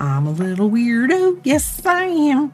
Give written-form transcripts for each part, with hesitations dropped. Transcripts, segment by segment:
I'm a little weirdo. Yes, I am.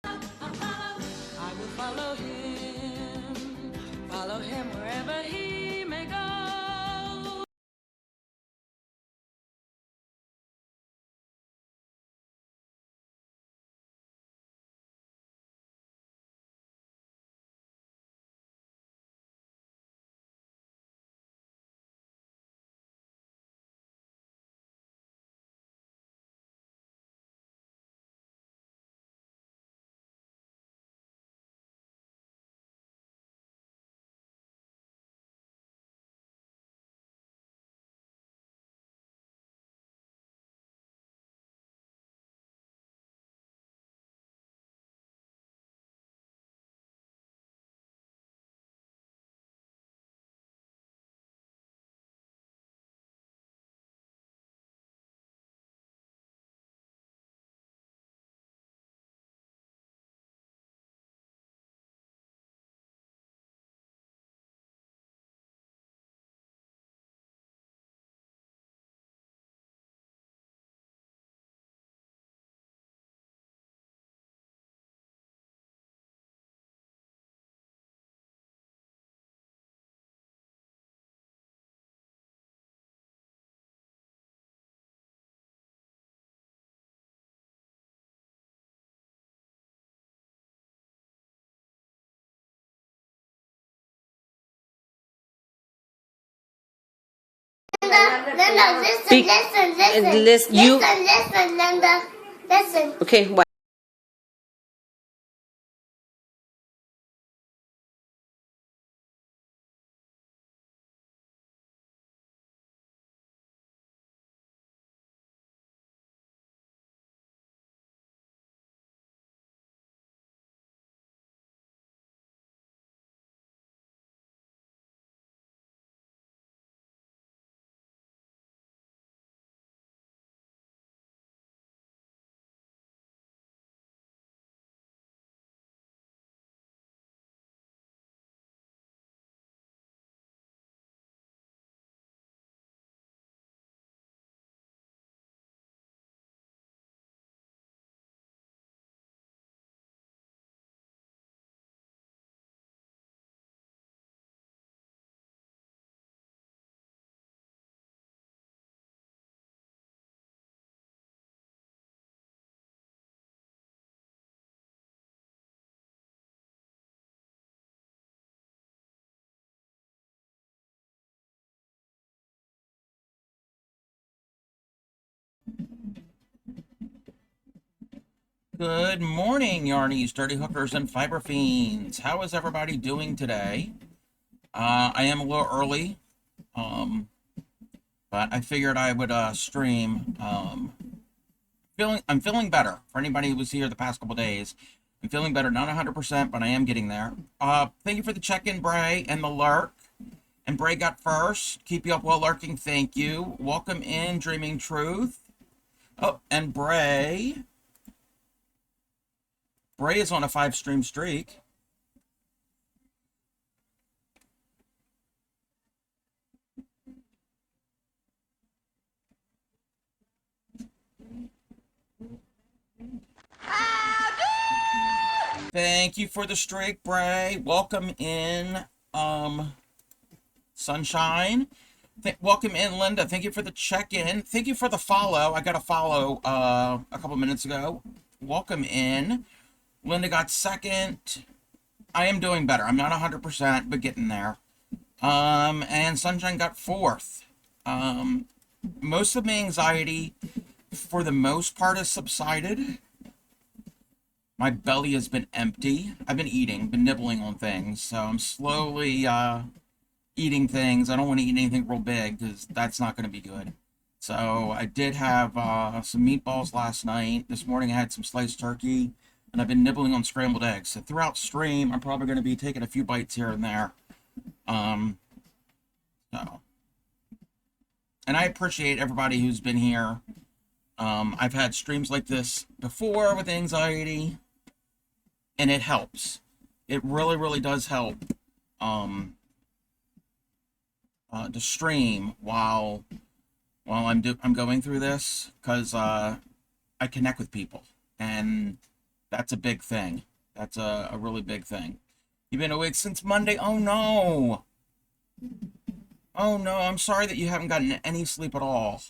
I will follow him wherever he may go. Linda, listen, Linda, listen. Okay, what? Good morning, Yarnies, Dirty Hookers, and Fiber Fiends. How is everybody doing today? I am a little early, but I figured I would stream. I'm feeling better. For anybody who was here the past couple days, I'm feeling better. Not 100%, but I am getting there. Thank you for the check-in, Bray, and the lurk. And Bray got first. Keep you up while lurking. Thank you. Welcome in, Dreaming Truth. Oh, and Bray is on a 5-stream streak. Thank you for the streak, Bray. Welcome in, Sunshine. Welcome in, Linda. Thank you for the check-in. Thank you for the follow. I got a follow a couple minutes ago. Welcome in. Linda got second. I am doing better. I'm not 100%, but getting there. And Sunshine got fourth. Most of my anxiety, for the most part, has subsided. My belly has been empty. I've been eating, been nibbling on things, so I'm slowly eating things. I don't want to eat anything real big because that's not going to be good. So I did have some meatballs last night. This morning I had some sliced turkey, and I've been nibbling on scrambled eggs. So throughout stream, I'm probably going to be taking a few bites here and there. And I appreciate everybody who's been here. I've had streams like this before with anxiety, and it helps. It really, really does help to stream while I'm going through this, because I connect with people, and that's a big thing. That's a really big thing. You've been awake since Monday? Oh no! Oh no, I'm sorry that you haven't gotten any sleep at all.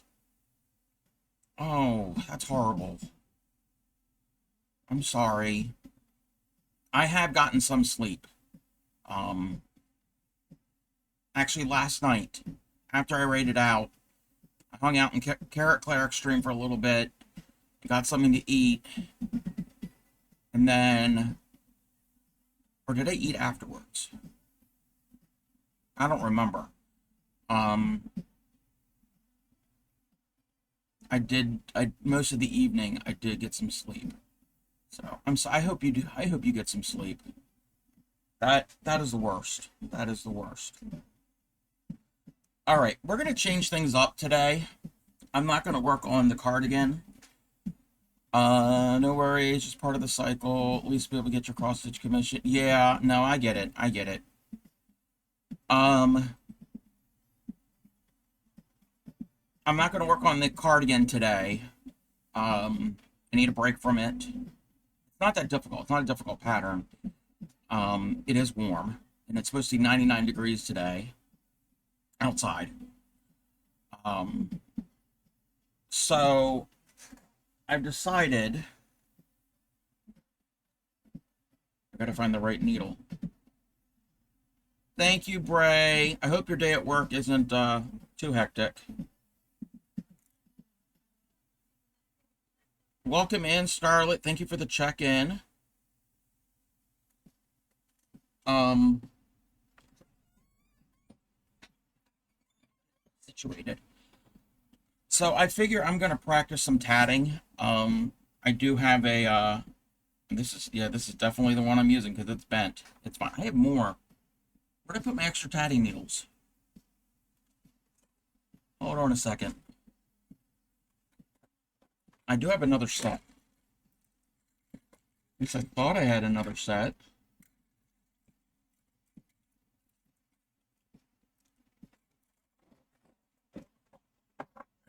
Oh, that's horrible. I'm sorry. I have gotten some sleep. Actually, last night, after I raided out, I hung out in Carrot Cleric stream for a little bit, got something to eat, and then... Or did I eat afterwards? I don't remember. Most of the evening, I did get some sleep. So, I hope you do. I hope you get some sleep. That is the worst. That is the worst. All right, we're going to change things up today. I'm not going to work on the cardigan. No worries, just part of the cycle. At least be able to get your cross-stitch commission. Yeah, no, I get it. I get it. I'm not going to work on the cardigan today. I need a break from it. It's not that difficult. It's not a difficult pattern. It is warm, and it's supposed to be 99 degrees today outside. So I've decided I gotta find the right needle. Thank you, Bray. I hope your day at work isn't too hectic. Welcome in, Starlet. Thank you for the check-in. Situated. So I figure I'm gonna practice some tatting. I do have a this is definitely the one I'm using because it's bent. It's fine. I have more. Where'd I put my extra tatting needles? Hold on a second. I do have another set. At least I thought I had another set.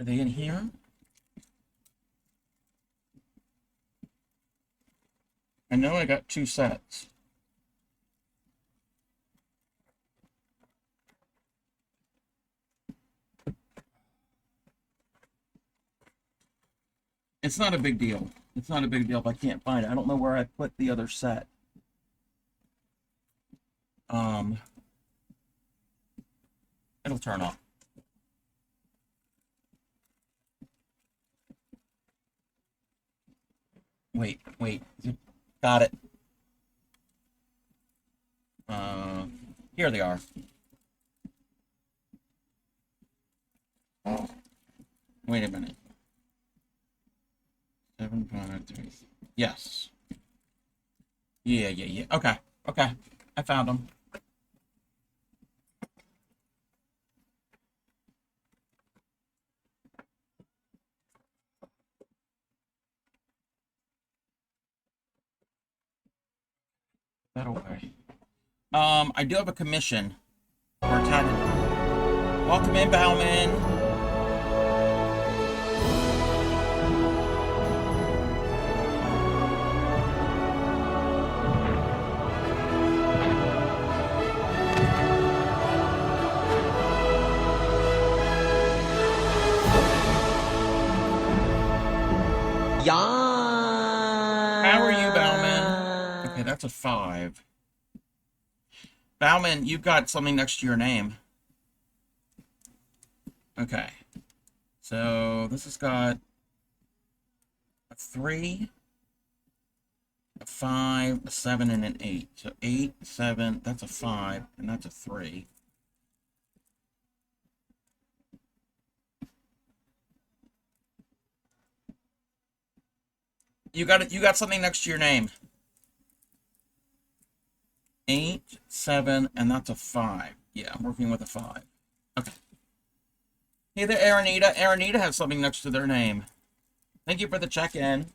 Are they in here? I know I got 2 sets. It's not a big deal. It's not a big deal if I can't find it. I don't know where I put the other set. It'll turn off. Wait. Got it. Here they are. Wait a minute. 753. Yes. Yeah. Okay. I found them. That away. I do have a commission for Tatting. Welcome in, Bauman. How are you, Bauman? Okay, that's a 5. Bauman, you've got something next to your name. Okay. So this has got a 3, a 5, a 7, and an 8. So 8, 7, that's a 5, and that's a 3. You got something next to your name. 8, 7, and that's a 5. Yeah, I'm working with a 5. Okay. Hey there, Aranita. Aranita has something next to their name. Thank you for the check-in.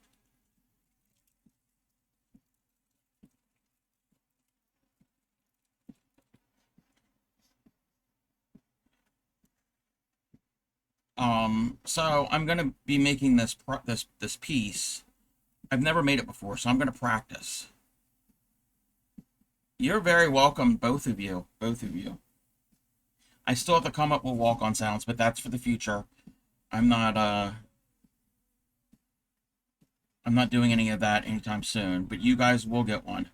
So I'm gonna be making this piece. I've never made it before, so I'm gonna practice. You're very welcome, both of you. I still have to come up with walk-on sounds, but that's for the future. I'm not doing any of that anytime soon, but you guys will get one.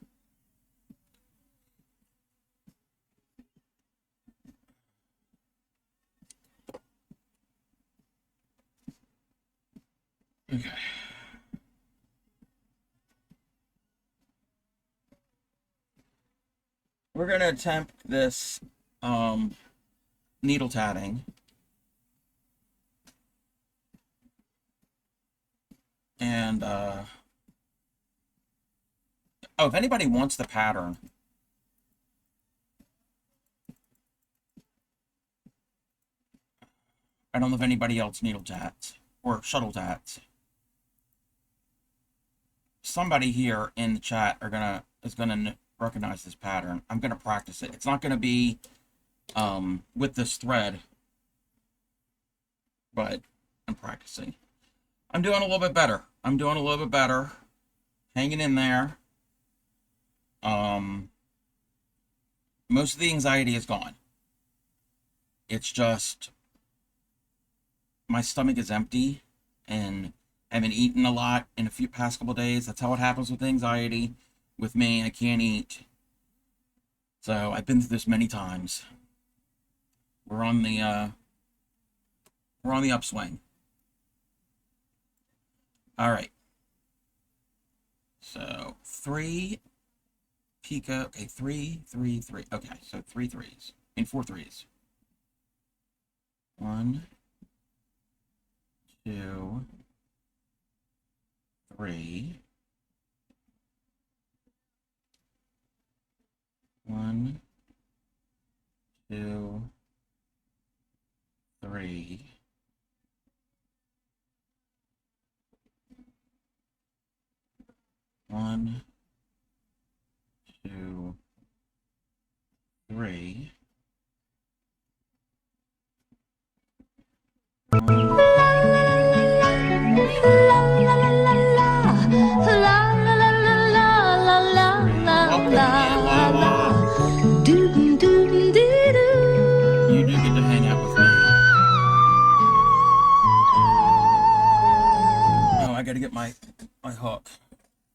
Okay. We're gonna attempt this needle tatting. And oh, if anybody wants the pattern, I don't know if anybody else needle tats or shuttle tats. Somebody here in the chat is gonna recognize this pattern. I'm gonna practice it. It's not gonna be with this thread, but I'm practicing. I'm doing a little bit better. Hanging in there. Most of the anxiety is gone. It's just my stomach is empty and I haven't eaten a lot in a few past couple days. That's how it happens with anxiety. With me, I can't eat. So I've been through this many times. We're on the upswing. All right. So 3 pica. Okay, 3, 3, 3. Okay, so 3 threes and 4 threes. 1, 2, 3. 1, 2, 3. 1, 2, 3. 1, you do get to hang out with me. Oh, I gotta get my hook.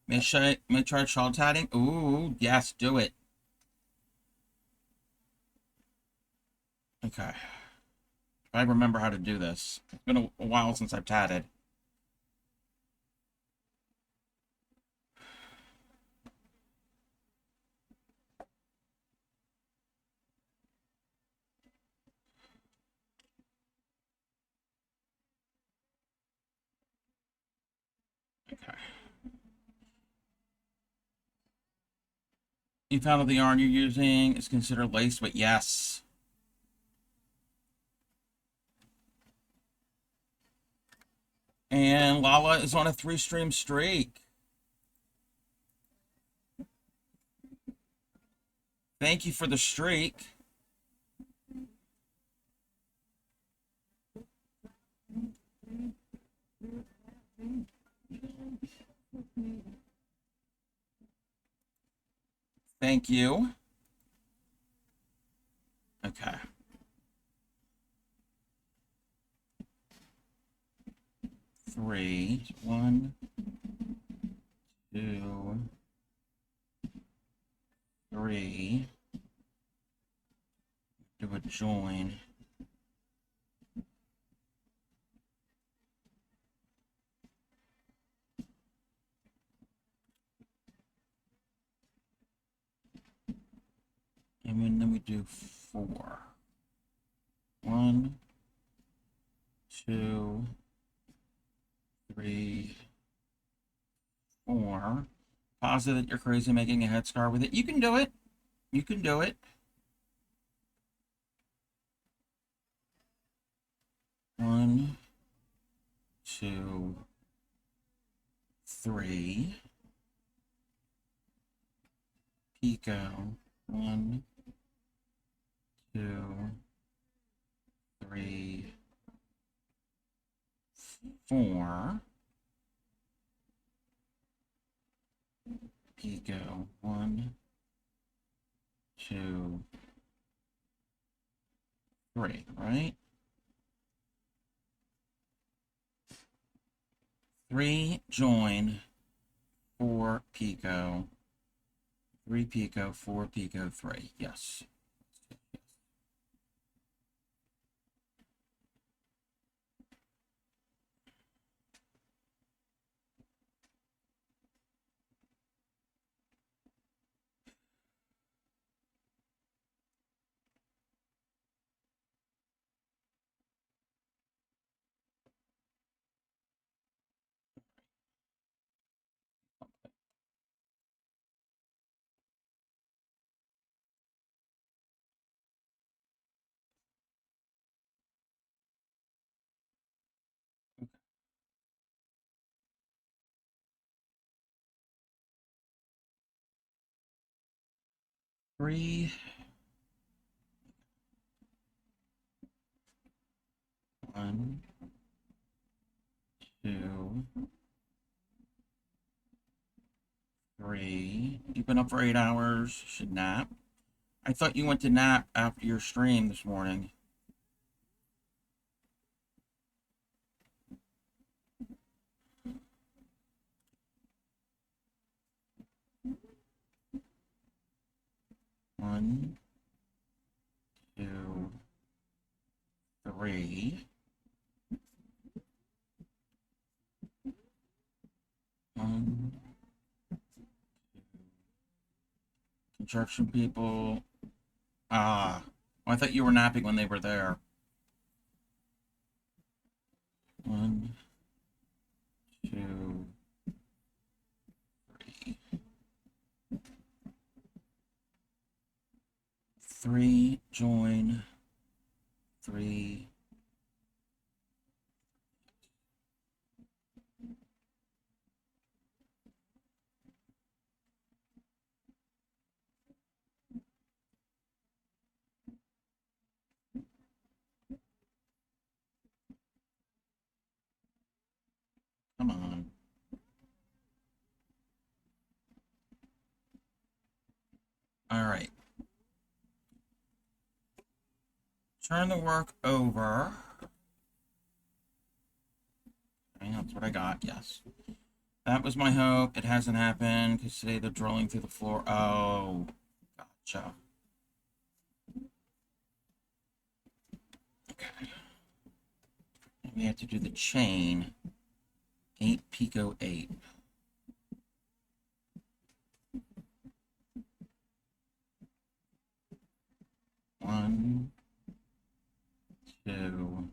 May I try shawl tatting? Ooh, yes, do it. Okay. I remember how to do this. It's been a while since I've tatted. Okay. You found out the yarn you're using is considered lace, but yes. And Lala is on a 3-stream streak. Thank you for the streak. Thank you. Okay. 3. 1, 2, 3. Do a join. And then we do 4. 1, 2, 3, 4. Positive that you're crazy making a headscarf with it. You can do it. You can do it. 1, 2, 3. Pico. 1, 2, 3, 4. Pico. 1, 2, 3, right? 3 join, 4 pico, 3 pico, 4 pico, 3. Yes. 3, 1, 2, 3. You've been up for 8 hours. Should nap. I thought you went to nap after your stream this morning. One, 2, 3. 1, 2. Construction people. Ah. I thought you were napping when they were there. 1, 2, 3. 3 join. 3. Come on. All right. Turn the work over. Okay, that's what I got, yes. That was my hope. It hasn't happened because today they're drilling through the floor. Oh, gotcha. Okay. And we have to do the chain. 8 pico 8. 1, 2,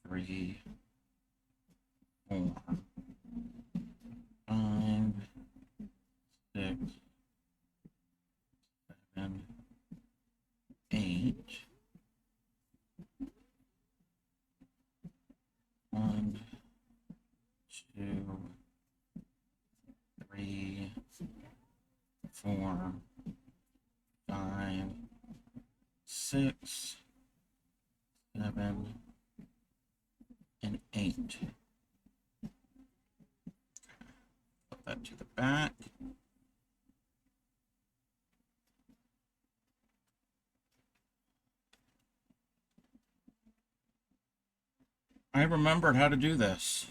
3, 4. 4, 5, 6, 7, and 8. Put that to the back. I remembered how to do this.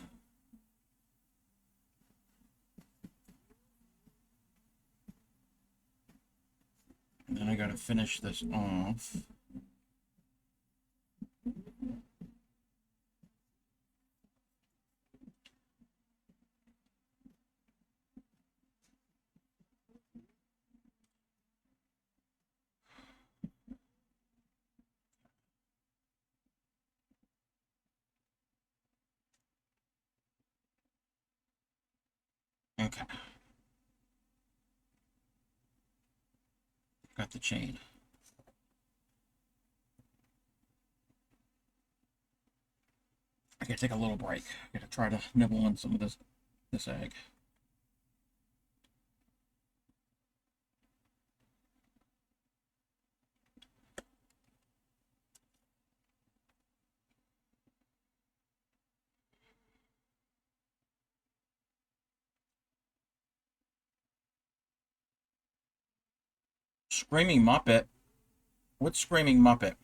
And then I gotta finish this off. Okay. Got the chain. I gotta take a little break. I gotta try to nibble on some of this egg. Screaming Muppet? What's Screaming Muppet?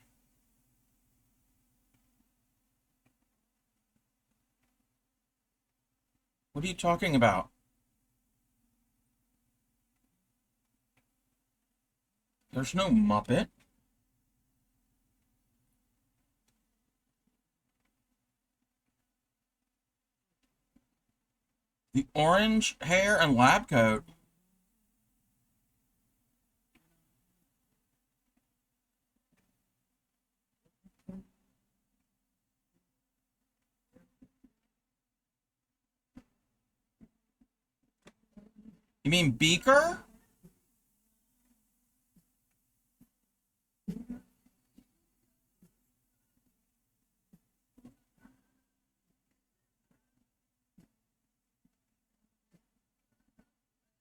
What are you talking about? There's no Muppet. The orange hair and lab coat. You mean Beaker?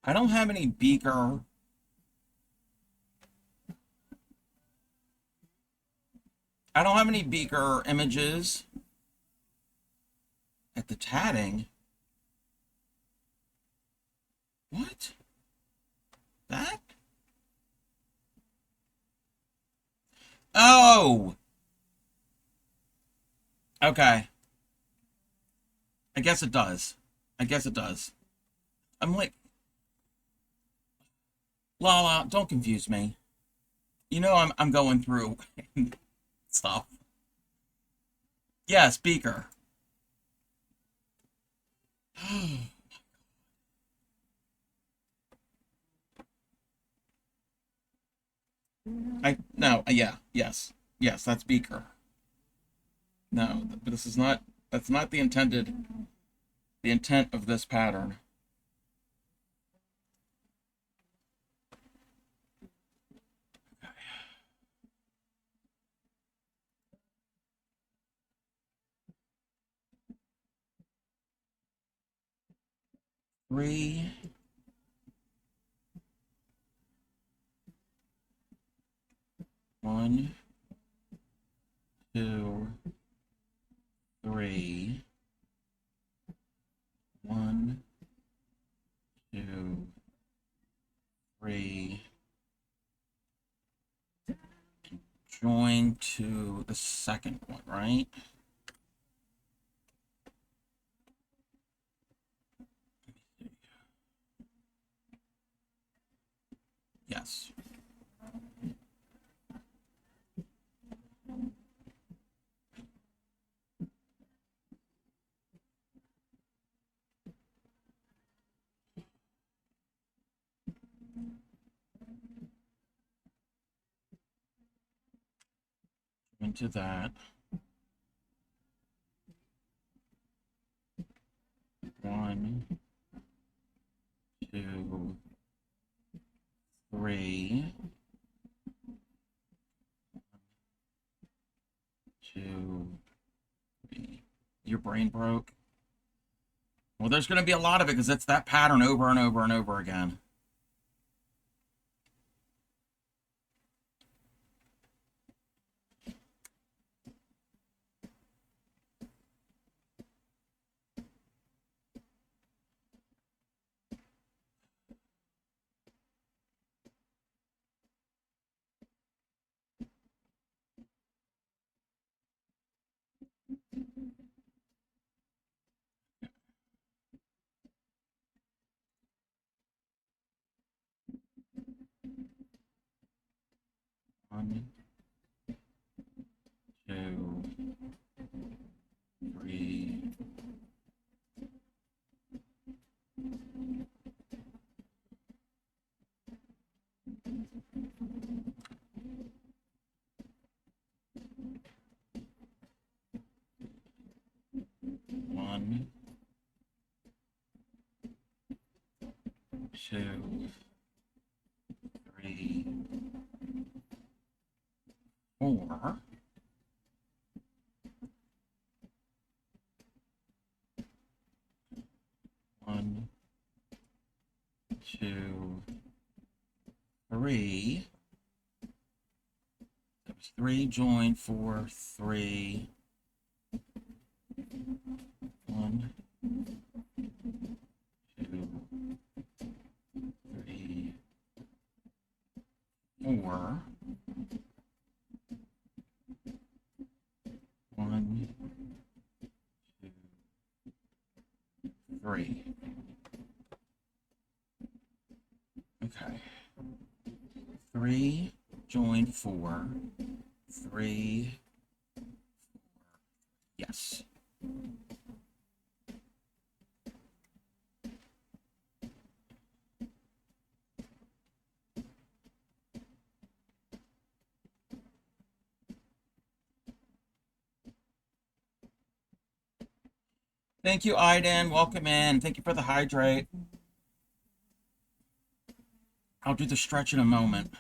I don't have any Beaker. I don't have any Beaker images at the tatting. What? That? Oh! Okay. I guess it does. I guess it does. I'm like, Lala, don't confuse me. You know I'm going through stuff. Yes, Beaker. No, yeah, yes. Yes, that's Beaker. No, but this is not, that's not the intent of this pattern. Three. One, 2, 3. 1, 2, 3. Join to the second one, right? Yes. Into that. 1, 2, 3. 2, 3. Your brain broke? Well, there's going to be a lot of it because it's that pattern over and over and over again. 1, 2, 3, 1, 2, 3, 4. 1, 2, 3. That was 3 join 4, 3. 1, 2, 3, 4. 1, 2, 3. Okay. 3 join 4. 3. Yes. Thank you, Aiden. Welcome in. Thank you for the hydrate. I'll do the stretch in a moment.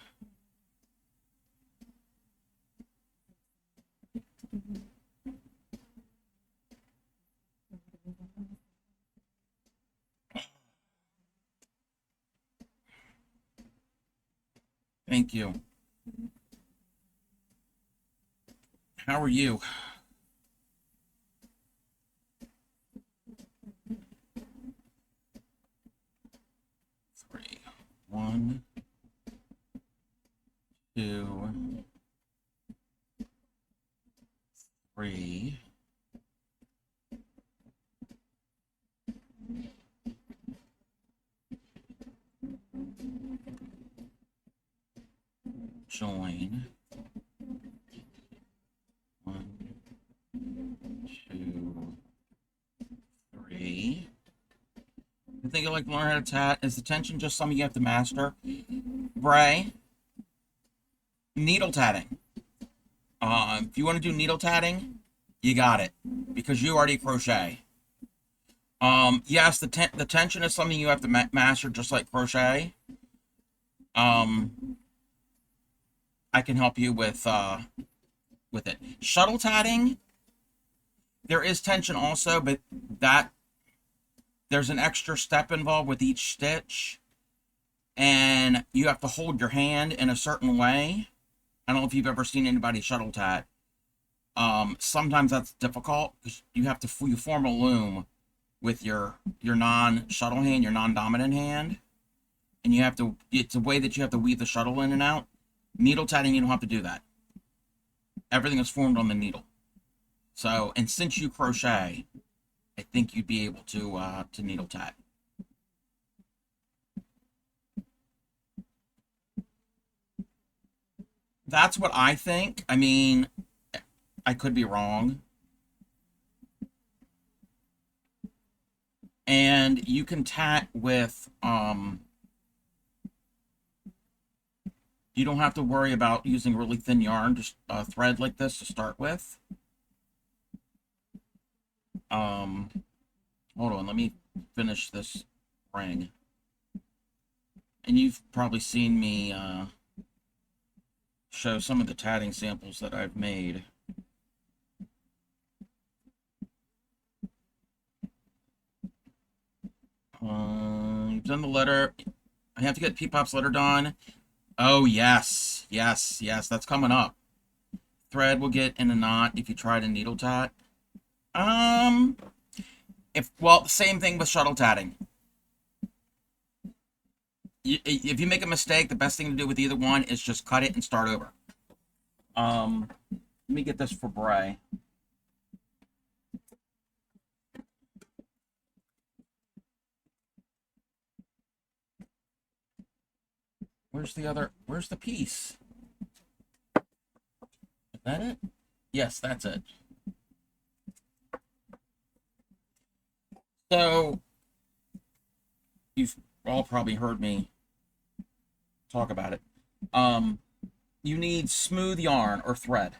Thank you. How are you? Three. 1, 2, 3. 1 2, 3. I think you like to learn how to tat. Is the tension just something you have to master? Bray, needle tatting. If you want to do needle tatting, you got it because you already crochet. Yes, the tension is something you have to master, just like crochet. I can help you with it. Shuttle tatting, there is tension also, but there's an extra step involved with each stitch, and you have to hold your hand in a certain way. I don't know if you've ever seen anybody shuttle tat. Sometimes that's difficult because you form a loom with your non-shuttle hand, your non-dominant hand, and it's a way that you have to weave the shuttle in and out. Needle tatting, you don't have to do that. Everything is formed on the needle. So, and since you crochet, I think you'd be able to needle tat. That's what I think. I mean, I could be wrong. And you can tat with, you don't have to worry about using really thin yarn, just a thread like this to start with. Hold on, let me finish this ring. And you've probably seen me show some of the tatting samples that I've made. You've done the letter. I have to get P-Pop's letter done. Oh, yes. Yes, yes, that's coming up. Thread will get in a knot if you try to needle tat. Well, same thing with shuttle tatting. If you make a mistake, the best thing to do with either one is just cut it and start over. Let me get this for Bray. Where's the piece? that it? Yes, that's it. So, you've all probably heard me talk about it. You need smooth yarn or thread.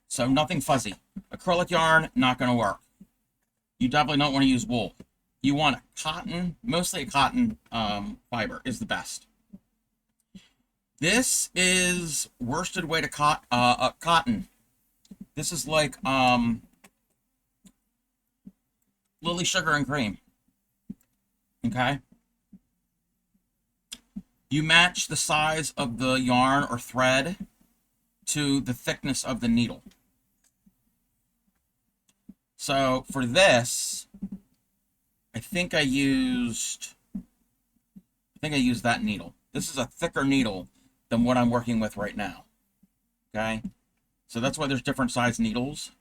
So nothing fuzzy. Acrylic yarn, not going to work. You definitely don't want to use wool. You want cotton, mostly a cotton fiber is the best. This is worsted weight of cotton. This is like Lily Sugar and Cream. Okay? You match the size of the yarn or thread to the thickness of the needle. So for this, I think I used that needle. This is a thicker needle than what I'm working with right now. Okay? So that's why there's different size needles.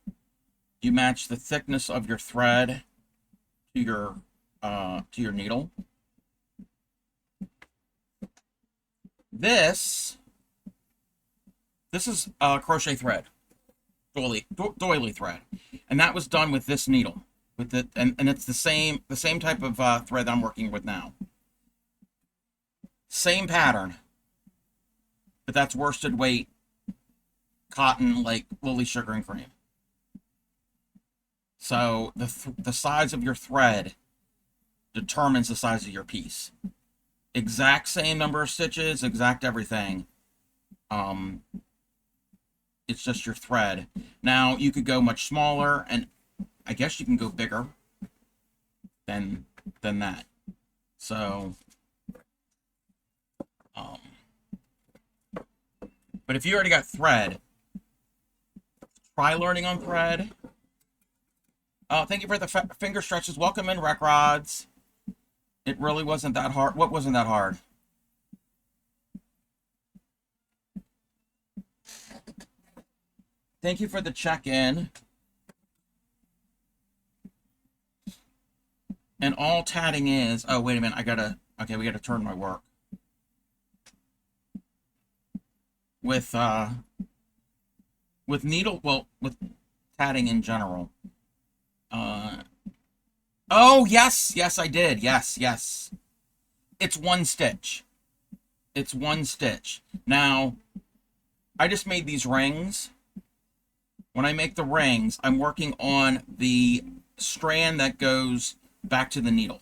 You match the thickness of your thread to your needle. This is crochet thread, doily thread, and that was done with this needle, and it's the same type of thread I'm working with now. Same pattern, but that's worsted weight cotton, like Lily Sugar and Cream. So the size of your thread determines the size of your piece. Exact same number of stitches, exact everything. It's just your thread. Now you could go much smaller, and I guess you can go bigger than that. So, but if you already got thread, try learning on thread. Thank you for the finger stretches. Welcome in, Rec Rods. It really wasn't that hard. What wasn't that hard? Thank you for the check-in. And all tatting is... Oh, wait a minute. Okay, we gotta turn my work. With needle... Well, with tatting in general. Oh, yes! Yes, I did. Yes. It's one stitch. It's one stitch. Now, I just made these rings. When I make the rings, I'm working on the strand that goes back to the needle.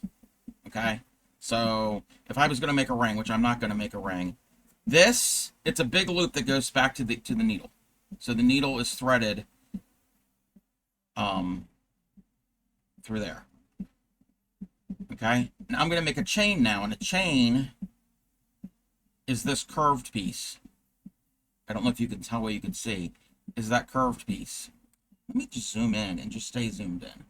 Okay? So, if I was going to make a ring, which I'm not going to make a ring, it's a big loop that goes back to the needle. So the needle is threaded through there. Okay? Now I'm going to make a chain now, and a chain is this curved piece. I don't know if you can tell what you can see. Is that curved piece. Let me just zoom in and just stay zoomed in.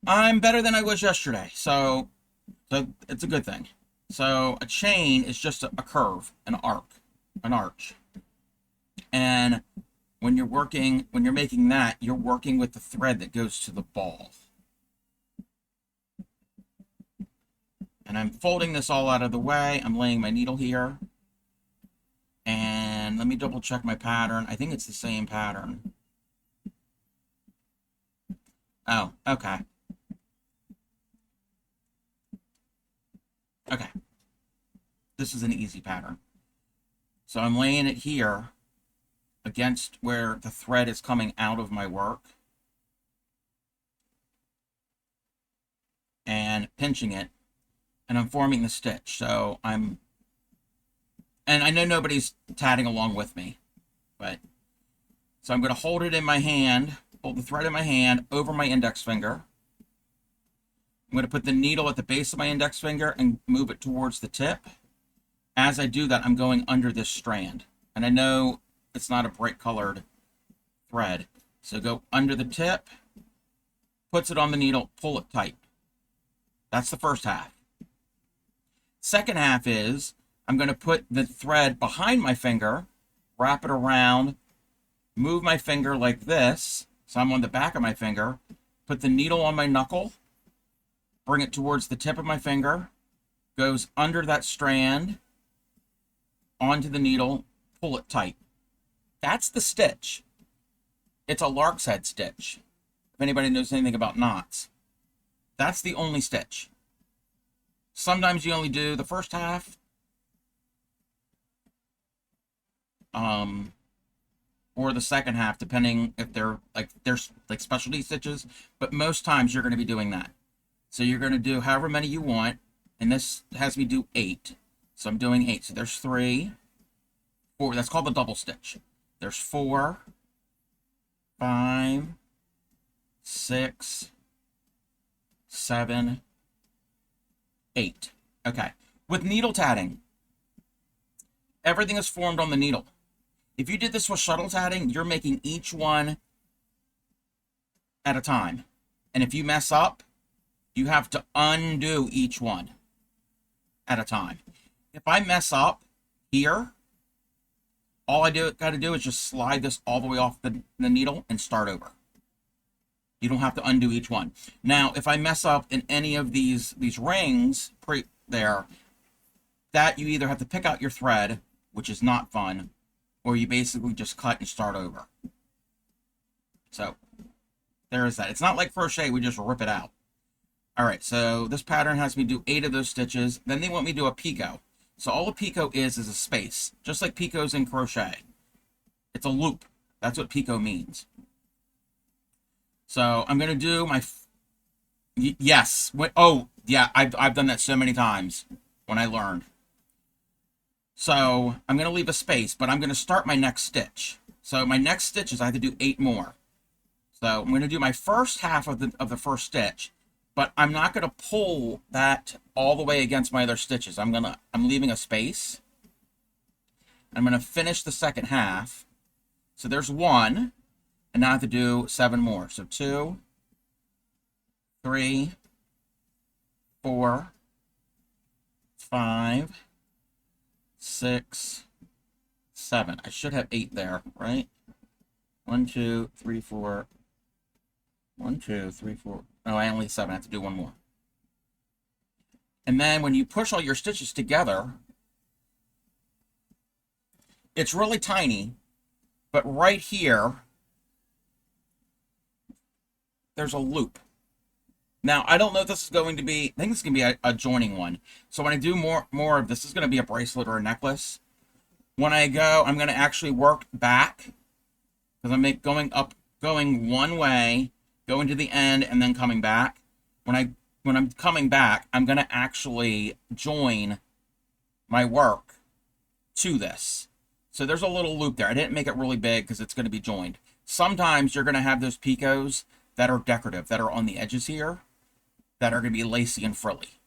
I'm better than I was yesterday, so it's a good thing. So a chain is just a curve, an arch. And when you're making that, you're working with the thread that goes to the ball. And I'm folding this all out of the way. I'm laying my needle here. And let me double check my pattern. I think it's the same pattern. Oh, okay. Okay. This is an easy pattern. So I'm laying it here against where the thread is coming out of my work. And pinching it. And I'm forming the stitch. So and I know nobody's tatting along with me, but so I'm going to hold it in my hand, hold the thread in my hand over my index finger. I'm going to put the needle at the base of my index finger and move it towards the tip. As I do that, I'm going under this strand. And I know it's not a bright colored thread. So go under the tip, puts it on the needle, pull it tight. That's the first half. Second half is I'm going to put the thread behind my finger, wrap it around, move my finger like this, so I'm on the back of my finger, put the needle on my knuckle, bring it towards the tip of my finger, goes under that strand, onto the needle, pull it tight. That's the stitch. It's a lark's head stitch. If anybody knows anything about knots, that's the only stitch. Sometimes you only do the first half. Or the second half, depending if there's like specialty stitches, but most times you're going to be doing that. So you're going to do however many you want, and this has me do 8. So I'm doing 8. So there's 3, 4. That's called the double stitch. There's 4, 5, 6, 7, 8. Okay. With needle tatting, everything is formed on the needle. If you did this with shuttle tatting, you're making each one at a time. And if you mess up, you have to undo each one at a time. If I mess up here, all I got to do is just slide this all the way off the needle and start over. You don't have to undo each one. Now, if I mess up in any of these rings there, that you either have to pick out your thread, which is not fun, or you basically just cut and start over. So there is that. It's not like crochet, we just rip it out. All right, so this pattern has me do 8 of those stitches. Then they want me to do a picot. So all a picot is a space, just like picots in crochet. It's a loop. That's what picot means. So I'm going to do my... Yes. Oh, yeah, I've done that so many times when I learned. So I'm going to leave a space, but I'm going to start my next stitch. So my next stitch is I have to do 8 more. So I'm going to do my first half of the first stitch, but I'm not going to pull that all the way against my other stitches. I'm leaving a space. I'm going to finish the second half. So there's 1, and now I have to do 7 more. So 2, 3, 4, 5, 6, 7. I should have 8 there, right? 1, 2, 3, 4. 1, 2, 3, 4. Oh, I only have 7. I have to do 1 more. And then when you push all your stitches together, it's really tiny, but right here, there's a loop. Now, I don't know if this is going to be, I think this is going to be a joining one. So when I do more of this is going to be a bracelet or a necklace. When I go, I'm going to actually work back, because I'm going one way, going to the end, and then coming back. When I'm coming back, I'm going to actually join my work to this. So there's a little loop there. I didn't make it really big because it's going to be joined. Sometimes you're going to have those picots that are decorative, that are on the edges here, that are going to be lacy and frilly.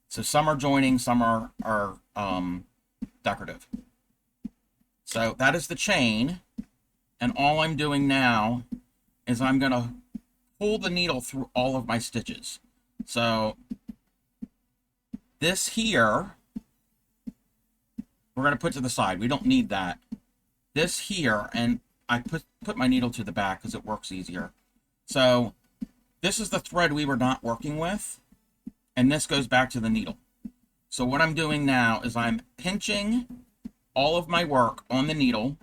So some are joining, some are decorative. So that is the chain, and all I'm doing now is I'm going to pull the needle through all of my stitches. So this here, we're going to put to the side. We don't need that. This here, and I put my needle to the back because it works easier. So this is the thread we were not working with, and this goes back to the needle. So what I'm doing now is I'm pinching all of my work on the needle.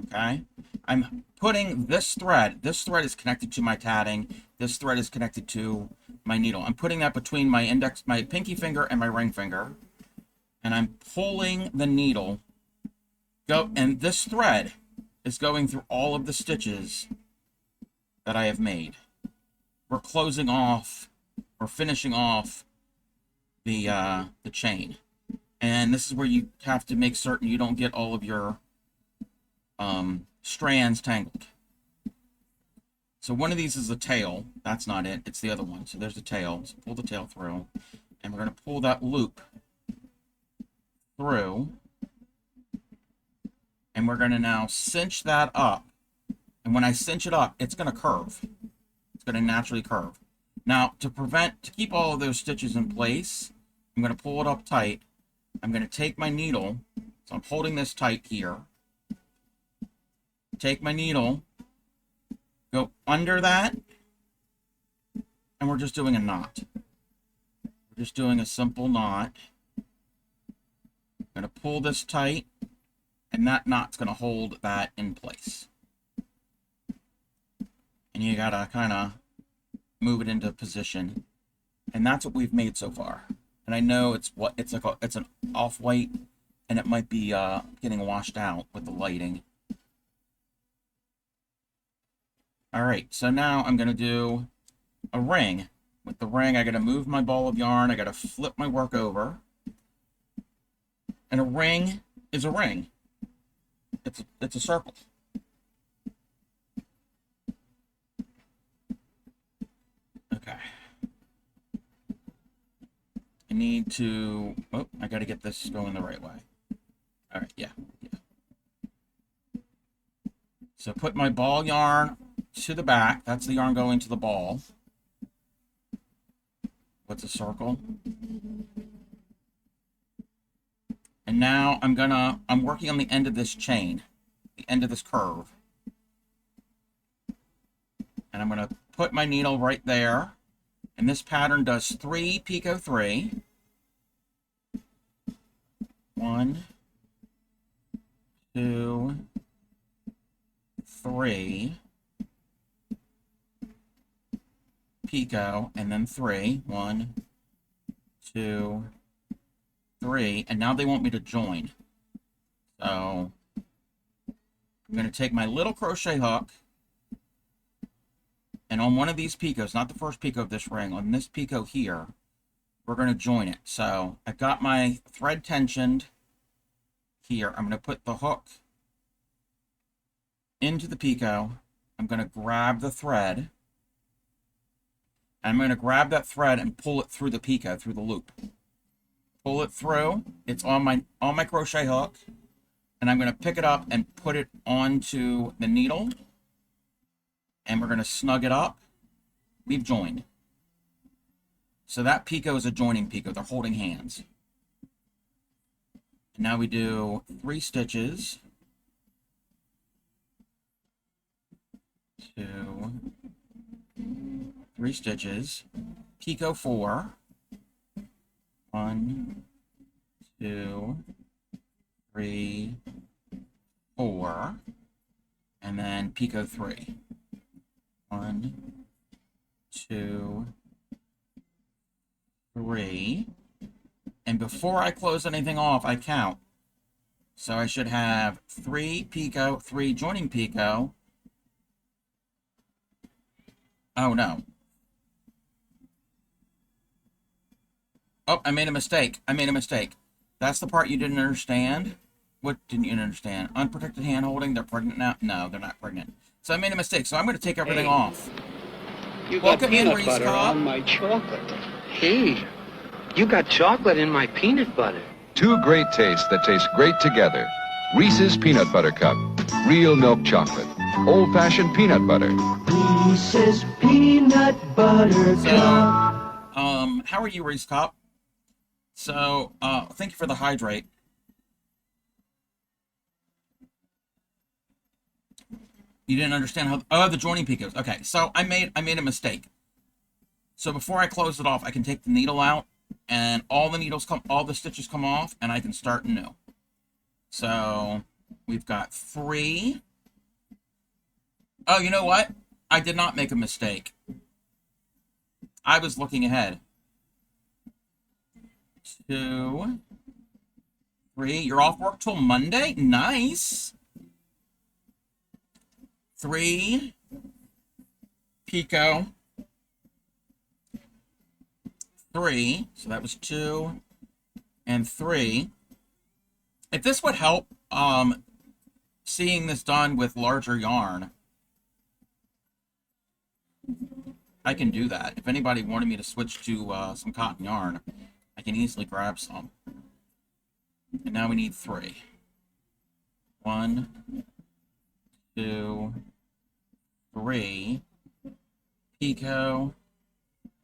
Okay? I'm putting this thread is connected to my tatting. This thread is connected to my needle. I'm putting that between my pinky finger and my ring finger. And I'm pulling the needle. And this thread is going through all of the stitches that I have made. We're closing off or finishing off the chain. And this is where you have to make certain you don't get all of your strands tangled. So one of these is the tail. That's not it. It's the other one. So there's the tail. So pull the tail through. And we're going to pull that loop through. And we're going to now cinch that up. And when I cinch it up, it's going to curve. It's going to naturally curve. Now, to keep all of those stitches in place, I'm going to pull it up tight. I'm going to take my needle. So I'm holding this tight here. Take my needle, go under that, and we're just doing a knot. We're just doing a simple knot. I'm going to pull this tight, and that knot's going to hold that in place. And you got to kind of move it into position. And that's what we've made so far. And I know it's an off-white, and it might be getting washed out with the lighting. All right, so now I'm going to do a ring. With the ring, I got to move my ball of yarn. I got to flip my work over. And a ring is a ring. It's a circle. Okay. I need to... Oh, I got to get this going the right way. All right, yeah. So put my ball yarn to the back. That's the yarn going to the ball. What's a circle? And now I'm working on the end of this chain, the end of this curve. And I'm gonna put my needle right there. And this pattern does 3 picot 3. 1, 2, 3. Picot, and then 3. 1, 2, 3. And now they want me to join. So I'm going to take my little crochet hook, and on one of these picots, not the first picot of this ring, on this picot here, we're going to join it. So I've got my thread tensioned here. I'm going to put the hook into the picot. I'm going to grab the thread. I'm going to grab that thread and pull it through the picot, through the loop. Pull it through. It's on my crochet hook. And I'm going to pick it up and put it onto the needle. And we're going to snug it up. We've joined. So that picot is a joining picot. They're holding hands. And now we do 3 stitches. 2, 3 stitches, picot 4, 1, 2, 3, 4, and then picot 3, 1, 2, 3, and before I close anything off, I count. So I should have 3 picot, 3 joining picot. Oh no. Oh, I made a mistake. That's the part you didn't understand. What didn't you understand? Unprotected hand holding. They're pregnant now? No, they're not pregnant. So I made a mistake. So I'm going to take everything off. You got Welcome in, peanut Reese butter Cobb. on my chocolate. Hey, you got chocolate in my peanut butter. 2 great tastes that taste great together. Reese's Peanut Butter Cup. Real milk chocolate. Old-fashioned peanut butter. Reese's Peanut Butter Cup. How are you, Reese Cobb? So, thank you for the hydrate. You didn't understand how... Oh, the joining picots. Okay, so I made a mistake. So before I close it off, I can take the needle out, and all the stitches come off, and I can start new. So we've got 3. Oh, you know what? I did not make a mistake. I was looking ahead. 2, 3. You're off work till Monday? Nice. 3 picot. 3. So that was 2 and 3. If this would help, seeing this done with larger yarn, I can do that. If anybody wanted me to switch to some cotton yarn, I can easily grab some. And now we need 3. 1, 2, 3, picot,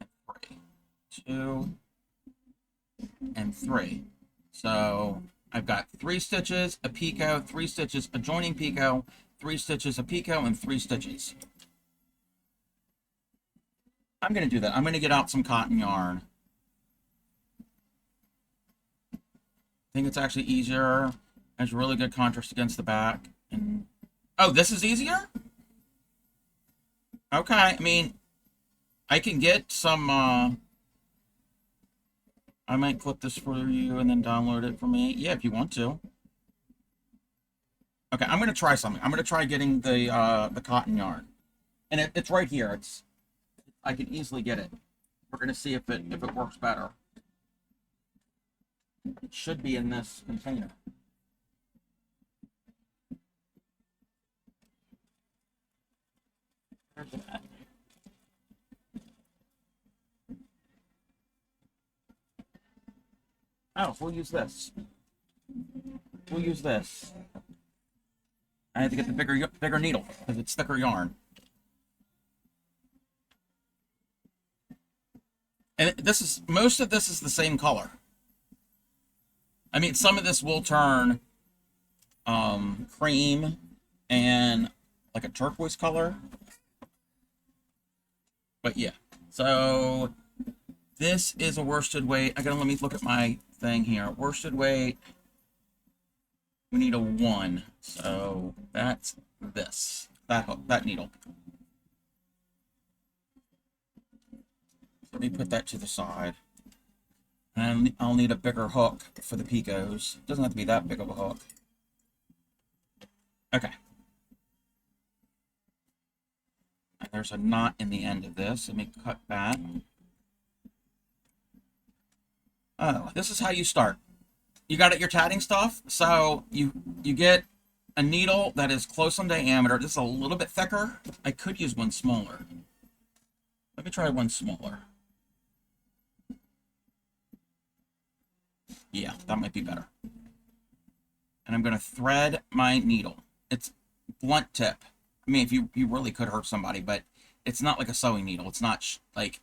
and 3. 2, and 3. So I've got 3 stitches, a picot, 3 stitches, a joining picot, 3 stitches, a picot, and 3 stitches. I'm going to do that. I'm going to get out some cotton yarn. think it's actually easier. Has really good contrast against the back. And oh, this is easier? Okay, I mean, I can get some, I might clip this for you and then download it for me. Yeah, if you want to. Okay, I'm gonna try something. I'm gonna try getting the cotton yarn. And it's right here. I can easily get it. We're gonna see if it works better. It should be in this container. Where's it at? Oh, we'll use this. We'll use this. I had to get the bigger needle because it's thicker yarn. And most of this is the same color. I mean, some of this will turn cream and like a turquoise color. But yeah, so this is a worsted weight. Let me look at my thing here. Worsted weight, we need a 1. So that's that needle. Let me put that to the side. And I'll need a bigger hook for the picots. It doesn't have to be that big of a hook. Okay. And there's a knot in the end of this. Let me cut that. Oh, this is how you start. You got your tatting stuff. So you get a needle that is close on diameter. This is a little bit thicker. I could use one smaller. Let me try one smaller. Yeah, that might be better. And I'm going to thread my needle. It's blunt tip. I mean, if you really could hurt somebody, but it's not like a sewing needle. It's not like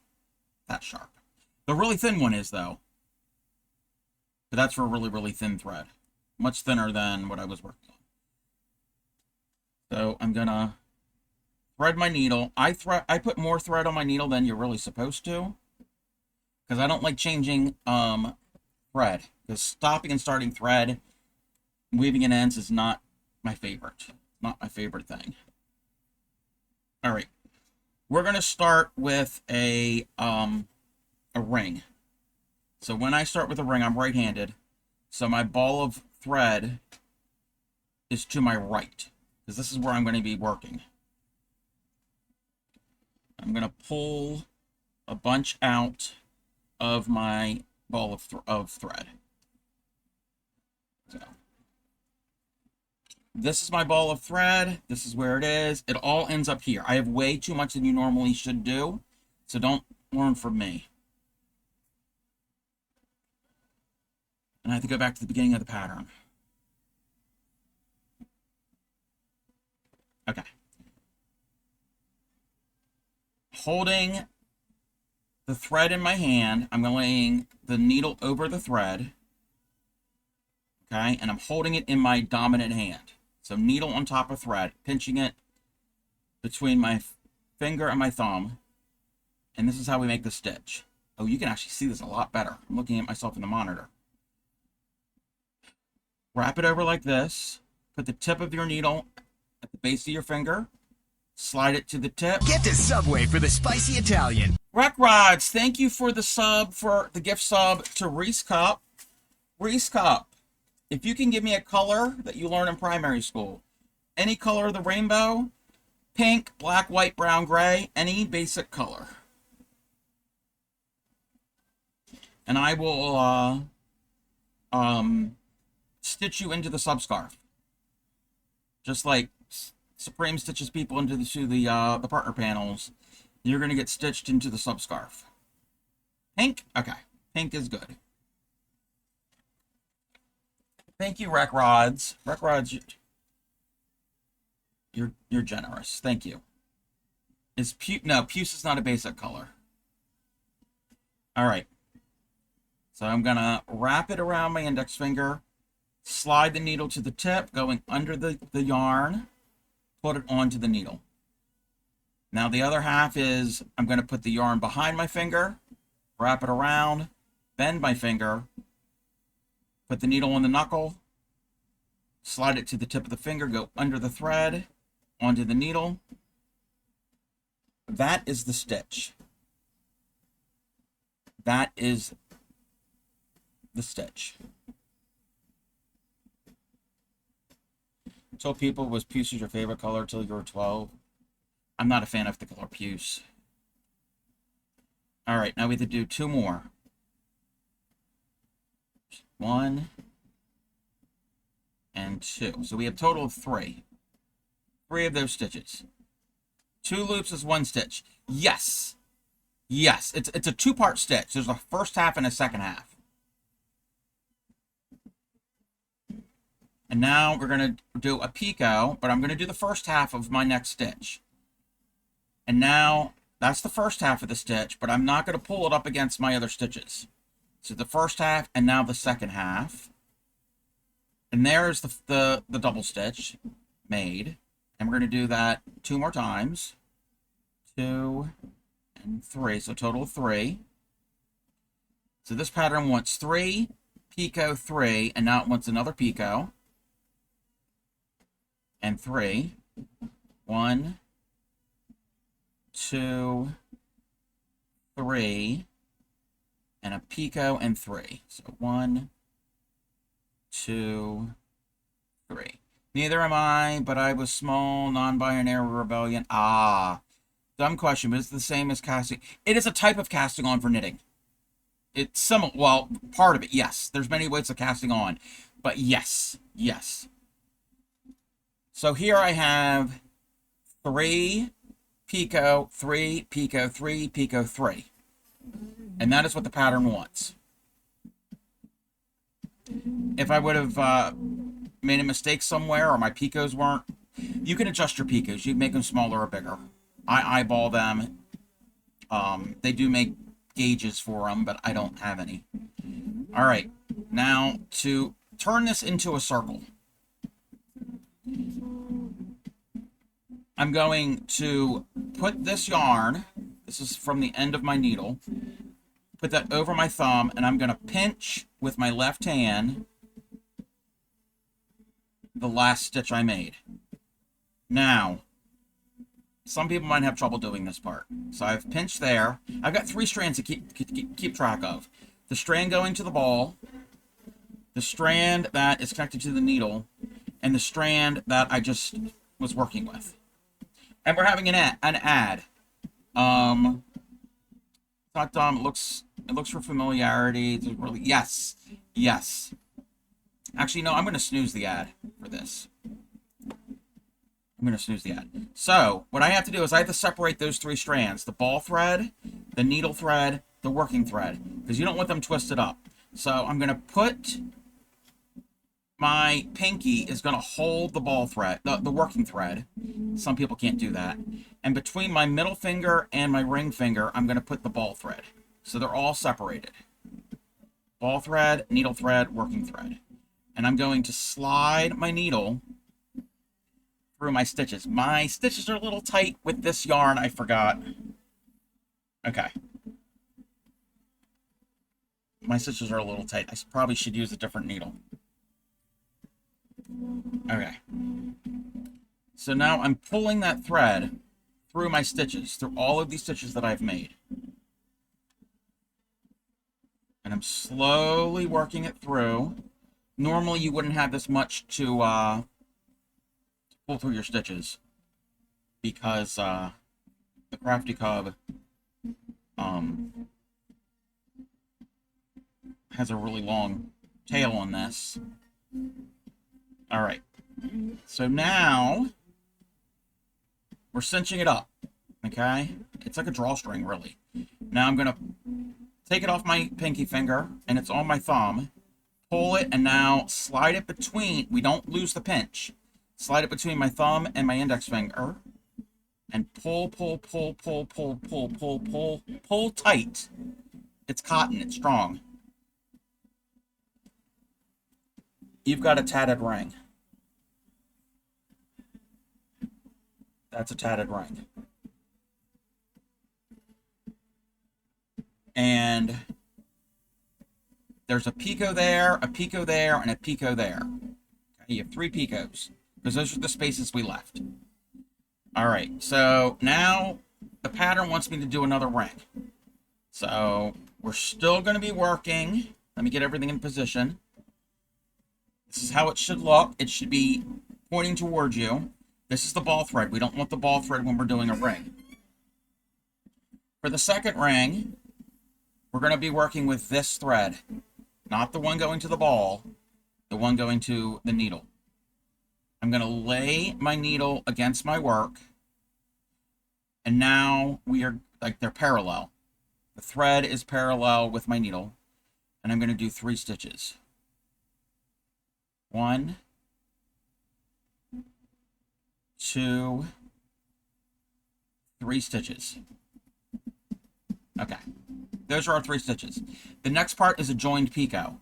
that sharp. The really thin one is, though. But that's for a really, really thin thread. Much thinner than what I was working on. So I'm going to thread my needle. I put more thread on my needle than you're really supposed to. Because I don't like changing thread. Because stopping and starting thread, weaving in ends is not my favorite. Not my favorite thing. All right. We're going to start with a ring. So when I start with a ring, I'm right-handed. So my ball of thread is to my right. Because this is where I'm going to be working. I'm going to pull a bunch out of my ball of thread. So this is my ball of thread. This is where it is. It all ends up here. I have way too much than you normally should do. So don't learn from me. And I have to go back to the beginning of the pattern. Okay. Holding the thread in my hand, I'm laying the needle over the thread. Okay, and I'm holding it in my dominant hand. So needle on top of thread, pinching it between my finger and my thumb. And this is how we make the stitch. Oh, you can actually see this a lot better. I'm looking at myself in the monitor. Wrap it over like this. Put the tip of your needle at the base of your finger. Slide it to the tip. Get to Subway for the spicy Italian. Wreck Rods, thank you for the gift sub to Reese Cup. Reese Cup, if you can give me a color that you learn in primary school, any color of the rainbow, pink, black, white, brown, gray, any basic color. And I will stitch you into the subscarf. Just like Supreme stitches people into the partner panels, you're going to get stitched into the subscarf. Pink? Okay. Pink is good. Thank you, Wreck Rods. Wreck Rods, you're generous. Thank you. No, puce is not a basic color. All right. So I'm going to wrap it around my index finger, slide the needle to the tip, going under the yarn, put it onto the needle. Now the other half is I'm going to put the yarn behind my finger, wrap it around, bend my finger, Put the needle on the knuckle, slide it to the tip of the finger, go under the thread, onto the needle. That is the stitch. That is the stitch. Told people was puce was your favorite color till you were 12. I'm not a fan of the color puce. All right, now we have to do 2 more. 1 and 2. So we have a total of 3. 3 of those stitches. 2 loops is 1 stitch. Yes. Yes, it's a 2-part stitch. There's a first half and a second half. And now we're going to do a picot, but I'm going to do the first half of my next stitch. And now that's the first half of the stitch, but I'm not going to pull it up against my other stitches. So the first half and now the second half. And there's the double stitch made. And we're going to do that 2 more times. 2 and 3, so total of 3. So this pattern wants 3, picot, 3, and now it wants another picot. And 3. 1, 2, 3, and a picot and 3. So 1, 2, 3. Neither am I, but I was small, non-binary rebellion. Ah, dumb question, but it's the same as casting. It is a type of casting on for knitting. It's some, well, part of it, yes. There's many ways of casting on, but yes, yes. So here I have 3 picot, 3 picot, 3 picot, 3. And that is what the pattern wants. If I would have made a mistake somewhere or my picots weren't, you can adjust your picots. You can make them smaller or bigger. I eyeball them. They do make gauges for them, but I don't have any. All right, now to turn this into a circle, I'm going to put this yarn, this is from the end of my needle, put that over my thumb, and I'm going to pinch with my left hand the last stitch I made. Now, some people might have trouble doing this part. So I've pinched there. I've got 3 strands to keep track of. The strand going to the ball, the strand that is connected to the needle, and the strand that I just was working with. And we're having an ad. Not dumb. It looks for familiarity. It's really, yes, yes. Actually, no. I'm going to snooze the ad for this. I'm going to snooze the ad. So what I have to do is I have to separate those 3 strands: the ball thread, the needle thread, the working thread, because you don't want them twisted up. So I'm going to put my pinky is going to hold the ball thread, the working thread. Some people can't do that. And between my middle finger and my ring finger, I'm going to put the ball thread. So they're all separated. Ball thread, needle thread, working thread. And I'm going to slide my needle through my stitches. My stitches are a little tight with this yarn, I forgot. Okay. My stitches are a little tight. I probably should use a different needle. Okay. So now I'm pulling that thread through my stitches, through all of these stitches that I've made. And I'm slowly working it through. Normally you wouldn't have this much to pull through your stitches, because the Crafty Cub has a really long tail on this. All right, so now we're cinching it up, okay? It's like a drawstring, really. Now I'm gonna take it off my pinky finger, and it's on my thumb, pull it, and now slide it between, we don't lose the pinch, slide it between my thumb and my index finger, and pull, pull, pull, pull, pull, pull, pull, pull, pull tight. It's cotton, it's strong. You've got a tatted ring. That's a tatted ring. And there's a picot there, a picot there, and a picot there. Okay, you have 3 picots, because those are the spaces we left. All right, so now the pattern wants me to do another ring. So we're still going to be working. Let me get everything in position. This is how it should look. It should be pointing towards you. This is the ball thread. We don't want the ball thread when we're doing a ring. For the second ring, we're going to be working with this thread. Not the one going to the ball, the one going to the needle. I'm going to lay my needle against my work. And now we are, like, they're parallel. The thread is parallel with my needle. And I'm going to do 3 stitches. 1, 2, 3 stitches. Okay. Those are our 3 stitches. The next part is a joined picot.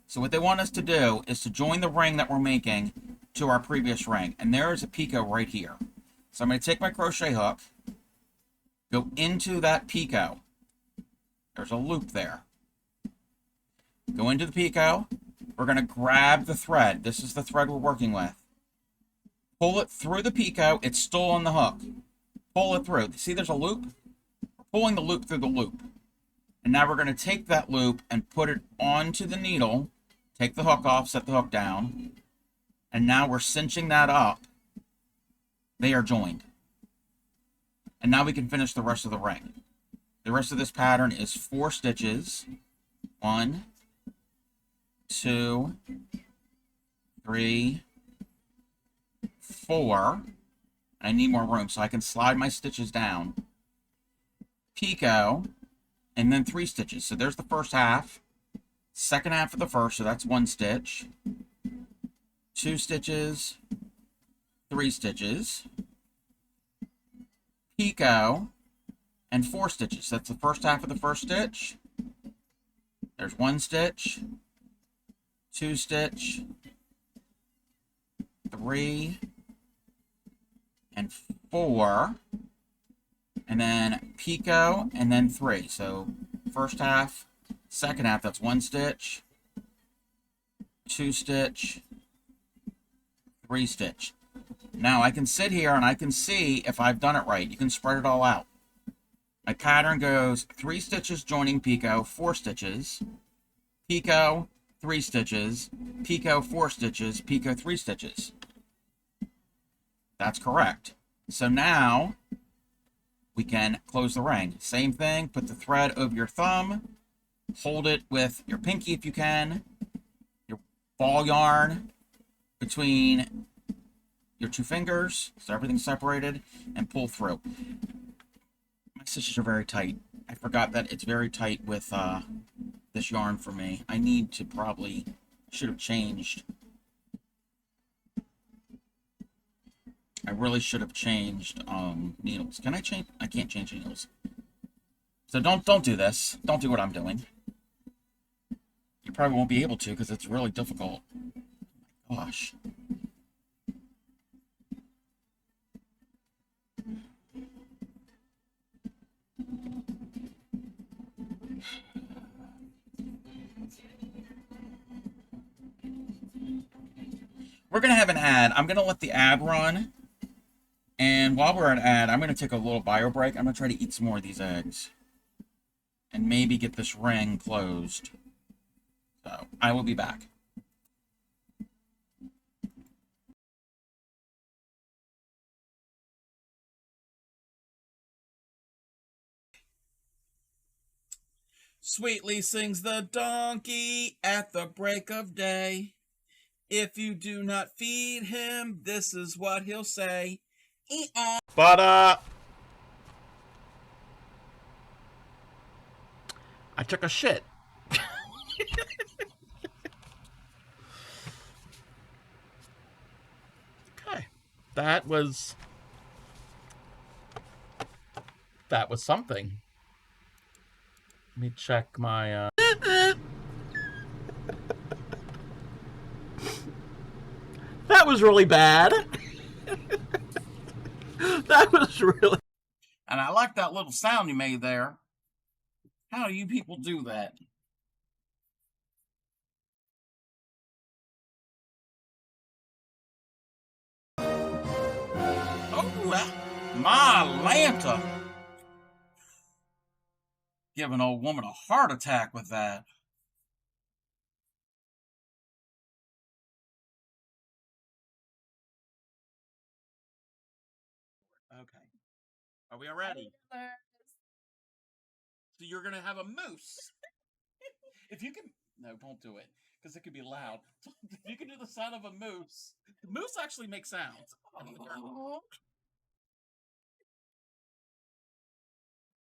So what they want us to do is to join the ring that we're making to our previous ring. And there is a picot right here. So I'm going to take my crochet hook, go into that picot. There's a loop there. Go into the picot. We're going to grab the thread. This is the thread we're working with. Pull it through the picot. It's still on the hook. Pull it through. See, there's a loop? We're pulling the loop through the loop. And now we're going to take that loop and put it onto the needle. Take the hook off, set the hook down. And now we're cinching that up. They are joined. And now we can finish the rest of the ring. The rest of this pattern is 4 stitches. 1, 2, 3, 4. I need more room, so I can slide my stitches down. Picot, and then 3 stitches. So there's the first half. Second half of the first, so that's 1 stitch. 2 stitches. 3 stitches. Picot, and 4 stitches. That's the first half of the first stitch. There's 1 stitch. 2 stitch. 3. And 4. And then picot, and then 3. So first half, second half, that's 1 stitch. 2 stitch. 3 stitch. Now I can sit here and I can see if I've done it right. You can spread it all out. My pattern goes 3 stitches joining picot, 4 stitches, picot, 3 stitches, picot, 4 stitches, picot, 3 stitches. That's correct. So now we can close the ring. Same thing, put the thread over your thumb, hold it with your pinky if you can, your ball yarn between your 2 fingers, so everything's separated, and pull through. My stitches are very tight. I forgot that it's very tight with this yarn for me. I need to probably, should have changed. I really should have changed needles. Can I change? I can't change needles. So don't do this. Don't do what I'm doing. You probably won't be able to because it's really difficult. Gosh. We're going to have an ad. I'm going to let the ad run. And while we're at ad, I'm going to take a little bio break. I'm going to try to eat some more of these eggs. And maybe get this ring closed. So, I will be back. Sweetly sings the donkey at the break of day. If you do not feed him, this is what he'll say. But, I took a shit. Okay. That was something. Let me check my, That was really bad. That was really... And I like that little sound you made there. How do you people do that? My Lanta. Give an old woman a heart attack with that. Okay. Are we ready? So you're going to have a moose. If you can... No, don't do it. Because it could be loud. If you can do the sound of a moose. The moose actually makes sounds.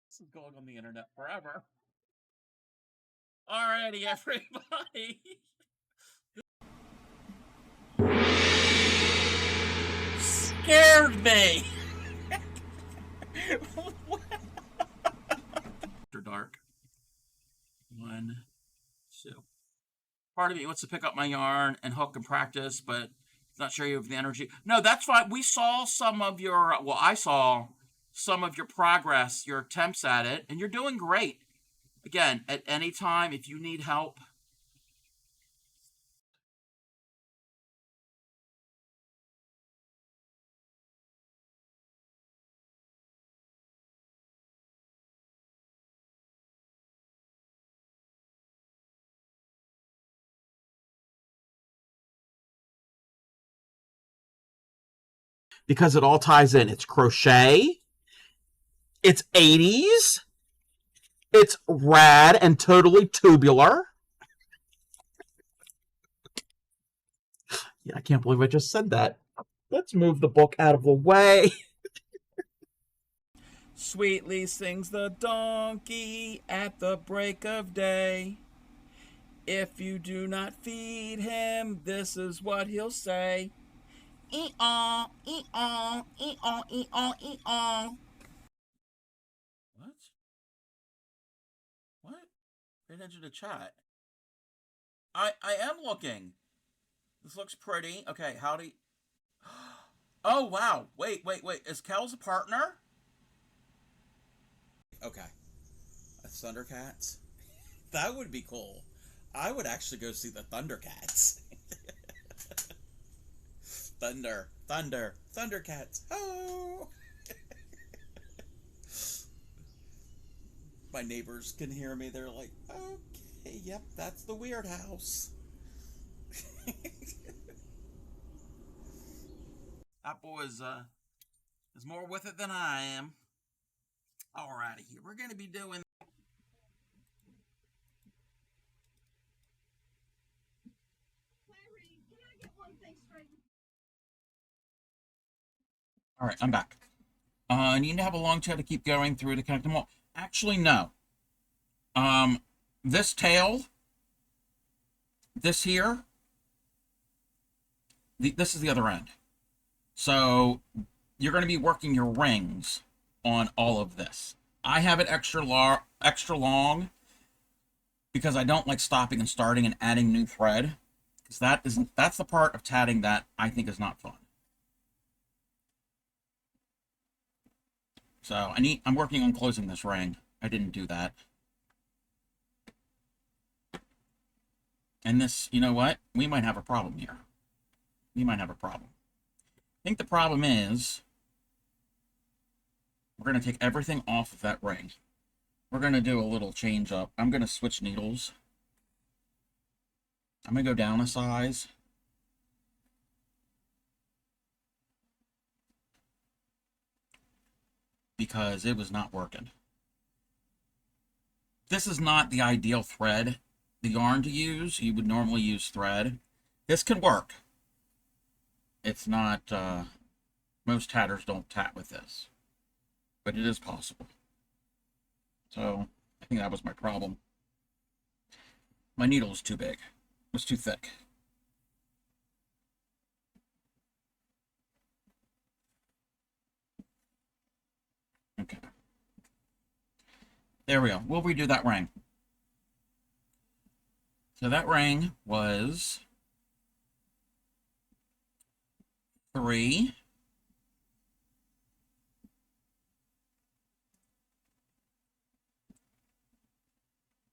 This is going on the internet forever. Alrighty, everybody. Scared me. After dark. 1, 2. Part of me wants to pick up my yarn and hook and practice, but not sure you have the energy. No, that's fine. We saw some of your, well, I saw some of your progress, your attempts at it, and you're doing great. Again, at any time, if you need help. Because it all ties in. It's crochet. It's 80s. It's rad and totally tubular. Yeah, I can't believe I just said that. Let's move the book out of the way. Sweetly sings the donkey at the break of day. If you do not feed him, this is what he'll say. E-aw, e-aw, e-aw, e-aw, e-aw. What? What? Pay attention to chat. I am looking. This looks pretty. Okay, howdy. Oh, wow. Wait. Is Kel's a partner? Okay. A Thundercats? That would be cool. I would actually go see the Thundercats. Thundercats. Oh! My neighbors can hear me. They're like, okay, yep, that's the weird house. That boy is more with it than I am. Alrighty, here we're gonna be doing. All right, I'm back. I need to have a long tail to keep going through to connect them all. Actually, no. This tail, this here, this is the other end. So you're going to be working your rings on all of this. I have it extra long because I don't like stopping and starting and adding new thread, because that's the part of tatting that I think is not fun. So I'm working on closing this ring. I didn't do that. And this, you know what? We might have a problem here. We might have a problem. I think the problem is we're going to take everything off of that ring. We're going to do a little change up. I'm going to switch needles. I'm going to go down a size. Because it was not working. This is not the ideal thread, the yarn to use. You would normally use thread. This can work. It's not, most tatters don't tat with this. But it is possible. So, I think that was my problem. My needle was too big. It was too thick. Okay. There we go. We'll redo that ring. So that ring was 3.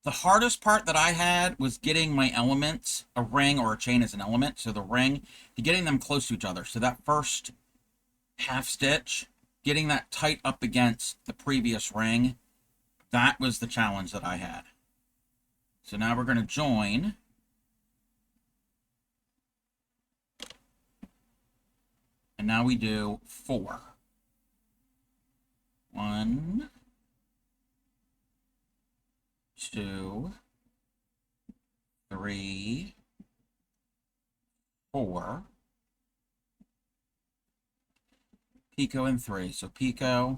The hardest part that I had was getting my elements, a ring or a chain as an element, so the ring, to getting them close to each other. So that first half stitch getting that tight up against the previous ring, that was the challenge that I had. So now we're going to join. And now we do 4. 1, 2, 3, 4. Picot and 3. So picot,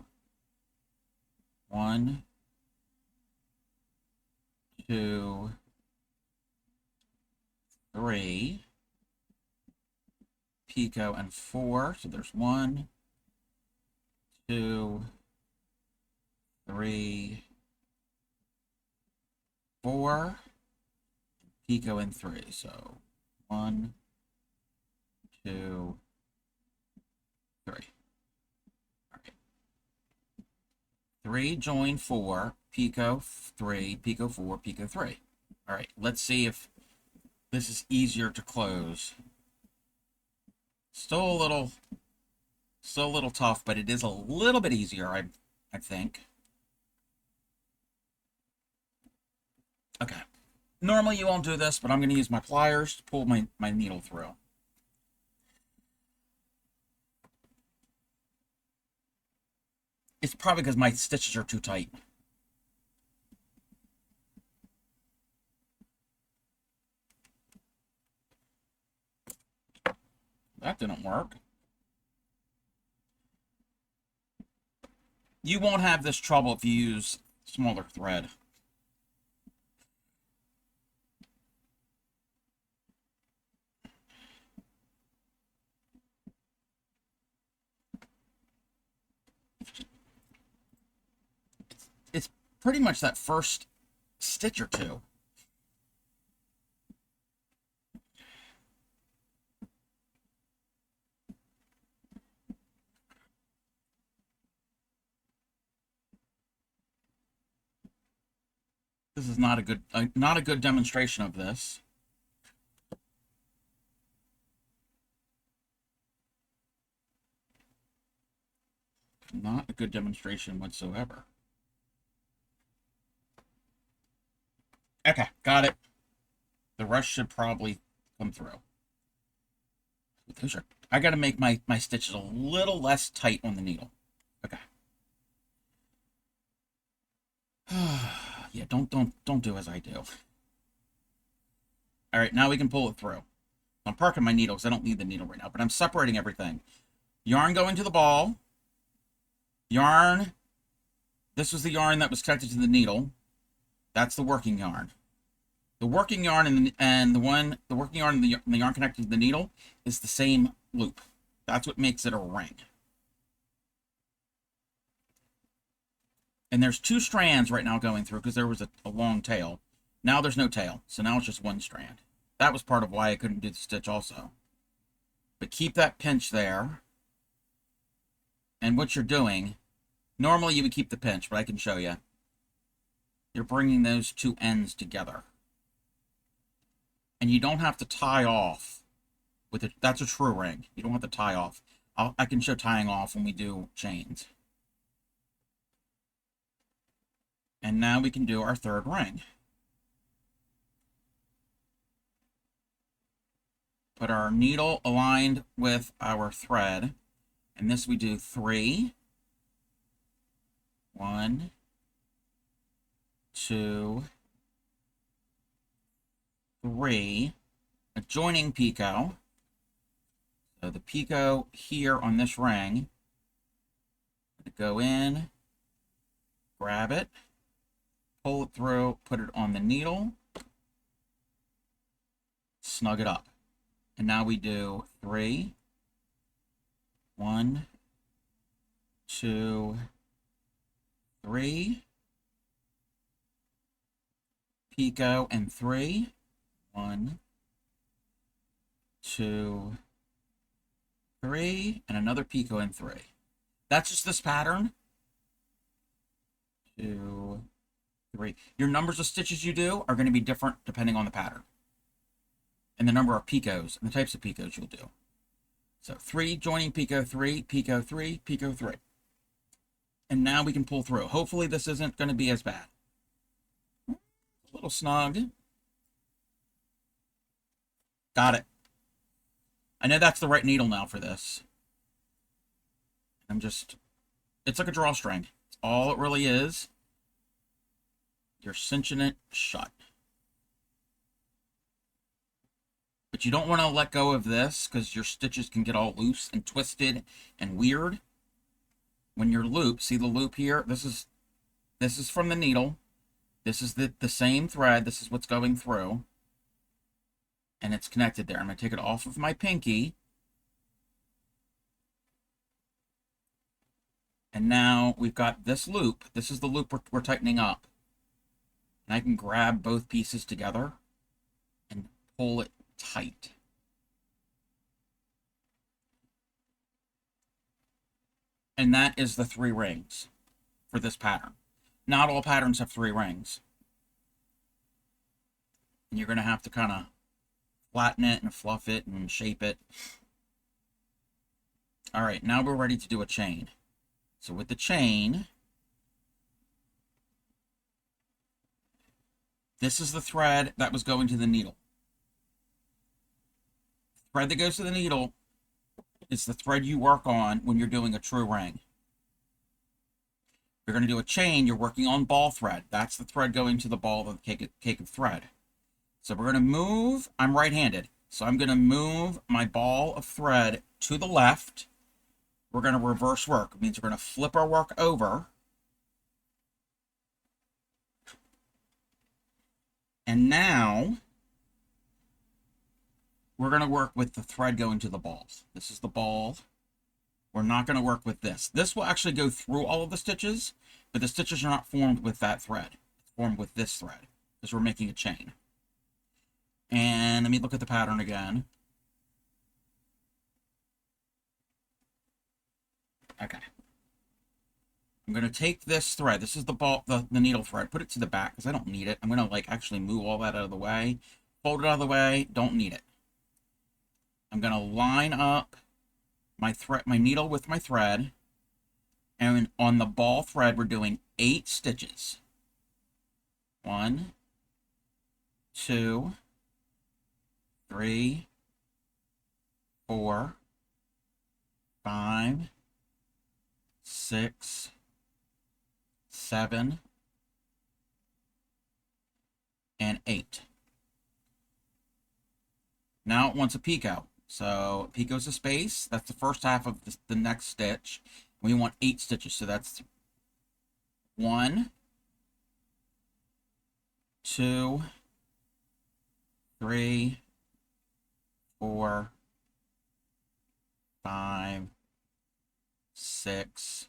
1, 2, 3. Picot and 4. So there's 1, 2, 3, 4. Picot and 3. So 1, 2, 3. 3, join 4, picot 3, picot 4, picot 3. All right, let's see if this is easier to close. Still a little tough, but it is a little bit easier, I think. Okay. Normally you won't do this, but I'm going to use my pliers to pull my needle through. It's probably because my stitches are too tight. That didn't work. You won't have this trouble if you use smaller thread. It's pretty much that first stitch or two. This is not a good demonstration of this. Not a good demonstration whatsoever. Okay, got it. The rest should probably come through. I got to make my stitches a little less tight on the needle. Okay. Yeah, don't do as I do. All right, now we can pull it through. I'm parking my needle because I don't need the needle right now, but I'm separating everything. Yarn going to the ball. Yarn. This was the yarn that was connected to the needle. That's the working yarn. The working yarn and the working yarn and the yarn connected to the needle is the same loop. That's what makes it a ring. And there's 2 strands right now going through because there was a long tail. Now there's no tail, so now it's just 1 strand. That was part of why I couldn't do the stitch also. But keep that pinch there. And what you're doing, normally you would keep the pinch, but I can show you. You're bringing those 2 ends together. And you don't have to tie off with it. That's a true ring. You don't have to tie off. I can show tying off when we do chains. And now we can do our 3rd ring. Put our needle aligned with our thread. And this we do 3. 1, 2, 3. A joining picot. So the picot here on this ring. Go in, grab it, pull it through, put it on the needle, snug it up. And now we do 3. 1, 2, 3. Picot and 3. 1, 2, 3. And another picot and 3. That's just this pattern. 2, 3. Your numbers of stitches you do are going to be different depending on the pattern. And the number of picots and the types of picots you'll do. So 3 joining picot 3, picot 3, picot 3. And now we can pull through. Hopefully this isn't going to be as bad. A little snug. Got it. I know that's the right needle now for this. It's like a drawstring. It's all it really is. You're cinching it shut. But you don't want to let go of this because your stitches can get all loose and twisted and weird. When you're looped, see the loop here? This is from the needle. This is the same thread. This is what's going through. And it's connected there. I'm going to take it off of my pinky. And now we've got this loop. This is the loop we're tightening up. And I can grab both pieces together and pull it tight. And that is the 3 rings for this pattern. Not all patterns have 3 rings. And you're going to have to kind of flatten it and fluff it and shape it. All right, now we're ready to do a chain. So with the chain, this is the thread that was going to the needle. The thread that goes to the needle is the thread you work on when you're doing a true ring. If you're going to do a chain, you're working on ball thread. That's the thread going to the ball of the cake of thread. So we're going to move, I'm right-handed, so I'm going to move my ball of thread to the left. We're going to reverse work. It means we're going to flip our work over. And now we're going to work with the thread going to the balls. This is the ball. We're not going to work with this. This will actually go through all of the stitches, but the stitches are not formed with that thread. It's formed with this thread because we're making a chain. And let me look at the pattern again. Okay. I'm going to take this thread. This is the ball, the needle thread. Put it to the back because I don't need it. I'm going to actually move all that out of the way. Fold it out of the way. Don't need it. I'm going to line up my needle with my thread. And on the ball thread, we're doing 8 stitches. 1, 2, 3, 4, 5, 6, 7, and 8. Now it wants a picot. So picot's a space. That's the first half of the next stitch. We want 8 stitches. So that's 1, 2, 3, 4, 5, 6,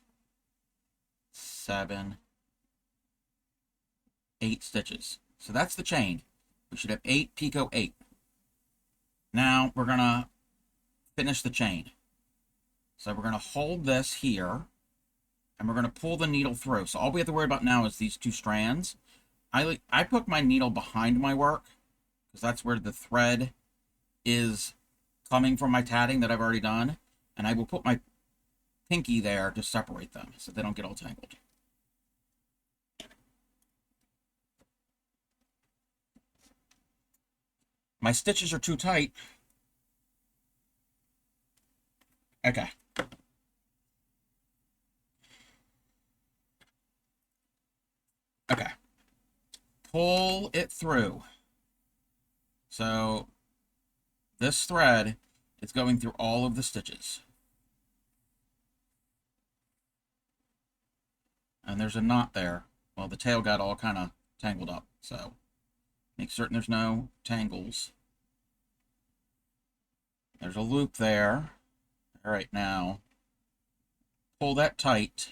7, 8 stitches. So that's the chain. We should have 8, picot 8. Now we're going to finish the chain. So we're going to hold this here, and we're going to pull the needle through. So all we have to worry about now is these 2 strands. I put my needle behind my work, because that's where the thread is coming from my tatting that I've already done. And I will put my pinky there to separate them so they don't get all tangled. My stitches are too tight. Okay. Okay. Pull it through. So this thread is going through all of the stitches. And there's a knot there. Well, the tail got all kind of tangled up. So make certain there's no tangles. There's a loop there. All right, now pull that tight.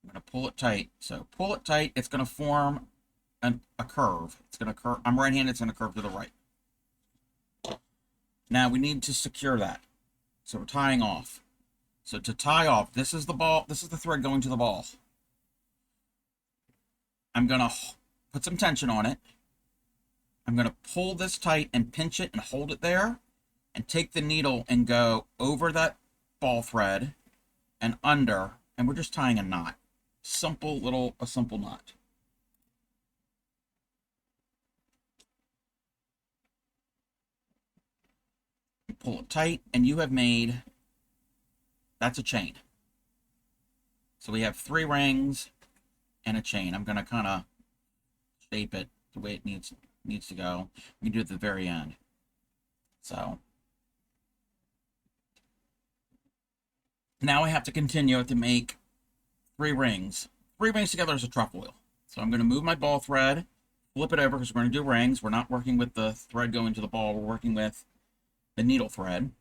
I'm going to pull it tight. So pull it tight. It's going to form a curve. It's going to curve. I'm right-handed. It's going to curve to the right. Now we need to secure that. So we're tying off. So to tie off, this is the ball. This is the thread going to the ball. I'm going to put some tension on it. I'm going to pull this tight and pinch it and hold it there and take the needle and go over that ball thread and under, and we're just tying a knot. A simple knot. You pull it tight, and you have made, that's a chain. So we have 3 rings and a chain. I'm going to kind of shape it the way it needs to go. We do it at the very end. So now I have to continue to make 3 rings. 3 rings together is a trefoil. So I'm going to move my ball thread, flip it over because we're going to do rings. We're not working with the thread going to the ball. We're working with the needle thread.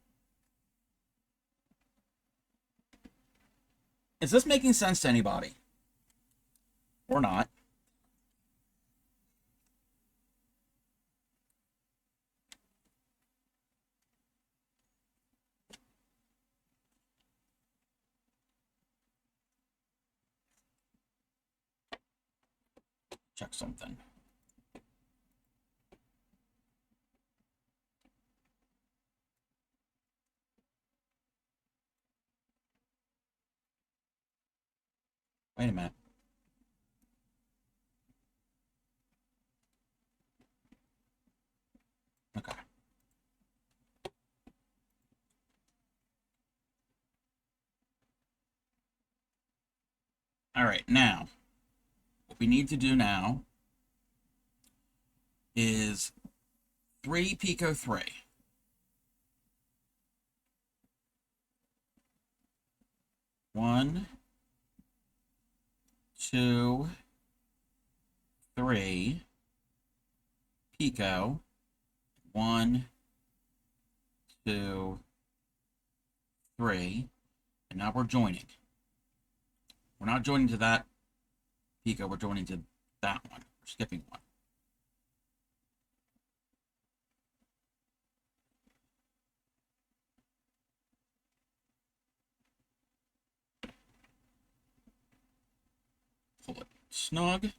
Is this making sense to anybody? Or not? Check something. Wait a minute. Okay. All right, now, what we need to do now is 3 picot 3. 1, 2, 3, picot. 1, 2, 3, and now we're joining. We're not joining to that picot, we're joining to that one. We're skipping one. Pull it snug.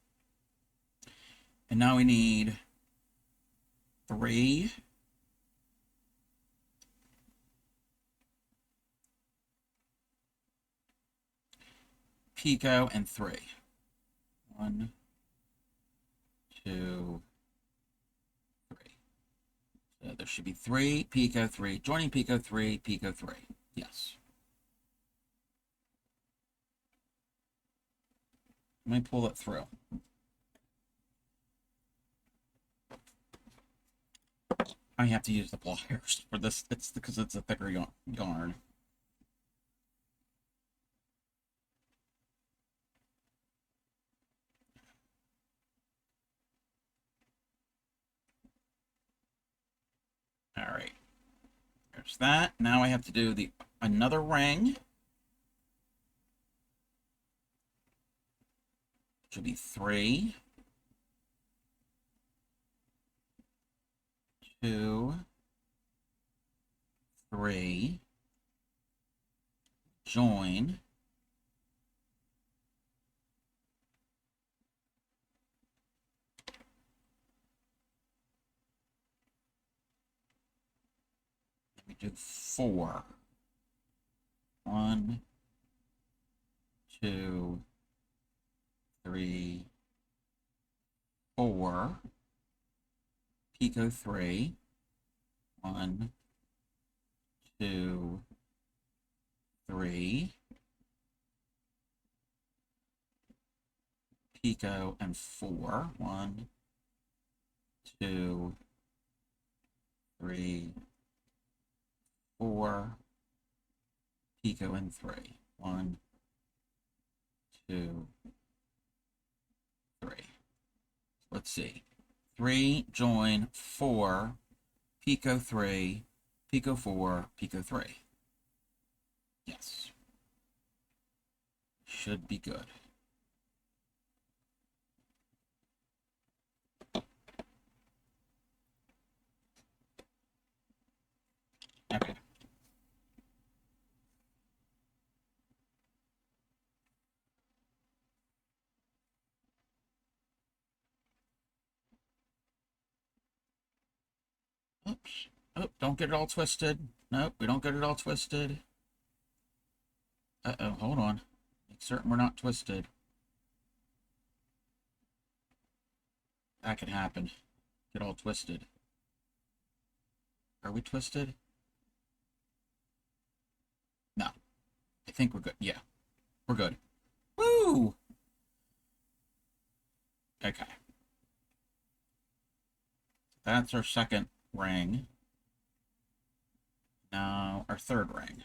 And now we need 3 picot and 3. 1, 2, 3. So there should be 3 picot 3, joining picot 3, picot 3. Yes. Let me pull it through. I have to use the pliers for this. It's because it's a thicker yarn. All right. There's that. Now I have to do another ring. Should be 3, 2, 3, join, let me do 4. 1, 2, 3, 4, picot 3, 1, 2, 3, picot and 4, 1, 2, 3, 4, picot and 3, 1, 2, 3. Let's see. 3, join, 4, picot 3, picot 4, picot 3. Yes. Should be good. Okay. Oops. Oh, don't get it all twisted. Nope, we don't get it all twisted. Uh-oh, hold on. Make certain we're not twisted. That could happen. Get all twisted. Are we twisted? No. I think we're good. Yeah. We're good. Woo! Okay. That's our second ring. Now, our third ring.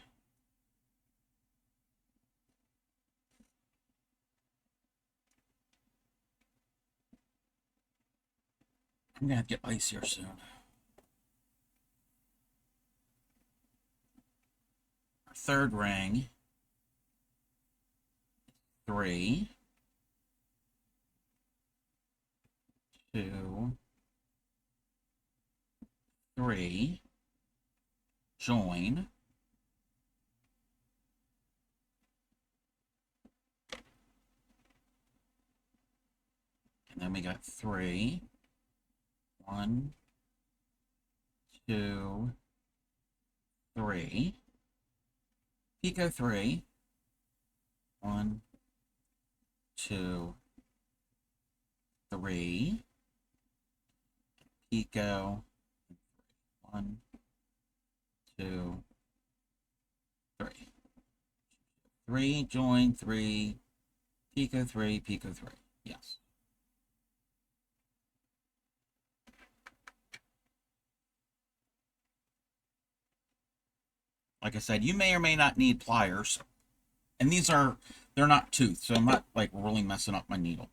I'm gonna have to get ice here soon. Our third ring. 3, 2, 3. Join. And then we got 3. 1, 2, 3. Pico 3. 1, 2, 3. Pico. 1, 2, 3. 3, join 3. Pico 3, Pico 3. Yes. Like I said, you may or may not need pliers. And they're not toothed, so I'm not like really messing up my needle.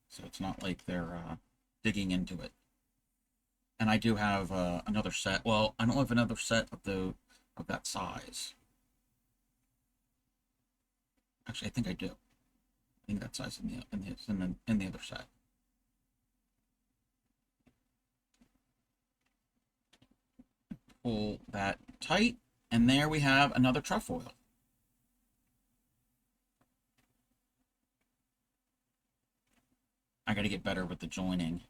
So it's not like they're digging into it. And I do have another set. Well, I don't have another set of that size. Actually, I think I do. I think that size in the other set. Pull that tight, and there we have another trefoil. I got to get better with the joining.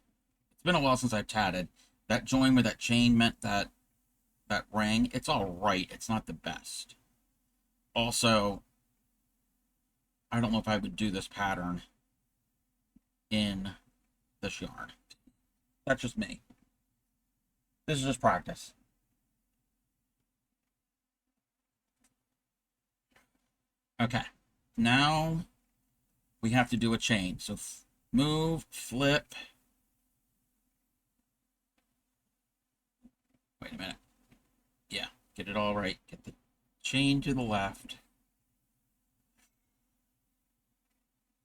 It's been a while since I've tatted. That join where that chain meant that ring, it's all right. It's not the best. Also, I don't know if I would do this pattern in this yarn. That's just me. This is just practice. Okay. Now we have to do a chain. So move, flip. Wait a minute. Yeah, get it all right. Get the chain to the left.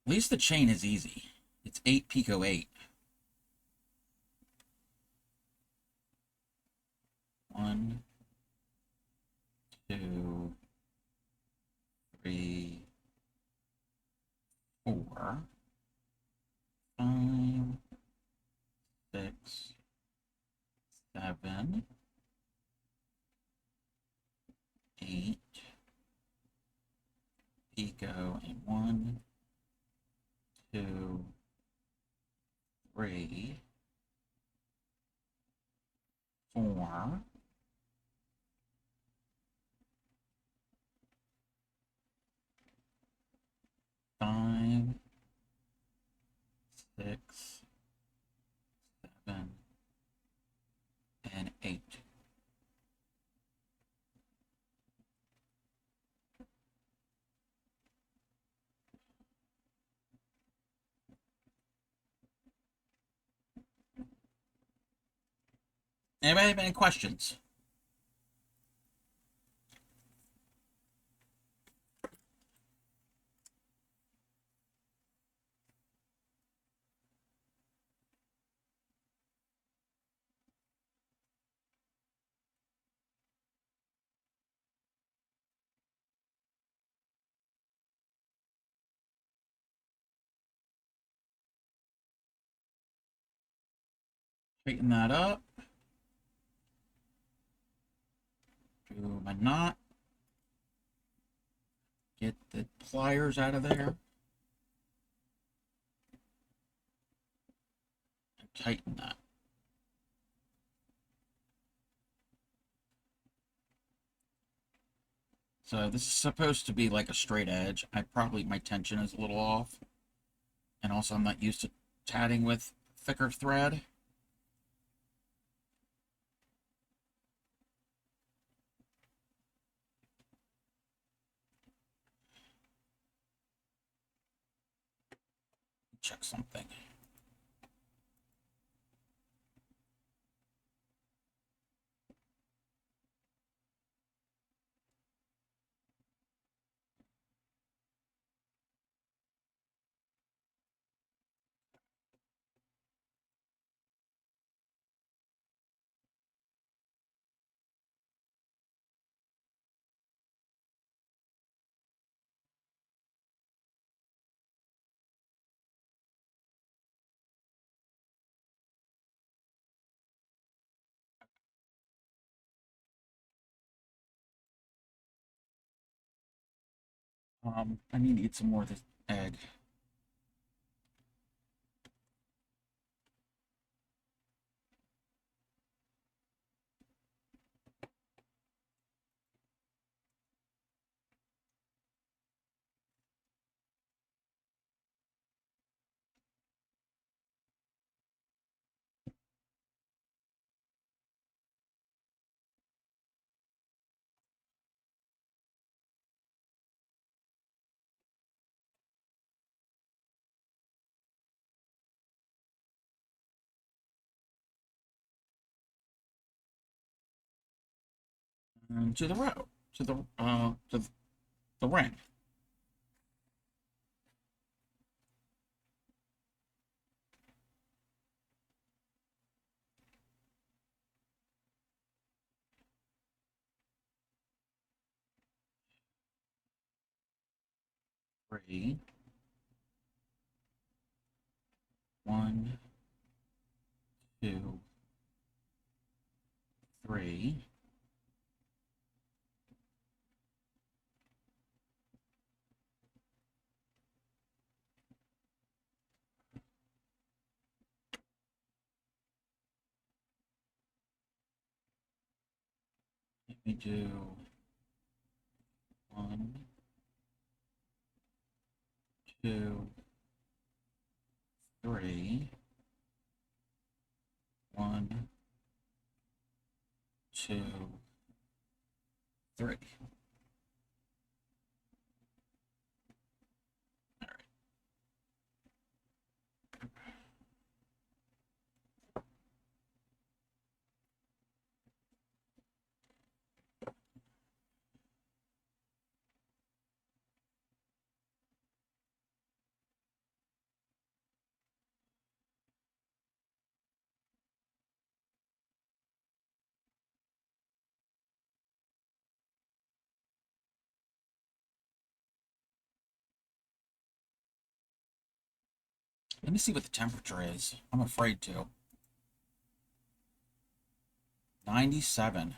At least the chain is easy. It's 8 Pico 8. 1, 2, 3, 4, 5, 6, 7, 8, Pico, and 1, 2, 3, 4, 5, 6, 7, and 8. Anybody have any questions? Straighten that up. Do my knot. Get the pliers out of there. And tighten that. So this is supposed to be like a straight edge. My tension is a little off. And also I'm not used to tatting with thicker thread. Check something. I need to get some more of this egg. To the row. To the ring. 3. 1, 2, 3. Let me do 1, 2, 3. 1, 2, 3. Let me see what the temperature is. I'm afraid to. 97.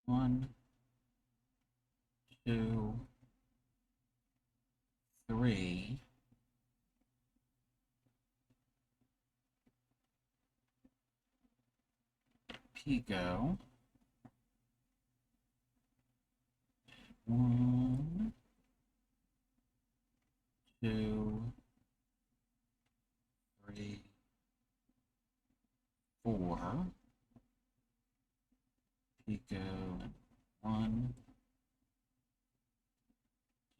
One, 2, 3. Pico. 1, 2, 3, 4. Pico. 1,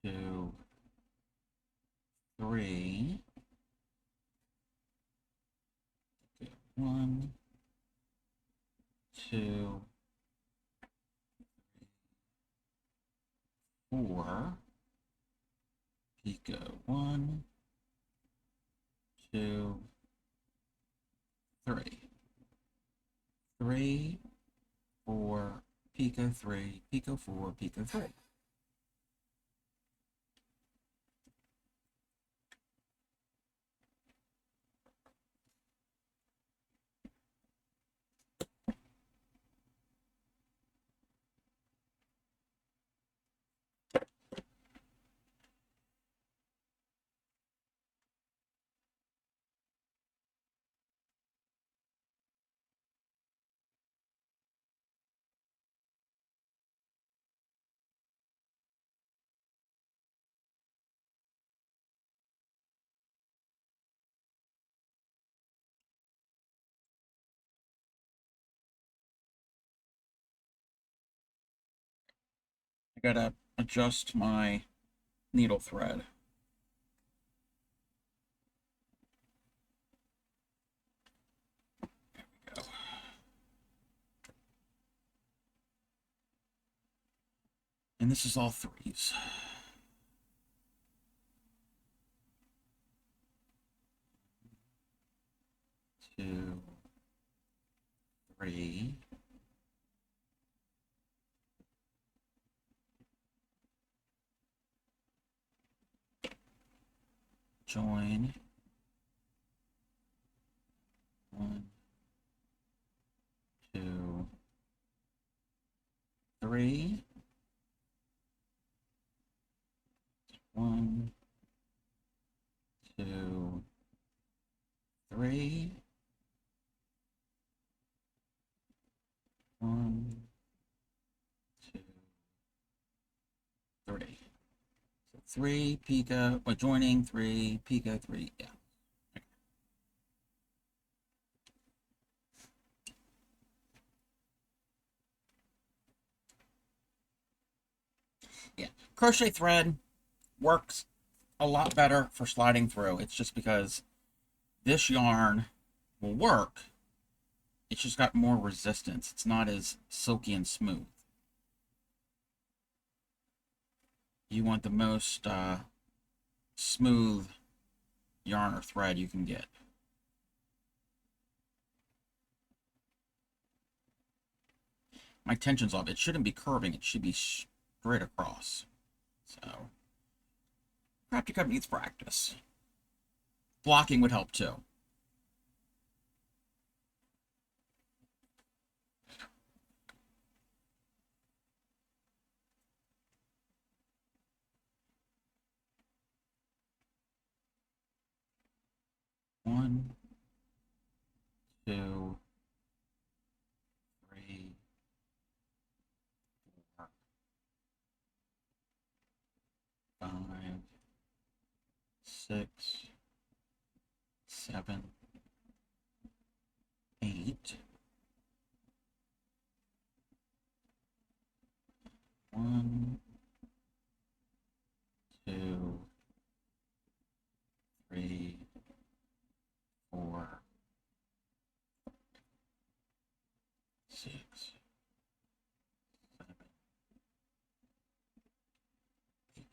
2, 3. 1, 2, 4. Pico. 1, 2, 3, 4, picot 3, picot 4, picot 3. I gotta adjust my needle thread. There we go. And this is all 3s. 2, 3. Join. 1, 2, 3. 1, 2, 3. 1, 2, 3. So 3 picot, or joining 3 picot 3. Yeah. Okay. Yeah. Crochet thread works a lot better for sliding through. It's just because this yarn will work. It's just got more resistance. It's not as silky and smooth. You want the most smooth yarn or thread you can get. My tension's off. It shouldn't be curving. It should be straight across. So, Crafty Cup needs practice. Blocking would help too. One, 2, 3, 4, 5, 6, 7, 8. 1, 2, 3, 4, 6, 7, 8.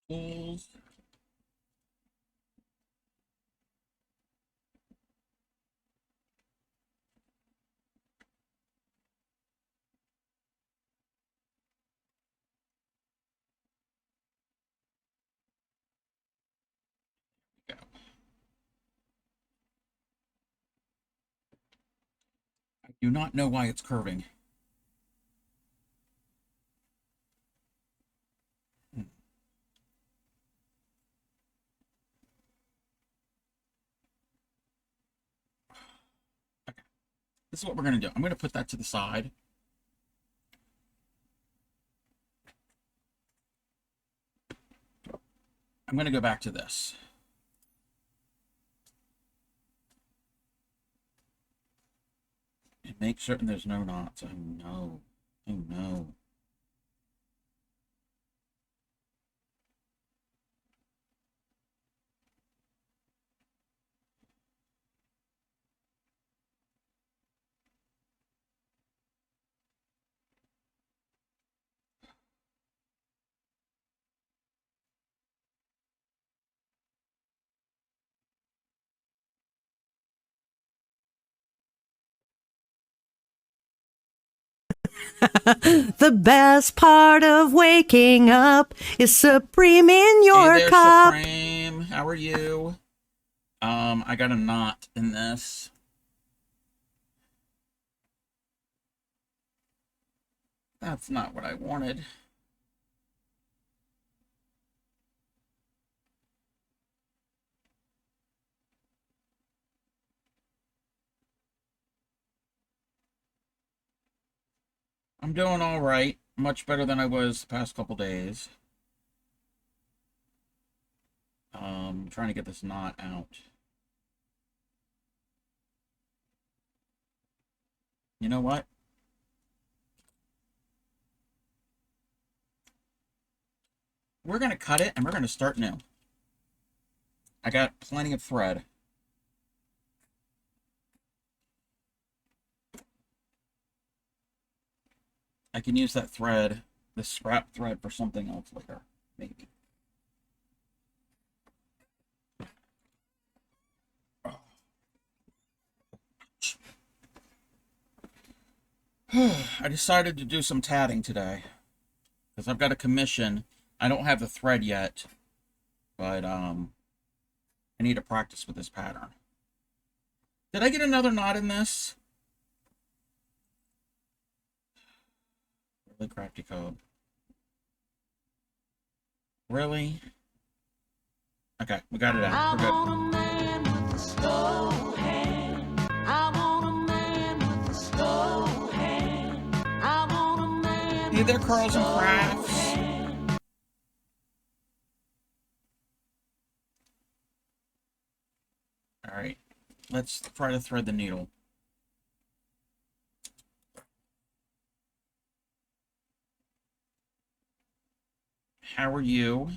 Pulls. Go. I do not know why it's curving. Okay. This is what we're going to do. I'm going to put that to the side. I'm going to go back to this. And make certain there's no knots. Oh no. Oh no. The best part of waking up is Supreme in your Hey there, cup. Supreme. How are you? I got a knot in this. That's not what I wanted. I'm doing all right. Much better than I was the past couple days. Trying to get this knot out. You know what? We're going to cut it and we're going to start new. I got plenty of thread. I can use that thread, the scrap thread, for something else later, maybe. I decided to do some tatting today because I've got a commission. I don't have the thread yet, but I need to practice with this pattern. Did I get another knot in this? Really crafty code. Really? Okay, we got it out. We're good. Hey there, Curls and Crafts. All right, let's try to thread the needle. How are you?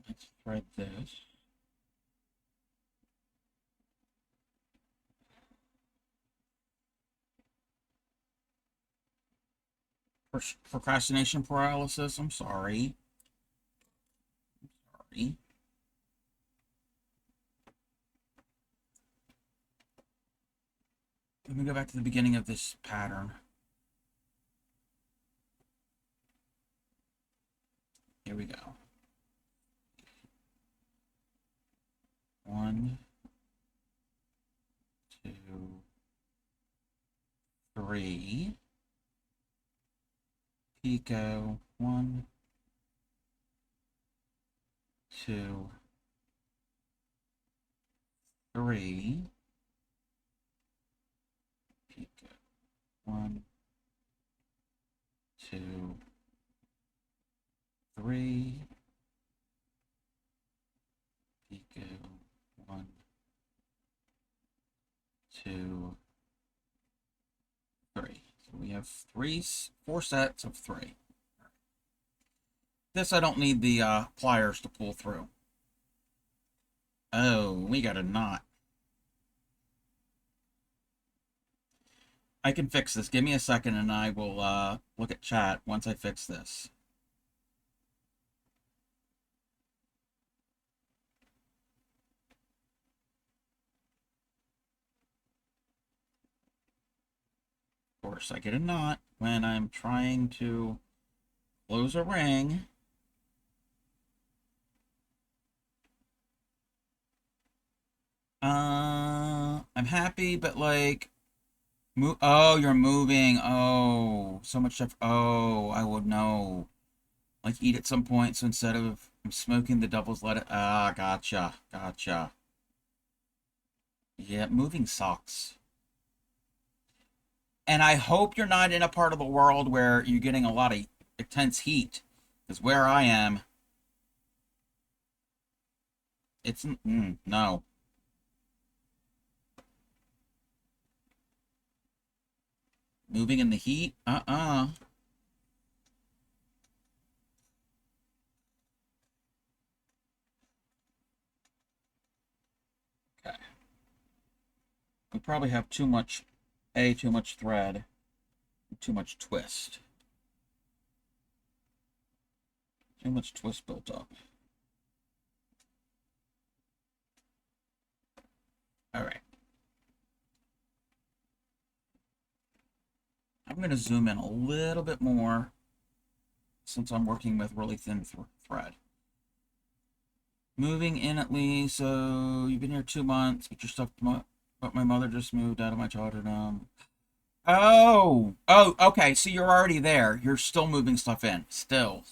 Let's thread this. Procrastination paralysis. I'm sorry. Sorry. Let me go back to the beginning of this pattern. Here we go. 1, 2, 3. Pico. 1, 2, 3. Pico. 1, 2, 3. Pico. 1, 2, 3. So we have 4 sets of 3. This I don't need the pliers to pull through. Oh, we got a knot. I can fix this. Give me a second and I will look at chat once I fix this. Of course, I get a knot when I'm trying to close a ring. I'm happy, but like, oh, you're moving. Oh, so much stuff. Oh, I would know. Like, eat at some point. So instead of smoking the devil's lettuce. Ah, gotcha. Gotcha. Yeah, moving sucks. And I hope you're not in a part of the world where you're getting a lot of intense heat. Because where I am, it's, no. Moving in the heat? Uh-uh. Okay. We probably have too much thread, too much twist. Too much twist built up. All right. I'm going to zoom in a little bit more since I'm working with really thin thread. Moving in at least, so you've been here 2 months, get your stuff, but my mother just moved out of my childhood. Oh, okay, so you're already there. You're still moving stuff in. Still.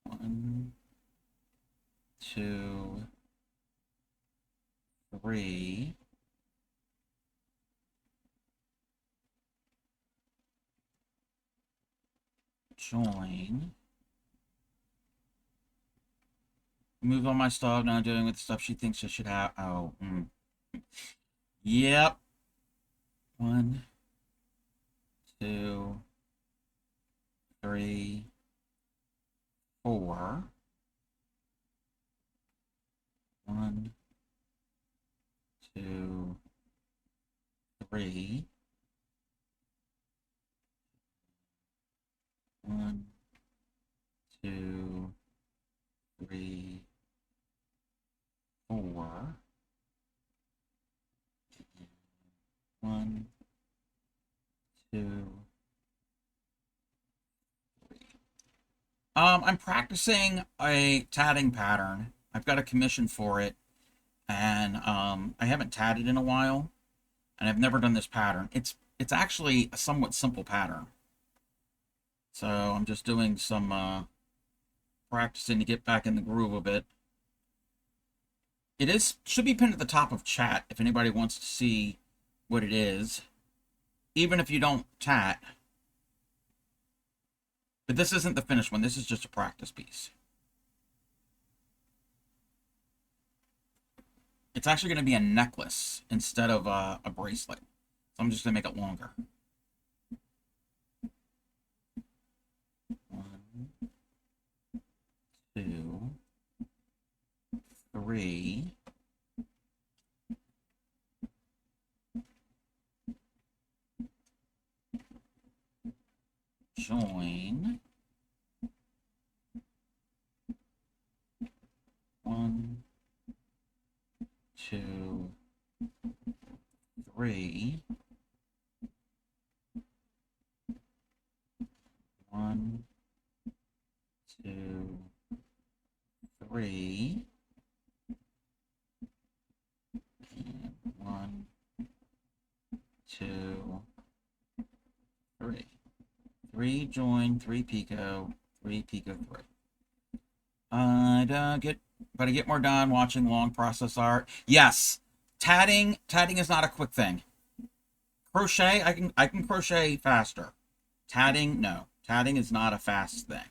1, 2, 3. Join. Move all my stuff, now doing with the stuff she thinks I should have. Oh, Yep. 1, 2, 3, 4. 1, 2, 3. 1, 2, 3, 4. 1, 2, 3. I'm practicing a tatting pattern. I've got a commission for it, and I haven't tatted in a while, and I've never done this pattern. It's actually a somewhat simple pattern. So I'm just doing some practicing to get back in the groove a bit. It should be pinned at the top of chat if anybody wants to see what it is, even if you don't tat. But this isn't the finished one. This is just a practice piece. It's actually going to be a necklace instead of a bracelet. So I'm just going to make it longer. 1, 2, 3. Join. 1, 2, 3. 1, 2, 3. And 1, 2, 3. 3 join, 3 picot, 3 picot 3. But I get more done watching long process art. Yes, tatting is not a quick thing. Crochet, I can crochet faster. Tatting, no. Tatting is not a fast thing.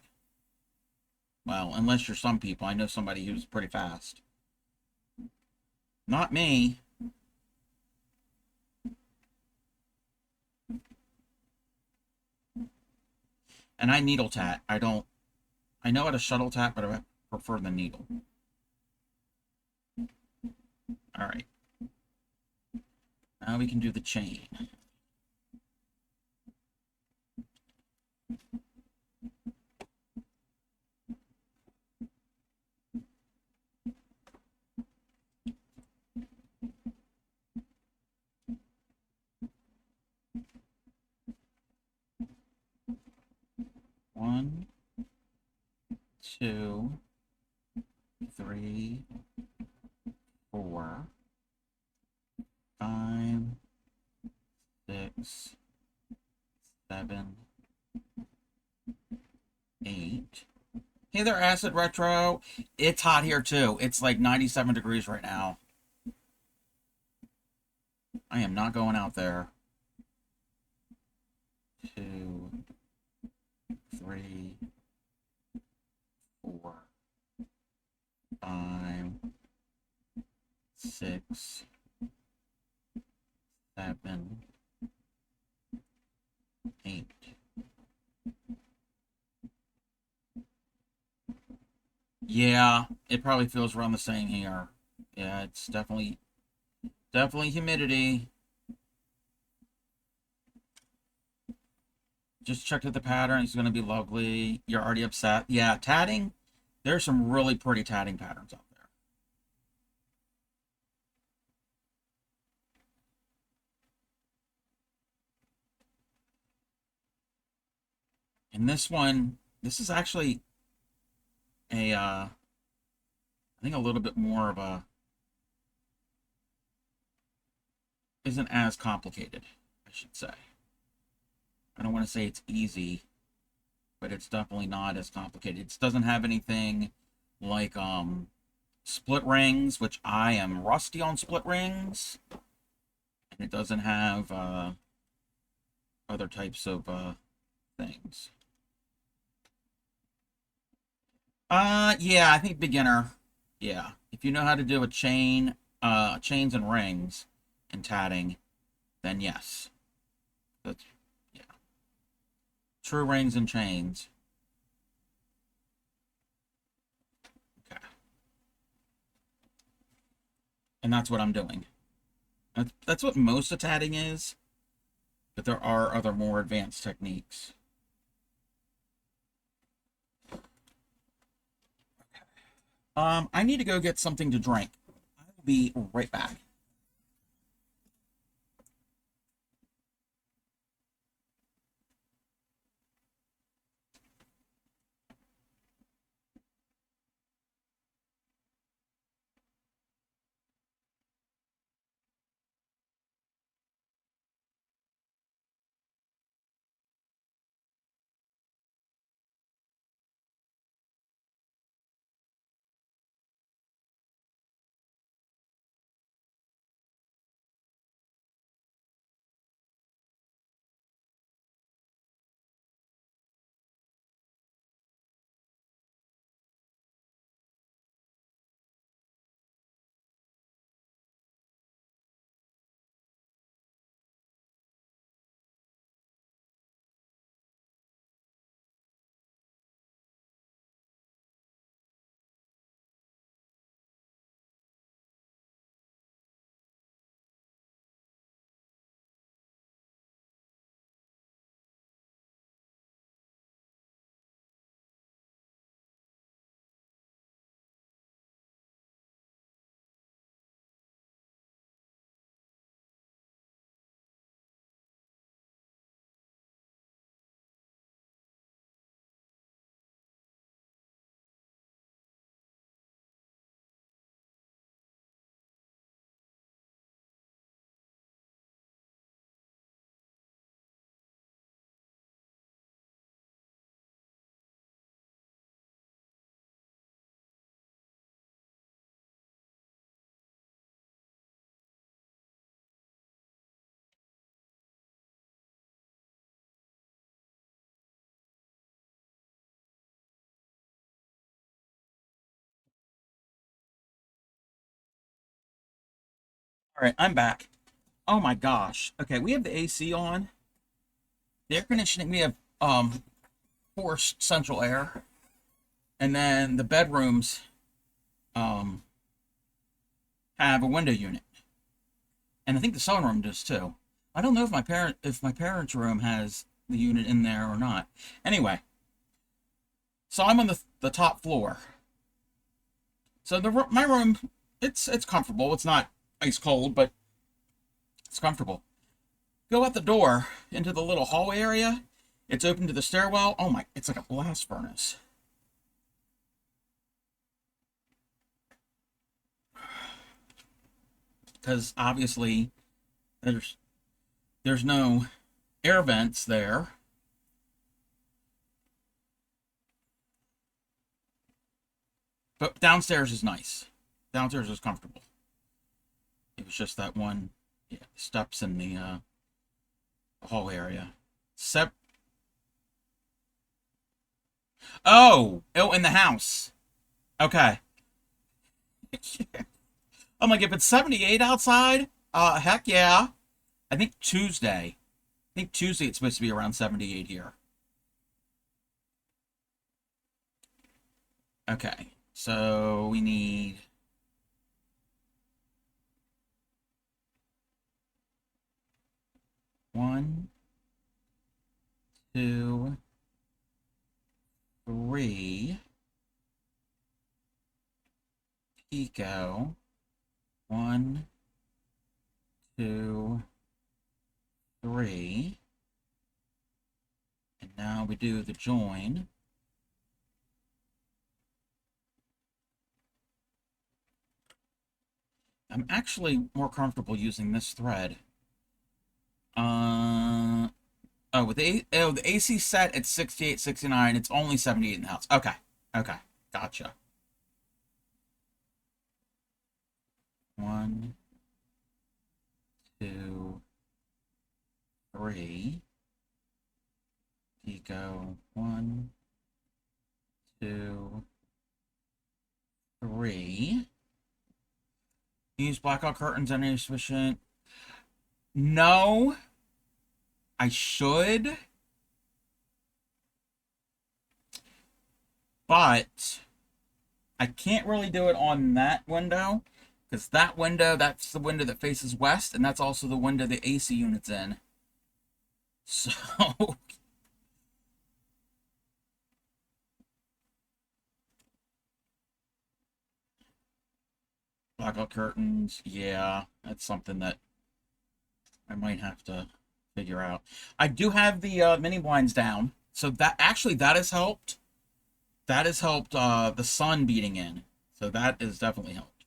Well, unless you're some people. I know somebody who's pretty fast. Not me. And I needle tat. I know how to shuttle tat, but I prefer the needle. All right. Now we can do the chain. One, 2, 3, 4, 5, 6, 7, 8. Hey there, Acid Retro. It's hot here too. It's like 97 degrees right now. I am not going out there. 2, 3, 4, 5, 6, 7, 8. Yeah, it probably feels around the same here. Yeah, it's definitely humidity. just checked out the pattern. It's going to be lovely. You're already upset. Yeah, tatting. There's some really pretty tatting patterns out there. And this one, this is actually a, I think a little bit more of a, isn't as complicated, I should say. I don't want to say it's easy, but it's definitely not as complicated. It doesn't have anything like split rings, which I am rusty on split rings. And it doesn't have other types of things. Yeah, I think beginner. Yeah, if you know how to do a chain, chains and rings and tatting, then yes. That's, yeah. True rings and chains. Okay. And that's what I'm doing. That's what most of tatting is, but there are other more advanced techniques. I need to go get something to drink. I will be right back. All right, I'm back. Oh my gosh. Okay, we have the AC on. The air conditioning, we have forced central air. And then the bedrooms have a window unit. And I think the sunroom does too. I don't know if my parents' room has the unit in there or not. Anyway, so I'm on the top floor. So my room, it's comfortable. It's not ice cold, but it's comfortable. Go out the door into the little hallway area. It's open to the stairwell. Oh my, it's like a blast furnace. Because obviously there's no air vents there. But downstairs is nice. Downstairs is comfortable. It was just that one, yeah, steps in the hallway area. Oh, in the house. Okay. I'm like, if it's 78 outside, heck yeah. I think Tuesday it's supposed to be around 78 here. Okay, so we need one, 2, 3, Pico, 1, 2, 3, and now we do the join. I'm actually more comfortable using this thread. With the AC set at 68, 69, it's only 78 in the house. Okay, gotcha. 1, 2, 3. Pico, 1, 2, 3. Use blackout curtains any sufficient. No, I should, but I can't really do it on that window, because that window, that's the window that faces west, and that's also the window the AC unit's in. So, blackout curtains, yeah, that's something that I might have to figure out. I do have the mini blinds down, so that has helped. That has helped the sun beating in, so that has definitely helped.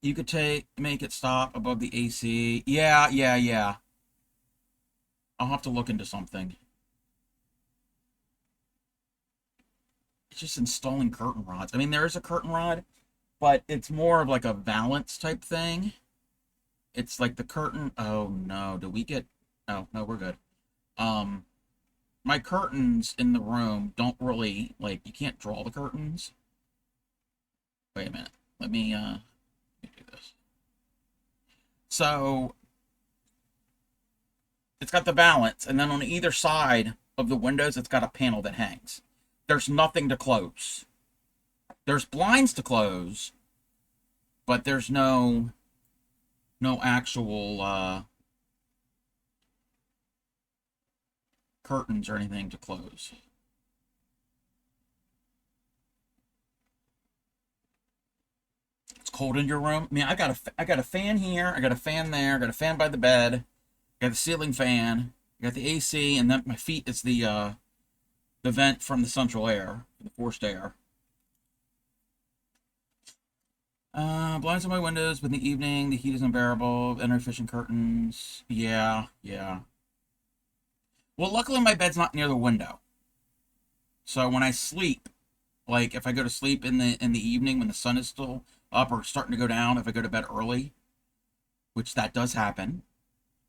You could make it stop above the AC. Yeah. I'll have to look into something. It's just installing curtain rods. I mean, there is a curtain rod, but it's more of like a valance type thing. It's like the curtain. Oh no, do we get? Oh no, we're good. My curtains in the room don't really, like, you can't draw the curtains. Wait a minute. Let me do this. So it's got the valance, and then on either side of the windows, it's got a panel that hangs. There's nothing to close. There's blinds to close, but there's no actual curtains or anything to close. It's cold in your room. I mean, I got a fan here. I got a fan there. I got a fan by the bed. I got the ceiling fan. I got the AC, and then my feet is the vent from the central air, the forced air. Blinds on my windows, but in the evening the heat is unbearable. Inefficient curtains. Yeah. Well, luckily my bed's not near the window, so when I sleep, like if I go to sleep in the evening when the sun is still up or starting to go down, if I go to bed early, which that does happen,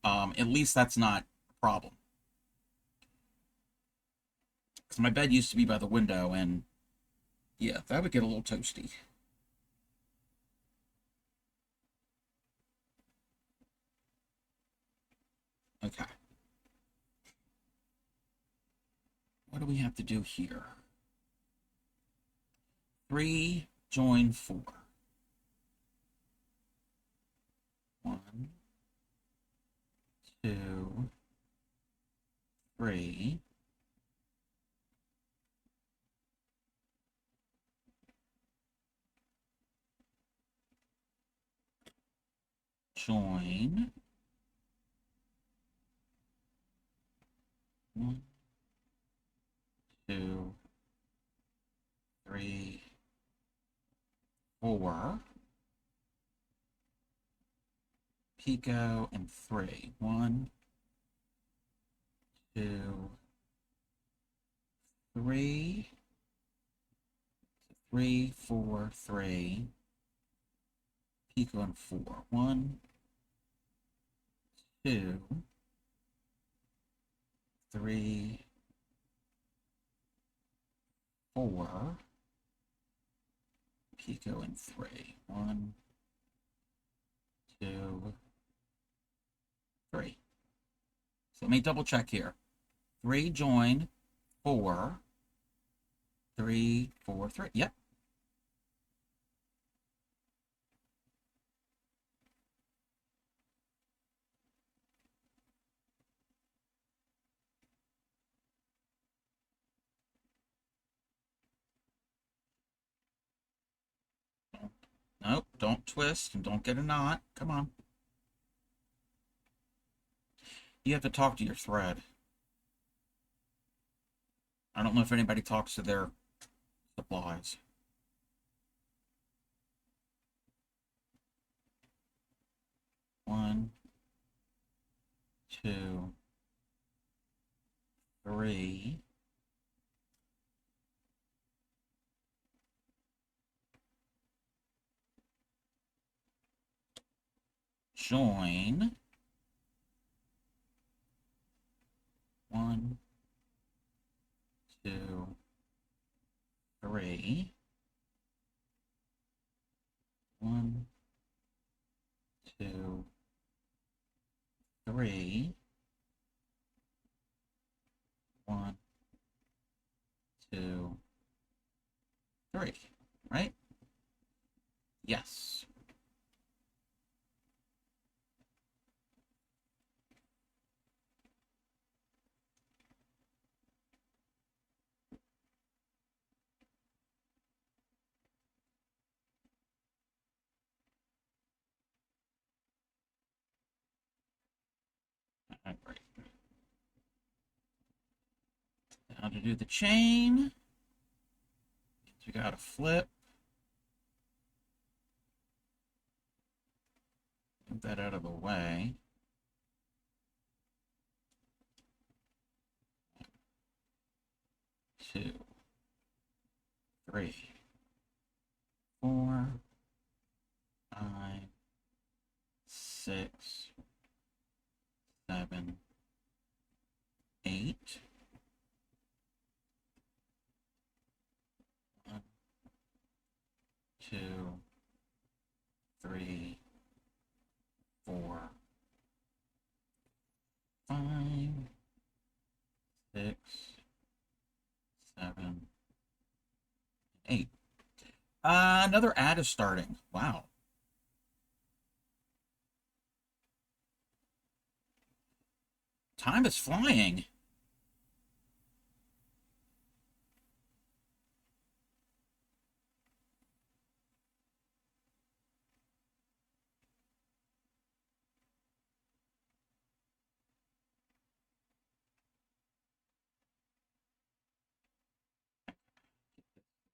at least that's not a problem. Because my bed used to be by the window, and yeah, that would get a little toasty. Okay. What do we have to do here? 3, join 4. 1, 2, 3. Join. 1, 2, 3, 4. Pico and 3. 1, 2, 3. 3, 4, 3. Pico and 4. 1, 2, 3, 4. Pico and 3. 1, 2, 3. So let me double check here. 3, join 4. 3, 4, 3. Yep. Nope, don't twist and don't get a knot. Come on. You have to talk to your thread. I don't know if anybody talks to their supplies. One, two, three. Join. One, two, three. One, two, three. One, two, three. Right? Yes. All right. Now to do the chain, we got to flip. Move that out of the way. Two, three, four, five, six, seven, eight. One, two, three, four, five, six, seven, eight. Another ad is starting. Wow. Time is flying.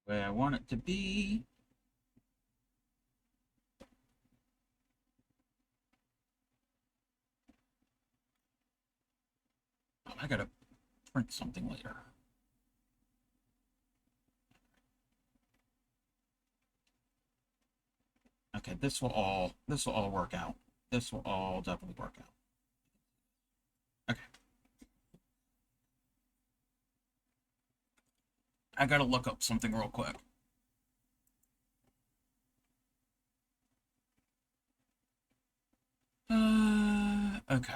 The way I want it to be. Oh, I gotta print something later. Okay, this will all work out. This will all definitely work out. Okay. I gotta look up something real quick. Okay.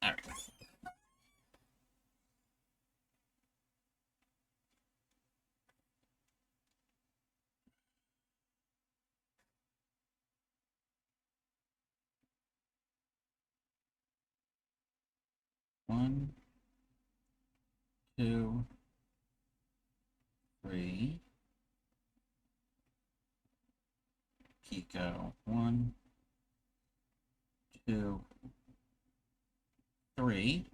All right. One, two, three. Kiko. One, two, three.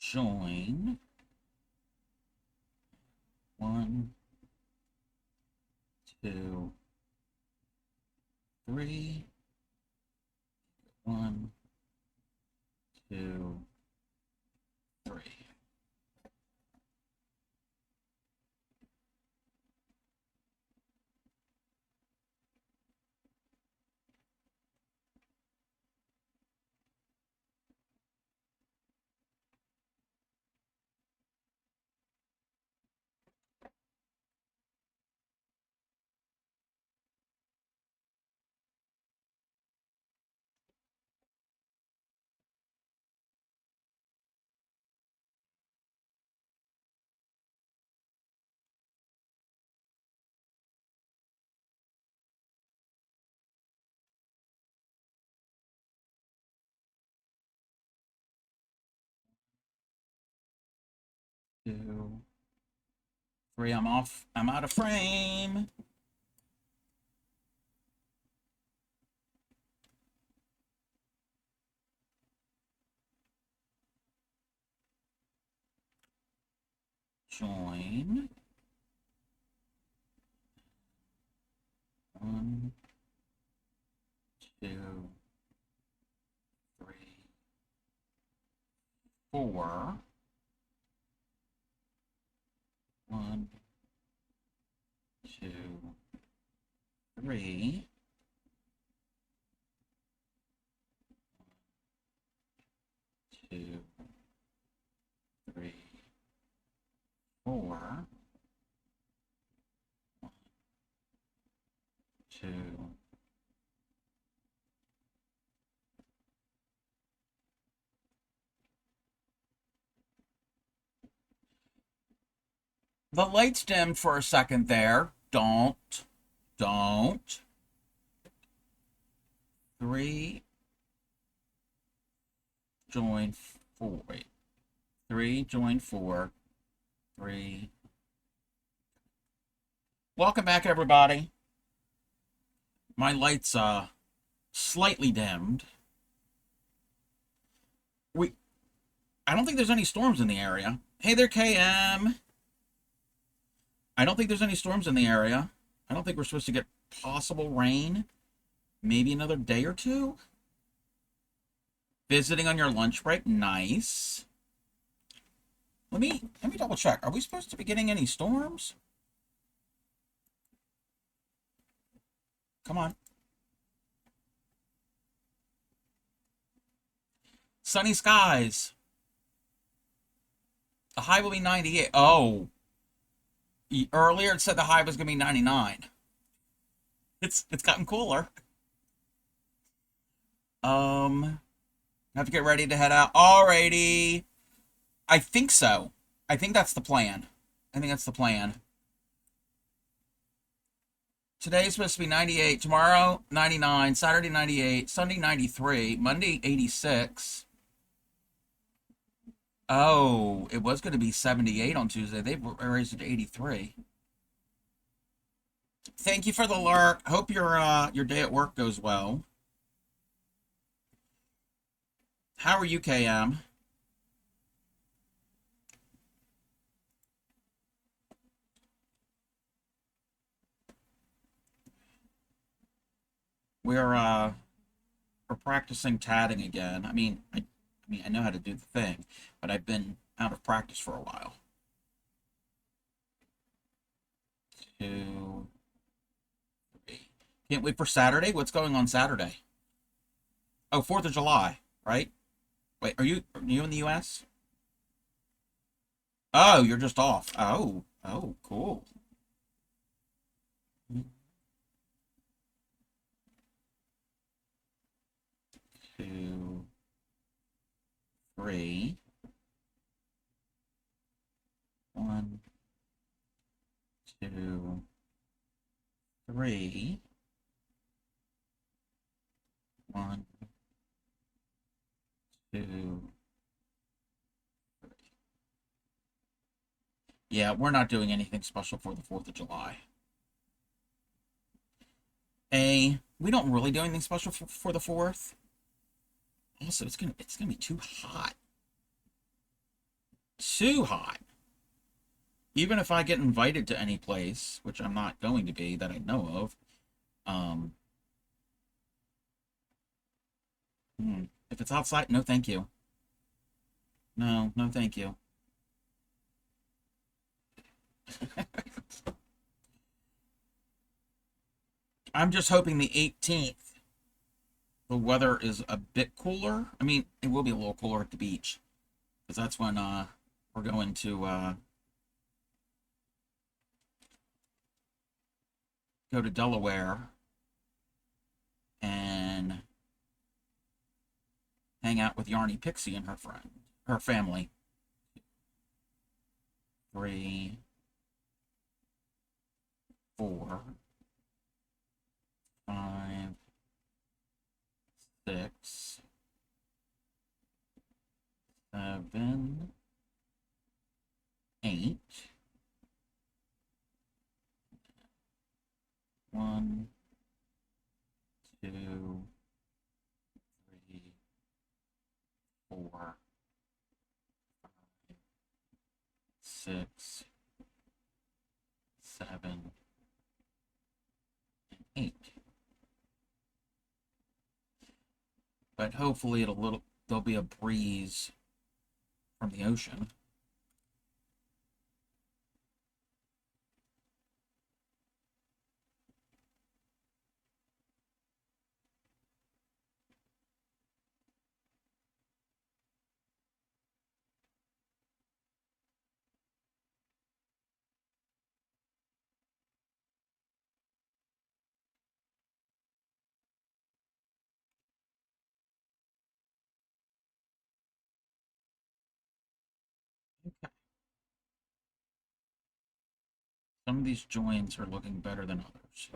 Join. One, two, three. One, two, three. 2, 3. I'm off. I'm out of frame. Join. 1, 2, 3, 4. 1, 2, 3. 2, 3, 4. 2. The lights dimmed for a second there. Don't. 3. Join 4. Wait. 3. Join 4. 3. Welcome back, everybody. My lights slightly dimmed. I don't think there's any storms in the area. Hey there, KM. I don't think there's any storms in the area. I don't think we're supposed to get possible rain. Maybe another day or two. Visiting on your lunch break. Nice. Let me double check. Are we supposed to be getting any storms? Come on. Sunny skies. The high will be 98. Oh. Earlier it said the high was going to be 99. It's gotten cooler. Have to get ready to head out. Alrighty. I think so. I think that's the plan. Today's supposed to be 98. Tomorrow, 99. Saturday, 98. Sunday, 93. Monday, 86. Oh, it was going to be 78 on Tuesday. They raised it to 83. Thank you for the lurk. Hope your day at work goes well. How are you, KM? We're practicing tatting again. I mean, I know how to do the thing, but I've been out of practice for a while. 2, 3. Can't wait for Saturday. What's going on Saturday? Oh, 4th of July, right? Wait, are you in the US? Oh, you're just off. Oh, cool. 2, 3. 1, 2, 3. 1, 2, 3. Yeah, we're not doing anything special for the 4th of July. We don't really do anything special for the 4th. Also, it's gonna be too hot. Too hot. Even if I get invited to any place, which I'm not going to be that I know of, if it's outside, no thank you. No thank you. I'm just hoping the 18th, the weather is a bit cooler. I mean, it will be a little cooler at the beach, because that's when we're going to go to Delaware and hang out with Yarny Pixie and her family. 3, 4, 5, 6, 7, 2, 3, 4, 5, 6, 7, and 8. But hopefully there'll be a breeze from the ocean. Okay. Some of these joins are looking better than others.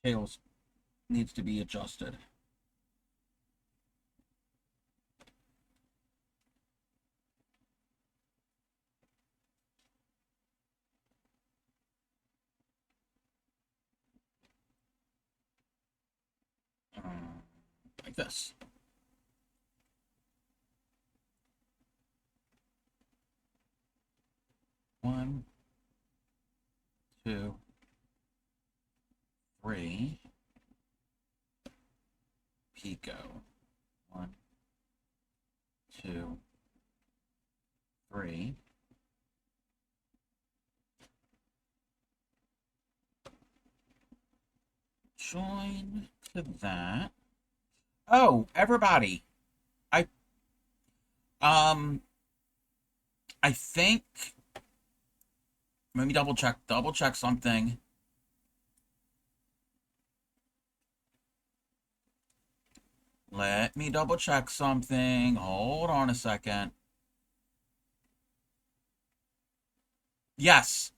Tails needs to be adjusted. Like this. One, 2, 3. Pico. 1, 2, 3. Join to that. Oh, everybody. I think, let me double check something. Let me double check something. Hold on a second. Yes.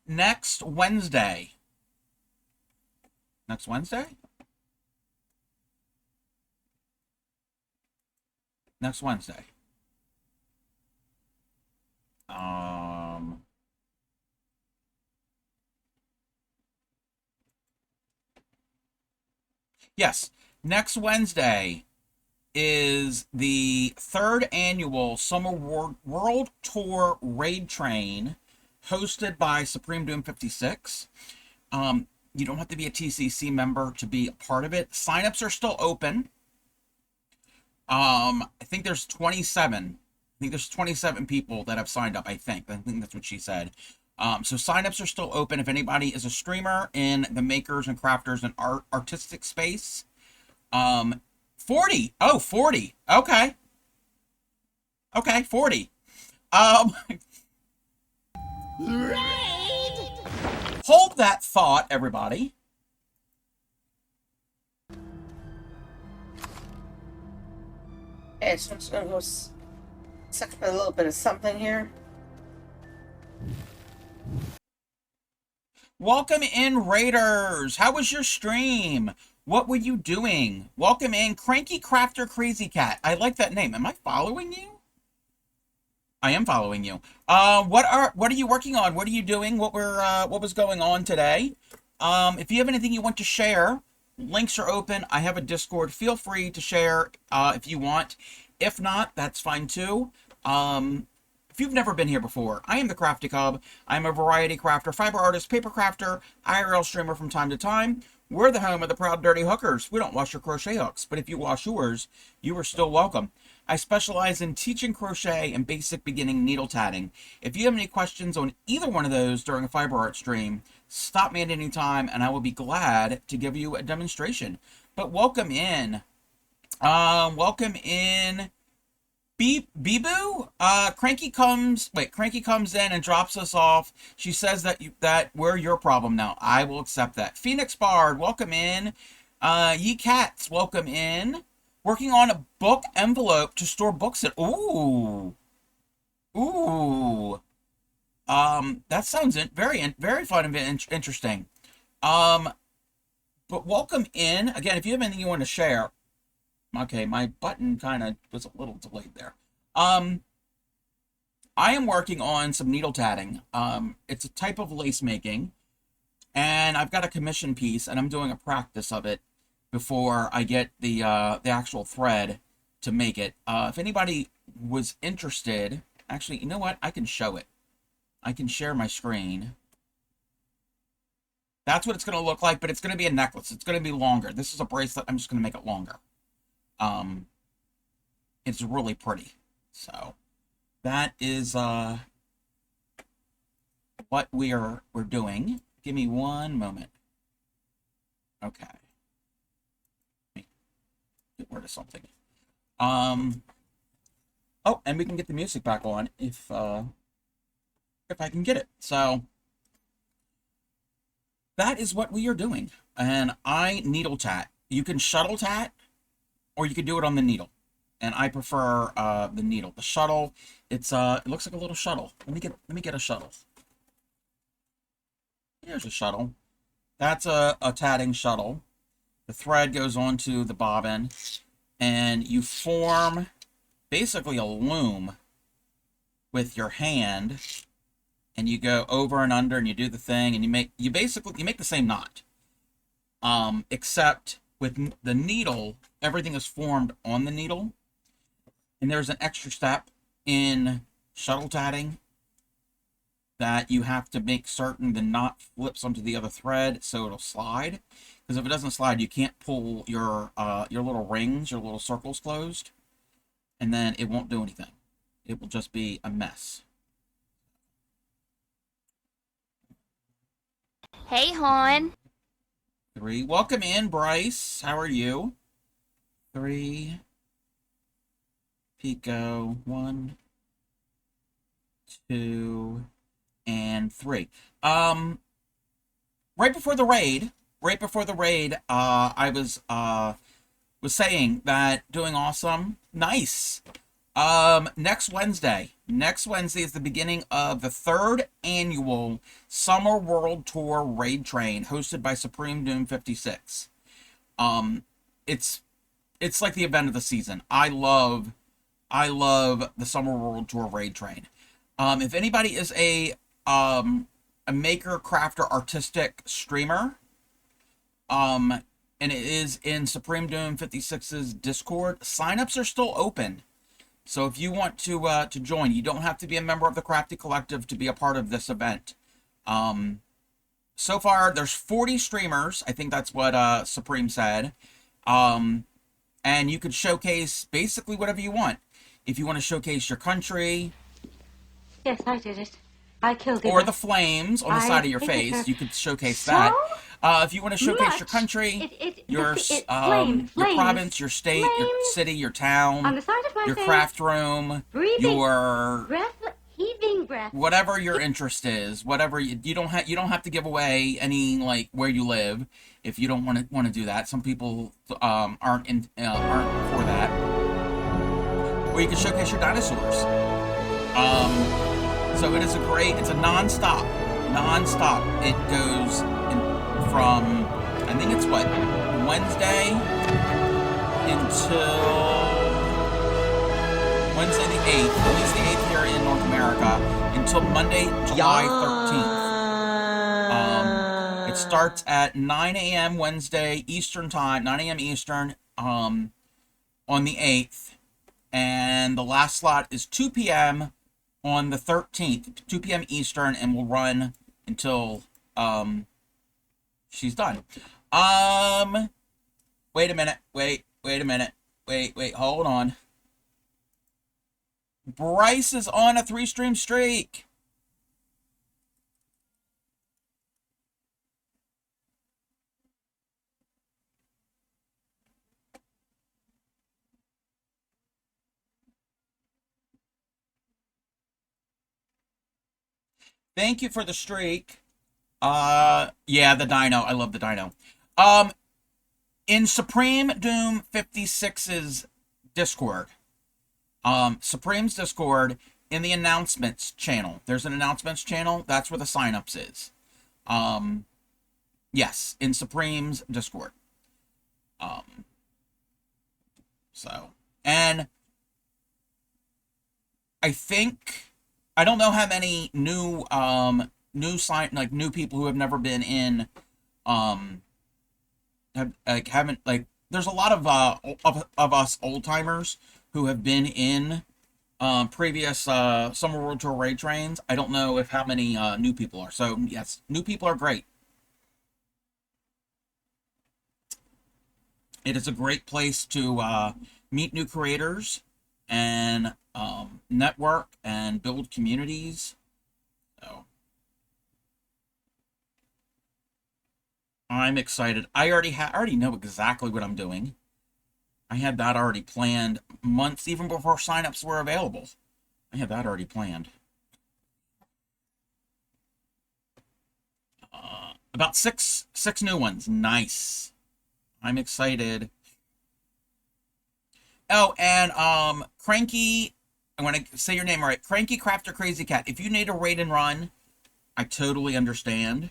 Next Wednesday. Next Wednesday? Next Wednesday. Yes. Next Wednesday is the 3rd annual Summer World Tour Raid Train hosted by Supreme Doom 56. You don't have to be a TCC member to be a part of it. Signups are still open. I think there's 27. I think there's 27 people that have signed up, I think that's what she said. So signups are still open. If anybody is a streamer in the makers and crafters and artistic space. 40. Oh, 40. Okay. Okay, 40. Hold that thought, everybody. Okay, so I'm just gonna go suck up a little bit of something here. Welcome in, Raiders. How was your stream? What were you doing? Welcome in, Cranky Crafter Crazy Cat. I like that name. Am I following you? I am following you. What are you working on? What are you doing? What was going on today? If you have anything you want to share, links are open. I have a Discord. Feel free to share if you want. If not, that's fine too. If you've never been here before, I am the Crafty Cub. I'm a variety crafter, fiber artist, paper crafter, IRL streamer from time to time. We're the home of the proud dirty hookers. We don't wash your crochet hooks, but if you wash yours, you are still welcome. I specialize in teaching crochet and basic beginning needle tatting. If you have any questions on either one of those during a fiber art stream, stop me at any time and I will be glad to give you a demonstration. But welcome in. Welcome in. Bibu? Cranky comes in and drops us off. She says that we're your problem now. I will accept that. Phoenix Bard, welcome in. Ye Cats, welcome in. Working on a book envelope to store books in. Ooh. Ooh. That sounds very fun and interesting. But welcome in. Again, if you have anything you want to share. Okay, my button kind of was a little delayed there. I am working on some needle tatting. It's a type of lace making, and I've got a commission piece, and I'm doing a practice of it before I get the actual thread to make it. If anybody was interested, actually, you know what? I can show it. I can share my screen. That's what it's going to look like, but it's going to be a necklace. It's going to be longer. This is a bracelet. I'm just going to make it longer. It's really pretty. So that is what we're doing. Give me one moment. Okay. Let me get rid of something. Oh, and we can get the music back on if I can get it. So that is what we are doing. And I needle tat. You can shuttle tat, or you can do it on the needle. And I prefer the needle. The shuttle, it looks like a little shuttle. Let me get a shuttle. Here's a shuttle. That's a tatting shuttle. The thread goes onto the bobbin, and you form basically a loom with your hand, and you go over and under, and you do the thing, and you make the same knot. Except with the needle, everything is formed on the needle, and there's an extra step in shuttle tatting that you have to make certain the knot flips onto the other thread so it'll slide. Because if it doesn't slide, you can't pull your little rings, your little circles closed, and then it won't do anything. It will just be a mess. Hey, hon. 3. Welcome in, Bryce. How are you? 3. Pico. 1, 2, and 3. Right before the raid, I was saying that doing awesome. Nice. Next Wednesday is the beginning of the 3rd annual Summer World Tour Raid Train hosted by Supreme Doom 56. It's like the event of the season. I love the Summer World Tour Raid Train. If anybody is a maker, crafter, artistic streamer, and it is in Supreme Doom 56's Discord, signups are still open. So if you want to join, you don't have to be a member of the Crafty Collective to be a part of this event. So far, there's 40 streamers. I think that's what Supreme said. And you could showcase basically whatever you want. If you want to showcase your country. Yes, I did it. I killed it. Or the flames on the side of your face. You could showcase that. If you want to showcase your country, your province, your state, your city, your town, on the side of my your face, craft room, breathing, your heaving breath, whatever your interest is, whatever you don't have to give away any like where you live if you don't want to do that. Some people aren't for that. Or you can showcase your dinosaurs. So it's a non-stop. It goes from, I think it's Wednesday until Wednesday the 8th, at least the 8th here in North America, until Monday, July 13th. It starts at 9 a.m. Wednesday Eastern time, 9 a.m. Eastern, on the 8th, and the last slot is 2 p.m. on the 13th, 2 p.m. Eastern, and will run until she's done. Wait a minute. Wait a minute. Wait, hold on. Bryce is on a 3-stream streak. Thank you for the streak. Yeah, the dino. I love the dino. In Supreme Doom 56's Discord, Supreme's Discord, in the announcements channel, there's an announcements channel. That's where the signups is. Yes, in Supreme's Discord. So, and I think, I don't know how many new new people who have never been in, haven't, like, there's a lot of us old timers who have been in previous Summer World Tour raid trains. I don't know if how many new people are. So yes, new people are great. It is a great place to meet new creators and network and build communities. So I'm excited. I already know exactly what I'm doing. I had that already planned months, even before signups were available. I had that already planned. About six new ones. Nice. I'm excited. Oh, and Cranky, I want to say your name right. Cranky Crafter Crazy Cat. If you need a raid and run, I totally understand.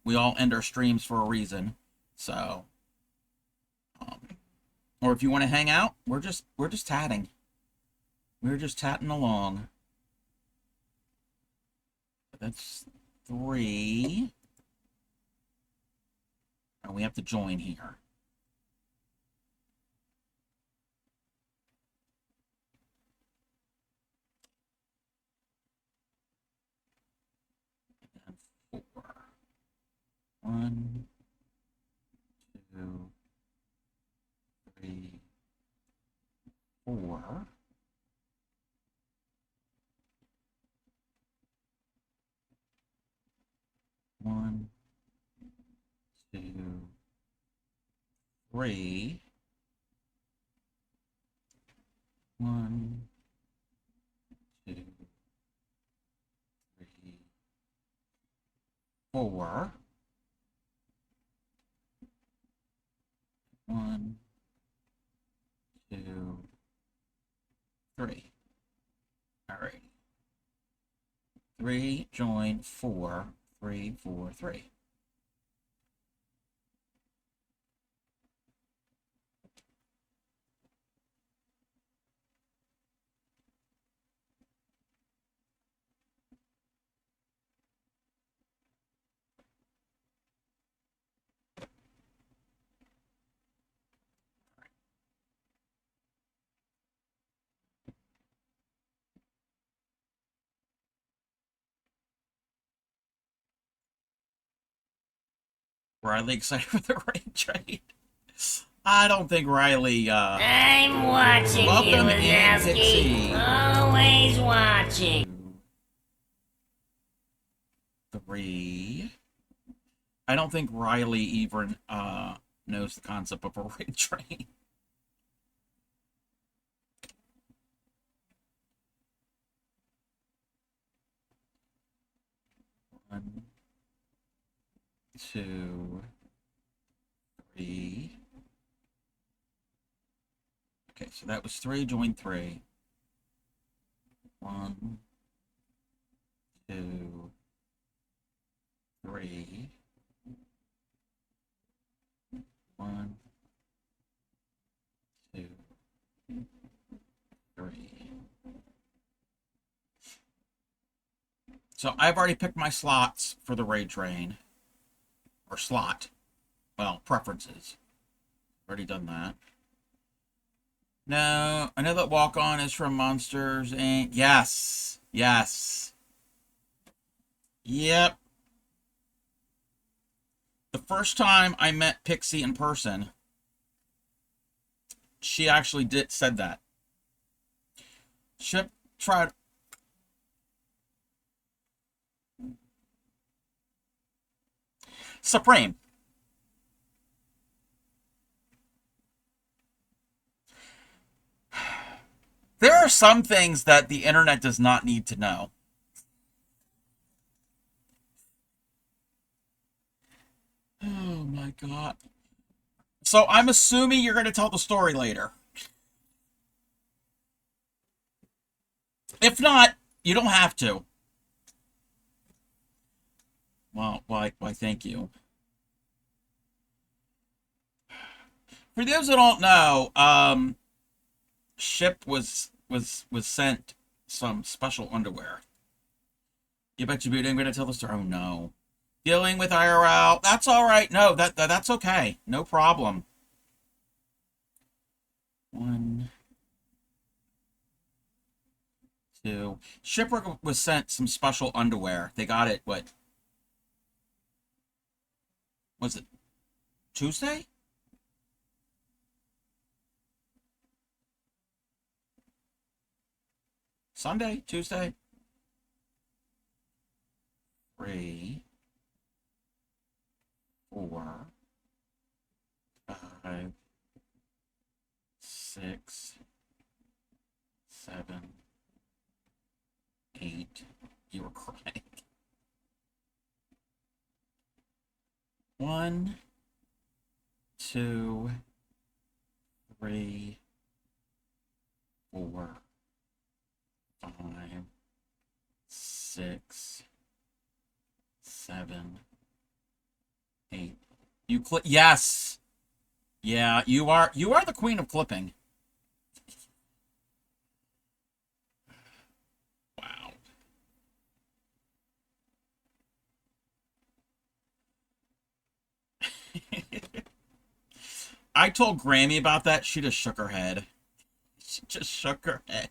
We all end our streams for a reason. So, or if you want to hang out, we're just tatting. We're just tatting along. That's 3. And we have to join here. And 4. 1, 2, 3, 4. One, 2, 3. 1, 2, 3, 4. 1, 2, 3. All right. 3, join 4, 3, 4, 3. Riley excited for the raid trade? I don't think Riley, I'm watching you, welcome in, Wazowski. Pixie. Always watching. 3. I don't think Riley even knows the concept of a raid train. 1, 2, 3. Okay, so that was 3, join 3. 1, 2, 3. 1, 2, 3. So I've already picked my slots for the raid train. Or slot. Well, preferences. Already done that. No, I know that Walk On is from Monsters Inc. Yes. Yes. Yep. The first time I met Pixie in person, she actually said that. Should try. Supreme. There are some things that the internet does not need to know. Oh my God. So I'm assuming you're going to tell the story later. If not, you don't have to. Well, why, thank you. For those that don't know, Ship was sent some special underwear. You bet you I'm going to tell the story. Oh, no. Dealing with IRL. That's all right. No, that's okay. No problem. 1, 2. Shipwreck was sent some special underwear. They got it, what? Was it Tuesday? Sunday? Tuesday? 3, 4, 5, 6, 7, 8. You were crying. 1, 2, 3, 4, 5, 6, 7, 8. You clip. Yes. Yeah, you are the queen of clipping. Wow. I told Grammy about that. She just shook her head. She just shook her head.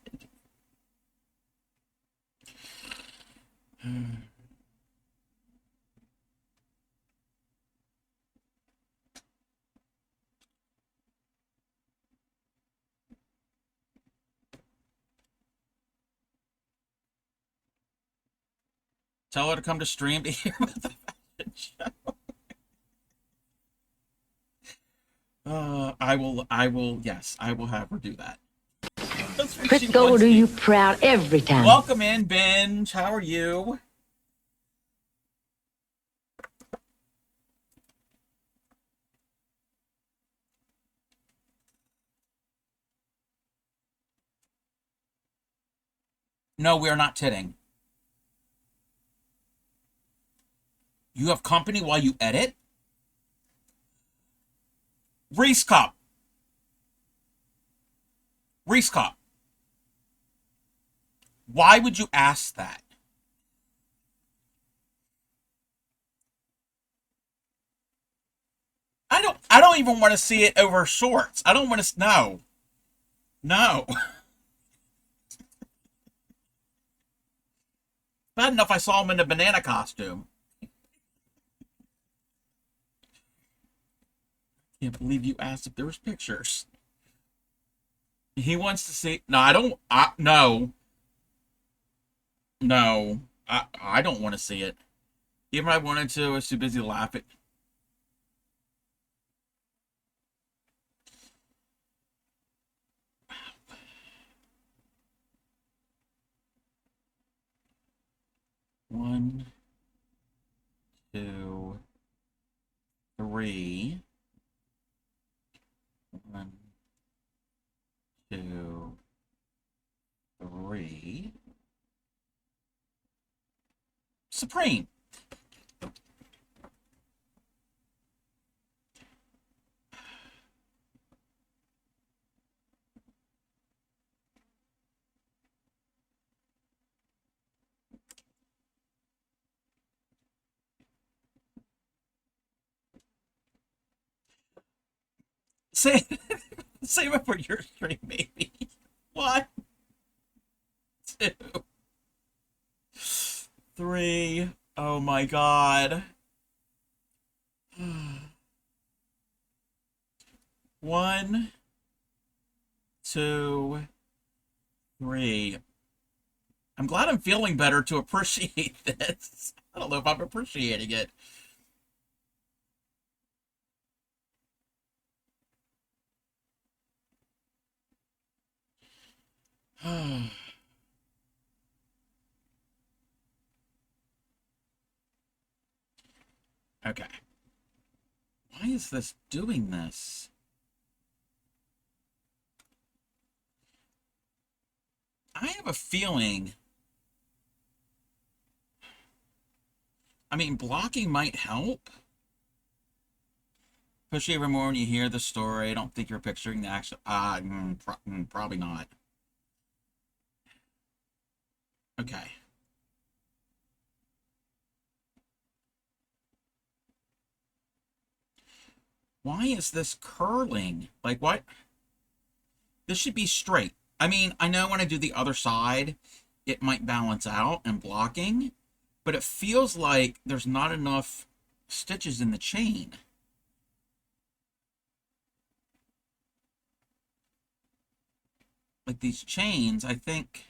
Tell her to come to stream to hear about the fashion show. Yes, I will have her do that. Chris Gold, are you proud every time? Welcome in, Binge. How are you? No, we are not titting. You have company while you edit? Reese Cup. Reese Cup. Why would you ask that? I don't even want to see it over shorts. I don't want to. No. No. Bad enough I saw him in a banana costume. Can't believe you asked if there was pictures. He wants to see. No, I don't. No. No. I don't want to see it. Even if I wanted to, I was too busy laughing. One, 2, 3. 1, 2, 3. Supreme. Say, save it for your stream, maybe. 1, 2, 3. Oh my god. 1, 2, 3. I'm glad I'm feeling better to appreciate this. I don't know if I'm appreciating it. Okay. Why is this doing this? I have a feeling... I mean, blocking might help. Push even more when you hear the story. I don't think you're picturing the action. Probably not. Okay. Why is this curling? Like, what? This should be straight. I mean, I know when I do the other side, it might balance out and blocking, but it feels like there's not enough stitches in the chain. Like these chains, I think...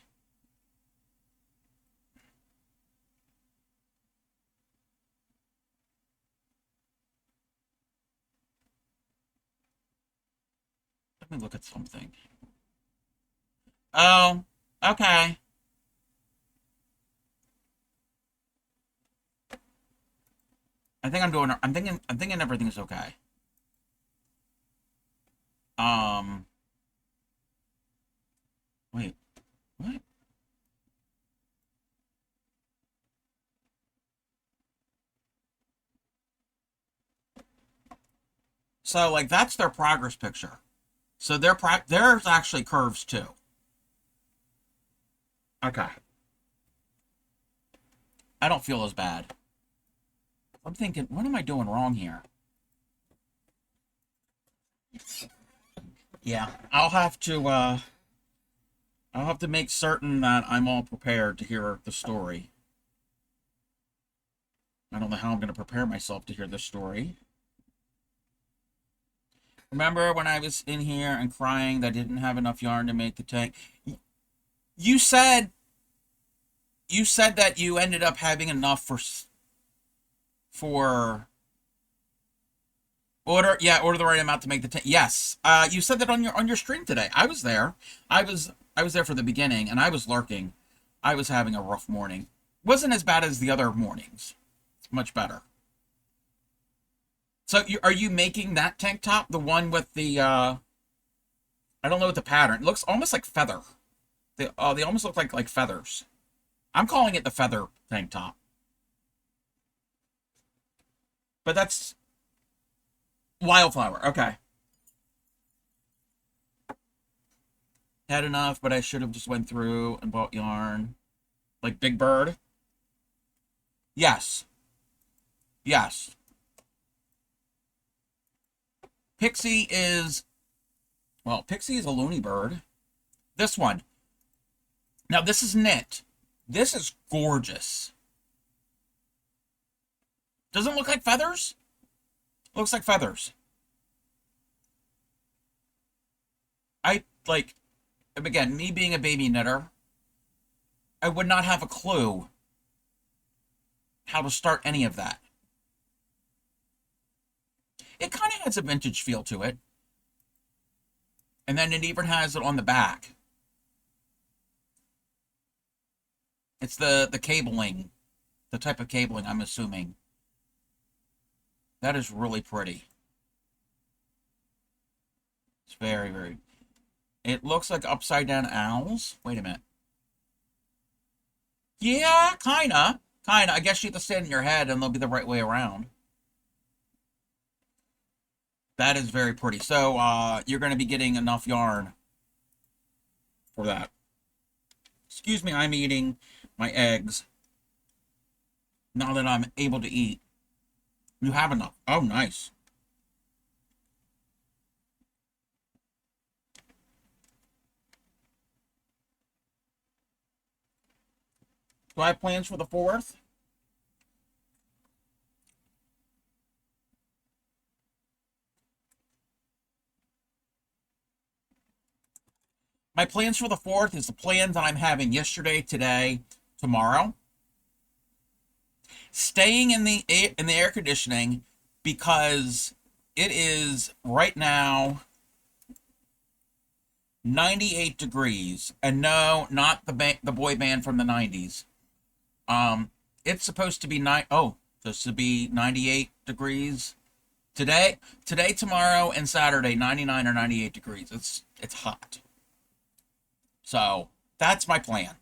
Let me look at something. Oh, okay. I think I'm thinking everything is okay. Wait, what? So, like, that's their progress picture. So there's actually curves too. Okay. I don't feel as bad. I'm thinking, what am I doing wrong here? Yeah, I'll have to make certain that I'm all prepared to hear the story. I don't know how I'm going to prepare myself to hear the story. Remember when I was in here and crying that I didn't have enough yarn to make the tank? You said that you ended up having enough for order the right amount to make the tank. Yes. You said that on your stream today. I was there. I was there for the beginning and I was lurking. I was having a rough morning. Wasn't as bad as the other mornings. It's much better. So are you making that tank top, the one with the I don't know what the pattern. It looks almost like feather. They almost look like feathers. I'm calling it the feather tank top. But that's wildflower. Okay. Had enough, but I should have just went through and bought yarn. Like Big Bird. Yes. Yes. Pixie is a loony bird. This one. Now, this is knit. This is gorgeous. Doesn't look like feathers? Looks like feathers. Again, me being a baby knitter, I would not have a clue how to start any of that. It kind of has a vintage feel to it. And then it even has it on the back. It's the cabling. The type of cabling, I'm assuming. That is really pretty. It's very, very... It looks like upside-down owls. Wait a minute. Yeah, kinda. Kinda. I guess you have to stand in your head and they'll be the right way around. That is very pretty. So, you're going to be getting enough yarn for that. Excuse me, I'm eating my eggs. Now that I'm able to eat. You have enough. Oh, nice. Do I have plans for the 4th? My plans for the 4th is the plans that I'm having yesterday, today, tomorrow. Staying in the air conditioning because it is right now 98 degrees. And no, not the boy band from the 90s. It's supposed to be supposed to be 98 degrees Today, tomorrow, and Saturday, 99 or 98 degrees. It's hot. So that's my plan.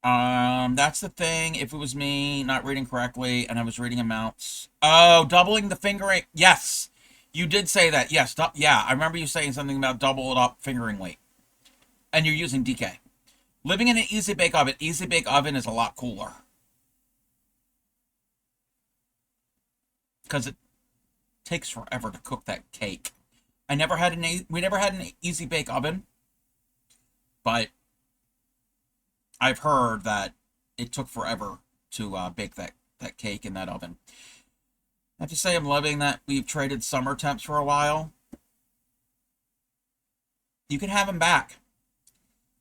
That's the thing. If it was me not reading correctly and I was reading amounts. Oh, doubling the fingering. Yes, you did say that. Yes, yeah, I remember you saying something about double it up fingering weight. And you're using DK. Living in an easy bake oven. Easy bake oven is a lot cooler. Because it takes forever to cook that cake. We never had an easy bake oven, but I've heard that it took forever to bake that cake in that oven. I have to say I'm loving that we've traded summer temps for a while. You can have them back.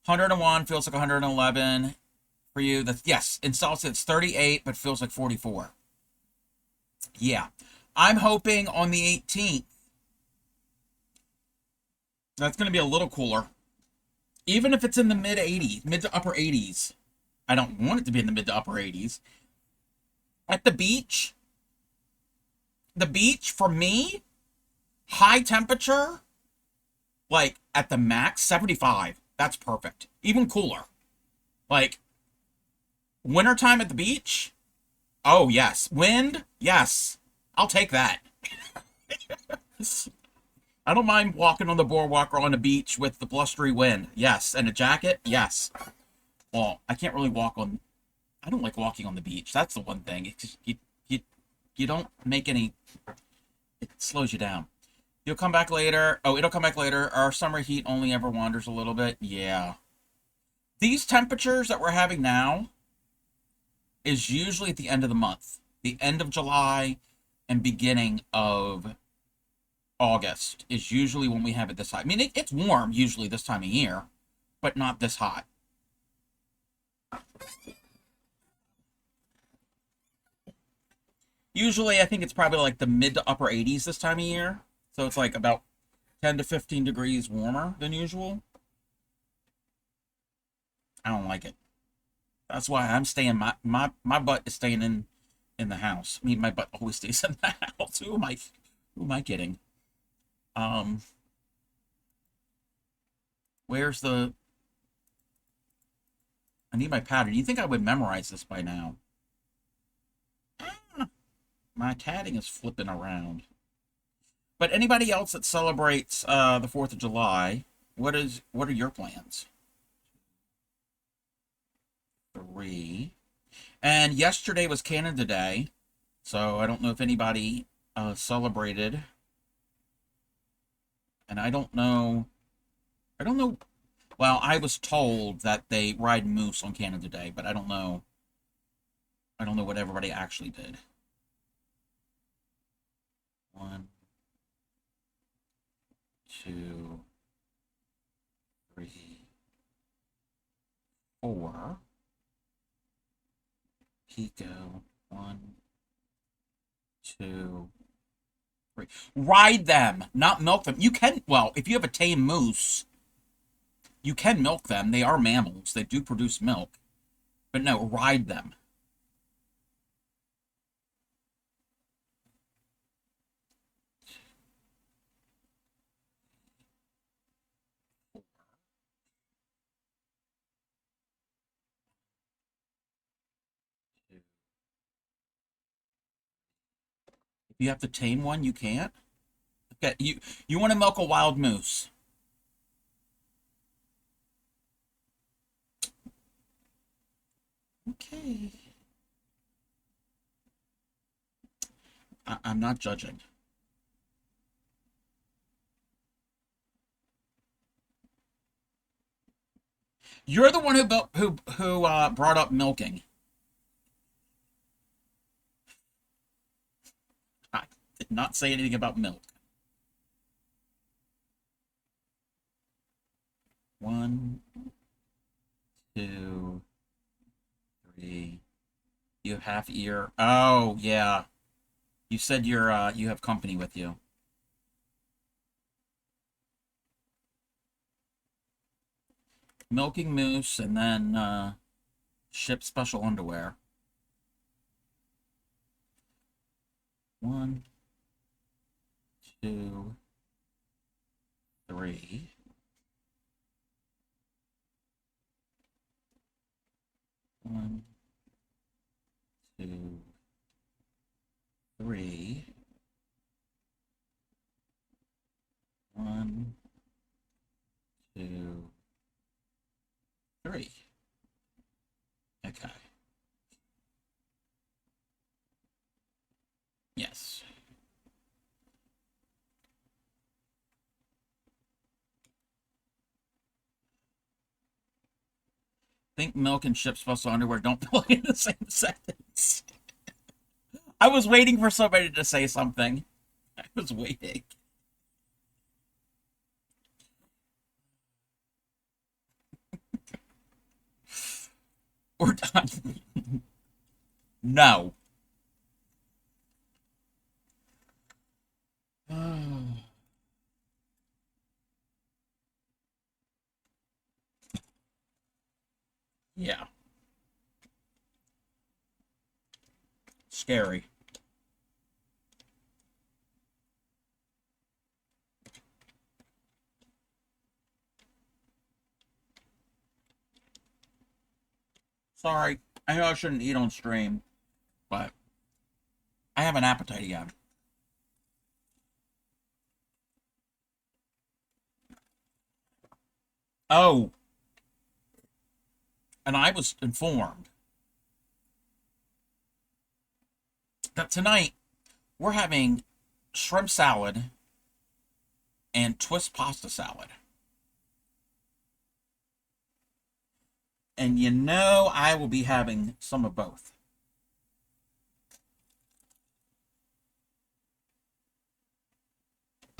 101 feels like 111 for you. That's, yes, in salsa it's 38, but feels like 44. Yeah. I'm hoping on the 18th, that's going to be a little cooler. Even if it's in the mid to upper 80s. I don't want it to be in the mid to upper 80s. At the beach, for me, high temperature, like at the max, 75. That's perfect. Even cooler. Like, wintertime at the beach? Oh, yes. Wind? Yes. I'll take that. I don't mind walking on the boardwalk or on the beach with the blustery wind. Yes. And a jacket? Yes. Well, I can't really walk on... I don't like walking on the beach. That's the one thing. It's just, you don't make any... It slows you down. You'll come back later. Oh, it'll come back later. Our summer heat only ever wanders a little bit. Yeah. These temperatures that we're having now is usually at the end of the month. The end of July and beginning of August is usually when we have it this high. I mean, it's warm usually this time of year, but not this hot. Usually, I think it's probably like the mid to upper 80s this time of year. So it's like about 10 to 15 degrees warmer than usual. I don't like it. That's why I'm staying, my butt is staying in the house. I mean, my butt always stays in the house. Who am I kidding? Where's the... I need my pattern. You think I would memorize this by now? My tatting is flipping around. But anybody else that celebrates the 4th of July, what are your plans? 3. And yesterday was Canada Day, so I don't know if anybody celebrated. And I don't know. Well, I was told that they ride moose on Canada Day, but I don't know. I don't know what everybody actually did. 1, 2, 3, 4. Pico. 1, 2, 3. Ride them, not milk them. You can, well, if you have a tame moose, you can milk them. They are mammals. They do produce milk. But no, ride them. If you have to tame one, you can't. Okay, you want to milk a wild moose. Okay. I'm not judging. You're the one who brought up milking. I did not say anything about milk. 1, 2, 3. You have half ear. Oh yeah. You said you have company with you. Milking moose and then ship special underwear. 1, 2, 3. 1, 2, 3. 1, 2, 3. Okay. Yes. Think milk and ship special underwear don't belong in the same sentence. I was waiting for somebody to say something. I was waiting. We're done. No. Yeah. Scary. Sorry. I know I shouldn't eat on stream, but I have an appetite again. Oh. And I was informed that tonight we're having shrimp salad and twist pasta salad. And you know I will be having some of both.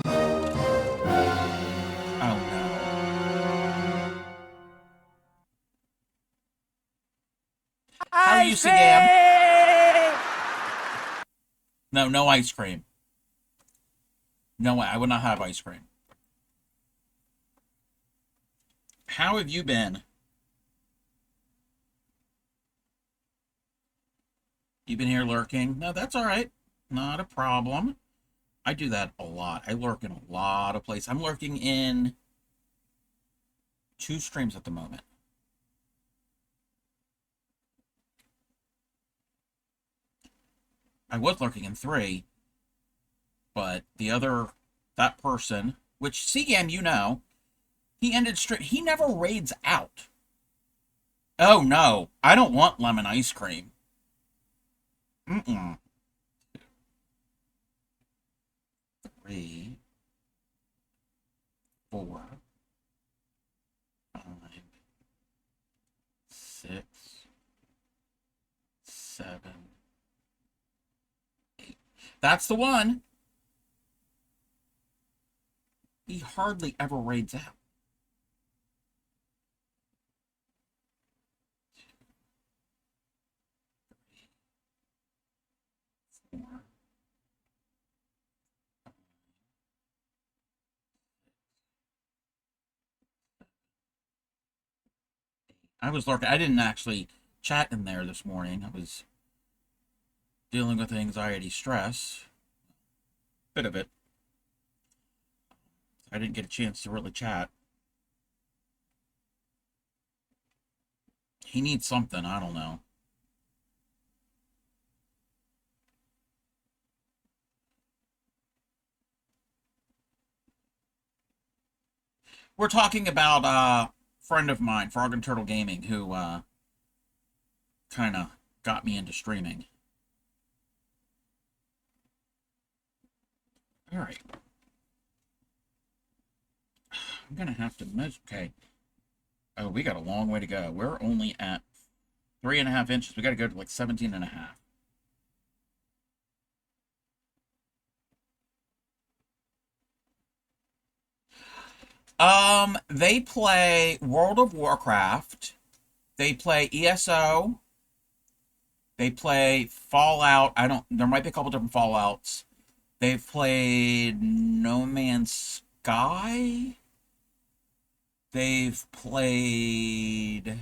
Oh no. How are you, Sagam? No, no ice cream. No way, I would not have ice cream. How have you been? You've been here lurking? No, that's all right. Not a problem. I do that a lot. I lurk in a lot of places. I'm lurking in 2 streams at the moment. I was lurking in 3, but that person, which CGAM, you know, he ended straight. He never raids out. Oh no, I don't want lemon ice cream. 3, 4, 5, 6, 7, 8. That's the one. He hardly ever raids out. 4. I was lurking. I didn't actually chat in there this morning. I was dealing with anxiety, stress. Bit of it. I didn't get a chance to really chat. He needs something. I don't know. We're talking about a friend of mine, Frog and Turtle Gaming, who kind of got me into streaming. All right. I'm going to have to measure. Okay. Oh, we got a long way to go. We're only at 3.5 inches. We got to go to like 17.5. They play World of Warcraft. They play ESO. They play Fallout. There might be a couple different Fallouts. They've played No Man's Sky. They've played...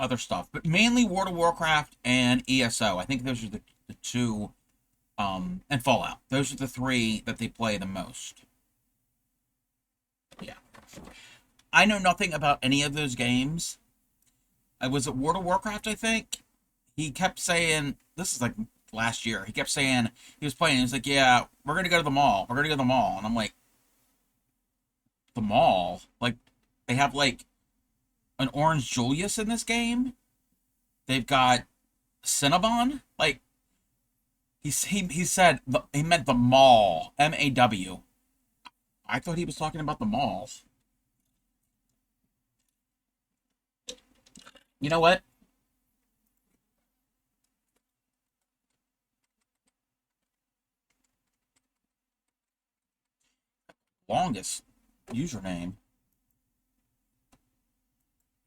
other stuff, but mainly World of Warcraft and ESO. I think those are the two, and Fallout. Those are the three that they play the most. Yeah. I know nothing about any of those games. I was at World of Warcraft, I think. He kept saying, this is like last year, he kept saying, he was playing, he was like, yeah, we're going to go to the mall. We're going to go to the mall. And I'm like, the mall? Like, they have like an Orange Julius in this game? They've got Cinnabon? Like, he said, he meant the mall. M-A-W. I thought he was talking about the malls. You know what? Longest username.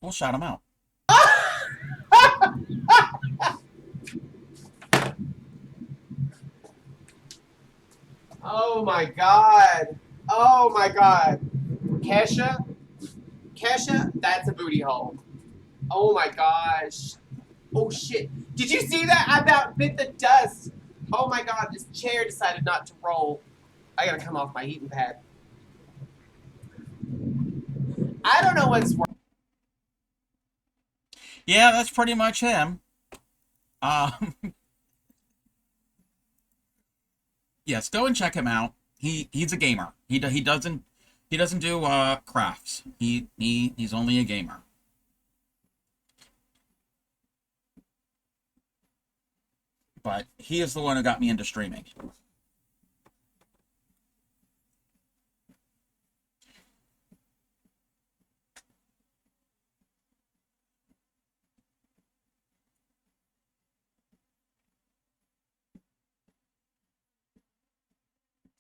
We'll shout him out. Oh my god. Oh my god. Kesha? Kesha? That's a booty hole. Oh my gosh. Oh shit. Did you see that? I about bit the dust. Oh my god, this chair decided not to roll. I gotta come off my heating pad. I don't know what's worse. Yeah, that's pretty much him. Yes, go and check him out. He's a gamer. He doesn't do crafts. He's only a gamer. But he is the one who got me into streaming.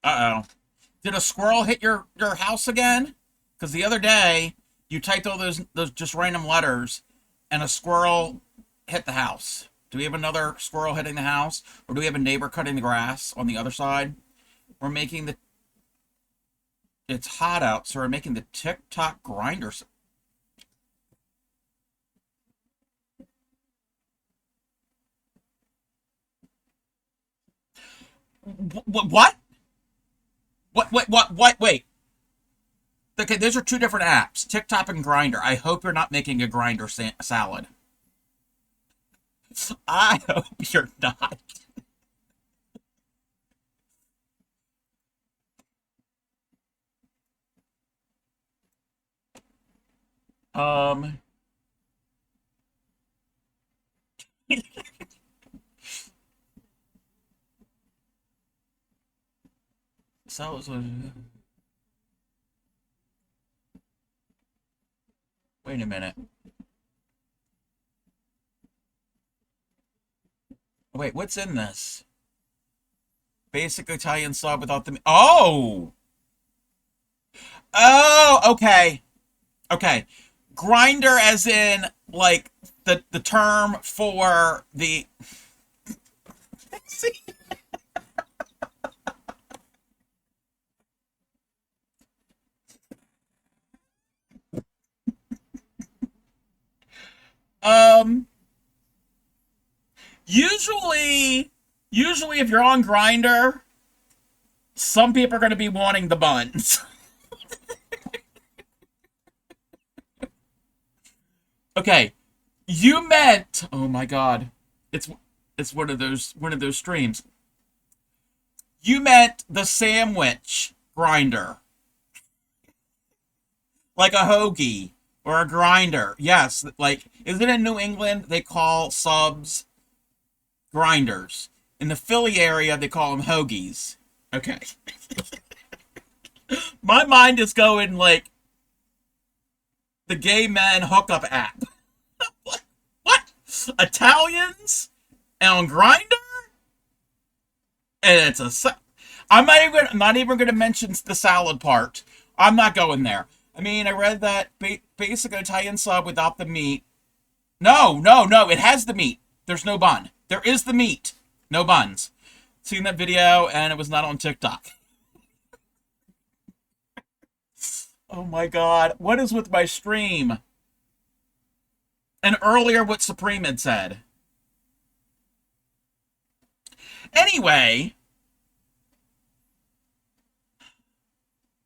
Uh-oh. Did a squirrel hit your house again? Because the other day, you typed all those just random letters, and a squirrel hit the house. Do we have another squirrel hitting the house? Or do we have a neighbor cutting the grass on the other side? We're making the... It's hot out, so we're making the TikTok grinders. What? Wait. Okay, those are two different apps, TikTok and Grinder. I hope you're not making a Grinder salad. I hope you're not. So wait a minute. Wait, what's in this? Basic Italian sub without the... Oh! Oh, okay. Okay. Grinder as in, like, the term for the... See? Usually if you're on Grinder, some people are going to be wanting the buns. Okay, you meant, oh my god, it's one of those streams. You meant the sandwich Grinder, like a hoagie or a grinder. Yes, like, isn't it in New England they call subs grinders? In the Philly area, they call them hoagies. Okay. My mind is going like the gay men hookup app. What? Italians on Grinder? And it's a... I'm not even going to mention the salad part. I'm not going there. I mean, I read that basic Italian sub without the meat. No. It has the meat. There's no bun. There is the meat. No buns. Seen that video, and it was not on TikTok. Oh my god. What is with my stream? And earlier what Supreme had said. Anyway,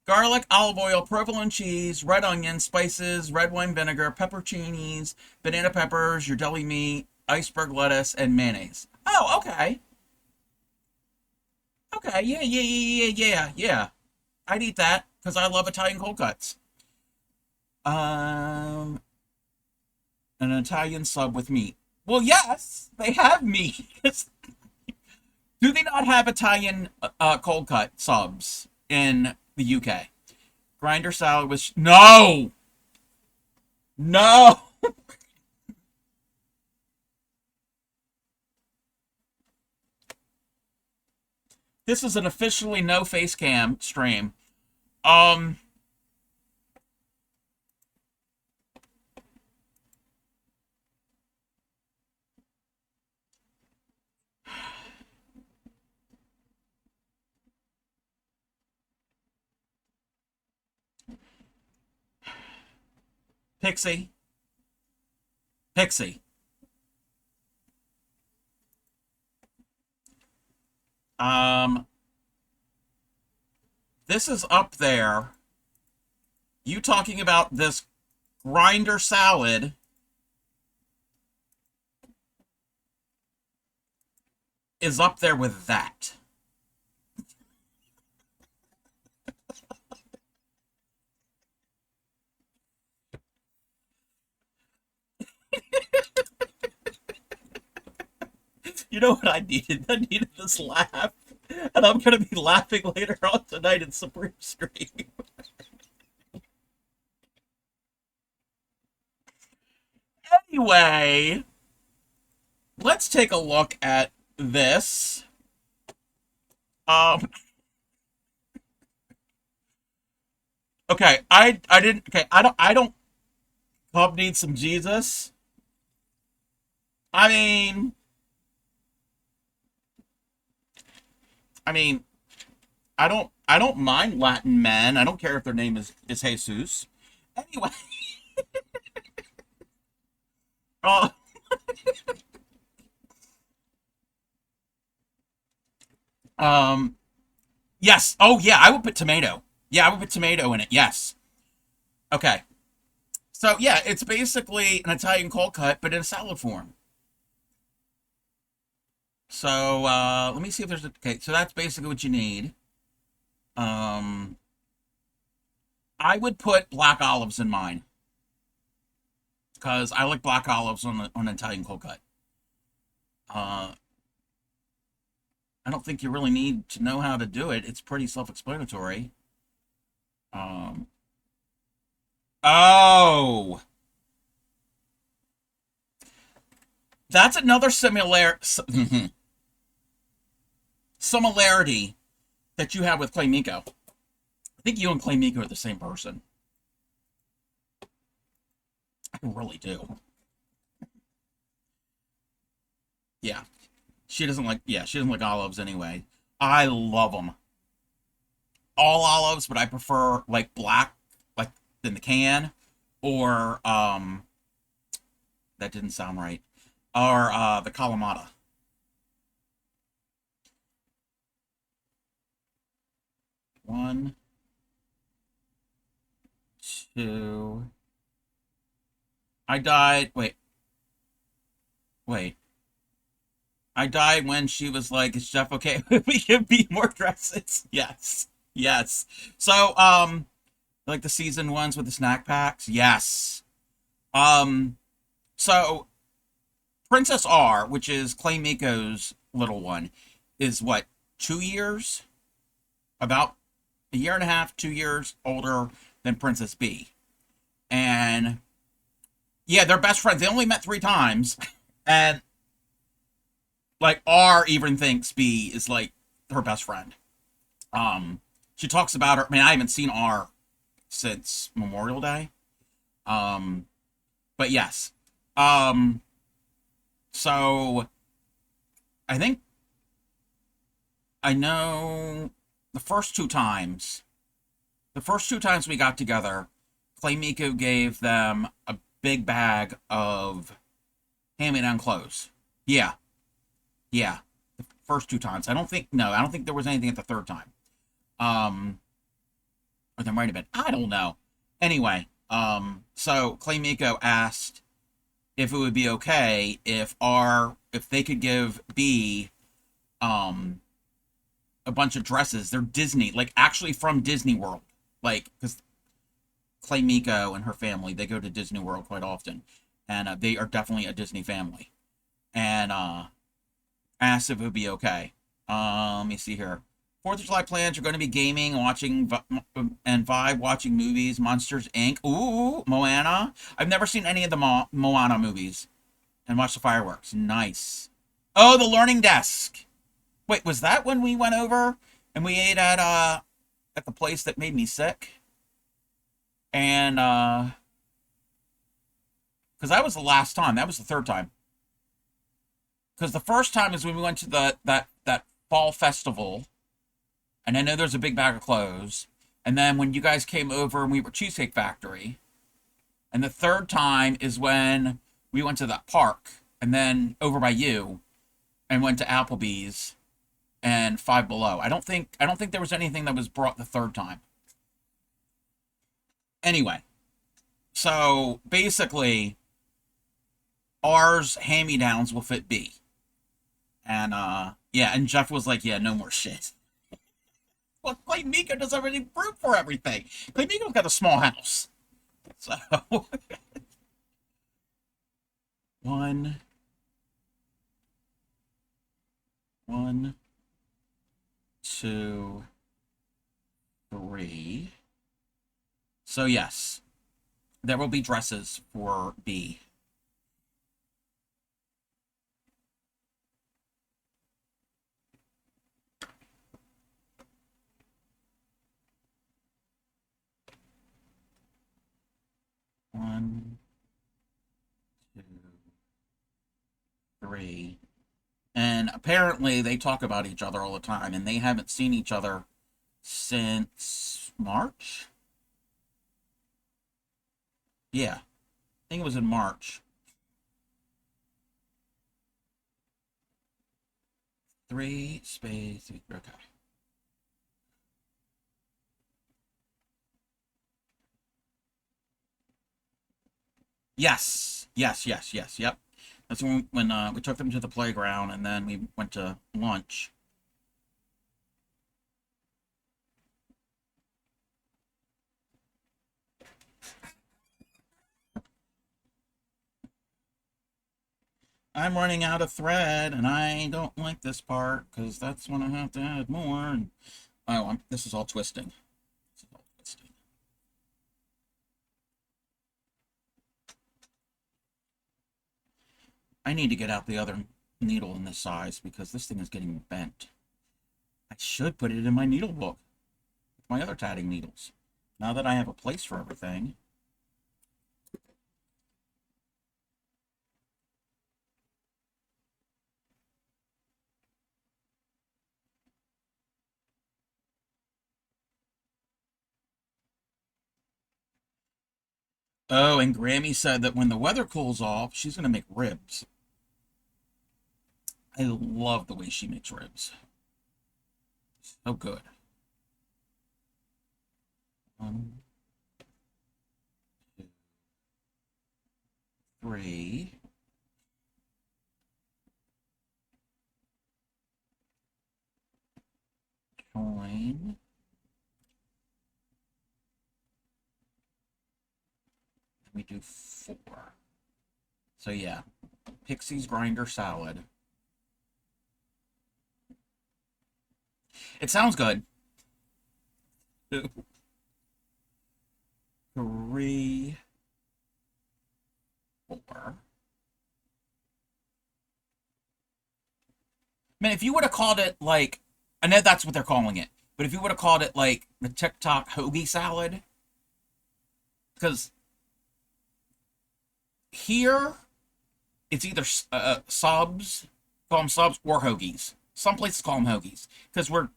garlic, olive oil, provolone cheese, red onion, spices, red wine vinegar, pepperoncinis, banana peppers, your deli meat, iceberg lettuce, and mayonnaise. Oh, okay. Okay, yeah. I'd eat that because I love Italian cold cuts. An Italian sub with meat. Well, yes, they have meat. Do they not have Italian cold cut subs in the UK? Grinder salad with... No! No! This is an officially no face cam stream. Pixie. This is up there. You talking about this grinder salad is up there with that. You know what I needed? I needed this laugh. And I'm going to be laughing later on tonight in Supreme Stream. Anyway, let's take a look at this. Okay, I don't Pub needs some Jesus. I mean, I don't mind Latin men. I don't care if their name is Jesus. Anyway. Yes. Oh, yeah, I would put tomato. Yeah, I would put tomato in it. Yes. Okay. So, yeah, it's basically an Italian cold cut, but in a salad form. So, let me see if there's a... Okay, so that's basically what you need. I would put black olives in mine. Because I like black olives on an Italian cold cut. I don't think you really need to know how to do it. It's pretty self-explanatory. Oh! That's another similarity that you have with Clay Miko. I think you and Clay Miko are the same person. I really do. Yeah. She doesn't like olives anyway. I love them. All olives, but I prefer like black, like in the can, or that didn't sound right. Or the Kalamata. One, two. I died. Wait. I died when she was like, "Is Jeff okay? We can be more dresses." Yes. So, like the season ones with the snack packs. Yes. So Princess R, which is Clay Miko's little one, is what, 2 years? About a year and a half, 2 years older than Princess B. And yeah, they're best friends. They only met 3 times. And like R even thinks B is like her best friend. She talks about her. I mean, I haven't seen R since Memorial Day. But yes. So I think I know the first two times we got together, Clay Miko gave them a big bag of hand-me-down clothes. Yeah. Yeah. The first 2 times. I don't think there was anything at the third time. Or there might have been. I don't know. Anyway, so Clay Miko asked if it would be okay if they could give B a bunch of dresses. They're Disney, like actually from Disney World. Like, because Clay Miko and her family, they go to Disney World quite often. And they are definitely a Disney family. And asked if it would be okay. Let me see here. 4th of July plans are going to be gaming, watching, and vibe watching movies. Monsters, Inc. Ooh, Moana. I've never seen any of the Moana movies. And watch the fireworks. Nice. Oh, the Learning Desk. Wait, was that when we went over and we ate at the place that made me sick? And, because that was the last time. That was the third time. Because the first time is when we went to that fall festival. And I know there's a big bag of clothes. And then when you guys came over and we were Cheesecake Factory. And the third time is when we went to that park. And then over by you. And went to Applebee's. And Five Below. I don't think there was anything that was brought the third time. Anyway. So basically, R's hand-me-downs will fit B. And yeah, and Jeff was like, yeah, no more shit. Well, Clay Miko does everything for everything. Clay Miko's got a small house. So 1, 2, 3. So yes, there will be dresses for B. One, 2, 3. And apparently they talk about each other all the time, and they haven't seen each other since March? Yeah, I think it was in March. 3 space, okay. Yes, yep. That's when we took them to the playground, and then we went to lunch. I'm running out of thread, and I don't like this part, because that's when I have to add more, and oh, this is all twisting. I need to get out the other needle in this size, because this thing is getting bent. I should put it in my needle book with my other tatting needles. Now that I have a place for everything. Oh, and Grammy said that when the weather cools off, she's going to make ribs. I love the way she makes ribs. So good. 1, 2, 3. Join. We do 4. So yeah, Pixie's grinder salad. It sounds good. 2, 3, 4. Man, if you would have called it like, I know that's what they're calling it, but if you would have called it like the TikTok hoagie salad, because here it's either subs, call them subs, or hoagies. Some places call them hoagies because we're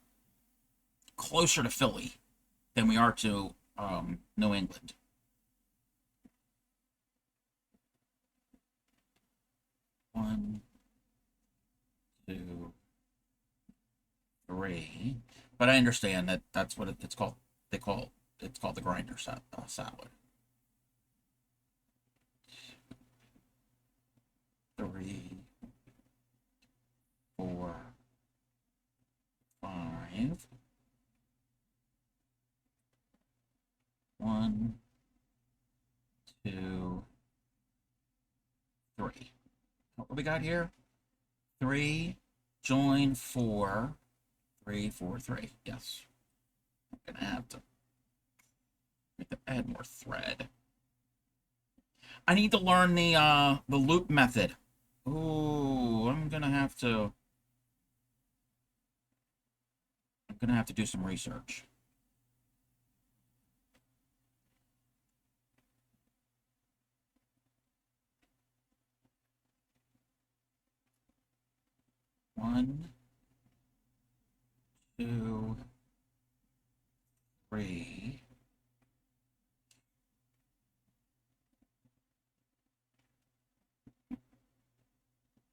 closer to Philly than we are to New England. 1, 2, 3. But I understand that that's what it's called. It's called the grinder salad. 3, 4, 5. 1, 2, 3. What we got here? 3, join 4, 3, 4, 3. Yes. I'm gonna have to add more thread. I need to learn the loop method. Ooh, I'm gonna have to do some research. One, 2, 3.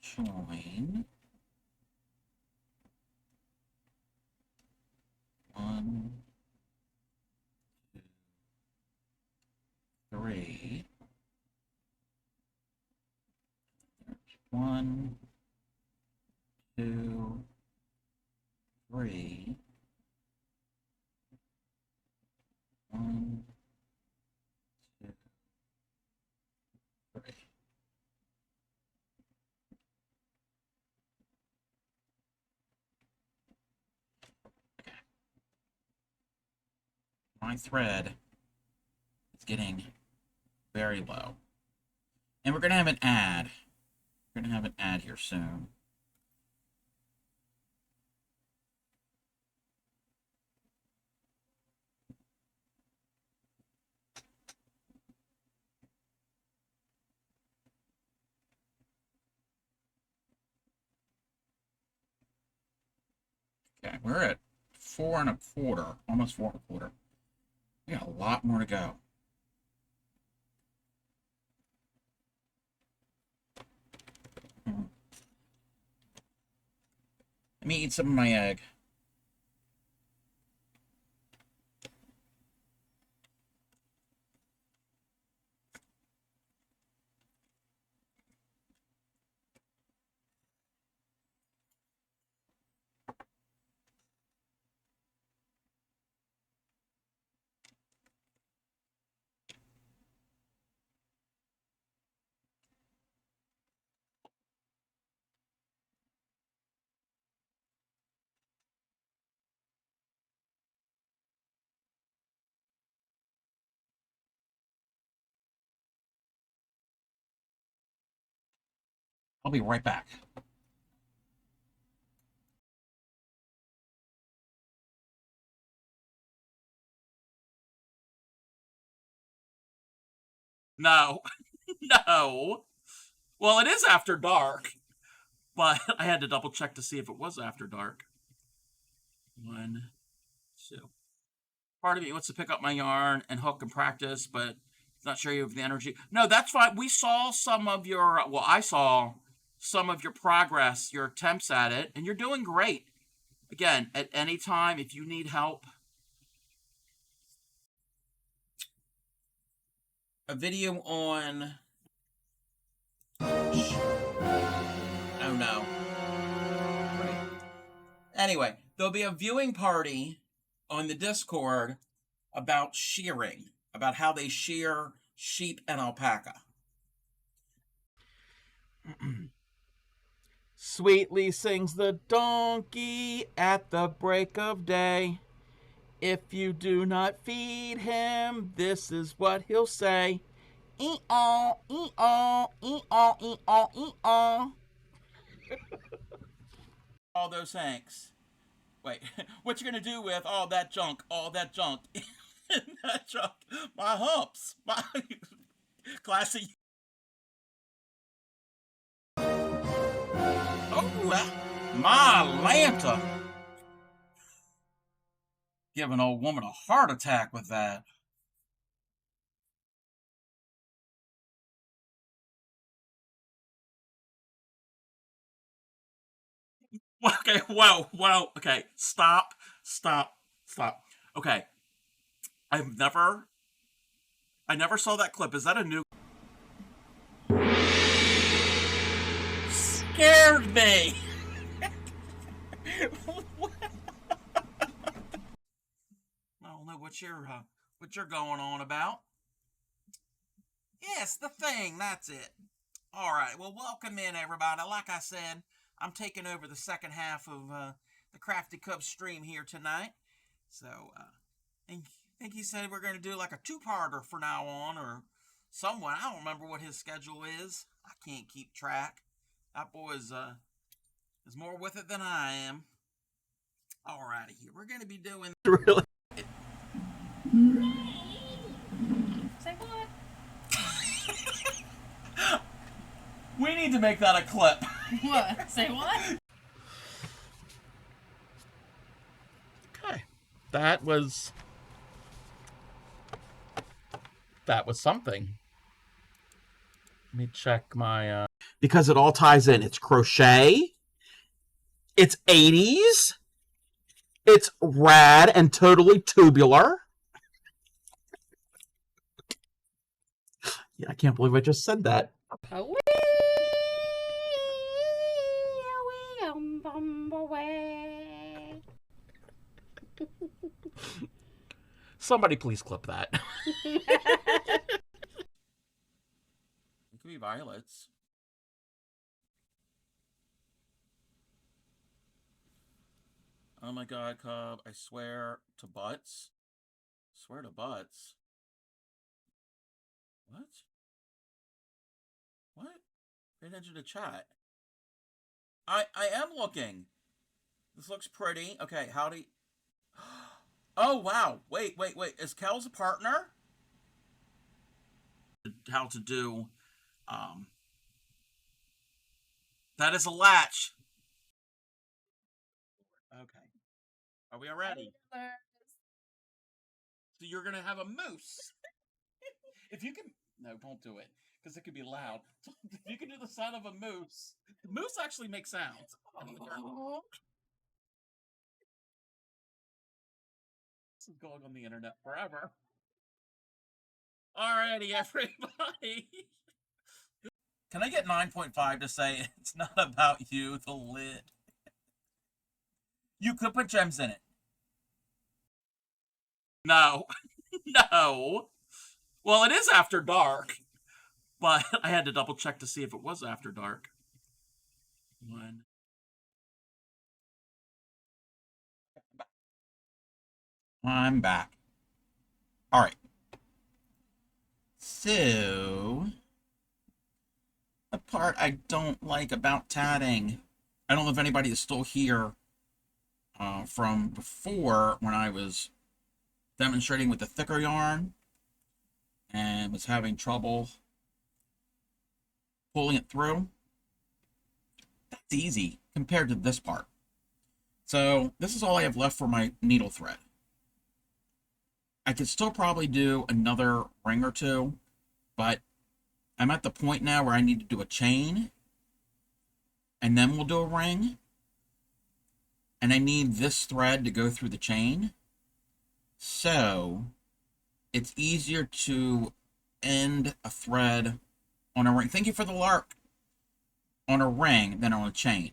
Join. 1, 2, 3. 1, 2, 3. 1, 2, 3. My thread is getting very low. And we're going to have an ad. We're going to have an ad here soon. Okay, we're at 4 1/4, almost 4 1/4. We got a lot more to go. Let me eat some of my egg. I'll be right back. No. No. Well, it is after dark, but I had to double check to see if it was after dark. 1, 2. Part of me wants to pick up my yarn and hook and practice, but not sure you have the energy. No, that's fine. We saw some of your, well, I saw some of your progress, your attempts at it, and you're doing great. Again, at any time, if you need help, a video on. Oh no. Right. Anyway, there'll be a viewing party on the Discord about shearing, about how they shear sheep and alpaca. Sweetly sings the donkey at the break of day. If you do not feed him, this is what he'll say. Ee-aw, ee-aw, ee-aw, ee-aw, ee-aw. All those thanks. Wait, what you gonna do with all that junk? All that junk. That junk. My humps. My classy. Oh, my Lanta. Give an old woman a heart attack with that. Okay, whoa. Okay, stop. Okay, I never saw that clip. Is that a new? Scared me. I don't know what you're going on about. Yes, the thing. That's it. All right. Well, welcome in, everybody. Like I said, I'm taking over the second half of the Crafty Cub stream here tonight. So, I think he said we're going to do like a two-parter from now on, or someone. I don't remember what his schedule is. I can't keep track. That boy is more with it than I am. All righty, here we're going to be doing. Really? Say what? We need to make that a clip. What? Say what? Okay. That was something. Let me check my because it all ties in. It's crochet. It's 80s. It's rad and totally tubular. Yeah, I can't believe I just said that. Somebody please clip that. It could be violets. Oh my god, Cub. I swear to butts. Swear to butts. What? What? Pay attention to chat. I am looking. This looks pretty. Okay, howdy. Oh, wow. Wait. Is Kel's a partner? How to do, that is a latch. Okay. Are we ready? So you're going to have a moose. If you can... No, don't do it, because it could be loud. If you can do the sound of a moose... Moose actually makes sounds. This is going on the internet forever. Alrighty, everybody. Can I get 9.5 to say it's not about you, the lid? You could put gems in it. No. No. Well, it is after dark. But I had to double check to see if it was after dark. One. I'm back. Alright. So, the part I don't like about tatting, I don't know if anybody is still here from before when I was demonstrating with the thicker yarn and was having trouble pulling it through. That's easy compared to this part. So this is all I have left for my needle thread. I could still probably do another ring or two, but I'm at the point now where I need to do a chain, and then we'll do a ring, and I need this thread to go through the chain, so it's easier to end a thread on a ring. Thank you for the lark. On a ring than on a chain.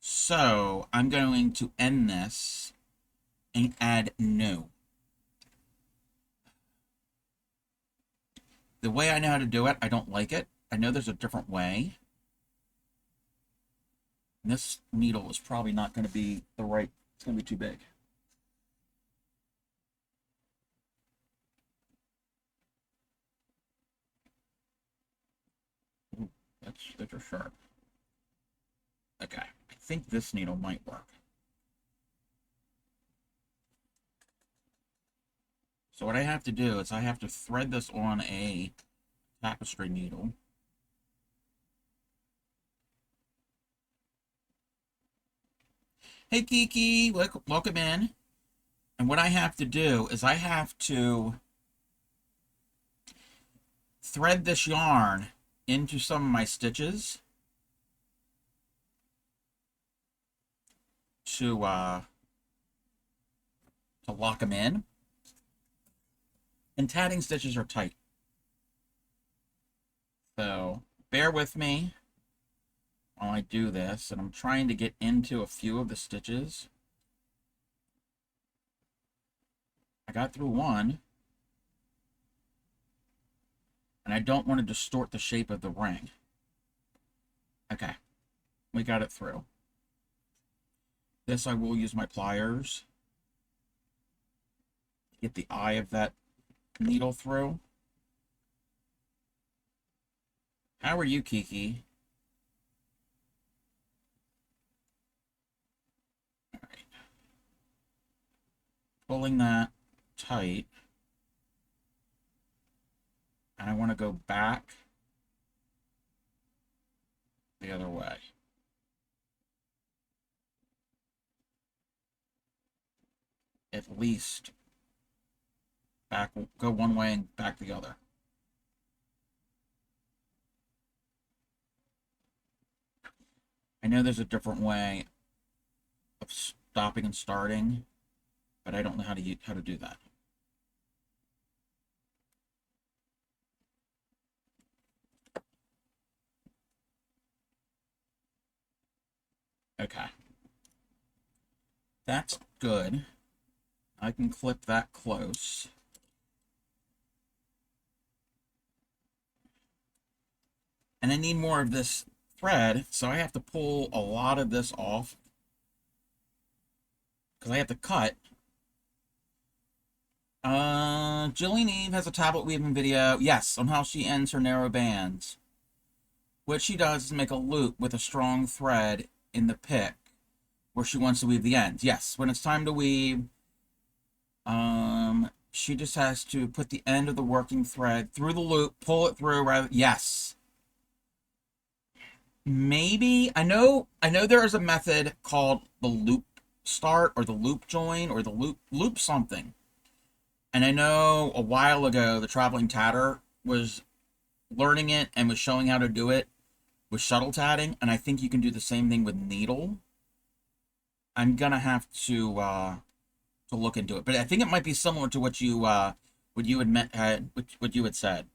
So I'm going to end this and add new. The way I know how to do it, I don't like it. I know there's a different way. This needle is probably not going to be the right, it's going to be too big. Ooh, that's for sharp. Okay, I think this needle might work. So what I have to do is I have to thread this on a tapestry needle. Hey Kiki, welcome in. And what I have to do is I have to thread this yarn into some of my stitches. to lock them in. And tatting stitches are tight. So bear with me while I do this, and I'm trying to get into a few of the stitches. I got through one, and I don't want to distort the shape of the ring. Okay, we got it through. This I will use my pliers to get the eye of that needle through. How are you, Kiki? All right. Pulling that tight. And I want to go back the other way. At least back, go one way and back the other. I know there's a different way of stopping and starting, but I don't know how to do that. Okay. That's good. I can clip that close. And I need more of this thread, so I have to pull a lot of this off. Because I have to cut. Jillian Eve has a tablet weaving video. Yes, on how she ends her narrow bands. What she does is make a loop with a strong thread in the pick where she wants to weave the ends. Yes, when it's time to weave, she just has to put the end of the working thread through the loop, pull it through rather. Yes. Maybe I know there is a method called the loop start or the loop join or the loop something. And I know a while ago the traveling tatter was learning it and was showing how to do it with shuttle tatting, and I think you can do the same thing with needle. I'm gonna have to look into it, but I think it might be similar to what you had said.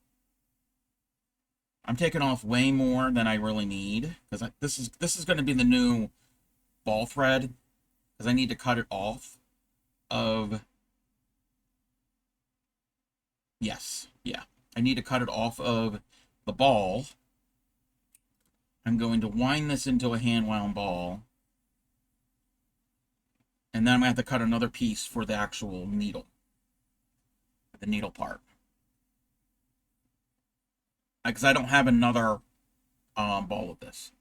I'm taking off way more than I really need because this is going to be the new ball thread because I need to cut it off of. Yes, yeah, I need to cut it off of the ball. I'm going to wind this into a hand wound ball. And then I'm going to have to cut another piece for the actual needle. The needle part. Because I don't have another ball of this.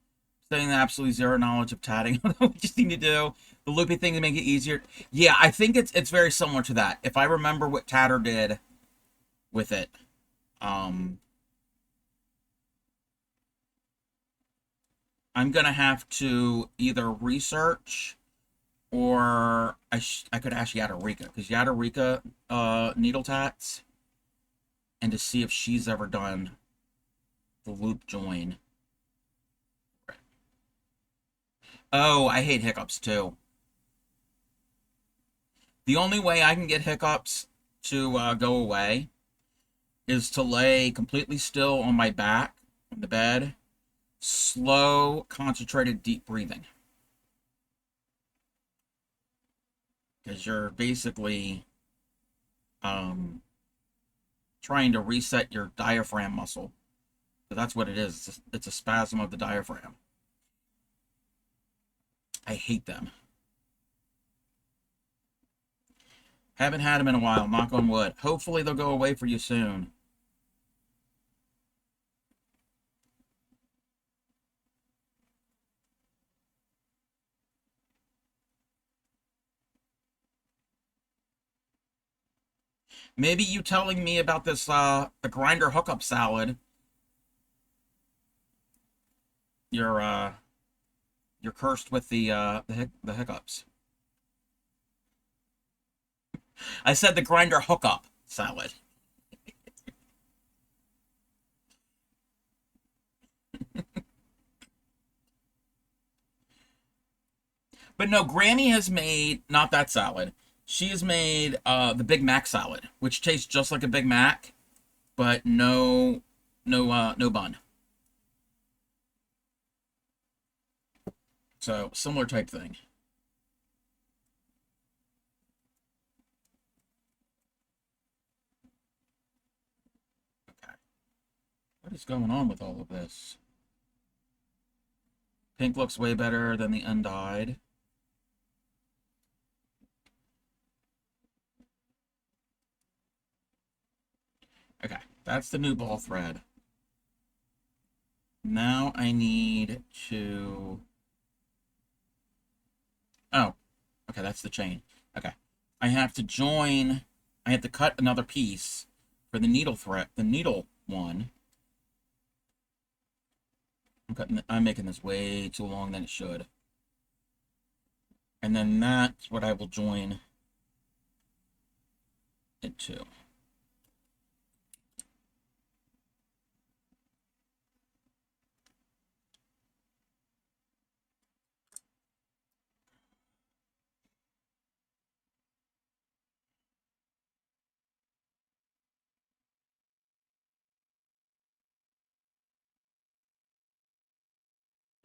Studying the absolutely zero knowledge of tatting. We just need to do the loopy thing to make it easier. Yeah, I think it's very similar to that. If I remember what Tatter did with it. I'm going to have to either research or I could ask Yadarika, because Yadarika needle tats, and to see if she's ever done the loop join. Oh, I hate hiccups too. The only way I can get hiccups to go away is to lay completely still on my back on the bed, slow, concentrated, deep breathing. Because you're basically trying to reset your diaphragm muscle. So that's what it is. It's a spasm of the diaphragm. I hate them. Haven't had them in a while, knock on wood. Hopefully they'll go away for you soon. Maybe you telling me about this the grinder hookup salad. You're cursed with the hiccups. I said the grinder hookup salad. But But no, Granny has made not that salad. She has made the Big Mac salad, which tastes just like a Big Mac, but no bun. So similar type thing. Okay. What is going on with all of this? Pink looks way better than the undyed. Okay, that's the new ball thread. Now I need to... Oh, okay, that's the chain. Okay, I have to join... I have to cut another piece for the needle thread, the needle one. I'm making this way too long than it should. And then that's what I will join it to.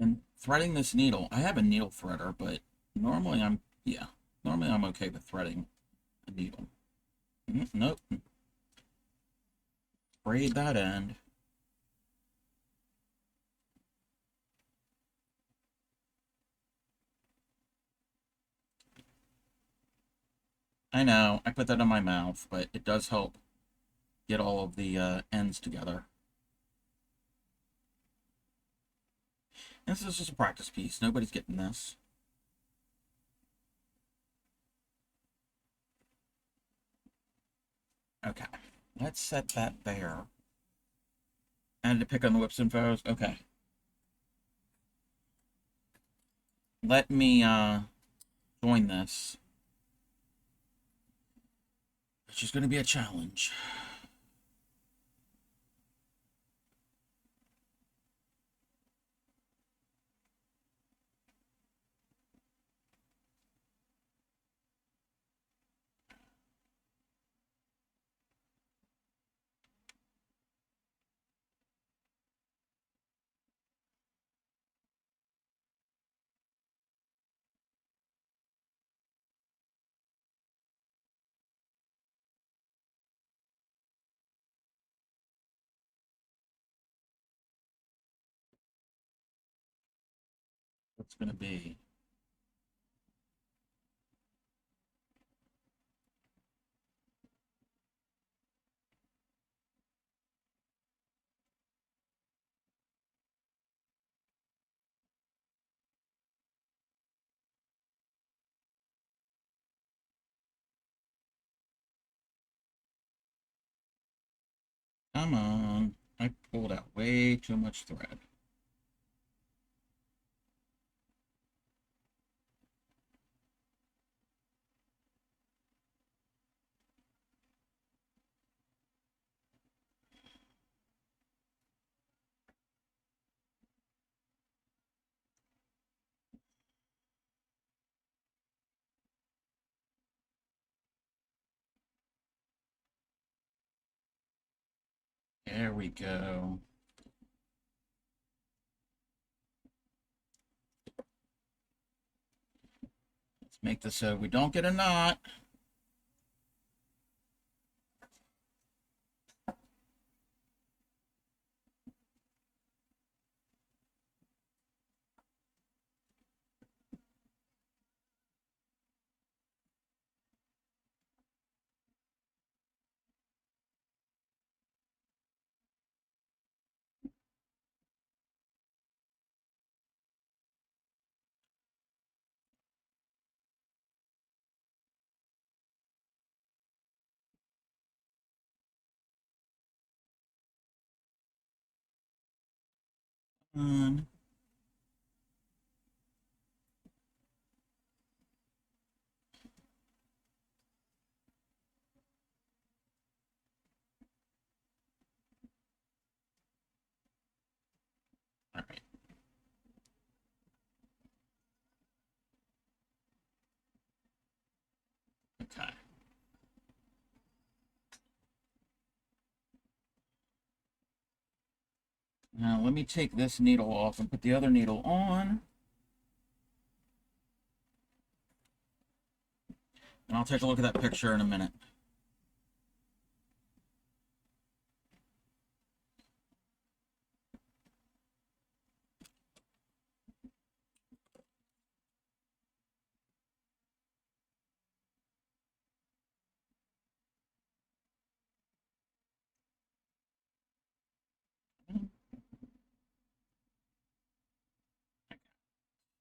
And threading this needle, I have a needle threader, but normally I'm okay with threading a needle. Nope. Braid that end. I know, I put that in my mouth, but it does help get all of the ends together. And this is just a practice piece. Nobody's getting this. Okay, let's set that there. I had to pick on the whips and foes. Okay. Let me join this. It's just going to be a challenge. What's going to be? Come on. I pulled out way too much thread. There we go. Let's make this so we don't get a knot. On. All right. Okay. Now let me take this needle off and put the other needle on. And I'll take a look at that picture in a minute.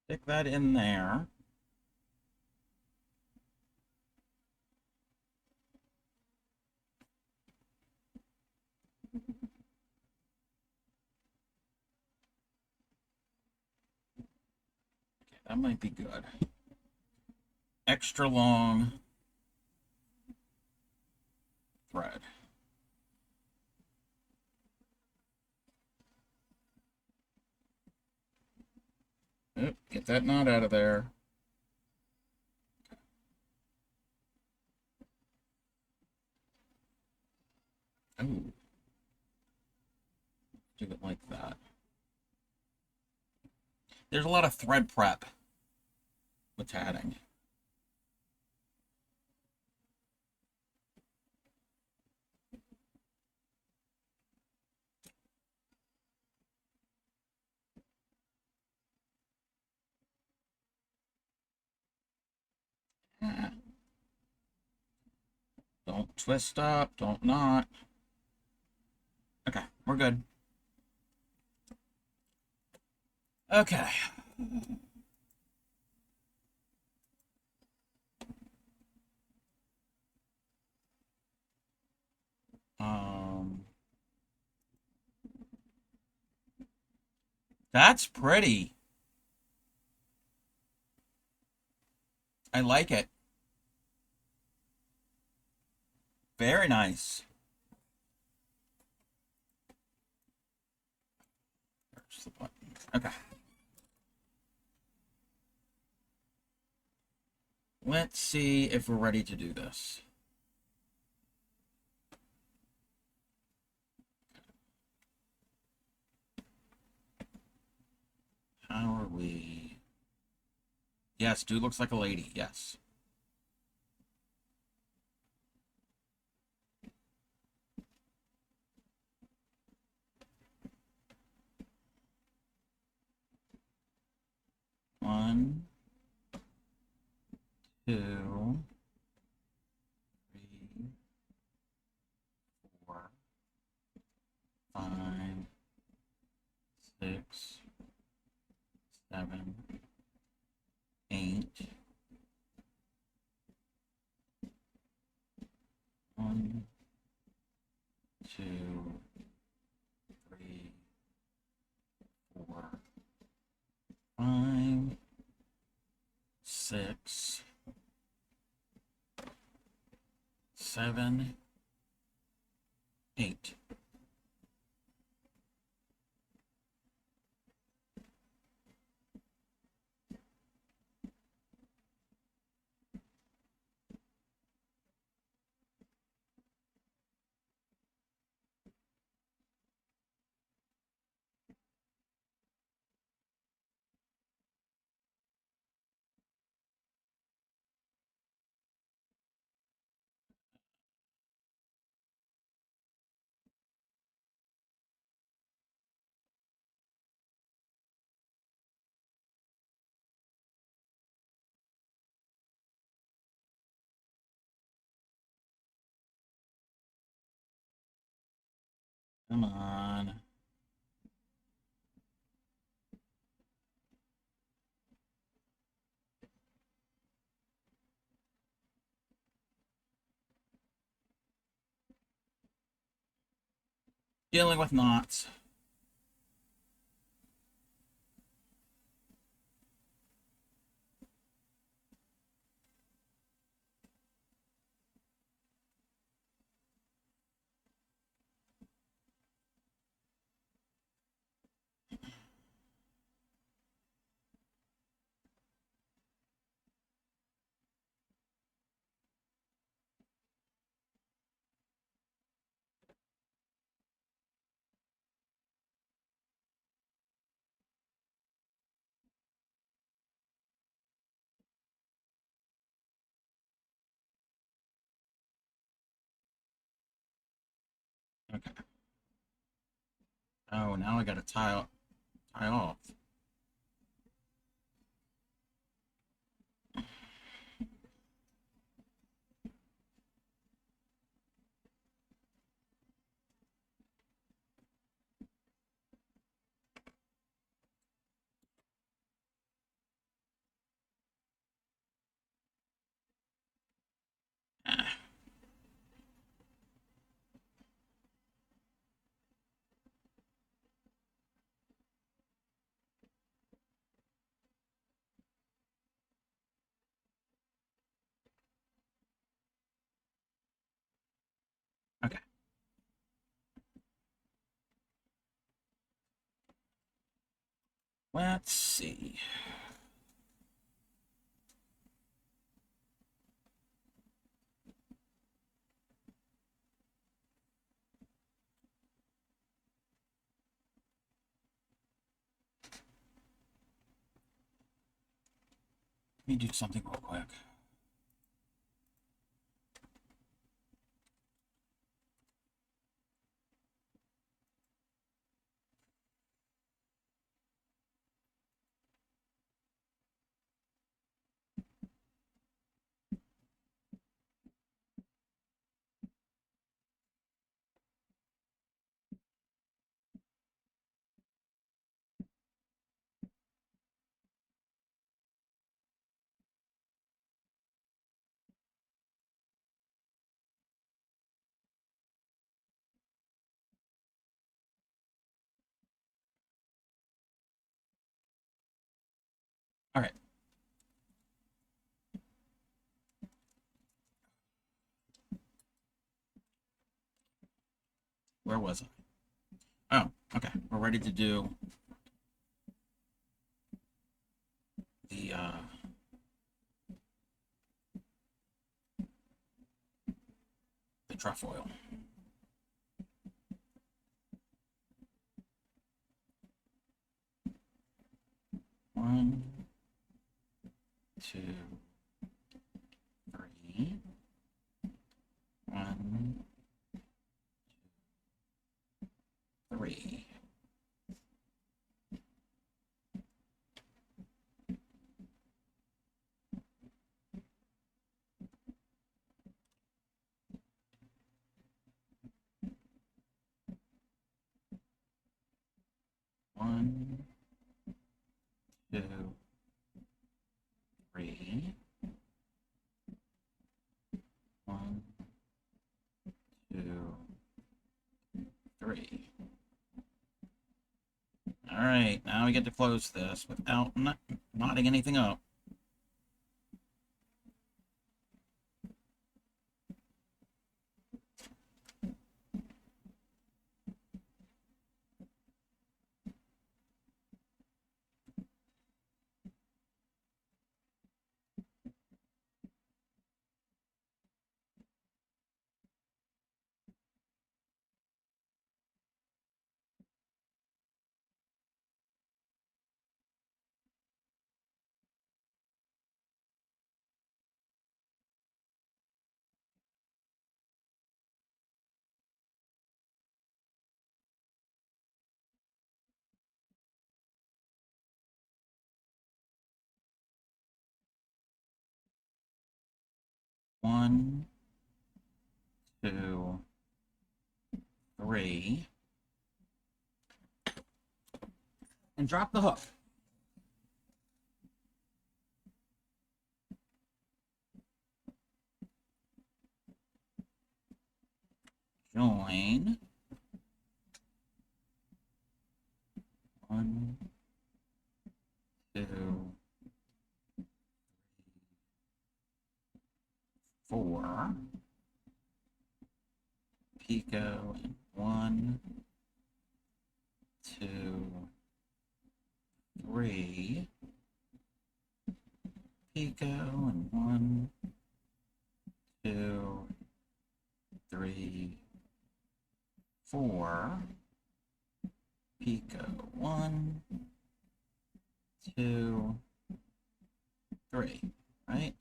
Stick that in there. Okay, that might be good. Extra long thread. Oop, get that knot out of there. Oh. Do it like that. There's a lot of thread prep with tatting. Don't twist up, don't knot. Okay, we're good. Okay. That's pretty. I like it. Very nice. There's the button. Okay. Let's see if we're ready to do this. How are we? Yes, dude looks like a lady. Yes. One, two, three, 4, 5, 6, 7, 8. 1, 2, 3, 4, 5, 6, 7, 8. Come on. Dealing with knots. Oh, now I gotta tie off. Okay. Let's see. Let me do something real quick. All right. Where was I? Oh, okay. We're ready to do the trefoil. One, two, three. One, two, three. One, two, three. One, two, three. All right, now we get to close this without knotting anything up. One, two, three. And drop the hook. Join. One, two, four. Pico and one, two, three. Pico and one, two, three, four. Pico, one, two, three, right?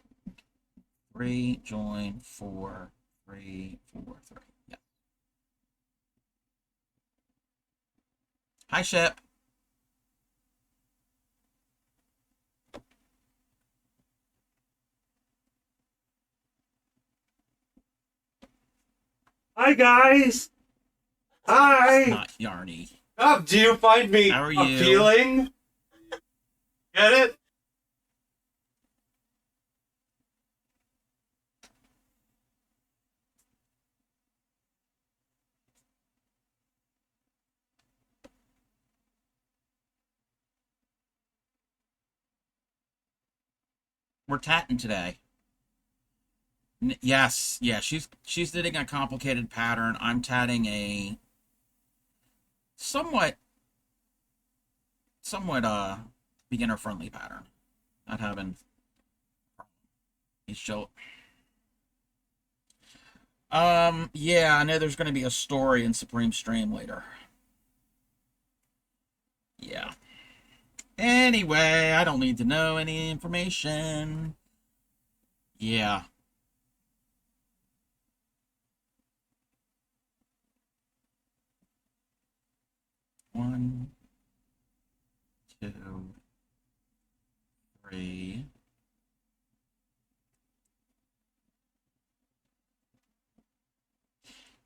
Three, join, four, three, four, three. Yeah. Hi, Ship. Hi, guys. Hi. Not Yarny. Oh, do you find me How are you? appealing? Get it? We're tatting today. Yes, yeah, she's knitting a complicated pattern. I'm tatting a somewhat beginner friendly pattern. Not having she'll yeah, I know there's gonna be a story in Supreme Stream later. Yeah. Anyway, I don't need to know any information. Yeah. One, two, three.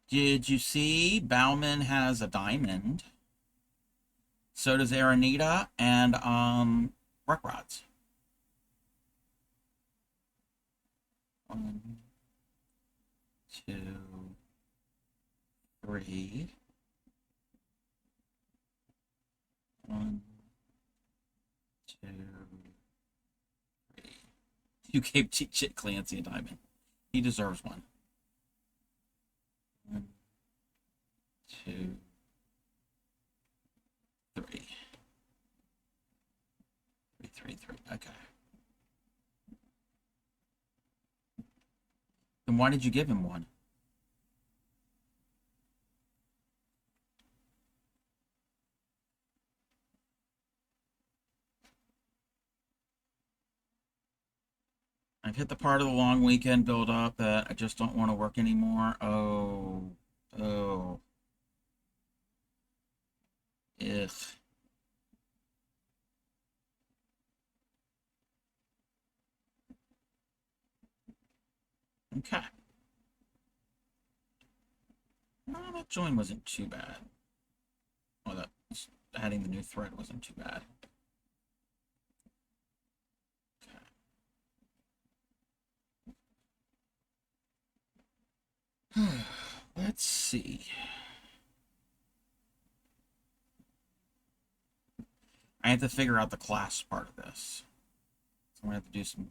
Did you see Bauman has a diamond? So does Aranita and Ruck Rods. One, two, three. One, two, three. You gave Chit Clancy a diamond. He deserves one. One, two, three. Three. Okay. Then why did you give him one? I've hit the part of the long weekend build up that I just don't want to work anymore. Oh. Ugh. Okay. No, that join wasn't too bad. Well, that adding the new thread wasn't too bad. Okay. Let's see. I have to figure out the class part of this. So I'm going to have to do some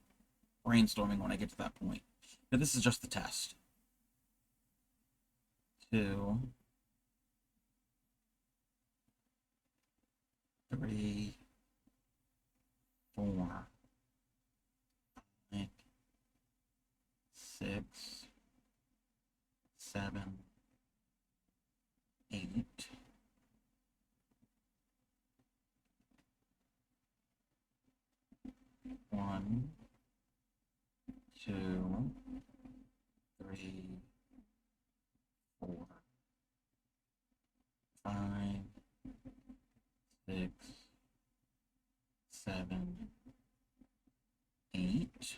brainstorming when I get to that point. But this is just the test. 2, 3, 4, 5, 6, 7, 8. 1, 2, 3, 4, 5, 6, 7, 8.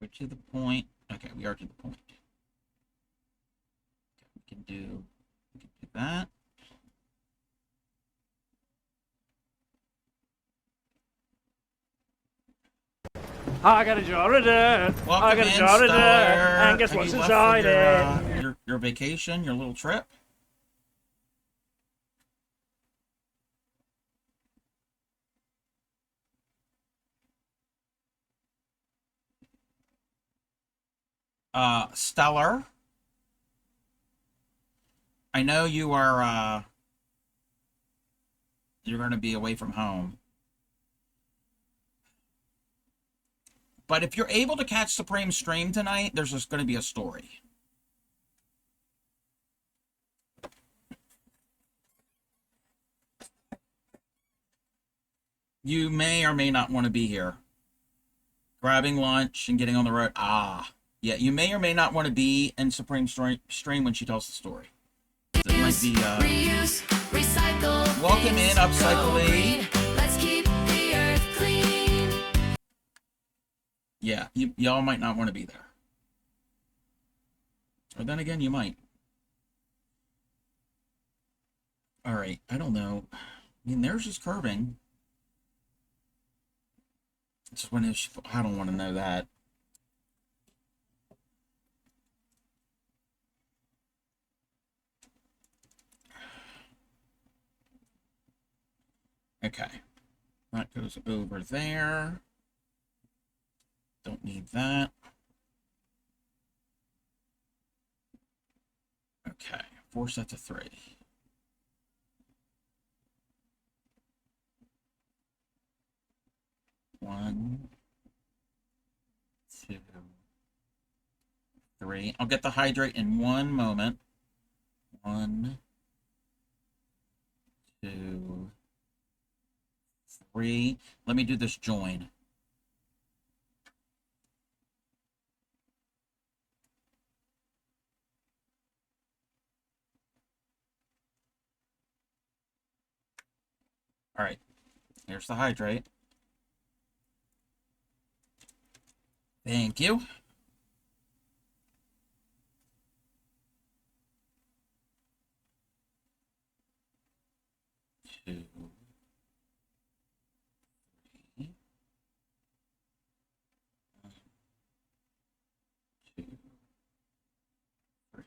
We're to the point. Okay, we are to the point. Okay, we can do that. I got a jar of dirt. I got a jar of dirt. And guess what's inside it? Your vacation, your little trip? Stellar. I know you are, you're going to be away from home. But if you're able to catch Supreme stream tonight, there's just going to be a story. You may or may not want to be here. Grabbing lunch and getting on the road. Ah, yeah, you may or may not want to be in Supreme stream when she tells the story. It might be, Reuse, recycle, welcome in, Upcycle. let's keep the earth clean. Yeah, y'all might not want to be there. Or then again, you might. All right, I don't know. I mean, theirs is curving. It's when it's, I don't want to know that. Okay. That goes over there. Don't need that. Okay. 4 sets of 3. One, 2, 3. I'll get the hydrate in one moment. 1, 2, 3. Let me do this join. All right. Here's the hydrate. Thank you. Two, 3. 1, 2, 3.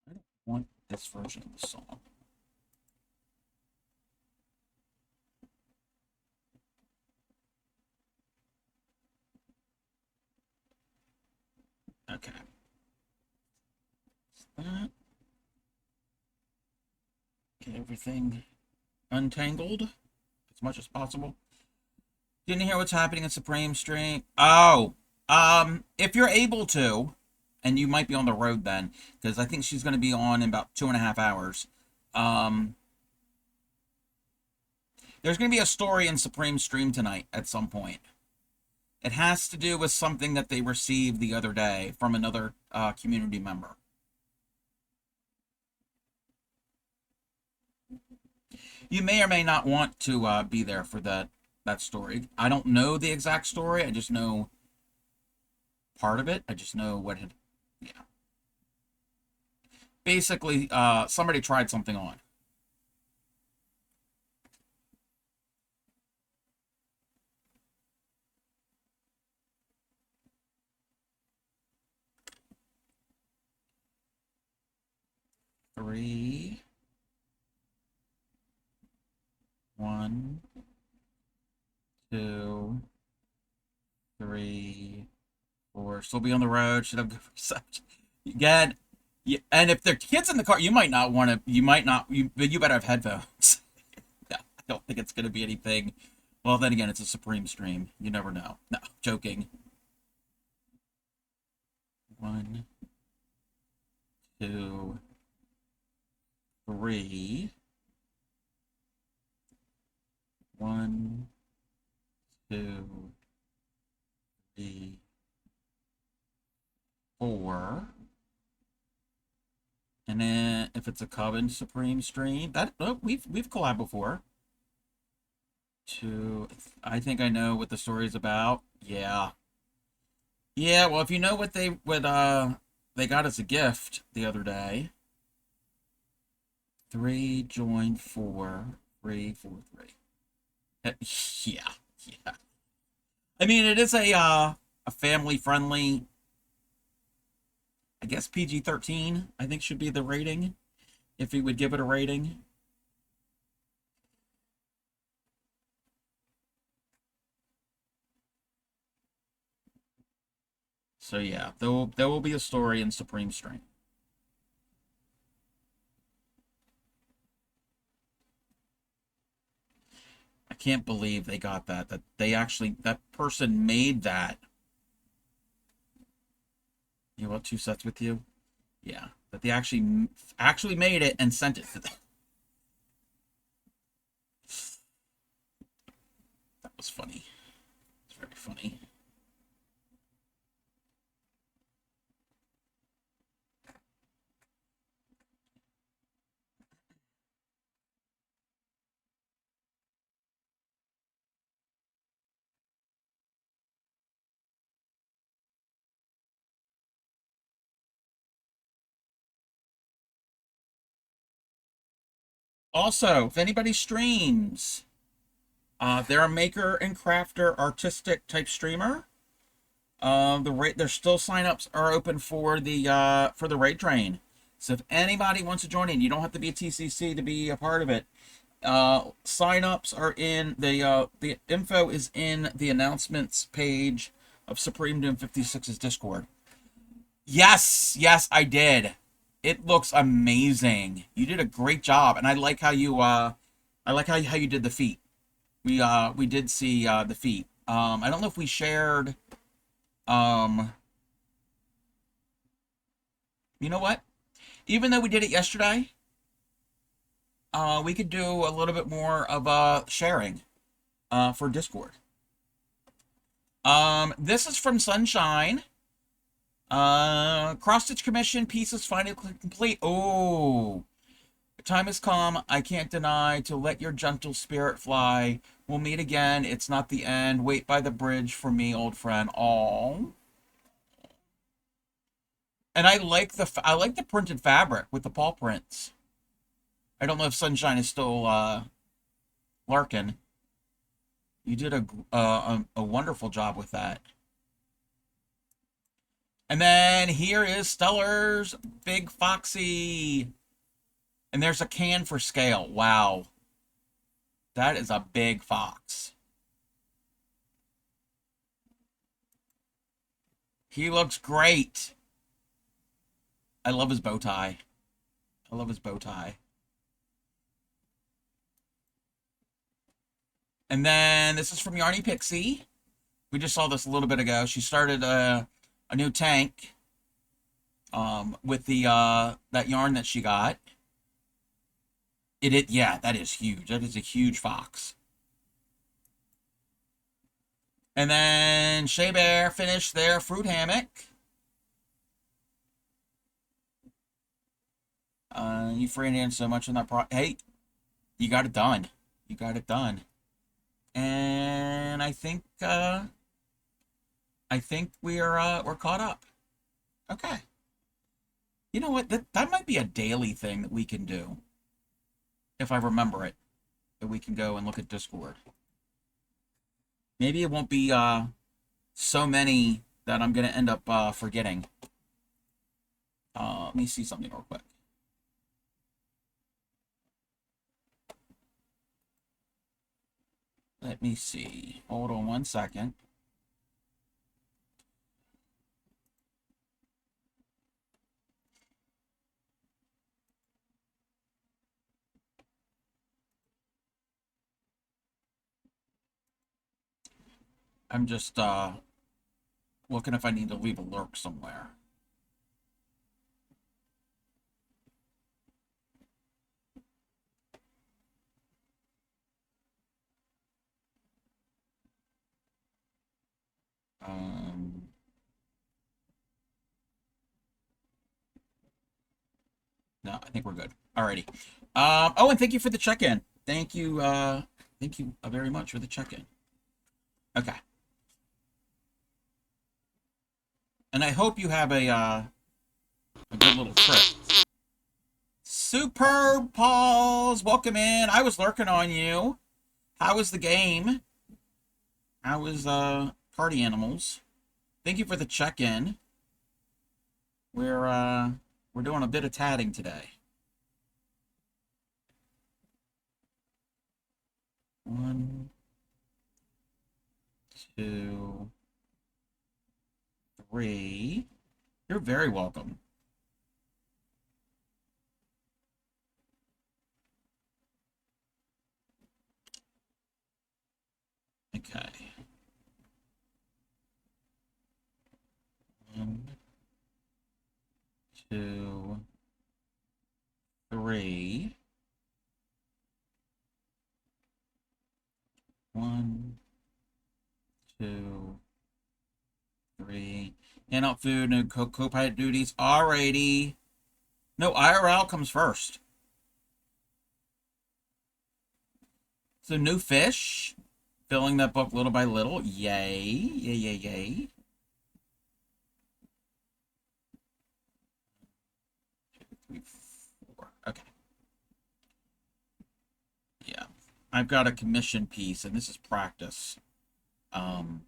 I don't want this version of the song. Okay. That. Get everything untangled as much as possible. Didn't hear what's happening in Supreme stream. Oh, if you're able to, and you might be on the road then, because I think she's going to be on in about 2.5 hours. There's going to be a story in Supreme stream tonight at some point. It has to do with something that they received the other day from another community member. You may or may not want to be there for that story. I don't know the exact story. I just know part of it. I just know what had, yeah. Basically, somebody tried something on. Three. 1, 2, 3, 4. Still be on the road. Should have good reception. Again, and if there are kids in the car, you might not want to. You might not. You better have headphones. No, I don't think it's going to be anything. Well, then again, it's a Supreme stream. You never know. No, joking. 1, 2, 3. 1, 2, 3, 4. And then if it's a Coven Supreme stream, that we've collabed before. 2. I think I know what the story's about. Yeah. Yeah, well, if you know what they got as a gift the other day. 3 join 4. 343. Yeah, yeah. I mean, it is a family-friendly, I guess PG-13, I think should be the rating, if he would give it a rating. So yeah, there will be a story in Supreme Strength. I can't believe they got that. That they actually, that person made that. You want 2 sets with you? Yeah, that they actually made it and sent it to them. That was funny. It's very funny. Also, if anybody streams, they're a maker and crafter artistic type streamer. There's still signups are open for the raid train. So if anybody wants to join in, you don't have to be a TCC to be a part of it. Signups are in the info is in the announcements page of Supreme Doom 56's Discord. Yes, I did. It looks amazing. You did a great job, and I like how you how you did the feet. We did see the feet. I don't know if we shared. You know what? Even though we did it yesterday, we could do a little bit more of sharing for Discord. This is from Sunshine. Cross-stitch commission pieces finally complete. Oh, the time has come. I can't deny to let your gentle spirit fly. We'll meet again. It's not the end. Wait by the bridge for me, old friend. All. And I like the printed fabric with the paw prints. I don't know if Sunshine is still larkin. You did a wonderful job with that. And then here is Stellar's Big Foxy. And there's a can for scale. Wow. That is a big fox. He looks great. I love his bow tie. I love his bow tie. And then this is from Yarny Pixie. We just saw this a little bit ago. She started a new tank with the that yarn that she got. Yeah, that is huge. That is a huge fox. And then Shea Bear finished their fruit hammock. You freeing so much on that hey, you got it done. You got it done. And I think we're caught up. Okay. You know what? That might be a daily thing that we can do. If I remember it. That we can go and look at Discord. Maybe it won't be so many that I'm gonna end up forgetting. Let me see something real quick. Let me see. Hold on 1 second. I'm just looking if I need to leave a lurk somewhere. No, I think we're good. Alrighty. Oh, and thank you for the check-in. Thank you very much for the check-in. Okay. And I hope you have a good little trip. Superb Paws, welcome in. I was lurking on you. How was the game? How was Party Animals? Thank you for the check-in. We're doing a bit of tatting today. 1, 2, 3. You're very welcome. Okay. 1, 2, 3. 1, 2, 3. Hand out food, no co-pilot duties. Alrighty. No, IRL comes first. So new fish. Filling that book little by little. Yay. Yay, yay, yay. 2, 3, 4. Okay. Yeah. I've got a commission piece, and this is practice. The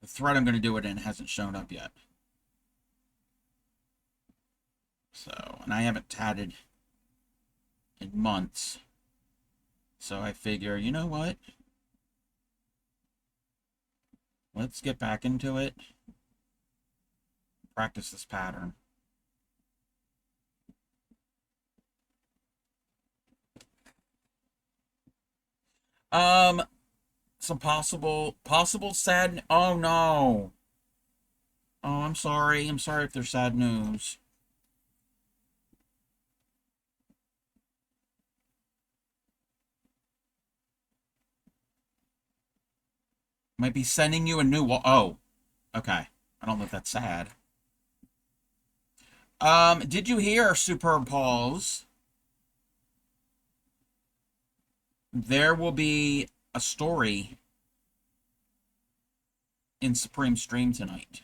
thread I'm going to do it in hasn't shown up yet. So, and I haven't tatted in months. So I figure, you know what? Let's get back into it. Practice this pattern. Some possible sad. Oh no. Oh, I'm sorry. I'm sorry if there's sad news. Might be sending you a new wall. Oh, okay. I don't know if that's sad. Did you hear, Superb Paws? There will be a story in Supreme Stream tonight.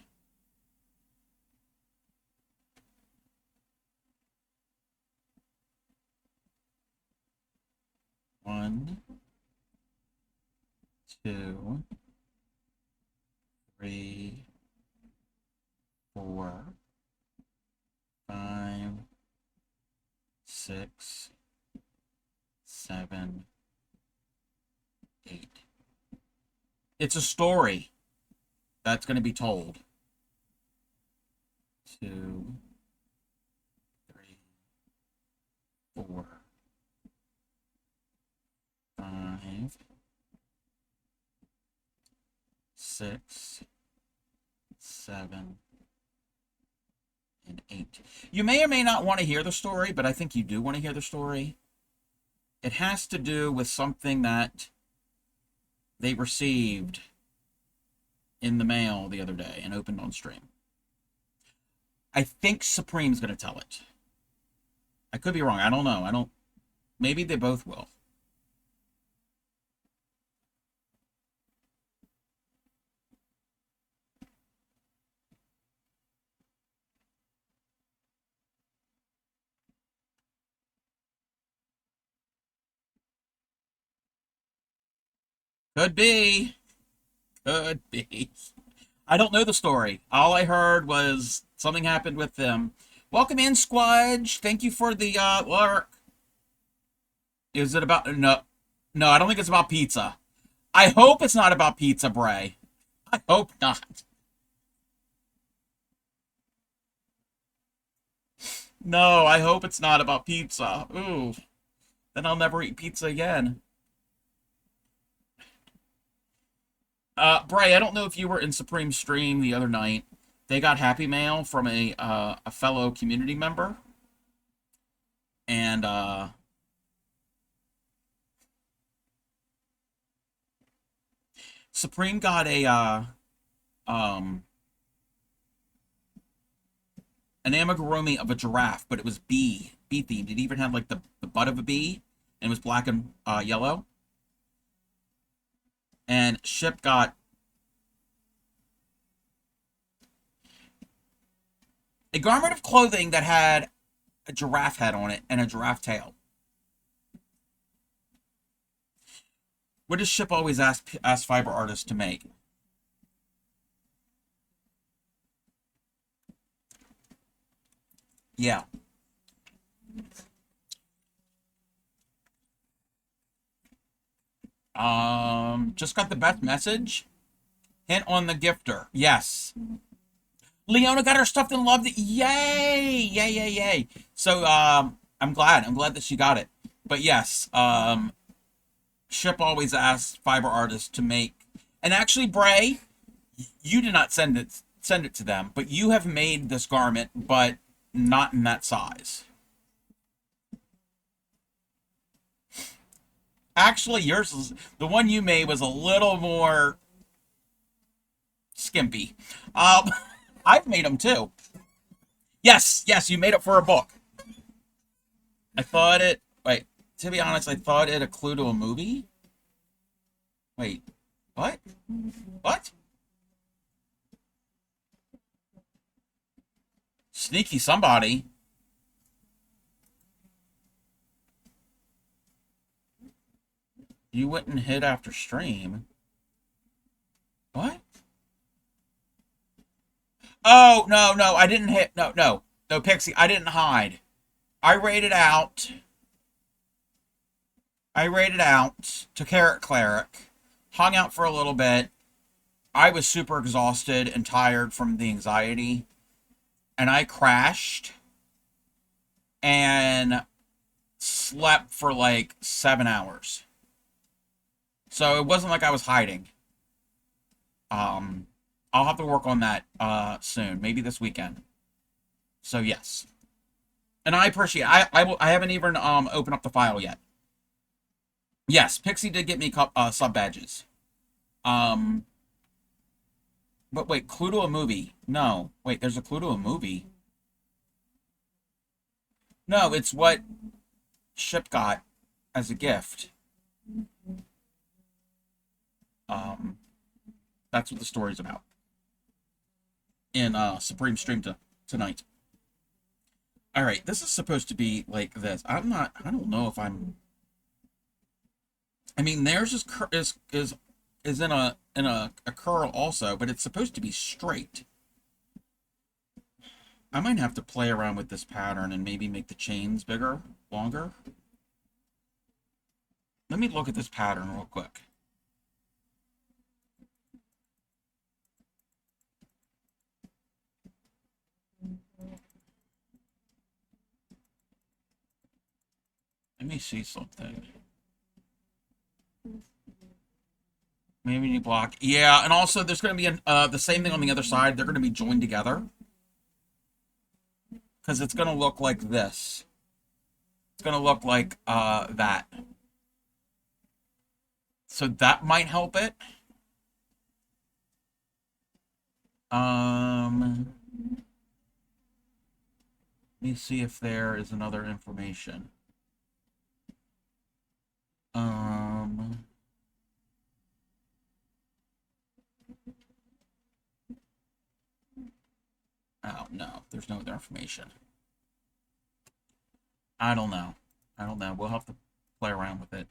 One, 2, 3, 4, 5, 6, 7, 8. It's a story that's going to be told. 2, 3, 4, 5, 6, 7, and 8. You may or may not want to hear the story, but I think you do want to hear the story. It has to do with something that they received in the mail the other day and opened on stream. I think Supreme's going to tell it. I could be wrong. I don't know. Maybe they both will. Could be. Could be. I don't know the story. All I heard was something happened with them. Welcome in, Squudge. Thank you for the lurk. Is it about... No, I don't think it's about pizza. I hope it's not about pizza, Bray. I hope not. No, I hope it's not about pizza. Ooh. Then I'll never eat pizza again. Bray, I don't know if you were in Supreme Stream the other night. They got Happy Mail from a fellow community member. And, Supreme got an amigurumi of a giraffe, but it was bee themed. It even had like the butt of a bee, and it was black and yellow. And Ship got a garment of clothing that had a giraffe head on it and a giraffe tail. What does Ship always ask fiber artists to make? Yeah. Just got the best message. Hint on the gifter. Yes. Leona got her stuffed and loved it. Yay! Yay, yay, yay. So, I'm glad. I'm glad that she got it. But yes, Ship always asks fiber artists to make, and actually, Bray, you did not send it to them, but you have made this garment, but not in that size. Actually, yours is, the one you made was a little more skimpy. I've made them too. Yes, yes, you made it for a book. I thought it, wait, to be honest, I thought it a clue to a movie. Wait, what? What? Sneaky somebody. You wouldn't hit after stream. What? Oh, no, no, I didn't hit. No, no. No, Pixie, I didn't hide. I raided out. To Carrot Cleric. Hung out for a little bit. I was super exhausted and tired from the anxiety. And I crashed. And slept for like 7 hours. So it wasn't like I was hiding. I'll have to work on that soon, maybe this weekend. So yes, and I appreciate. I haven't even opened up the file yet. Yes, Pixie did get me sub badges. But wait, clue to a movie? No, wait, there's a clue to a movie. No, it's what Ship got as a gift. That's what the story's about. In Supreme Stream tonight. All right, this is supposed to be like this. I don't know if I'm. I mean, theirs is in a curl also, but it's supposed to be straight. I might have to play around with this pattern and maybe make the chains bigger, longer. Let me look at this pattern real quick. Let me see something. Maybe you block. Yeah, and also there's going to be the same thing on the other side. They're going to be joined together. Because it's going to look like this. It's going to look like that. So that might help it. Let me see if there is another information. Oh, no. There's no other information. I don't know. We'll have to play around with it.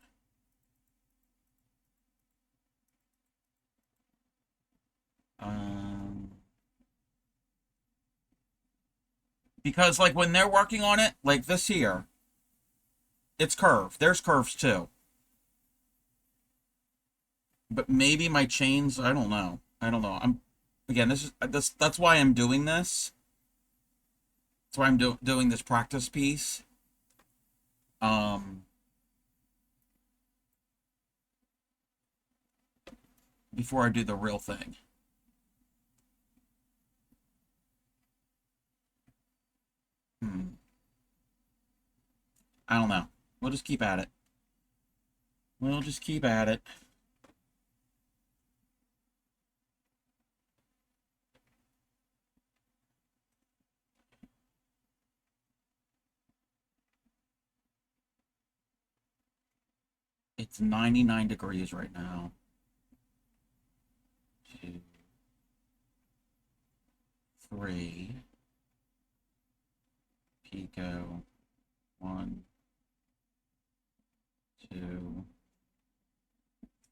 Because, like, when they're working on it, like this here, it's curved. There's curves, too. But maybe my chains, I don't know. Again, that's why I'm doing this. That's why I'm doing this practice piece. Before I do the real thing. I don't know. We'll just keep at it. It's 99 degrees right now. 2, 3, Pico. 1, 2,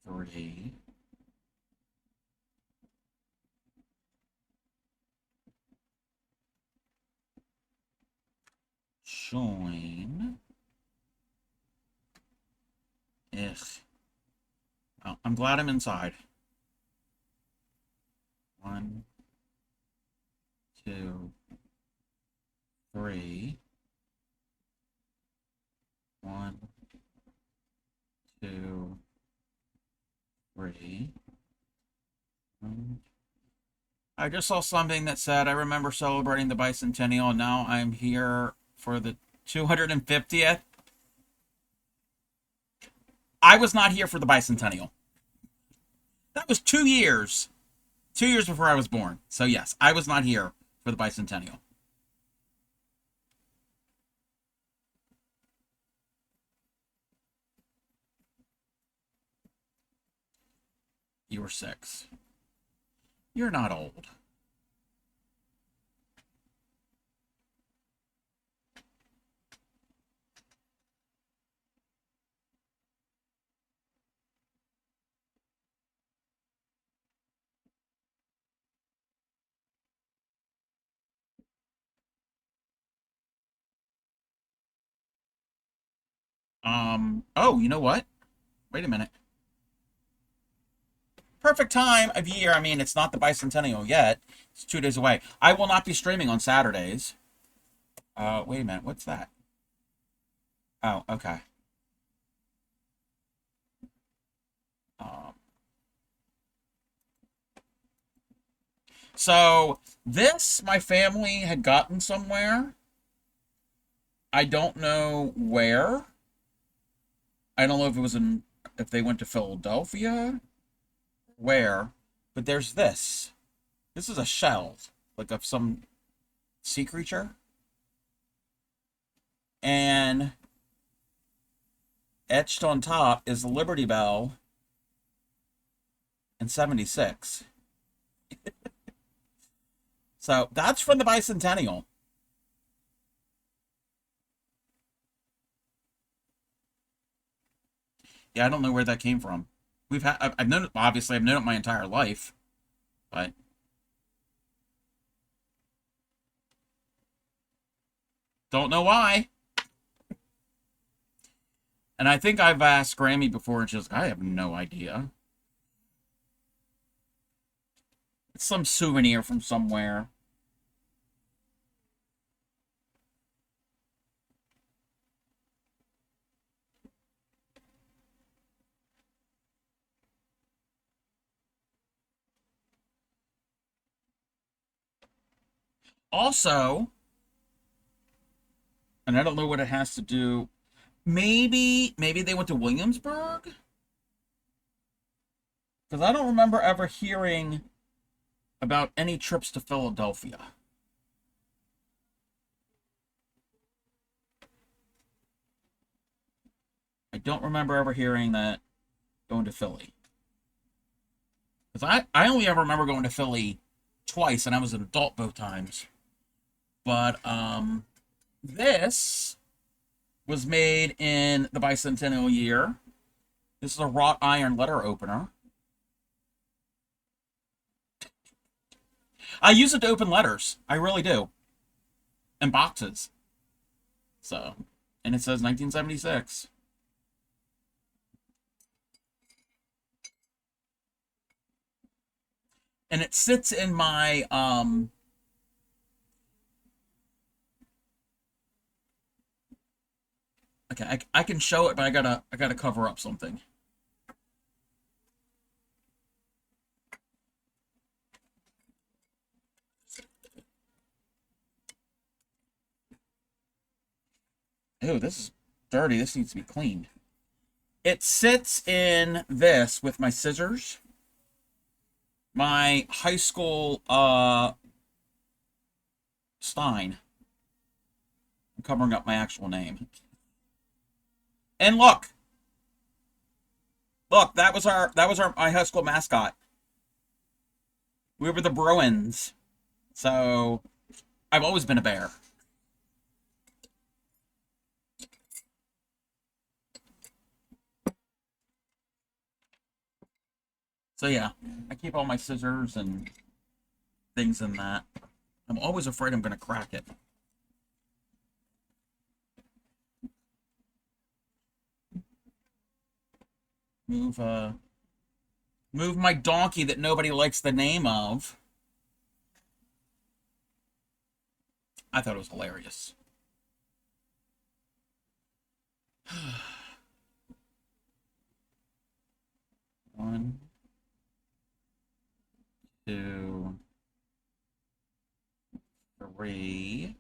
3. Join. Ugh. Oh, I'm glad I'm inside. 1, 2, 3. 1, 2, 3. I just saw something that said, I remember celebrating the bicentennial, and now I'm here for the 250th. I was not here for the bicentennial. That was 2 years. 2 years before I was born. So yes, I was not here for the bicentennial. You were 6. You're not old. Oh, you know what? Wait a minute. Perfect time of year. I mean, it's not the bicentennial yet. It's 2 days away. I will not be streaming on Saturdays. Wait a minute. What's that? Oh, okay. So this, my family had gotten somewhere. I don't know where. I don't know if it was if they went to Philadelphia, where, but there's this. This is a shell, like of some sea creature. And etched on top is the Liberty Bell in 76. So that's from the bicentennial. Yeah, I don't know where that came from. I've known it, obviously, I've known it my entire life, but don't know why. And I think I've asked Grammy before, and she's like, I have no idea. It's some souvenir from somewhere. Also, and I don't know what it has to do. Maybe they went to Williamsburg? Because I don't remember ever hearing about any trips to Philadelphia. I don't remember ever hearing that going to Philly. Because I only ever remember going to Philly twice, and I was an adult both times. But this was made in the bicentennial year. This is a wrought iron letter opener. I use it to open letters. I really do. And boxes. So, and it says 1976. And it sits in my okay, I can show it, but I gotta cover up something. Ew, this is dirty. This needs to be cleaned. It sits in this with my scissors. My high school Stein. I'm covering up my actual name. And look, that was my high school mascot. We were the Bruins. So I've always been a bear. So yeah, I keep all my scissors and things in that. I'm always afraid I'm going to crack it. Move my donkey that nobody likes the name of. I thought it was hilarious. One, two, three.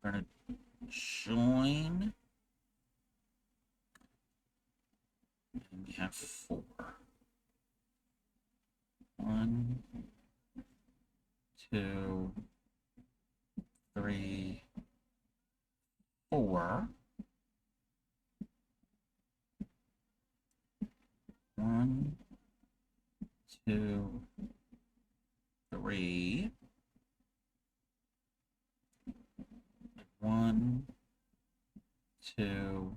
We're gonna join. And we have 4. 1, 2, 3, 4. 1, 2, 3. 1, 2,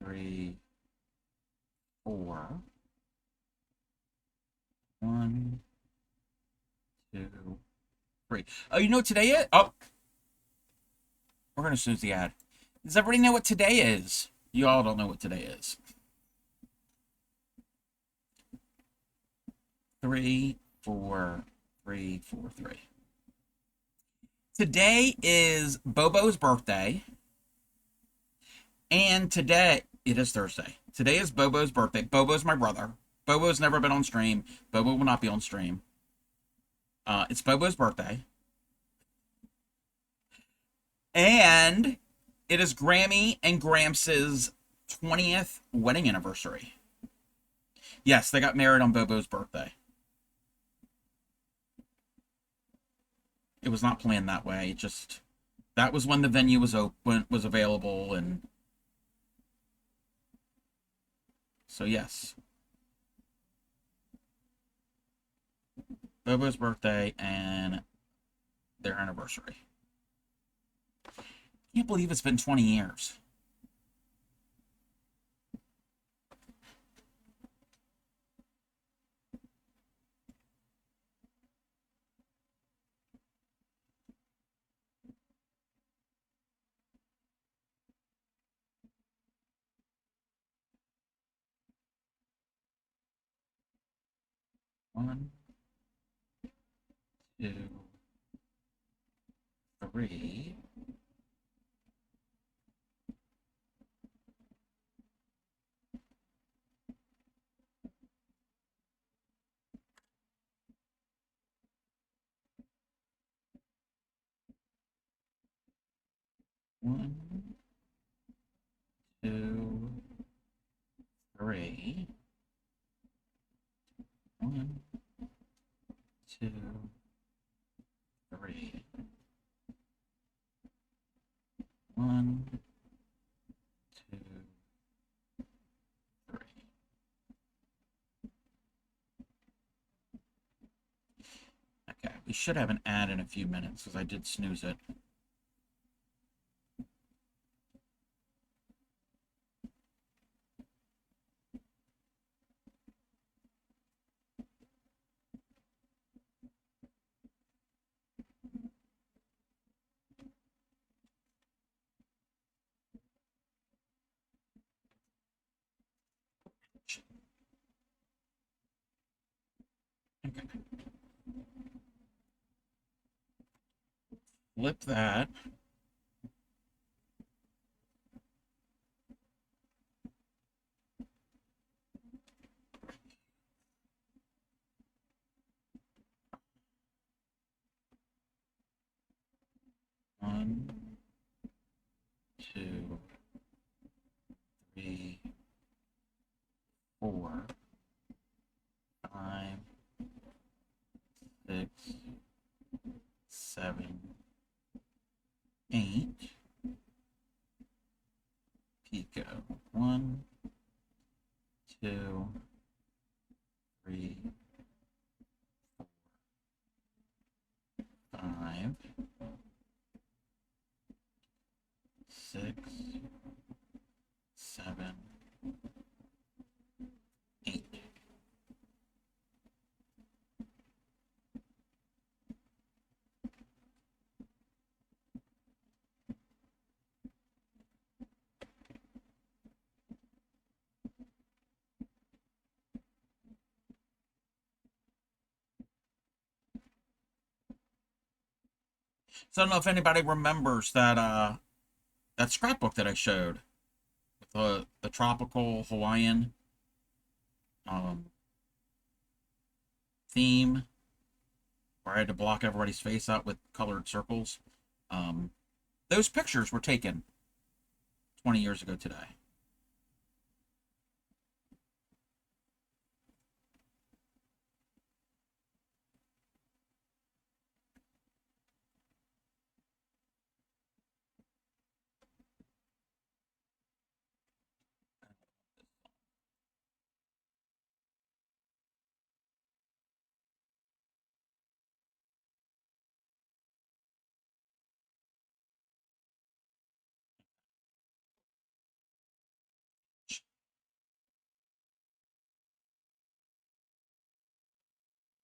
3, 4. 1, 2, 3. Oh, you know what today is? Oh, we're gonna snooze the ad. Does everybody know what today is? You all don't know what today is. 3, 4, 3, 4, 3. Today is Bobo's birthday. And today, it is Thursday. Today is Bobo's birthday. Bobo's my brother. Bobo's never been on stream. Bobo will not be on stream. It's Bobo's birthday. And it is Grammy and Gramps' 20th wedding anniversary. Yes, they got married on Bobo's birthday. It was not planned that way. Just that was when the venue was open, was available, and so yes, Bobo's birthday and their anniversary. Can't believe it's been 20 years. One, 2, 3. 1, 2, 3. 1, 2, 3. 1, 2, 3. Okay, we should have an ad in a few minutes because I did snooze it. Okay. Flip that. One, 2, 3, 4, 5, 6, 7, 8. Pico. 1, 2, 3, 4, 5, 6, So I don't know if anybody remembers that that scrapbook that I showed with the tropical Hawaiian theme, where I had to block everybody's face out with colored circles. Those pictures were taken 20 years ago today.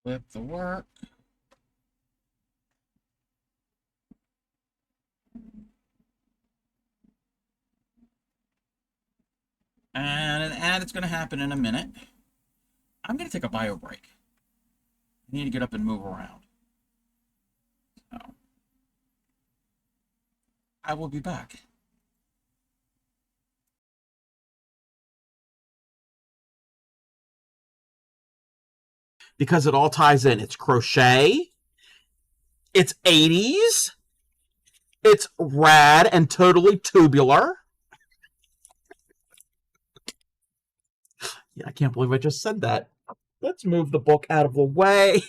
Flip the work. And an ad is going to happen in a minute. I'm going to take a bio break. I need to get up and move around. So, I will be back. Because it all ties in. It's crochet. It's 80s. It's rad and totally tubular. Yeah, I can't believe I just said that. Let's move the book out of the way.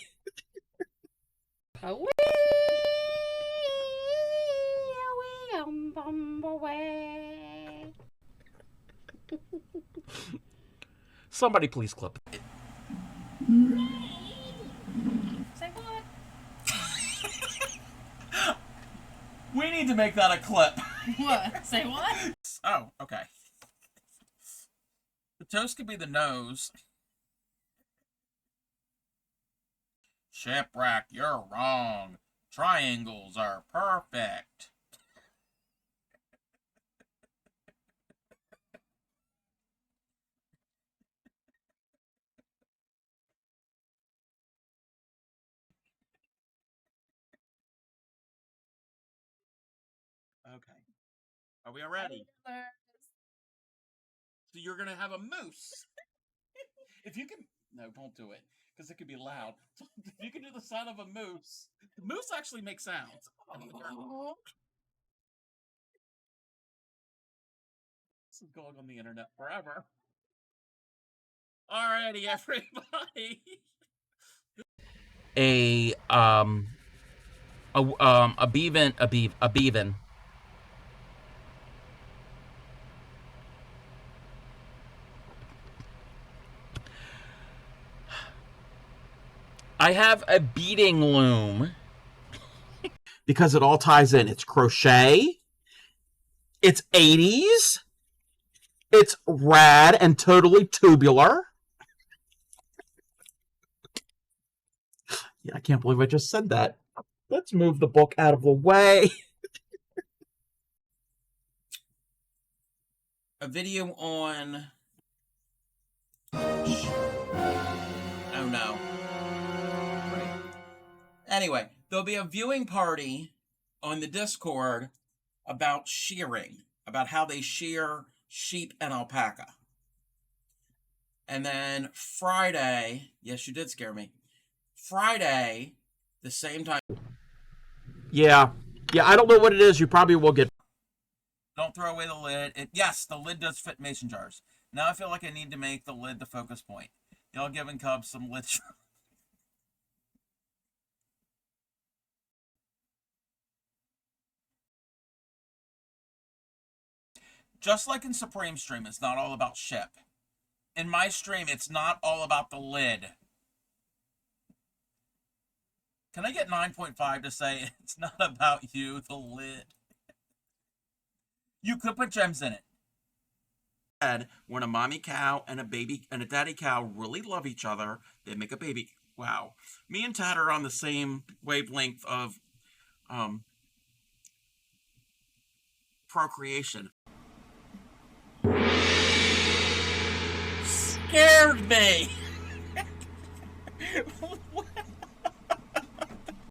Somebody please clip it. Say what? We need to make that a clip. What? Say what? Oh, okay. The toast could be the nose. Shipwreck, you're wrong. Triangles are perfect. Okay. Are we ready? So you're going to have a moose. If you can... No, don't do it, because it could be loud. If you can do the sound of a moose... The moose actually makes sounds. This is going on the internet forever. Alrighty, everybody. A beaven. I have a beading loom. Because it all ties in. It's crochet. It's 80s. It's rad and totally tubular. Yeah, I can't believe I just said that. Let's move the book out of the way. A video on... Oh no. Right. Anyway, there'll be a viewing party on the Discord about shearing, about how they shear sheep and alpaca. And then Friday, yes, you did scare me. Friday, the same time. Yeah, I don't know what it is. You probably will get. Don't throw away the lid. Yes, the lid does fit mason jars. Now I feel like I need to make the lid the focus point. Y'all giving Cubs some lid. Just like in Supreme Stream, it's not all about ship. In my stream, it's not all about the lid. Can I get 9.5 to say it's not about you, the lid? You could put gems in it. When a mommy cow and a baby and a daddy cow really love each other, they make a baby. Wow. Me and Tad are on the same wavelength of procreation. Scared me.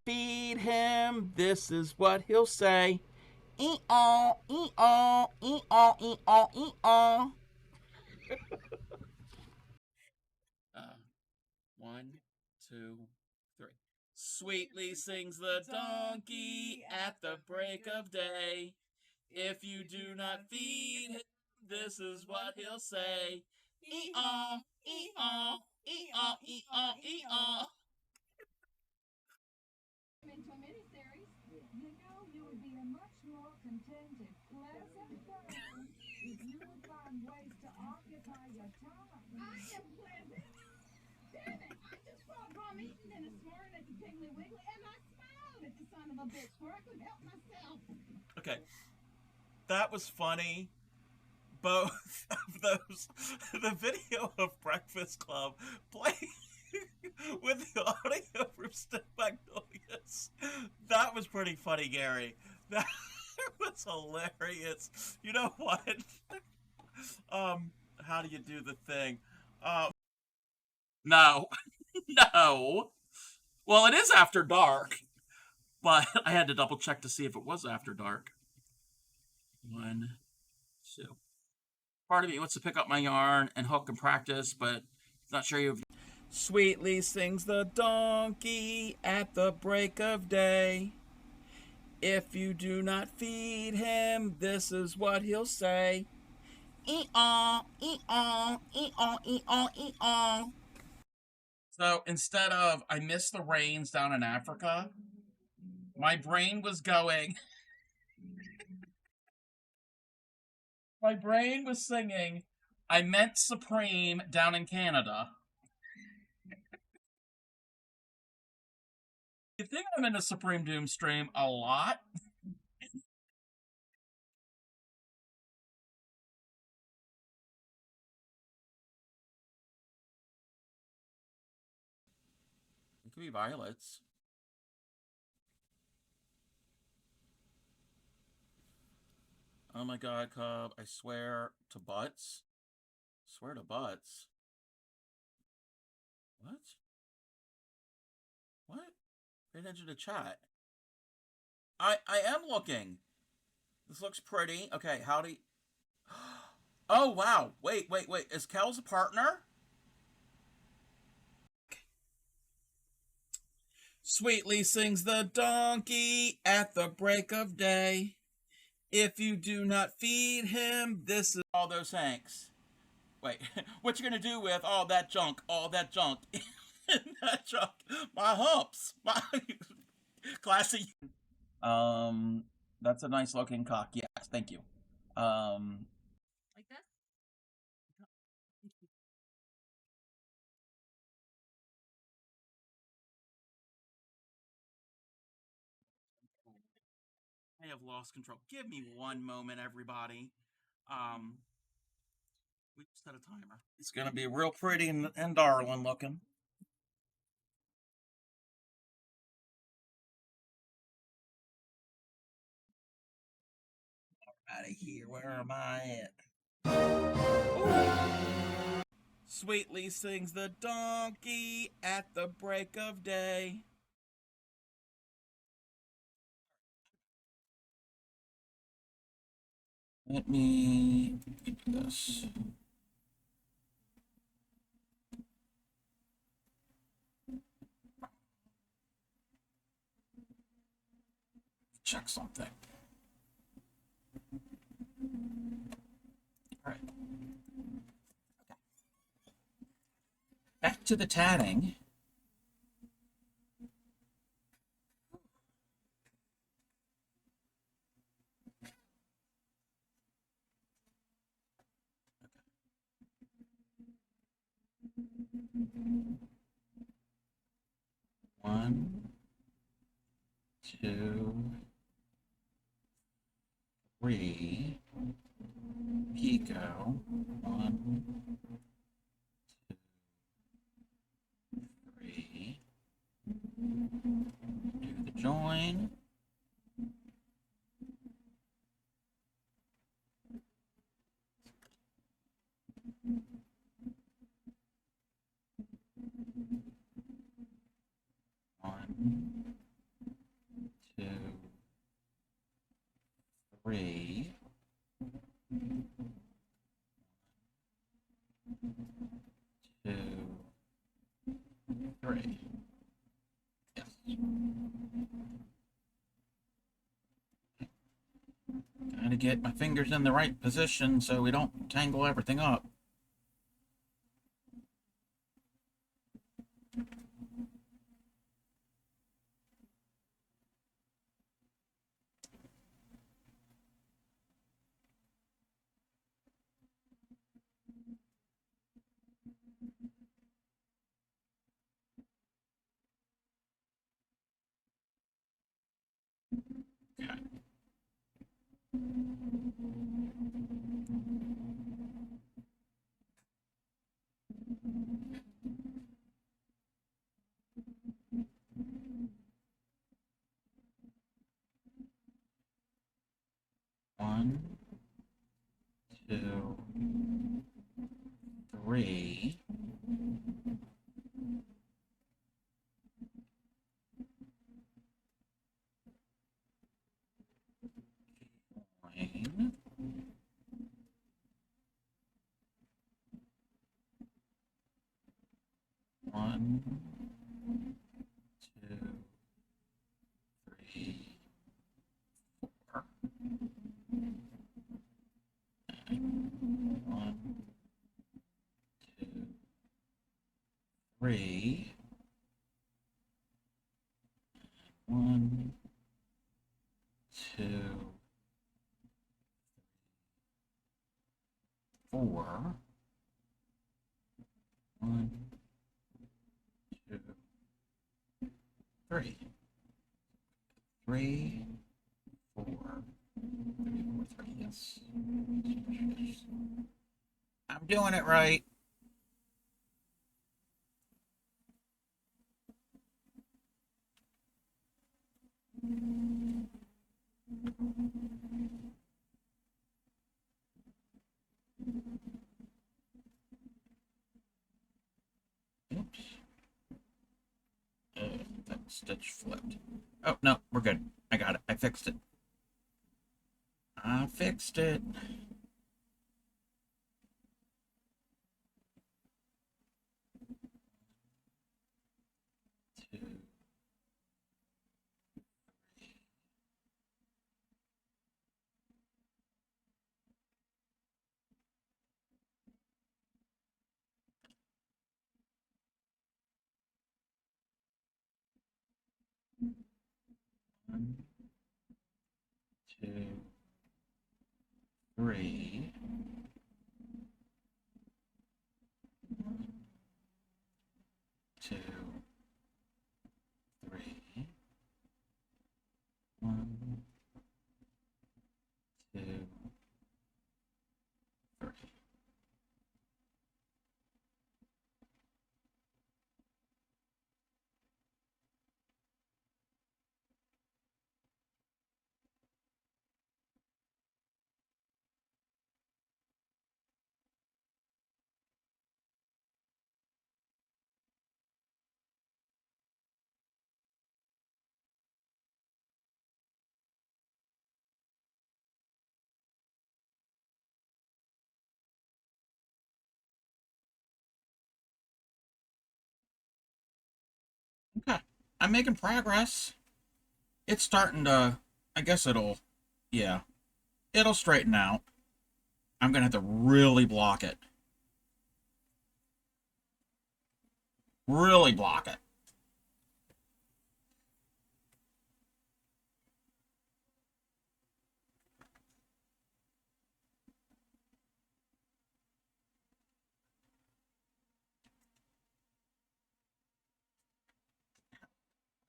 feed him, this is what he'll say. Ee-aw, ee-aw, ee-aw, ee-aw, ee-aw. One, two, three. Sweetly sings the donkey at the break of day. If you do not feed him, this is what he'll say. Ee-aw, ee-aw, ee-aw, ee-aw, ee-aw. Into a miniseries, you know you would be a much more contented, pleasant person if you would find ways to occupy your time. I am pleasant. Damn it! I just brought rum eating dinner this morning at the Piggly Wiggly, and I smiled at the son of a bitch, for I couldn't help myself. Okay, that was funny. Both of those, the video of Breakfast Club playing with the audio from Step Magnolias. That was pretty funny, Gary. That was hilarious. You know what? How do you do the thing? No. No. Well, it is after dark, but I had to double check to see if it was after dark. 1, 2. Part of me wants to pick up my yarn and hook and practice, but not sure you've... Sweetly sings the donkey at the break of day. If you do not feed him, this is what he'll say. Ee-aw, ee-aw, ee-aw, ee-aw, ee-aw. So instead of I miss the rains down in Africa, my brain was going... My brain was singing, I meant Supreme down in Canada. You think I'm in a Supreme Doom stream a lot? It could be violets. Oh my god, Cub, I swear to butts. Swear to butts. What? What? Pay attention to chat. I am looking. This looks pretty. Okay, howdy. Oh, wow. Wait. Is Kel's a partner? Sweetly sings the donkey at the break of day. If you do not feed him, this is all those Hanks. Wait, what you gonna do with all that junk? All that junk. That junk. My humps. My classy. That's a nice looking cock. Yes, thank you. Like that? I have lost control. Give me one moment, everybody. We set a timer. It's gonna be real pretty and darling looking. Out of here. Where am I at? Ooh. Sweetly sings the donkey at the break of day. Let me do this. Check something. All right. Okay. Back to the tatting. One, two, three. Pico. 1, 2, 3. Do the join. One, 3, 2, 3. Yes. Gotta get my fingers in the right position so we don't tangle everything up. Okay. One, 2, 3. Join. 1, 2, 3, 4. 1, 2, 3. 1, 2, 4. 1, 2, 3. 3, 4. 3, 4, 3. Yes. I'm doing it right. Oops. That stitch flipped. Oh, no, we're good. I got it. I fixed it. I fixed it. Two. 1, 2, 3. 2, 3. 1, 2, 3. Okay, I'm making progress. It's starting to, I guess yeah, it'll straighten out. I'm gonna have to really block it. Really block it.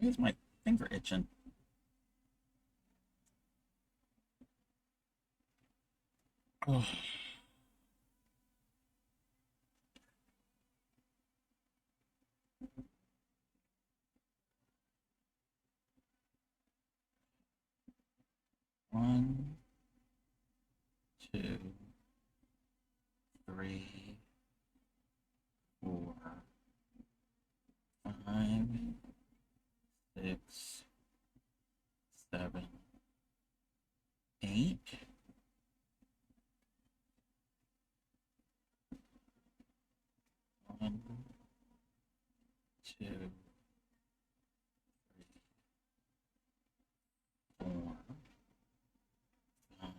Here's my finger itching. Oh. One, 2, 3, 4, 5, 6, 7, 8, 8. One, 2, 3, 4, 5,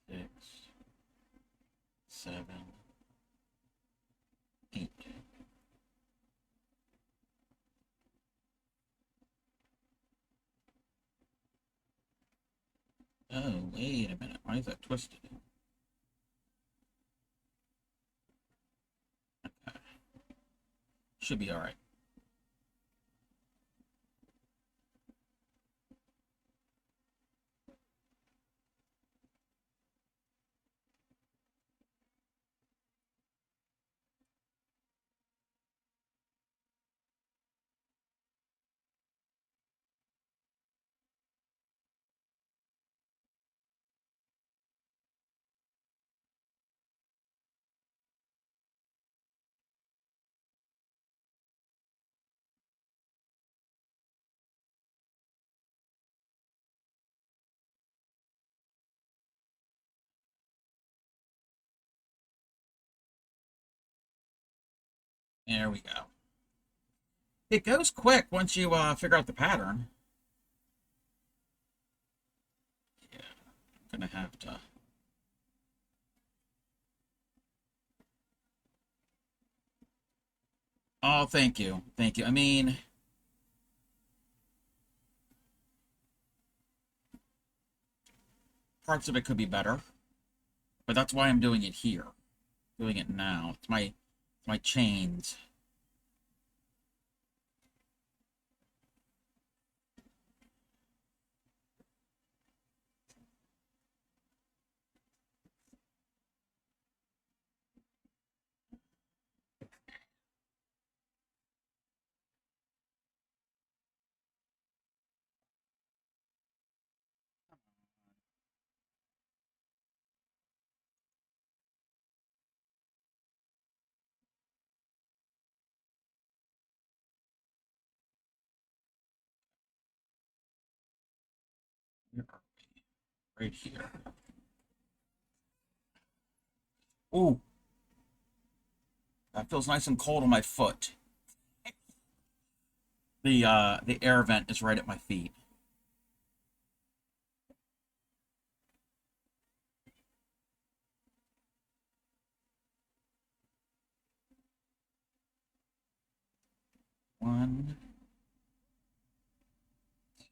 6, 7, 8. Oh, wait a minute. Why is that twisted? Okay. Should be all right. There we go. It goes quick once you figure out the pattern. Yeah, I'm gonna have to. Oh, thank you. Thank you. I mean, parts of it could be better, but that's why I'm doing it here. Doing it now. It's my chains. Where are we? Right here. Ooh. That feels nice and cold on my foot. The air vent is right at my feet. One,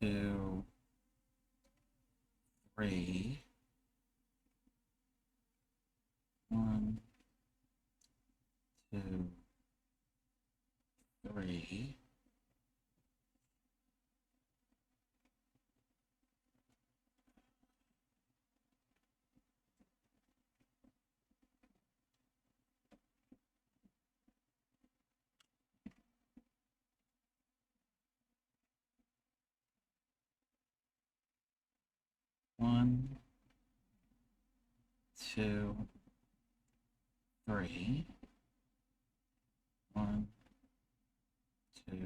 2, 3. 1, 2, 3. 1, 2, 3. 1, 2.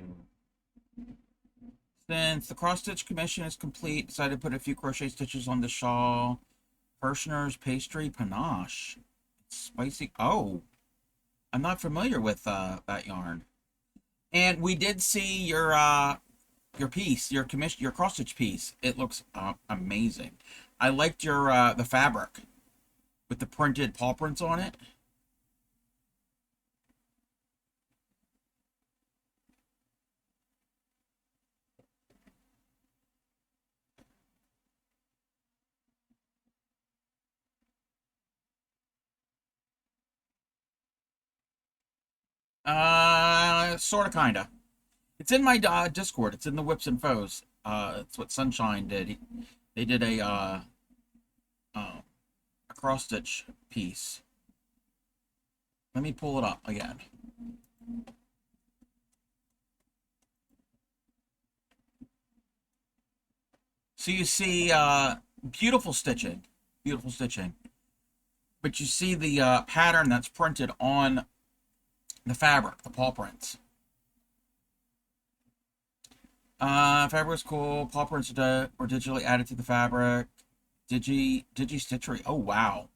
Since the cross-stitch commission is complete, decided to put a few crochet stitches on the shawl. Kirshner's Pastry Panache. Spicy. Oh, I'm not familiar with that yarn. And we did see your piece, your commission, your cross-stitch piece. It looks amazing. I liked your the fabric with the printed paw prints on it. Sort of, kinda. It's in my Discord. It's in the Whips and Foes. It's what Sunshine did. They did a cross stitch piece. Let me pull it up again. So you see beautiful stitching, but you see the pattern that's printed on the fabric, the paw prints. Fabric's cool. Paw prints were digitally added to the fabric. Digi-stitchery. Oh, wow.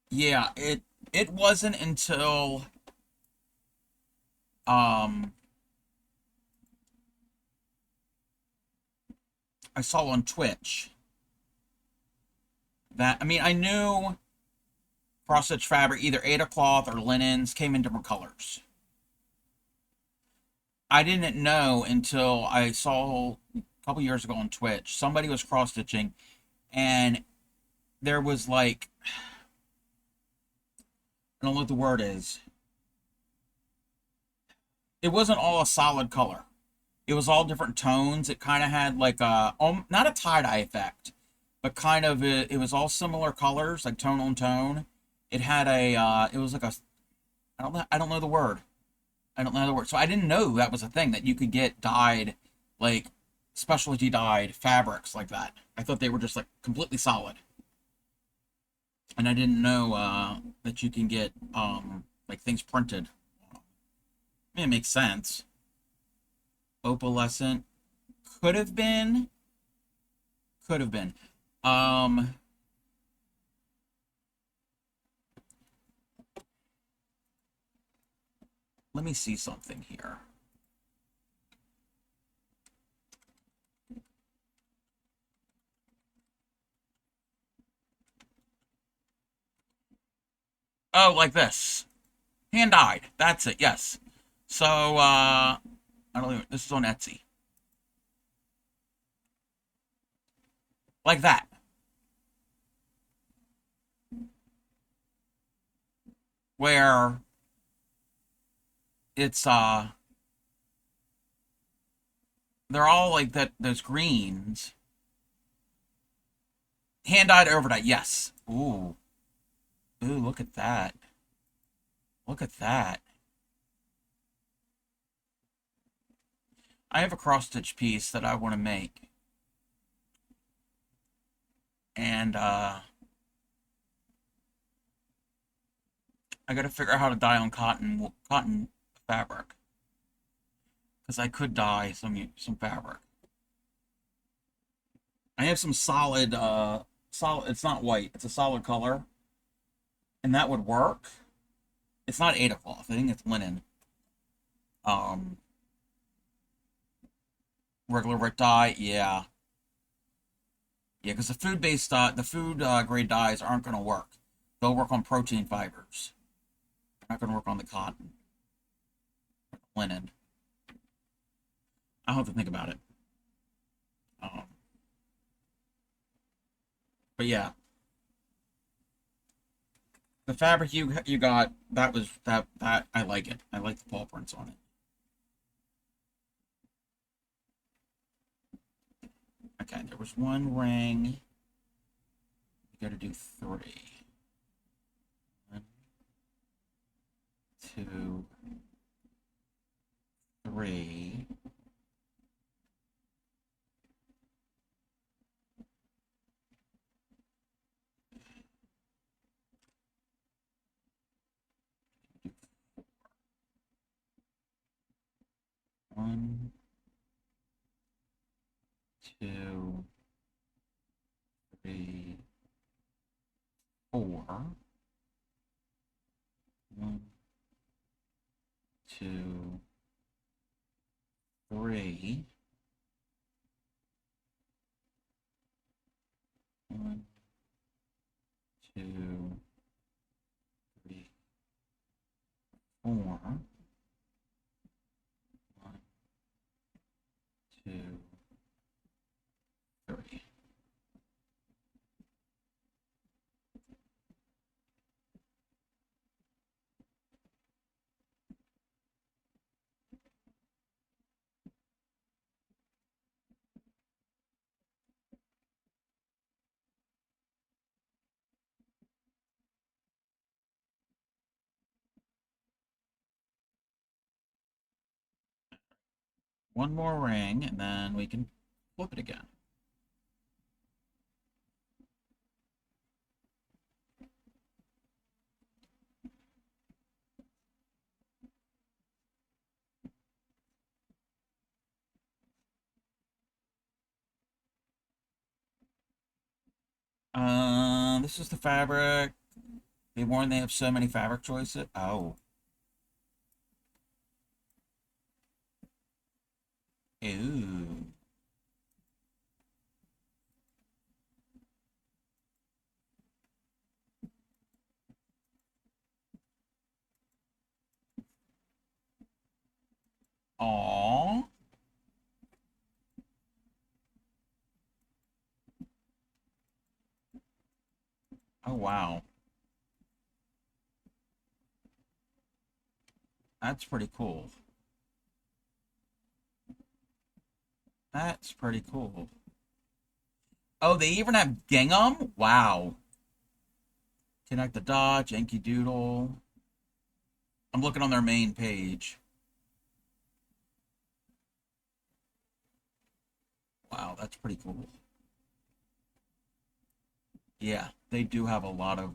Yeah, it wasn't until I saw on Twitch that, I mean, I knew cross-stitch fabric, either Ada cloth or linens, came in different colors. I didn't know until I saw a couple years ago on Twitch, somebody was cross-stitching, and there was like, I don't know what the word is. It wasn't all a solid color. It was all different tones. It kind of had like a, not a tie-dye effect, but kind of, it was all similar colors, like tone on tone. It had a, it was like a, I don't know the word. I don't know the word. So I didn't know that was a thing, that you could get dyed, like, specialty dyed fabrics like that. I thought they were just, like, completely solid. And I didn't know, that you can get, like, things printed. I mean, it makes sense. Opalescent. Could have been. Could have been. Let me see something here. Oh, like this. Hand-dyed. That's it, yes. So, I don't even, this is on Etsy. Like that. Where it's, they're all like that, those greens. Hand-dyed overdyed, yes. Ooh. Ooh, look at that. Look at that. I have a cross-stitch piece that I want to make. And, I gotta figure out how to dye on cotton fabric. Because I could dye some fabric. I have some solid, it's not white, it's a solid color. And that would work. It's not Ada cloth, I think it's linen. Regular red dye, yeah. Yeah, because the food-based, the food grade dyes aren't going to work. They'll work on protein fibers. They're not going to work on the cotton. Linen. I'll have to think about it. But yeah. The fabric you got, that was, that I like it. I like the paw prints on it. Okay, there was one ring. You gotta do 3. 1, 2, 3. One, 2, 3, 4. 1, 2, 3. 1, 2, 3, 4. 1, 2, 3. One more ring, and then we can flip it again. This is the fabric. They warn they have so many fabric choices. Oh. Ooh. Aww. Oh, wow. That's pretty cool. That's pretty cool. Oh, they even have gingham? Wow. Connect the Dodge, Yankee Doodle. I'm looking on their main page. Wow, that's pretty cool. Yeah, they do have a lot of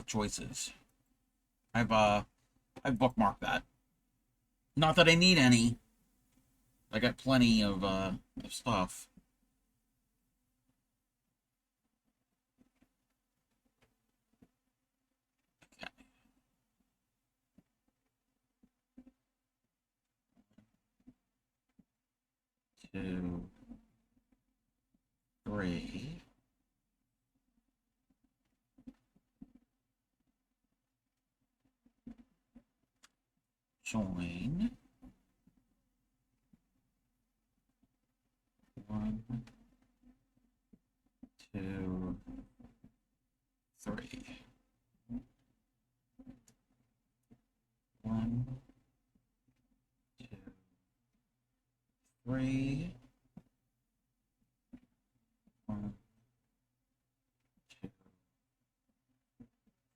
choices. I've bookmarked that. Not that I need any. I got plenty of stuff. Okay. 2, 3. Join. 1, 2, 3. 1, 2, 3. 1, 2,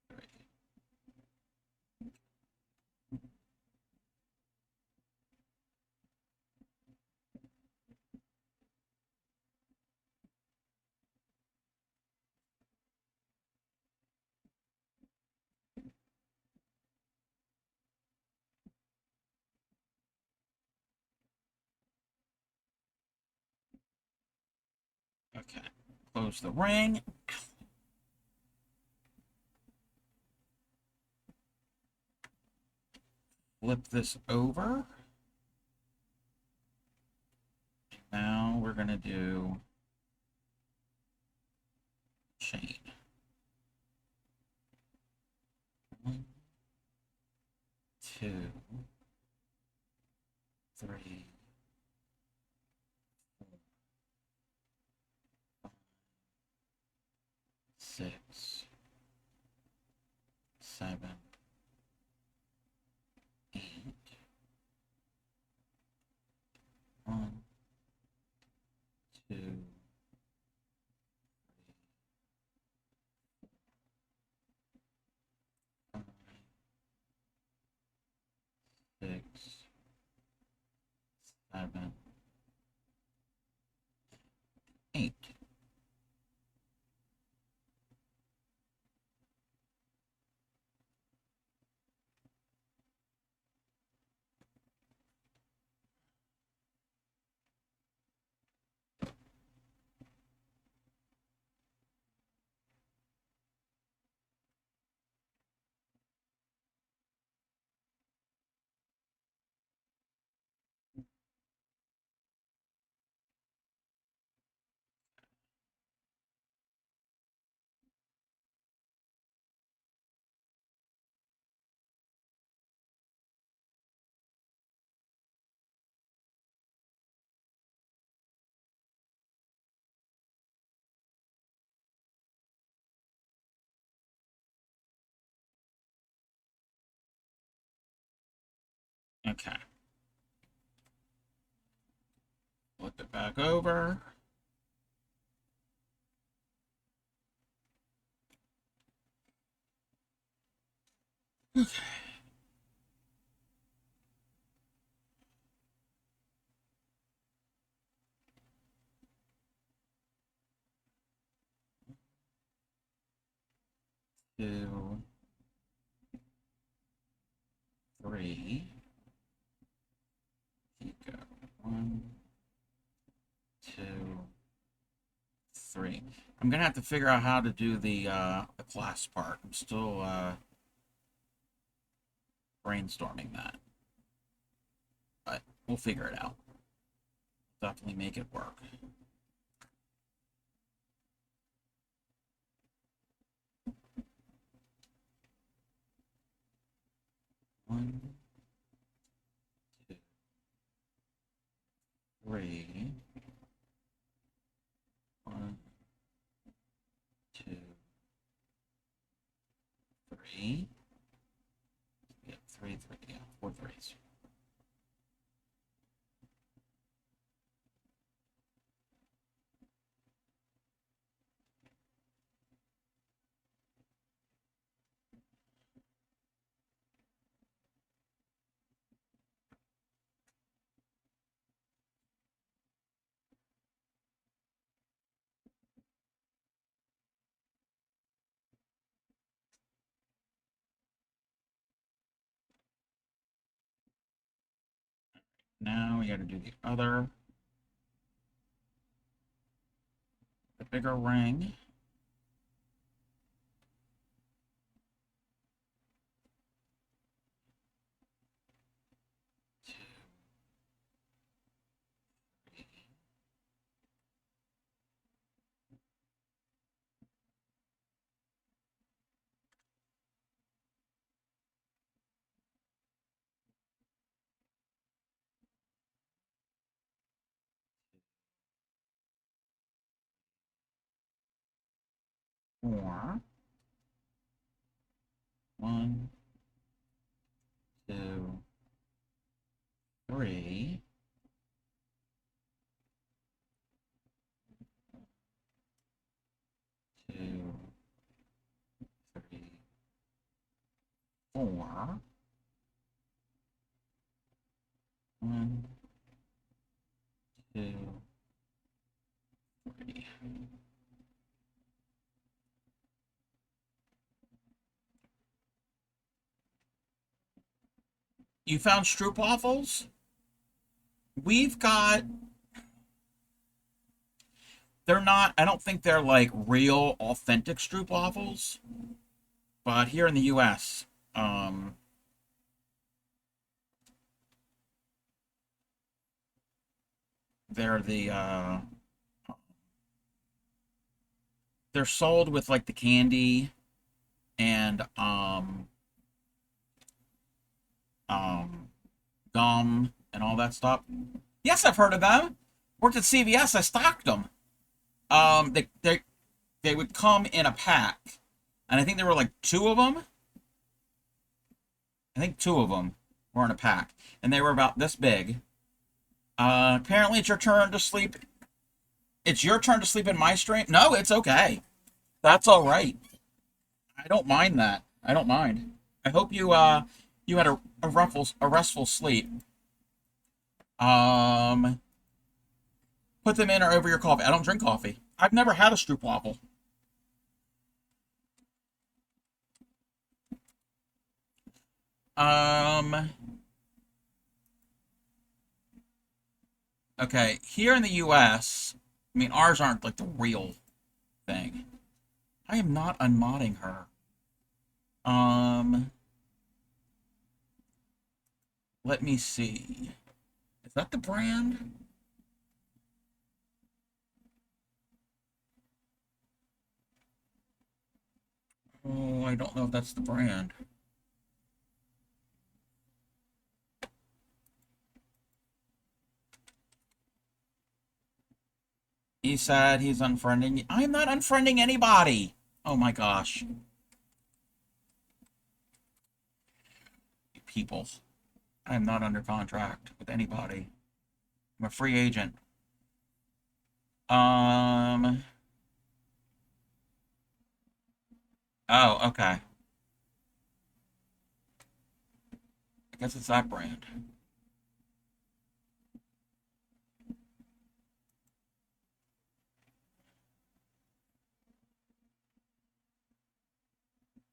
3. Okay. Close the ring. Flip this over. Now we're going to do chain. 1, 2, 3, 4, 5, 6, 7, 8. 1, 2, 5, 6, 7, 8. Okay. Flip it back over. Okay. 2, 3. Keep going. 1, I'm gonna have to figure out how to do the class part. I'm still brainstorming that, but we'll figure it out. Definitely make it work. One, two, three. One, two, three. Yeah, three, yeah, 4 threes. Now we got to do the other, the bigger ring. Four. One, two, three. Two, three, four. One, two, three. You found stroopwafels? We've got... They're not... I don't think they're, like, real, authentic stroopwafels. But here in the U.S., they're the, they're sold with, like, the candy and, gum and all that stuff. Yes, I've heard of them. Worked at CVS. I stocked them. They would come in a pack, and I think there were like 2 of them. I think 2 of them were in a pack, and they were about this big. Apparently, it's your turn to sleep. It's your turn to sleep in my stream. No, it's okay. That's all right. I don't mind that. I don't mind. I hope you you had a restful sleep. Put them in or over your coffee. I don't drink coffee. I've never had a stroopwafel. Okay, here in the US, I mean, ours aren't like the real thing. I am not unmodding her. Let me see. Is that the brand? Oh, I don't know if that's the brand. He said he's unfriending. I'm not unfriending anybody. Oh my gosh. You people. I am not under contract with anybody. I'm a free agent. Oh, okay. I guess it's that brand.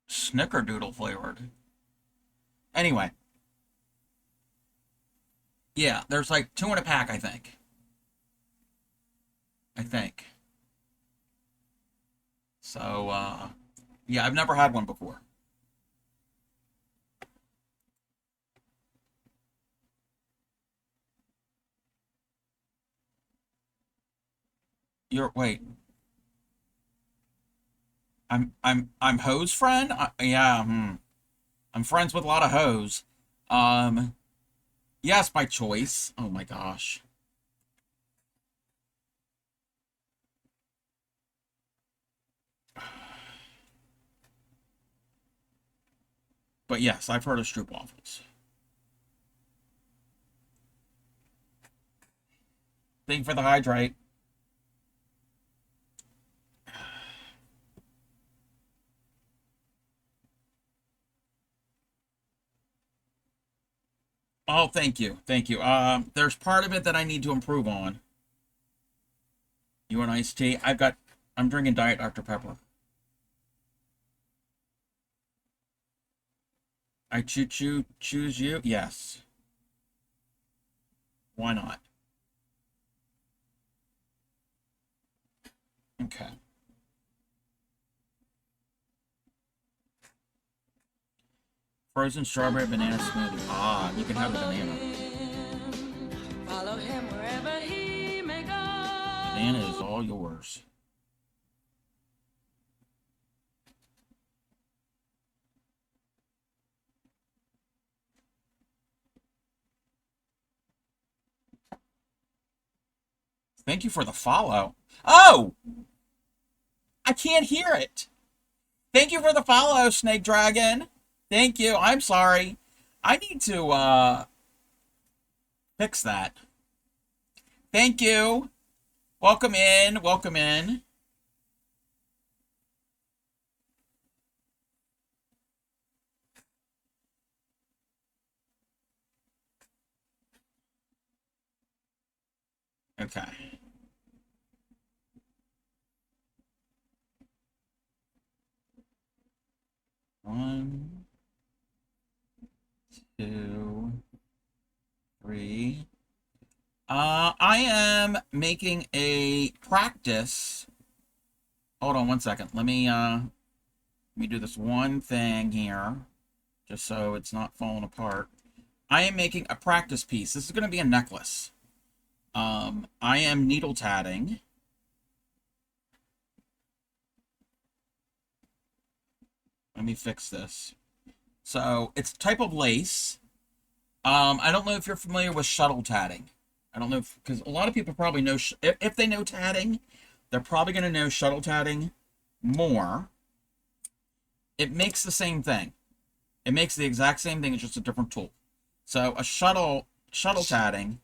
Snickerdoodle flavored. Anyway. Yeah, there's like 2 in a pack, I think. So, yeah, I've never had one before. Wait. I'm Ho's friend? Yeah, I'm friends with a lot of Ho's. Yes, by choice. Oh my gosh. But yes, I've heard of stroopwafels. Thank you for the hydrate. Oh, thank you. Thank you. There's part of it that I need to improve on. You want iced tea? I'm drinking Diet Dr. Pepper. I choose you? Yes. Why not? Okay. Frozen strawberry banana smoothie. Ah, you can have the banana. Follow him wherever he may go. Banana is all yours. Thank you for the follow. Oh! I can't hear it. Thank you for the follow, Snake Dragon. Thank you. I'm sorry. I need to fix that. Thank you. Welcome in. Welcome in. Okay. One, two, three. I am making a practice. Hold on one second. Let me do this one thing here, just so it's not falling apart. I am making a practice piece. This is going to be a necklace. I am needle tatting. Let me fix this. So it's a type of lace. I don't know if you're familiar with shuttle tatting. I don't know if, because a lot of people probably know, if they know tatting, they're probably going to know shuttle tatting more. It makes the same thing. It makes the exact same thing, it's just a different tool. So a shuttle tatting,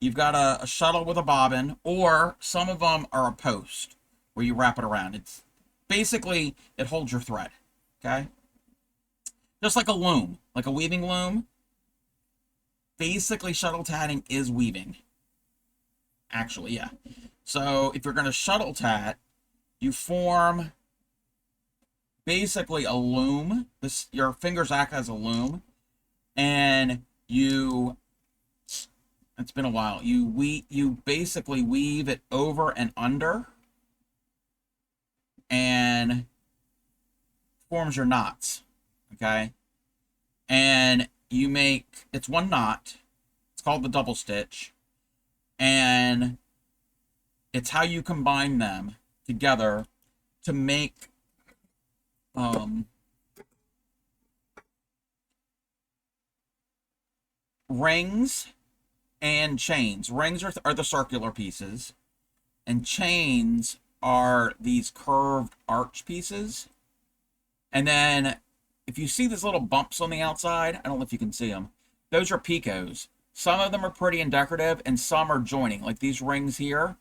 you've got a shuttle with a bobbin, or some of them are a post where you wrap it around. It's basically, it holds your thread, okay? Just like a loom, like a weaving loom. Basically, shuttle tatting is weaving. Actually, yeah. So if you're going to shuttle tat, you form basically a loom. Your fingers act as a loom, and it's been a while. You basically weave it over and under, and forms your knots. Okay, and you make, it's one knot. It's called the double stitch, and it's how you combine them together to make rings and chains. Rings are the circular pieces, and chains are these curved arch pieces. And then if you see these little bumps on the outside, I don't know if you can see them, those are picots. Some of them are pretty and decorative, and some are joining. Like these rings here,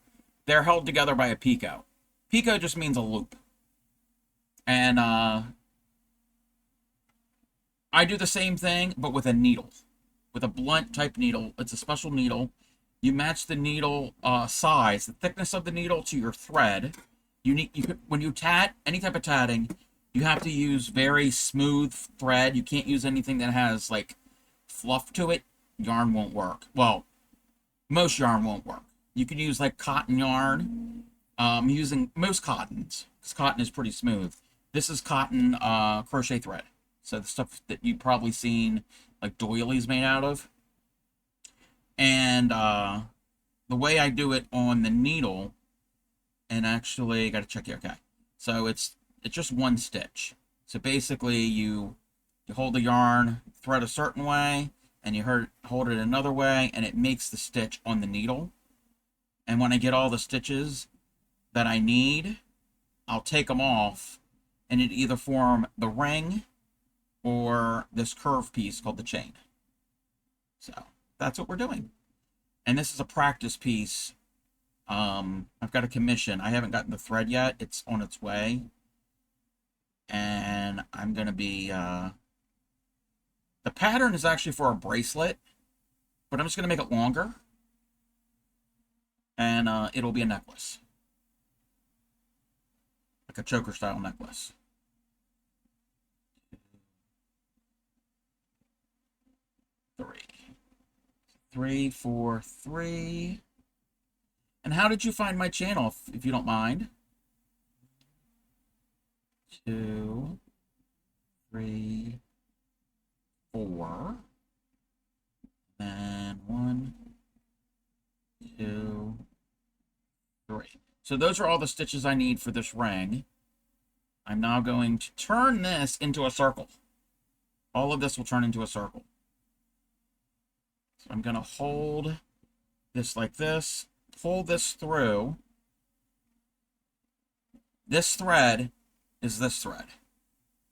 they're held together by a picot. Picot just means a loop. And I do the same thing, but with a needle. With a blunt type needle. It's a special needle. You match the needle size, the thickness of the needle to your thread. When you tat, any type of tatting, you have to use very smooth thread. You can't use anything that has like fluff to it. Yarn won't work. Well, most yarn won't work. You can use like cotton yarn, I'm using most cottons, because cotton is pretty smooth. This is cotton crochet thread. So the stuff that you've probably seen, like doilies made out of. And the way I do it on the needle, and actually, got to check it, okay. So it's just one stitch. So basically, you hold the yarn, thread a certain way, and you hold it another way, and it makes the stitch on the needle. And when I get all the stitches that I need, I'll take them off, and it either form the ring or this curve piece called the chain. So that's what we're doing. And this is a practice piece. I've got a commission. I haven't gotten the thread yet. It's on its way. And I'm going to be... the pattern is actually for a bracelet, but I'm just going to make it longer. And it'll be a necklace. Like a choker style necklace. 3, 3, 4, 3. And how did you find my channel, if you don't mind? 2, 3, 4. And 1, 2, 3. So those are all the stitches I need for this ring. I'm now going to turn this into a circle. All of this will turn into a circle. So I'm going to hold this like this, pull this through. This thread is this thread.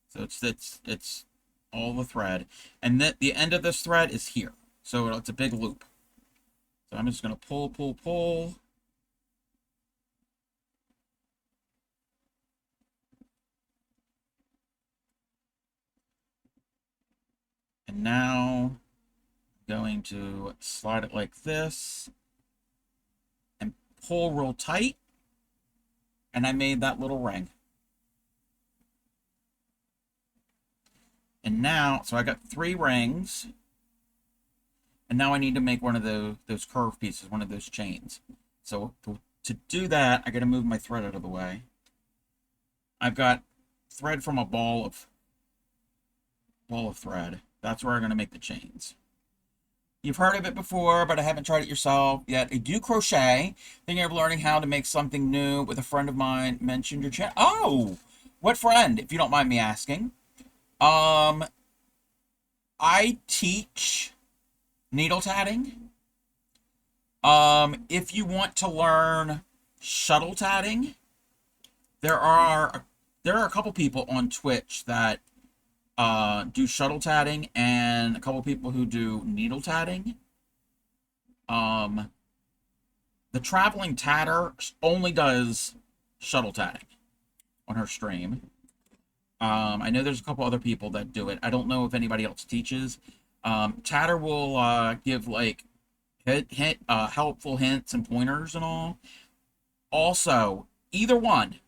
So it's all the thread. And the end of this thread is here. So it's a big loop. So I'm just going to pull, pull, pull. And now I'm going to slide it like this and pull real tight. And I made that little ring. And now, so I got 3 rings. And now I need to make one of those curve pieces, one of those chains. So to do that, I got to move my thread out of the way. I've got thread from a ball of thread. That's where I'm going to make the chains. You've heard of it before, but I haven't tried it yourself yet. I do crochet. Thinking of learning how to make something new with a friend of mine. Mentioned your channel. Oh, what friend, if you don't mind me asking? I teach needle tatting. If you want to learn shuttle tatting, there are a couple people on Twitch that do shuttle tatting, and a couple people who do needle tatting. The traveling tatter only does shuttle tatting on her stream. I know there's a couple other people that do it. I don't know if anybody else teaches. Tatter will give like helpful hints and pointers and all. Also, either one,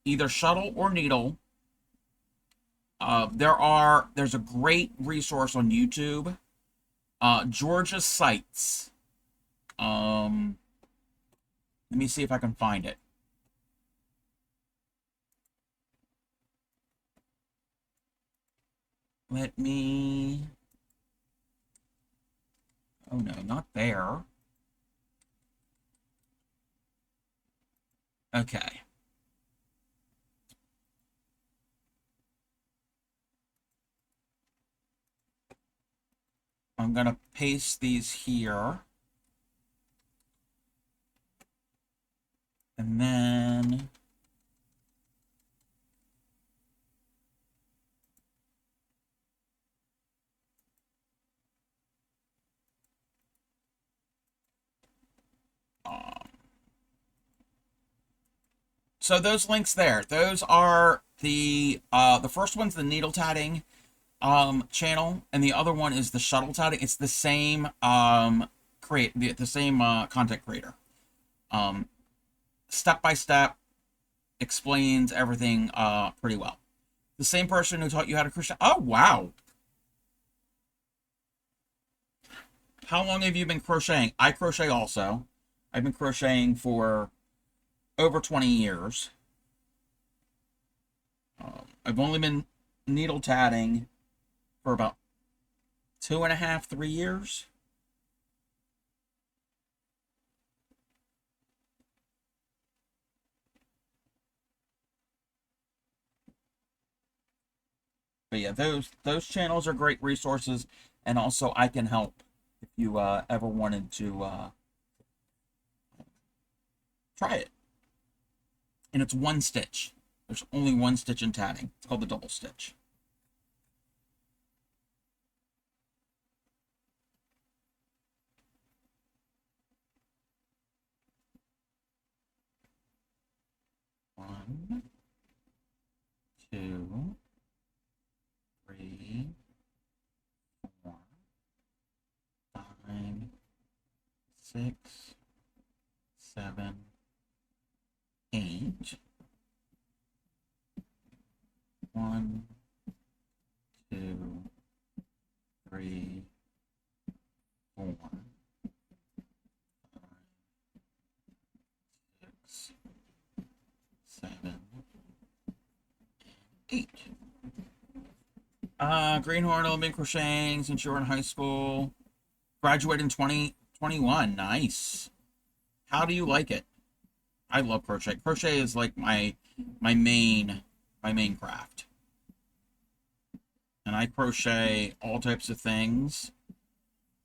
either shuttle or needle. There's a great resource on YouTube. Georgia's Sites. Let me see if I can find it. Let me... Oh no, not there. Okay. I'm going to paste these here. And then... So those links there, those are the first one's the needle tatting channel, and the other one is the shuttle tatting. It's the same the same content creator. Step by step explains everything pretty well. The same person who taught you how to crochet. Oh wow! How long have you been crocheting? I crochet also. I've been crocheting for over 20 years. I've only been needle tatting for about 2.5, 3 years. But yeah, those channels are great resources, and also I can help if you ever wanted to try it. And it's one stitch. There's only one stitch in tatting. It's called the double stitch. One, two, three, 4, 5, 6, 7, 8. 1, 2, 3, 4, 5, 6, 7, 8. Greenhorn, I've been crocheting since you were in high school. Graduated in 2021. Nice. How do you like it? I love crochet. Crochet is like my main craft. And I crochet all types of things.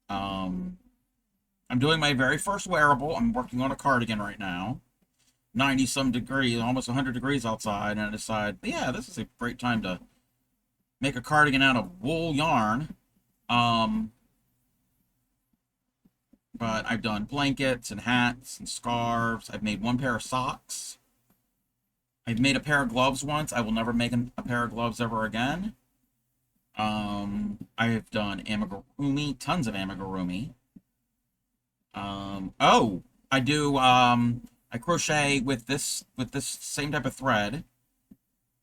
I'm doing my very first wearable. I'm working on a cardigan right now. 90 some degrees, almost 100 degrees outside, and I decided, yeah, this is a great time to make a cardigan out of wool yarn. But I've done blankets and hats and scarves. I've made one pair of socks. I've made a pair of gloves once. I will never make a pair of gloves ever again. I've done amigurumi, tons of amigurumi. Oh, I do, I crochet with this same type of thread.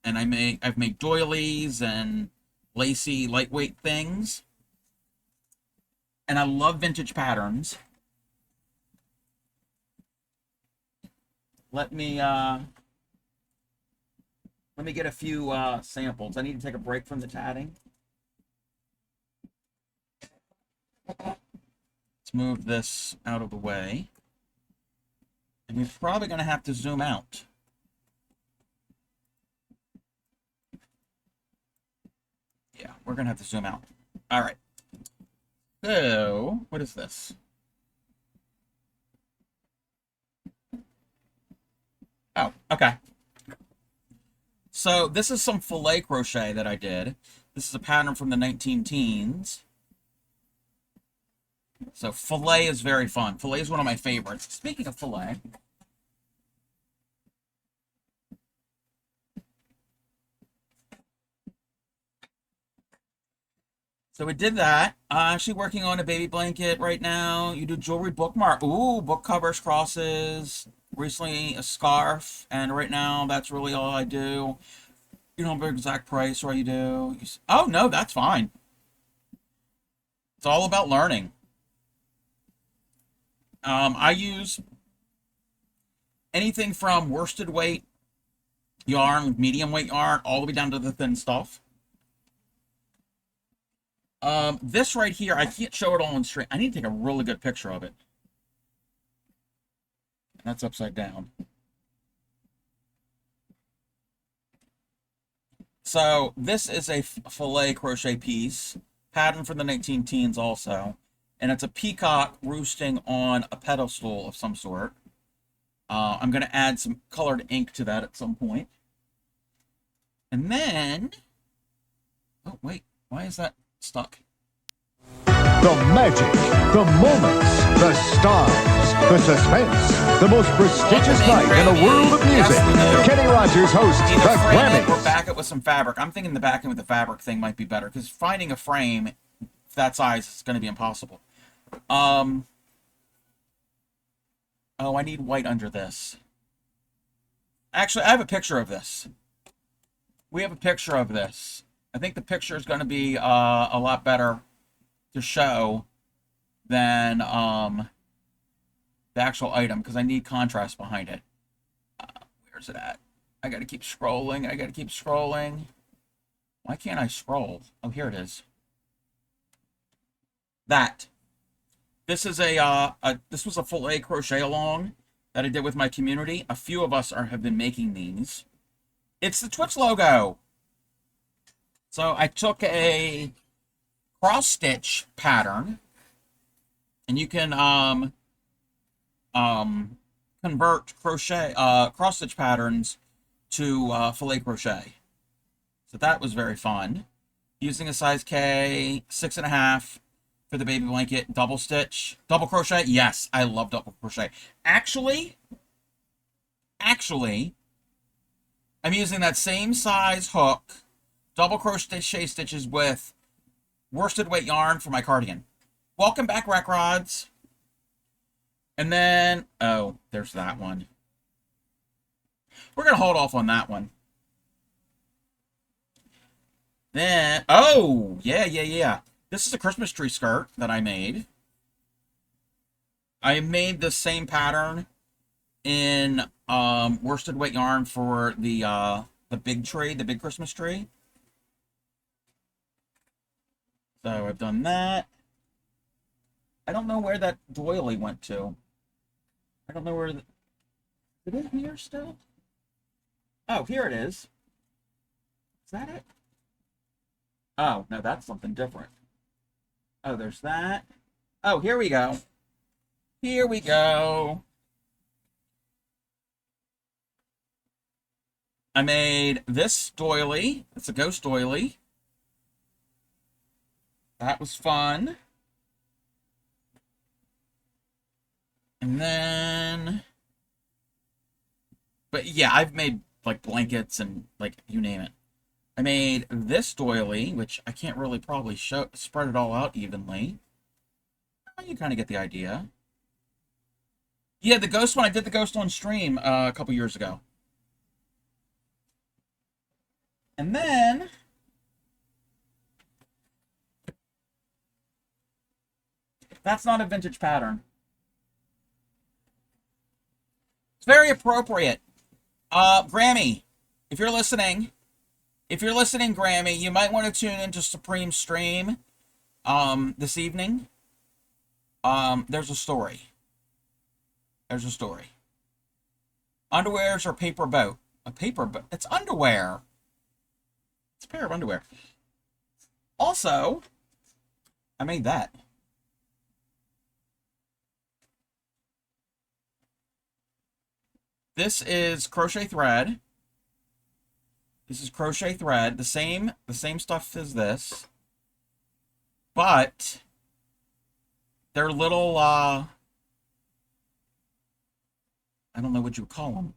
And I've made doilies and lacy, lightweight things. And I love vintage patterns. Let me get a few samples. I need to take a break from the tatting. Let's move this out of the way. And we're probably going to have to zoom out. Yeah, we're going to have to zoom out. All right. So, what is this? Oh, okay. So, this is some filet crochet that I did. This is a pattern from the 19 teens. So, filet is very fun. Filet is one of my favorites. Speaking of filet, so we did that. Actually working on a baby blanket right now. You do jewelry bookmark. Ooh, book covers, crosses. Recently a scarf. And right now that's really all I do. You don't have an exact price, or you do. Oh, no, that's fine. It's all about learning. I use anything from worsted weight yarn, medium weight yarn, all the way down to the thin stuff. This right here, I can't show it all on screen. I need to take a really good picture of it. That's upside down. So this is a filet crochet piece, pattern from the 19 teens also. And it's a peacock roosting on a pedestal of some sort. I'm going to add some colored ink to that at some point. And then, oh wait, why is that stuck? The magic, the moments, the stars, the suspense, the most prestigious night in the world of music. Kenny Rogers hosts the Grammys. Or back it with some fabric. I'm thinking the backing with the fabric thing might be better, because finding a frame that size is going to be impossible. Oh, I need white under this. Actually, I have a picture of this. We have a picture of this. I think the picture is going to be a lot better to show than the actual item, because I need contrast behind it. Where's it at? I gotta keep scrolling. I gotta keep scrolling. Why can't I scroll? Oh, here it is. That. This is this was a fillet crochet along that I did with my community. A few of us have been making these. It's the Twitch logo. So I took a cross stitch pattern, and you can convert crochet cross stitch patterns to fillet crochet. So that was very fun. Using a size K 6.5 for the baby blanket, double stitch, double crochet. Yes, I love double crochet. Actually, I'm using that same size hook, double crochet stitches with worsted weight yarn for my cardigan. Welcome back, Rec Rods. And then, oh, there's that one. We're going to hold off on that one. Then, oh, yeah. This is a Christmas tree skirt that I made. I made the same pattern in worsted weight yarn for the big tree, the big Christmas tree. So I've done that. I don't know where that doily went to. I don't know where the... Is it here still? Oh, here it is. Is that it? Oh, no, that's something different. Oh, there's that. Oh, here we go. Here we go. I made this doily. It's a ghost doily. That was fun. And then... But yeah, I've made like blankets and like you name it. I made this doily, which I can't really probably spread it all out evenly. You kind of get the idea. Yeah, the ghost one, I did the ghost on stream a couple years ago. And then... That's not a vintage pattern. It's very appropriate. Grammy, if you're listening, Grammy, you might want to tune into Supreme stream this evening. There's a story. Underwears or paper boat? A paper boat. It's underwear. It's a pair of underwear. Also, I made that. This is crochet thread. The same stuff as this. But they're little I don't know what you would call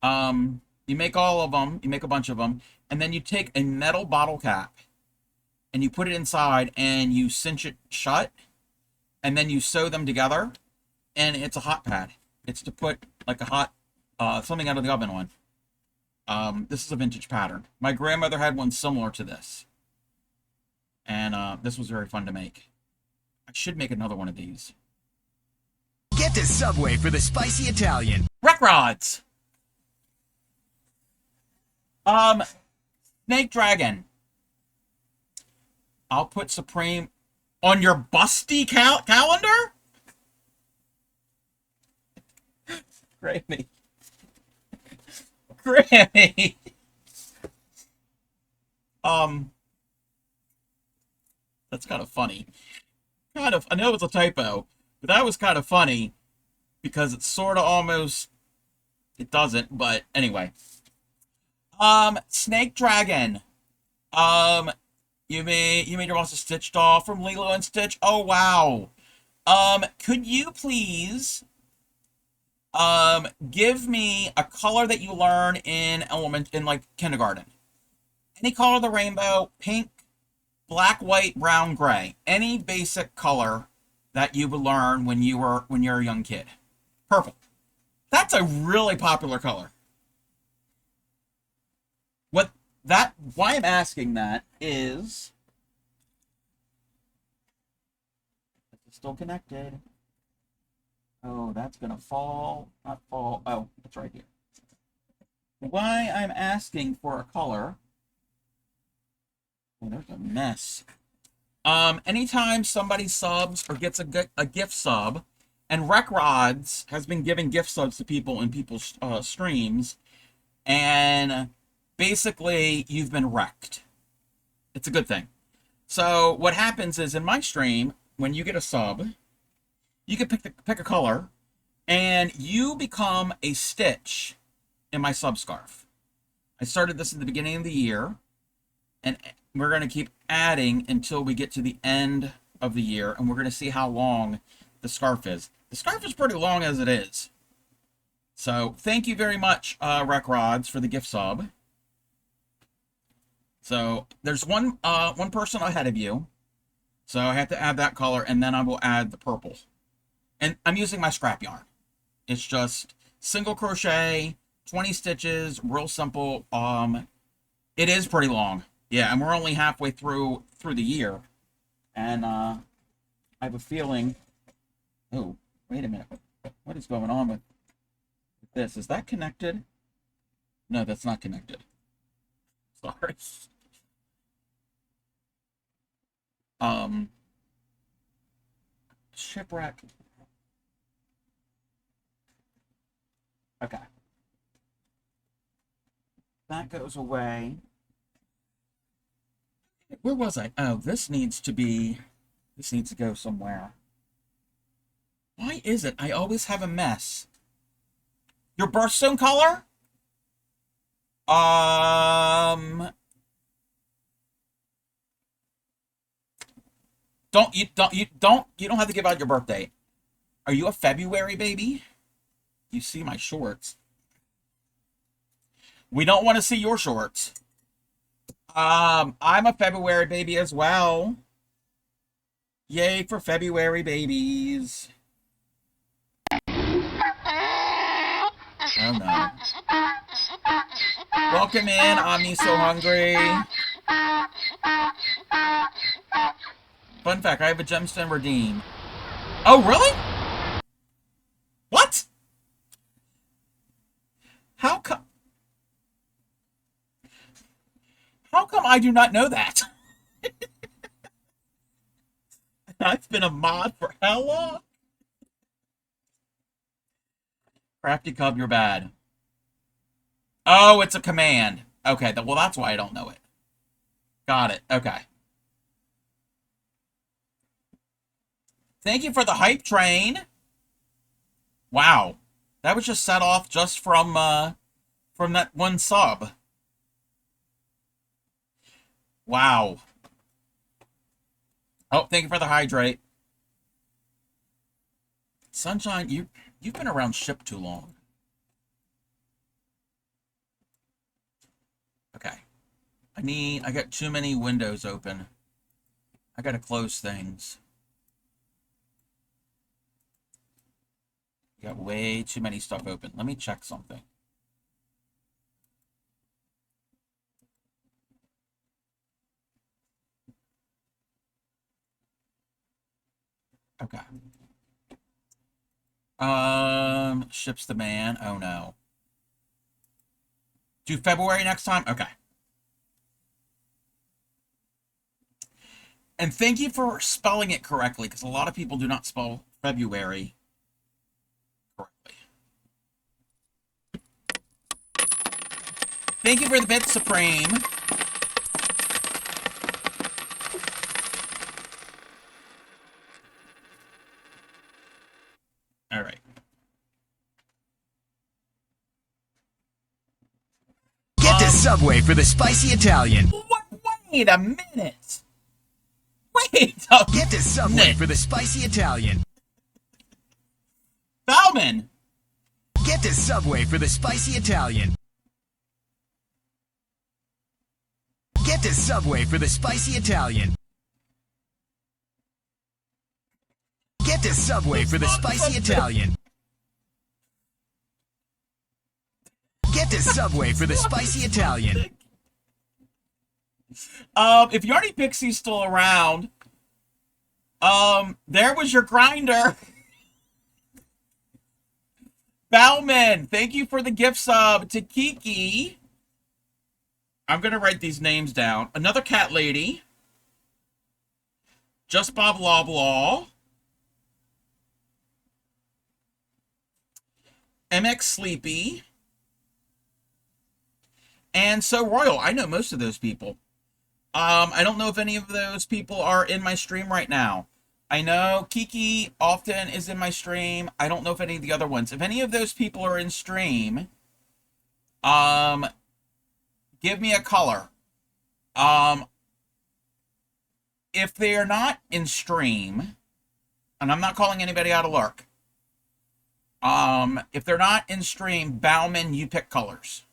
them. You make all of them, you make a bunch of them, and then you take a metal bottle cap and you put it inside and you cinch it shut, and then you sew them together, and it's a hot pad. It's to put like a hot something out of the oven on. This is a vintage pattern. My grandmother had one similar to this. And this was very fun to make. I should make another one of these. Get to Subway for the spicy Italian. Rec Rods! Snake Dragon. I'll put Supreme on your busty calendar? Grammy. Grammy. That's kind of funny. I know it's a typo, but that was kind of funny because it's sort of almost, it doesn't, but anyway. Snake Dragon. You made your monster Stitch doll from Lilo and Stitch. Oh, wow. Could you please give me a color that you learn in like kindergarten? Any color of the rainbow, pink, black, white, brown, gray. Any basic color that you would learn when you're a young kid. Purple. That's a really popular color. Why I'm asking that is it's still connected. Oh, that's gonna fall. Not fall. Oh, it's right here. why I'm asking for a color. Oh, there's a mess. Anytime somebody subs or gets a gift sub, and Rec Rods has been giving gift subs to people in people's streams, and basically you've been wrecked. It's a good thing. So what happens is in my stream, when you get a sub, you can pick a color, and you become a stitch in my sub scarf. I started this at the beginning of the year, and we're going to keep adding until we get to the end of the year, and we're going to see how long the scarf is. The scarf is pretty long as it is. So thank you very much, Rec Rods, for the gift sub. So there's one person ahead of you. So I have to add that color, and then I will add the purple. And I'm using my scrap yarn. It's just single crochet, 20 stitches, real simple. It is pretty long. Yeah, and we're only halfway through the year. And I have a feeling... Oh, wait a minute. What is going on with this? Is that connected? No, that's not connected. Sorry. Shipwreck. Okay. That goes away. Where was I? Oh, this needs to go somewhere. Why is it I always have a mess? Your birthstone color? You don't have to give out your birth date. Are you a February baby? You see my shorts. We don't want to see your shorts. I'm a February baby as well. Yay for February babies. Oh no. Welcome in, I'm me so hungry. Fun fact, I have a gemstone redeem. Oh, really? What? How come I do not know that? I've been a mod for how long? Crafty Cub, you're bad. Oh, it's a command. Okay, well, that's why I don't know it. Got it. Okay. Thank you for the hype train. Wow. That was just set off just from that one sub. Wow. Oh, thank you for the hydrate. Sunshine, you've been around ship too long. Okay. I got too many windows open. I gotta close things. Got way too many stuff open. Let me check something. Okay. Ships the man. Oh no. Do February next time? Okay. And thank you for spelling it correctly, because a lot of people do not spell February correctly. Thank you for the bit, Supreme. All right. Get to Subway for the spicy Italian. Wait a minute. Wait a Get to Subway for the spicy Italian. Bauman. Get to Subway for the spicy Italian. Get to Subway for the spicy Italian. Get to Subway for the spicy Italian. Get to Subway for the spicy Italian. If Yarny Pixie's still around, there was your grinder. Bauman, thank you for the gift sub to Kiki. I'm going to write these names down. Another cat lady. Just Bob Loblaw. MX Sleepy. And So Royal. I know most of those people. I don't know if any of those people are in my stream right now. I know Kiki often is in my stream. I don't know if any of the other ones. If any of those people are in stream, give me a color. If they are not in stream, and I'm not calling anybody out of lurk, if they're not in stream, Bauman, you pick colors.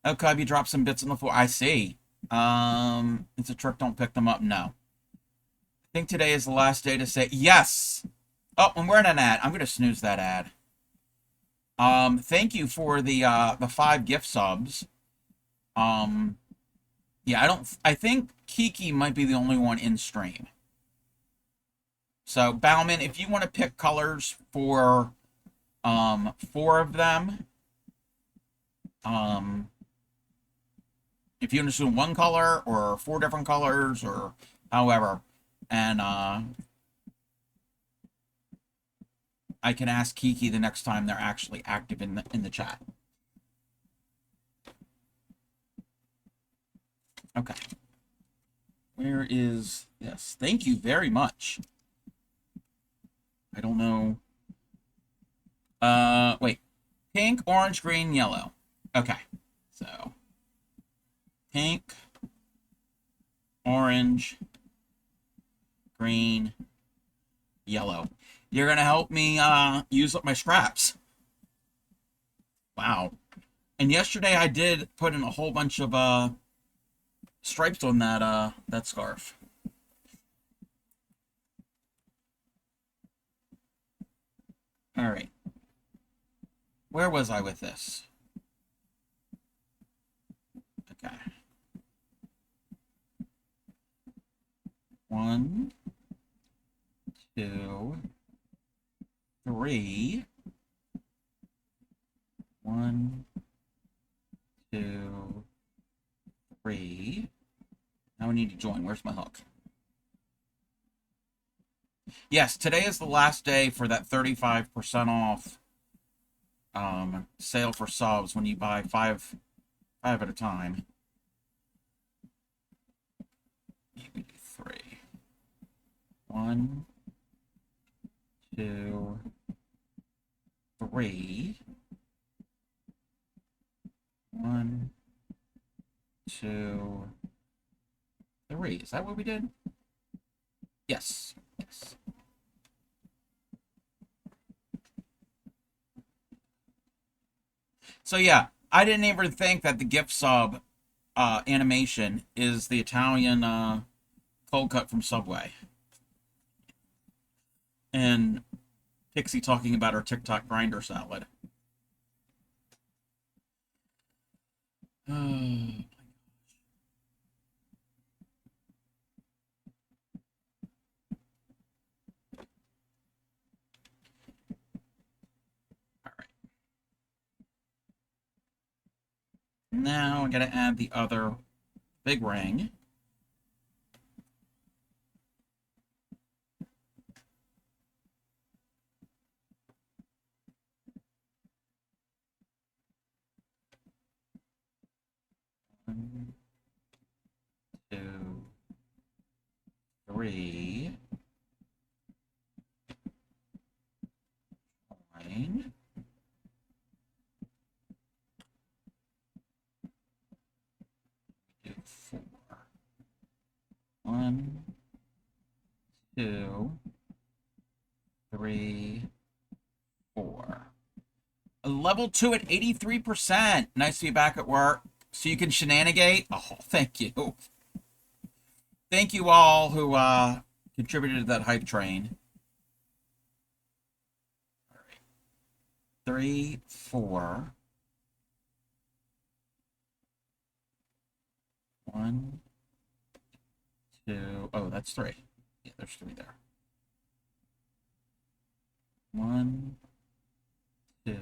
Oh, Cub, you dropped some bits on the floor. I see. It's a trick, don't pick them up. No. I think today is the last day to say yes. Oh, I'm wearing an ad. I'm going to snooze that ad. Thank you for the 5 gift subs. Yeah, I think Kiki might be the only one in stream. So, Bauman, if you want to pick colors for 4 of them, if you assume one color or 4 different colors or however, and I can ask Kiki the next time they're actually active in the chat. Okay. Where is this? Thank you very much. I don't know. Wait. Pink, orange, green, yellow. Okay. So pink, orange, green, yellow. You're going to help me use up my scraps. Wow. And yesterday I did put in a whole bunch of stripes on that scarf. All right. Where was I with this? Okay. 1, 2, 3. 1, 2, 3. Now we need to join. Where's my hook? Yes, today is the last day for that 35% off sale for subs when you buy 5 at a time. 3. 1, 2, 3. 1, 2, 3. Is that what we did? Yes. Yes. So yeah, I didn't even think that the gift sub animation is the Italian cold cut from Subway. And Pixie talking about her TikTok grinder salad. Now I gotta add the other big ring. One, 2, 3. Join. Do 4. 1, 2, 3, 4. Level 2 at 83%. Nice to be back at work. So you can shenanigate. Oh, thank you. Thank you all who contributed to that hype train. All right. 3, 4. 1, 2. Oh, that's 3. Yeah, there's 3 there. 1, 2,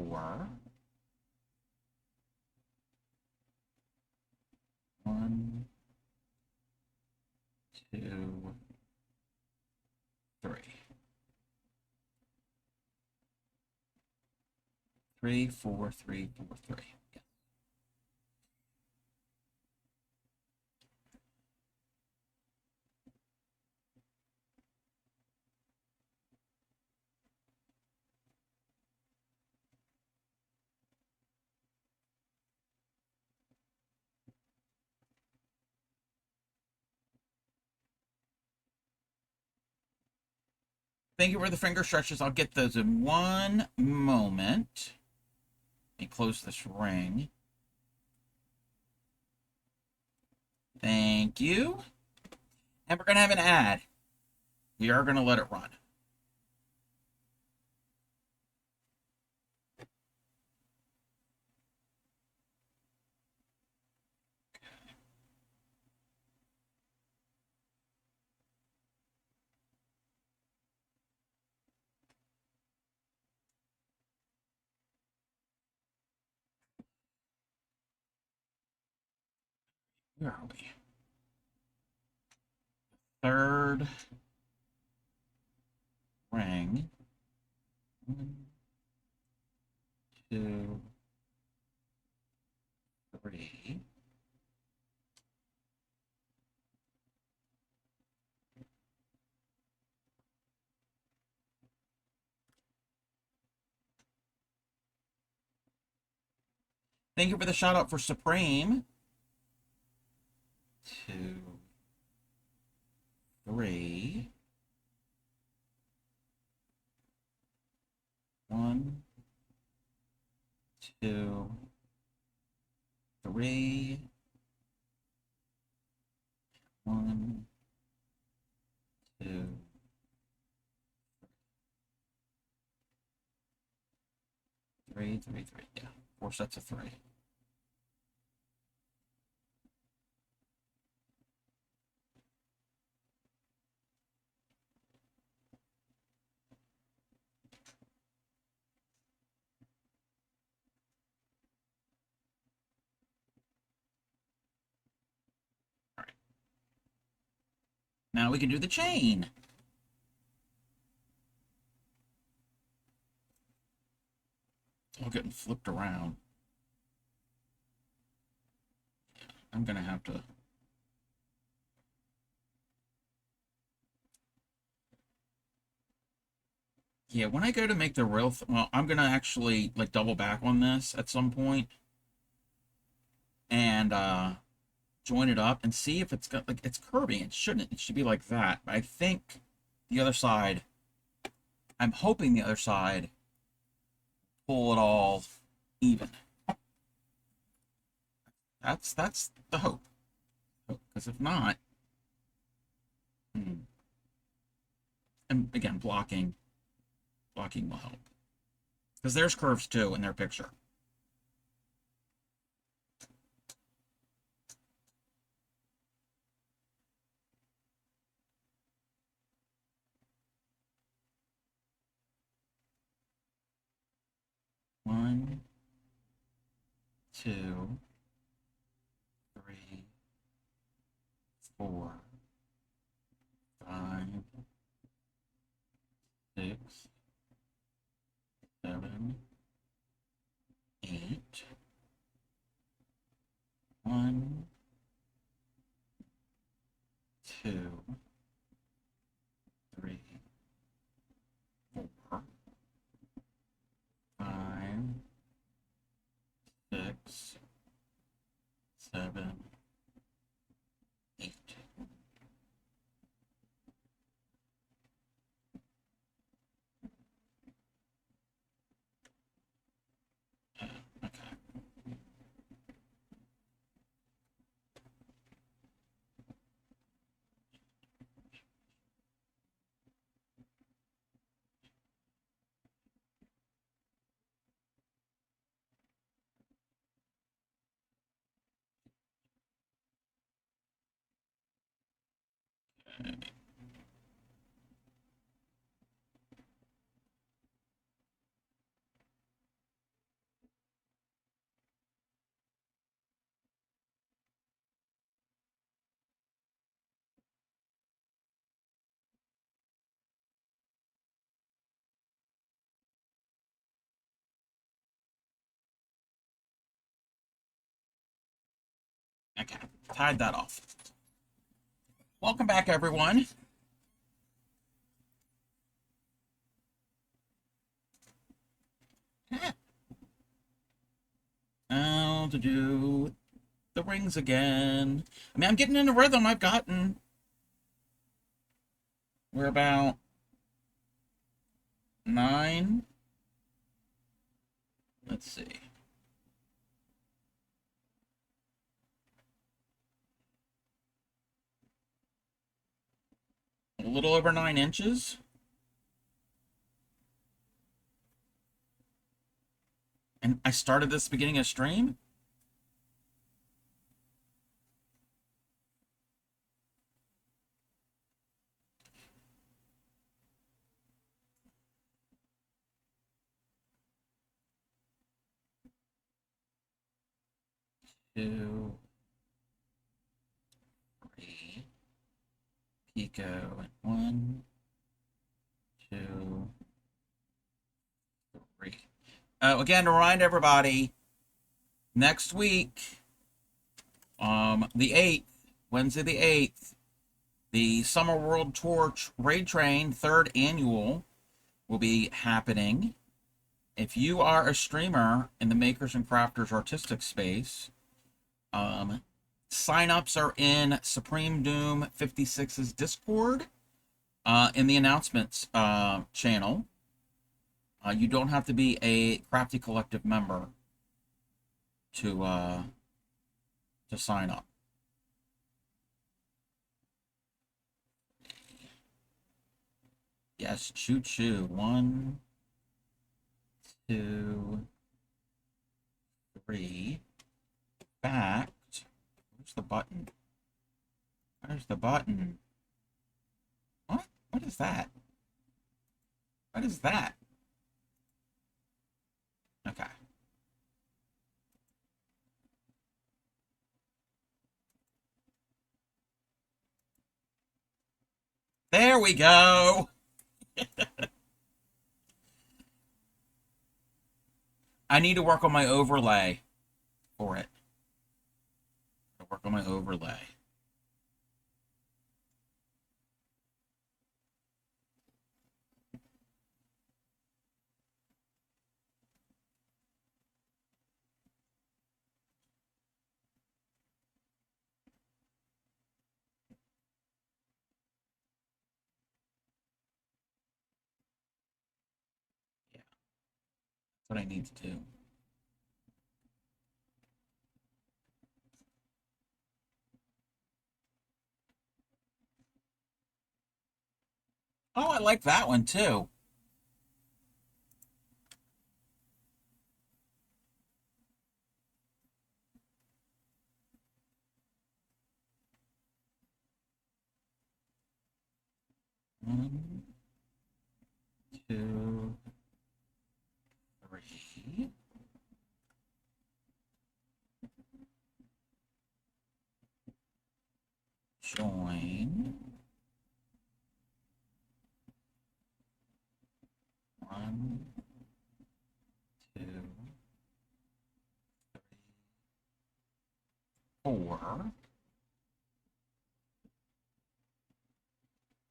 4. 1, 2, 3. 3, 4, 3, 4, 3. Yeah. Thank you for the finger stretches. I'll get those in one moment. Let me close this ring. Thank you. And we're going to have an ad. We are going to let it run. Where are we? Third ring. 1, 2, 3. Thank you for the shout out for Supreme. 2, 3. 1, 2, 3. 1, 2. 3, 3, 3. Yeah, 4 sets of 3. All right. Now we can do the chain. It's all getting flipped around. I'm gonna have to. Yeah, when I go to make the real, well, I'm gonna actually like double back on this at some point and join it up and see if it's got like it's curving. It shouldn't. It should be like that. But I think the other side. I'm hoping the other side pull it all even. That's the hope. Because if not, and again, blocking will help. Because there's curves too in their picture. One, 2, 3, 4, 5, 6, 7, 8. 1, 2, 3, 4, 5, 6, 7, 8. Okay. Okay, tied that off. Welcome back, everyone. Now to do the rings again. I mean, I'm getting in the rhythm. We're about 9. Let's see. A little over 9 inches. And I started this beginning of stream. Two, 3, Pico, and 1, 2, 3. Again, to remind everybody, next week, the 8th, Wednesday the 8th, the Summer World Tour Raid Train 3rd Annual will be happening. If you are a streamer in the Makers and Crafters artistic space, sign-ups are in Supreme Doom 56's Discord, in the announcements channel. You don't have to be a Crafty Collective member to sign up. Yes, choo choo. 1, 2, 3. Fact. Where's the button? Where's the button? What? What is that? What is that? Okay. There we go. I need to work on my overlay for it. Work on my overlay. Yeah. That's what I need to do. Oh, I like that one too. One, 2, 3. Join. 1, 2, 3, 4.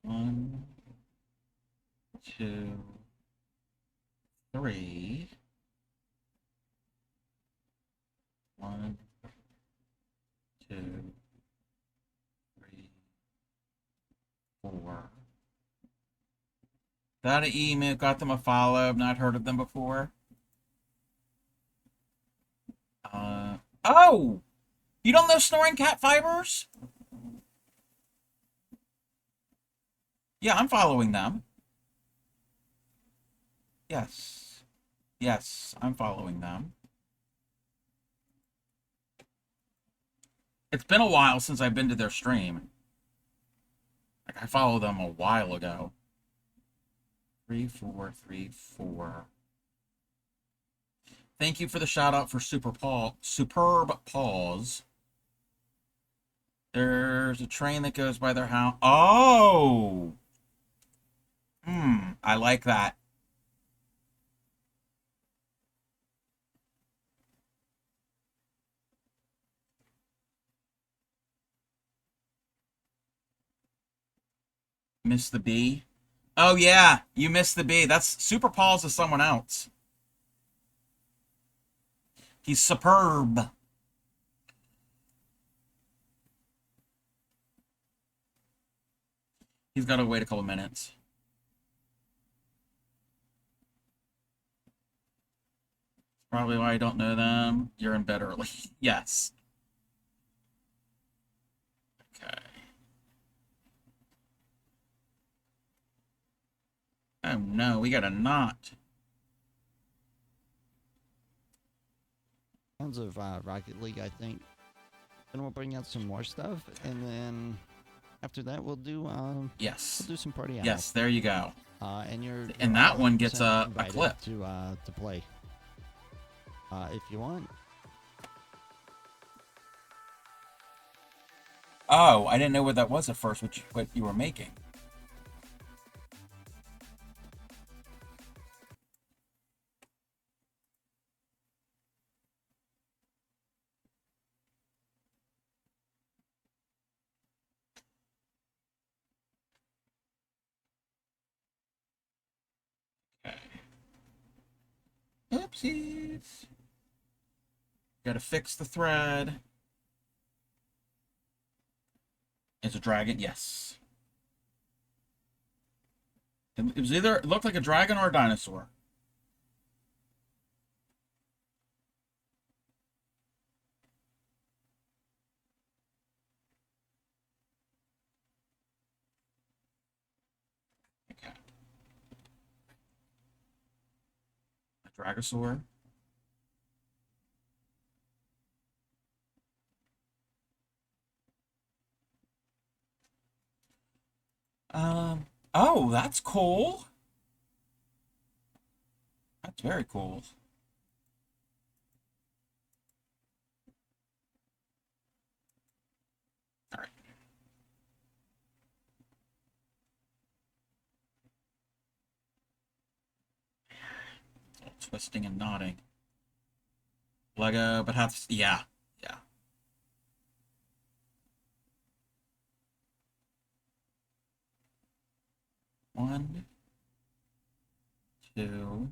1, 2, 3. 1, 2, 3, 4. Got an email, got them a follow. I've not heard of them before. Oh! You don't know Snoring Cat Fibers? Yeah, I'm following them. Yes. Yes, I'm following them. It's been a while since I've been to their stream. Like, I followed them a while ago. 3, 4, 3, 4. Thank you for the shout out for Superb Paws. There's a train that goes by their house. Oh! I like that. Missed the B. Oh, yeah. You missed the B. That's Super Paul's is someone else. He's superb. He's got to wait a couple minutes. Probably why I don't know them. You're in bed early. Yes. Okay. Oh no, we got a knot. Rounds of Rocket League, I think. Then we'll bring out some more stuff, and then after that we'll do yes, we'll do some party. Yes, there you go. And that one gets a clip to play. If you want. Oh, I didn't know what that was at first. What you were making. Oopsies. Gotta fix the thread. It's a dragon, yes. It was either, it looked like a dragon or a dinosaur. Okay. A dragosaur. Oh, that's cool. That's very cool. All right. All twisting and knotting. Lego, but has, yeah. One, two,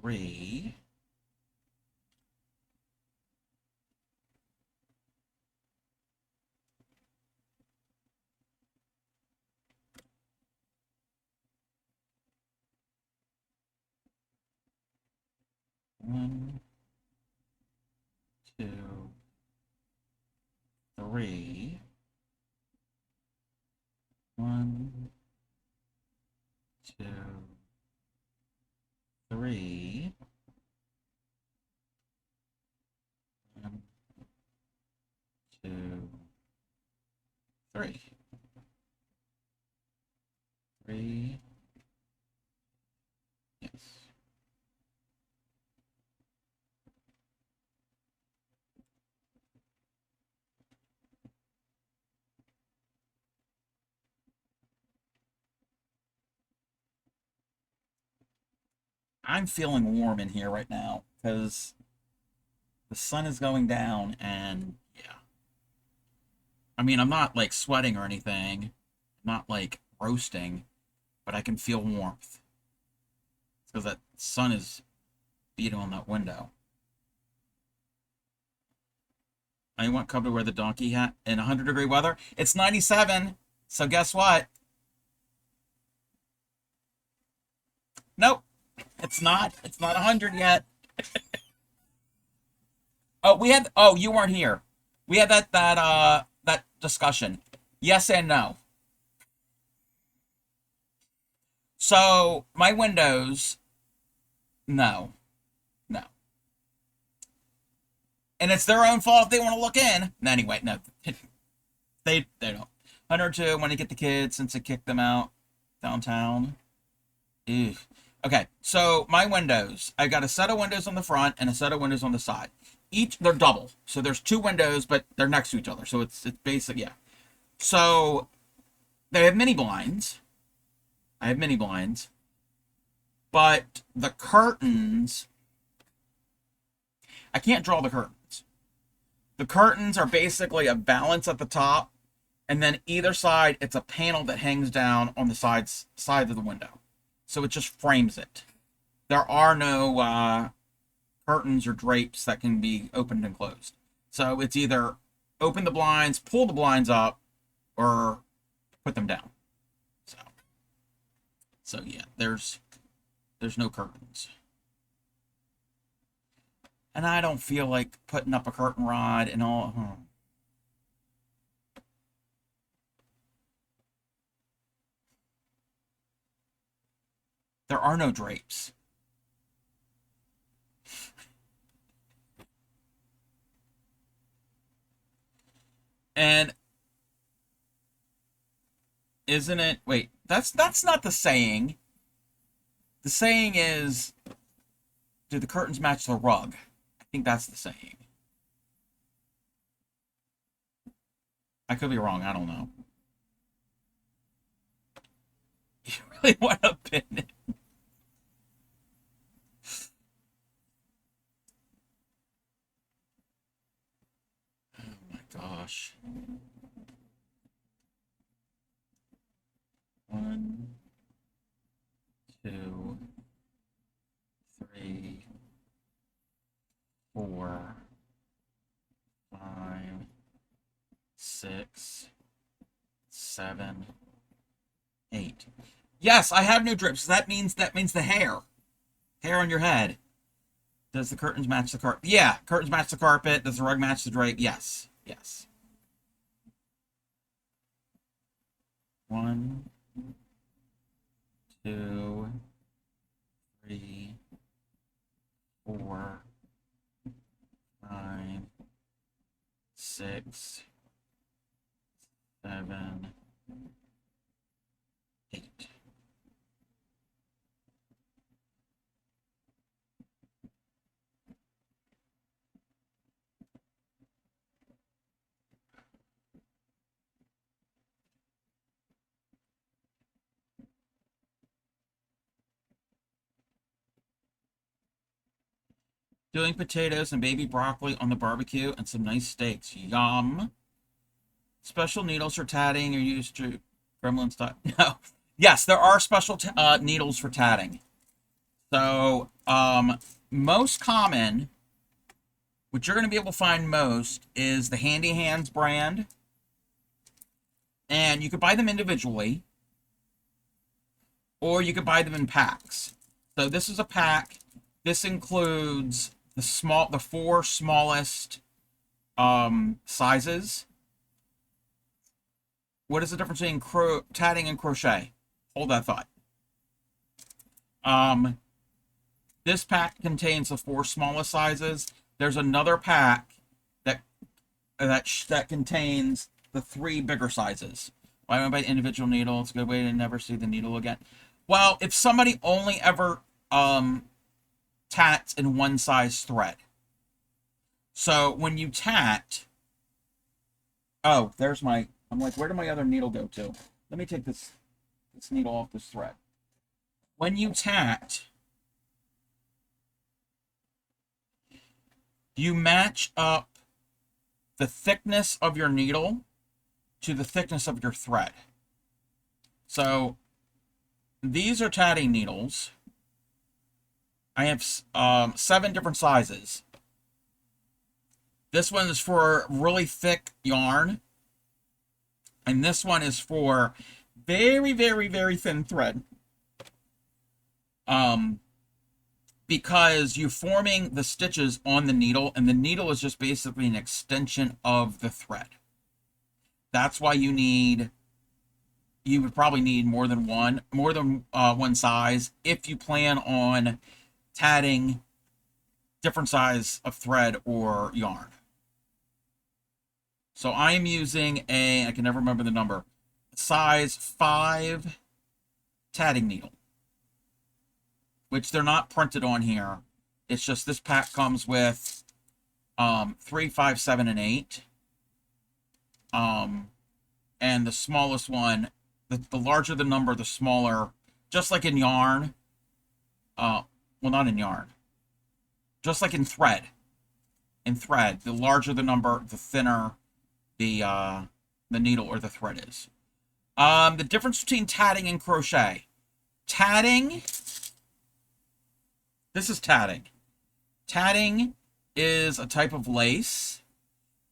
three. One, two, three. One, two, three. One, two, three. Three. Yes. I'm feeling warm in here right now because the sun is going down and yeah. I mean, I'm not like sweating or anything. I'm not like roasting, but I can feel warmth. It's because that sun is beating on that window. I want come to wear the donkey hat in 100-degree weather. It's 97, so guess what? Nope. It's not 100 yet. Oh, you weren't here. We had that discussion. Yes and no. So, my windows, no. And it's their own fault if they want to look in. Anyway, no. They don't. 102, want to get the kids since I kicked them out downtown. Ew. Okay, so my windows. I've got a set of windows on the front and a set of windows on the side. They're double. So there's two windows, but they're next to each other. So it's basic, yeah. So they have mini blinds. I have mini blinds. But the curtains, I can't draw the curtains. The curtains are basically a valance at the top And then either side, it's a panel that hangs down on the side of the window. So it just frames it. There are no curtains or drapes that can be opened and closed. So it's either open the blinds, pull the blinds up, or put them down. So yeah, there's no curtains. And I don't feel like putting up a curtain rod and all. There are no drapes. And isn't it? Wait, that's not the saying. The saying is, do the curtains match the rug? I think that's the saying. I could be wrong. I don't know. You really want to pin it? Oh my gosh. 1, 2, 3, 4, 5, 6, 7, 8. Yes, I have no drips. That means the hair on your head. Does the curtains match the carpet? Yeah, curtains match the carpet. Does the rug match the drape? Yes. 1, 2, 3, 4, 5, 6, 7, 8. Doing potatoes and baby broccoli on the barbecue and some nice steaks. Yum. Special needles for tatting are used to gremlin style. No. Yes, there are special needles for tatting. So, most common, what you're going to be able to find most is the Handy Hands brand. And you could buy them individually, or you could buy them in packs. So this is a pack. This includes the 4 smallest sizes. What is the difference between tatting and crochet? Hold that thought. This pack contains the 4 smallest sizes. There's another pack that contains the 3 bigger sizes. Why don't I buy individual needle? It's a good way to never see the needle again. Well, if somebody only ever tats in one size thread. So when you tat, oh, there's my, I'm like, where did my other needle go to? Let me take this needle off this thread. When you tat, you match up the thickness of your needle to the thickness of your thread. So these are tatting needles. I have 7 different sizes. This one is for really thick yarn. And this one is for very, very, very thin thread. Because you're forming the stitches on the needle, and the needle is just basically an extension of the thread. That's why you would probably need more than one size if you plan on tatting different size of thread or yarn. So I am using I can never remember the number, size 5 tatting needle, which they're not printed on here. It's just this pack comes with 3, 5, 7, and 8. And the smallest one, the larger the number, the smaller, just like in yarn. Well, not in yarn. Just like in thread. In thread, the larger the number, the thinner the the needle or the thread is. The difference between tatting and crochet. Tatting, this is tatting. Tatting is a type of lace,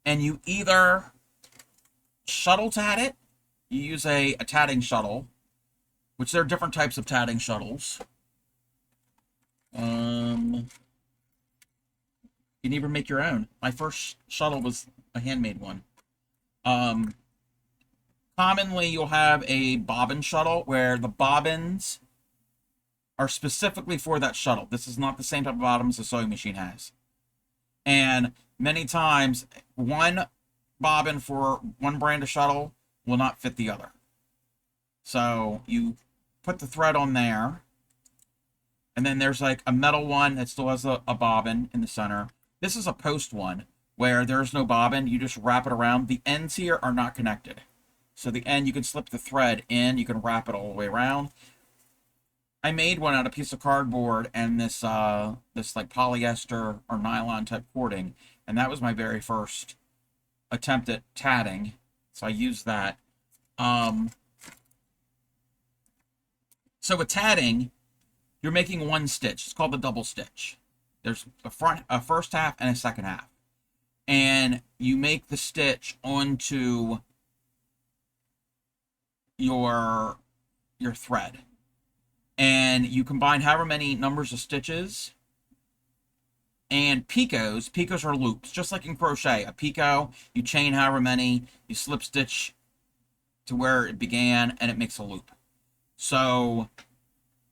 and you either shuttle tat it, you use a tatting shuttle, which there are different types of tatting shuttles. You can even make your own. My first shuttle was a handmade one. Commonly, you'll have a bobbin shuttle where the bobbins are specifically for that shuttle. This is not the same type of bottoms a sewing machine has. And many times, one bobbin for one brand of shuttle will not fit the other. So you put the thread on there, and then there's like a metal one that still has a bobbin in the center. This is a post one where there's no bobbin. You just wrap it around. The ends here are not connected. So the end, you can slip the thread in. You can wrap it all the way around. I made one out of a piece of cardboard and this like polyester or nylon type cording, and that was my very first attempt at tatting. So I used that. So with tatting, you're making one stitch. It's called the double stitch. There's a first half and a second half. And you make the stitch onto your thread. And you combine however many numbers of stitches. And picots are loops, just like in crochet. A picot, you chain however many, you slip stitch to where it began, and it makes a loop. So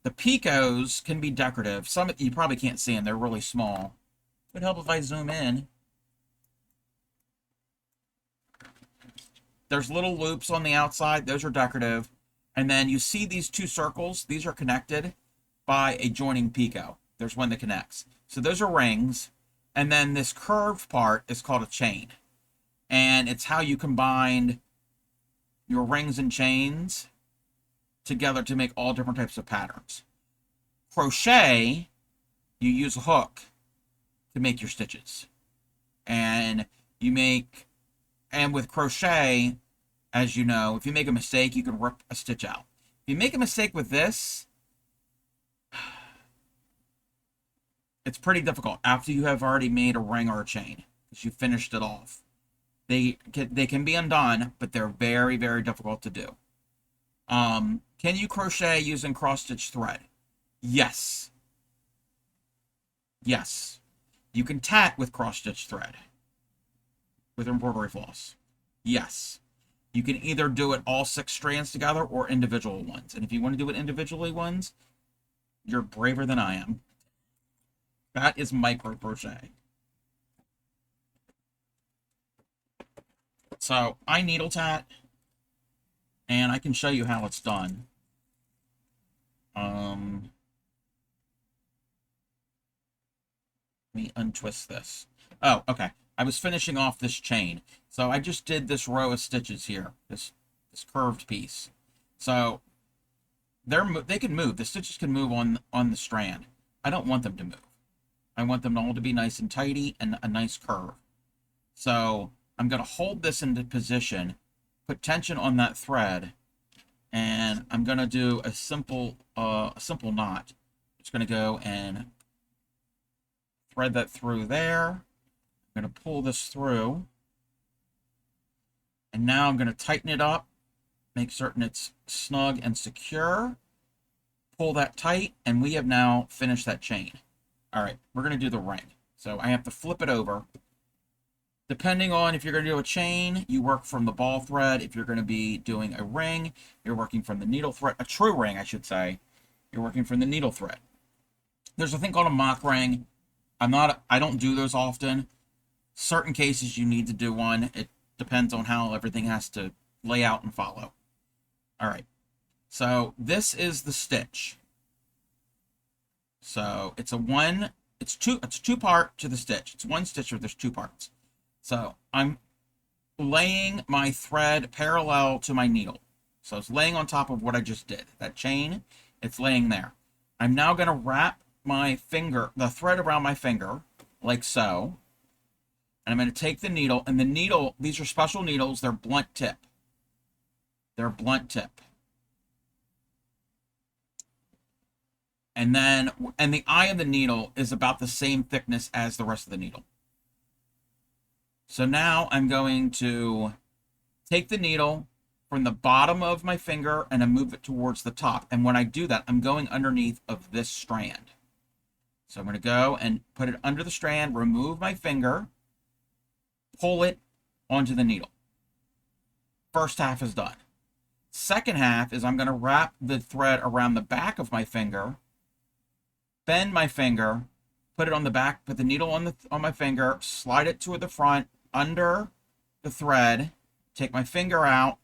the picots can be decorative. Some you probably can't see them, they're really small. It would help if I zoom in. There's little loops on the outside, those are decorative. And then you see these two circles, these are connected by a joining picot. There's one that connects. So those are rings. And then this curved part is called a chain. And it's how you combine your rings and chains together to make all different types of patterns. Crochet, you use a hook to make your stitches. And with crochet, as you know, if you make a mistake, you can rip a stitch out. If you make a mistake with this, it's pretty difficult after you have already made a ring or a chain, because you finished it off. They can be undone, but they're very, very difficult to do. Can you crochet using cross-stitch thread? Yes. Yes. You can tat with cross-stitch thread with embroidery floss. Yes. You can either do it all 6 strands together or individual ones. And if you want to do it individually ones, you're braver than I am. That is micro crochet. So I needle tat, and I can show you how it's done. Let me untwist this. Oh, okay. I was finishing off this chain. So I just did this row of stitches here, this curved piece. So they can move. The stitches can move on the strand. I don't want them to move. I want them all to be nice and tidy and a nice curve. So I'm going to hold this into position, put tension on that thread, and I'm going to do a simple knot. Just going to go and thread that through there. I'm going to pull this through. And now I'm going to tighten it up, make certain it's snug and secure. Pull that tight, and we have now finished that chain. All right, we're going to do the ring. So I have to flip it over. Depending on if you're going to do a chain, you work from the ball thread. If you're going to be doing a ring, you're working from the needle thread. A true ring, I should say. You're working from the needle thread. There's a thing called a mock ring. I don't do those often. Certain cases you need to do one. It depends on how everything has to lay out and follow. All right. So this is the stitch. So it's two part to the stitch. It's one stitch, but there's 2 parts. So I'm laying my thread parallel to my needle. So it's laying on top of what I just did. That chain, it's laying there. I'm now going to wrap the thread around my finger, like so. And I'm going to take the needle, and the needle, these are special needles, they're blunt tip. They're blunt tip. And then, and the eye of the needle is about the same thickness as the rest of the needle. So now I'm going to take the needle from the bottom of my finger and I move it towards the top. And when I do that, I'm going underneath of this strand. So I'm going to go and put it under the strand, remove my finger, pull it onto the needle. First half is done. Second half is I'm going to wrap the thread around the back of my finger, bend my finger, put it on the back, put the needle on my finger, slide it to the front, under the thread, take my finger out,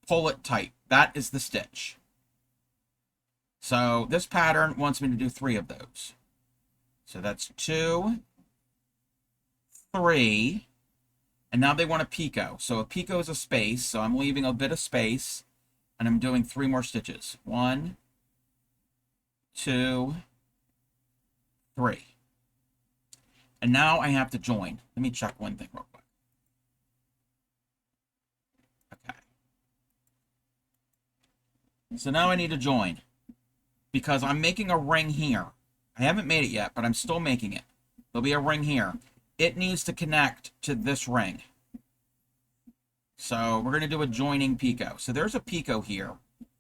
pull it tight. That is the stitch. So this pattern wants me to do 3 of those. So that's 2, 3, and now they want a picot. So a picot is a space, so I'm leaving a bit of space, and I'm doing 3 more stitches. 1, 2, 3. And now I have to join. Let me check one thing real quick. Okay. So now I need to join because I'm making a ring here. I haven't made it yet, but I'm still making it. There'll be a ring here. It needs to connect to this ring. So we're going to do a joining picot. So there's a picot here.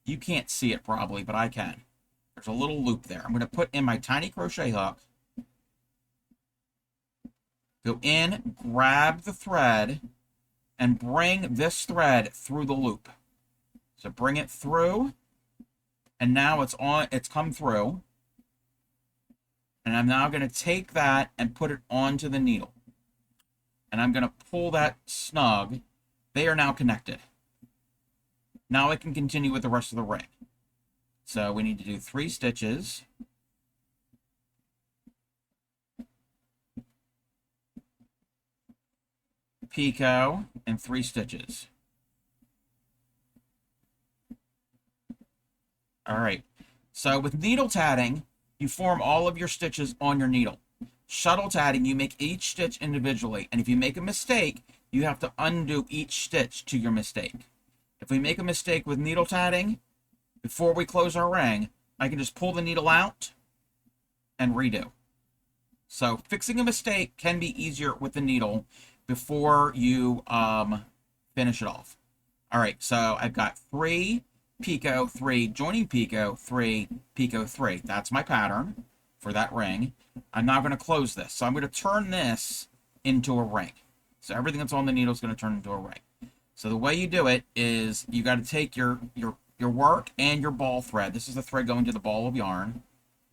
You can't see it probably, but I can. There's a little loop there. I'm going to put in my tiny crochet hook. Go in, grab the thread, and bring this thread through the loop. So bring it through, and now it's come through. And I'm now going to take that and put it onto the needle. And I'm going to pull that snug. They are now connected. Now I can continue with the rest of the ring. So we need to do 3 stitches. Picot and 3 stitches. All right. So with needle tatting, you form all of your stitches on your needle. Shuttle tatting, you make each stitch individually, and if you make a mistake, you have to undo each stitch to your mistake. If we make a mistake with needle tatting, before we close our ring, I can just pull the needle out and redo. So fixing a mistake can be easier with the needle before you finish it off. All right, so I've got 3 picot, 3 joining picot, 3 picot, 3. That's my pattern for that ring. I'm now going to close this. So I'm going to turn this into a ring. So everything that's on the needle is going to turn into a ring. So the way you do it is you got to take your work and your ball thread. This is the thread going to the ball of yarn,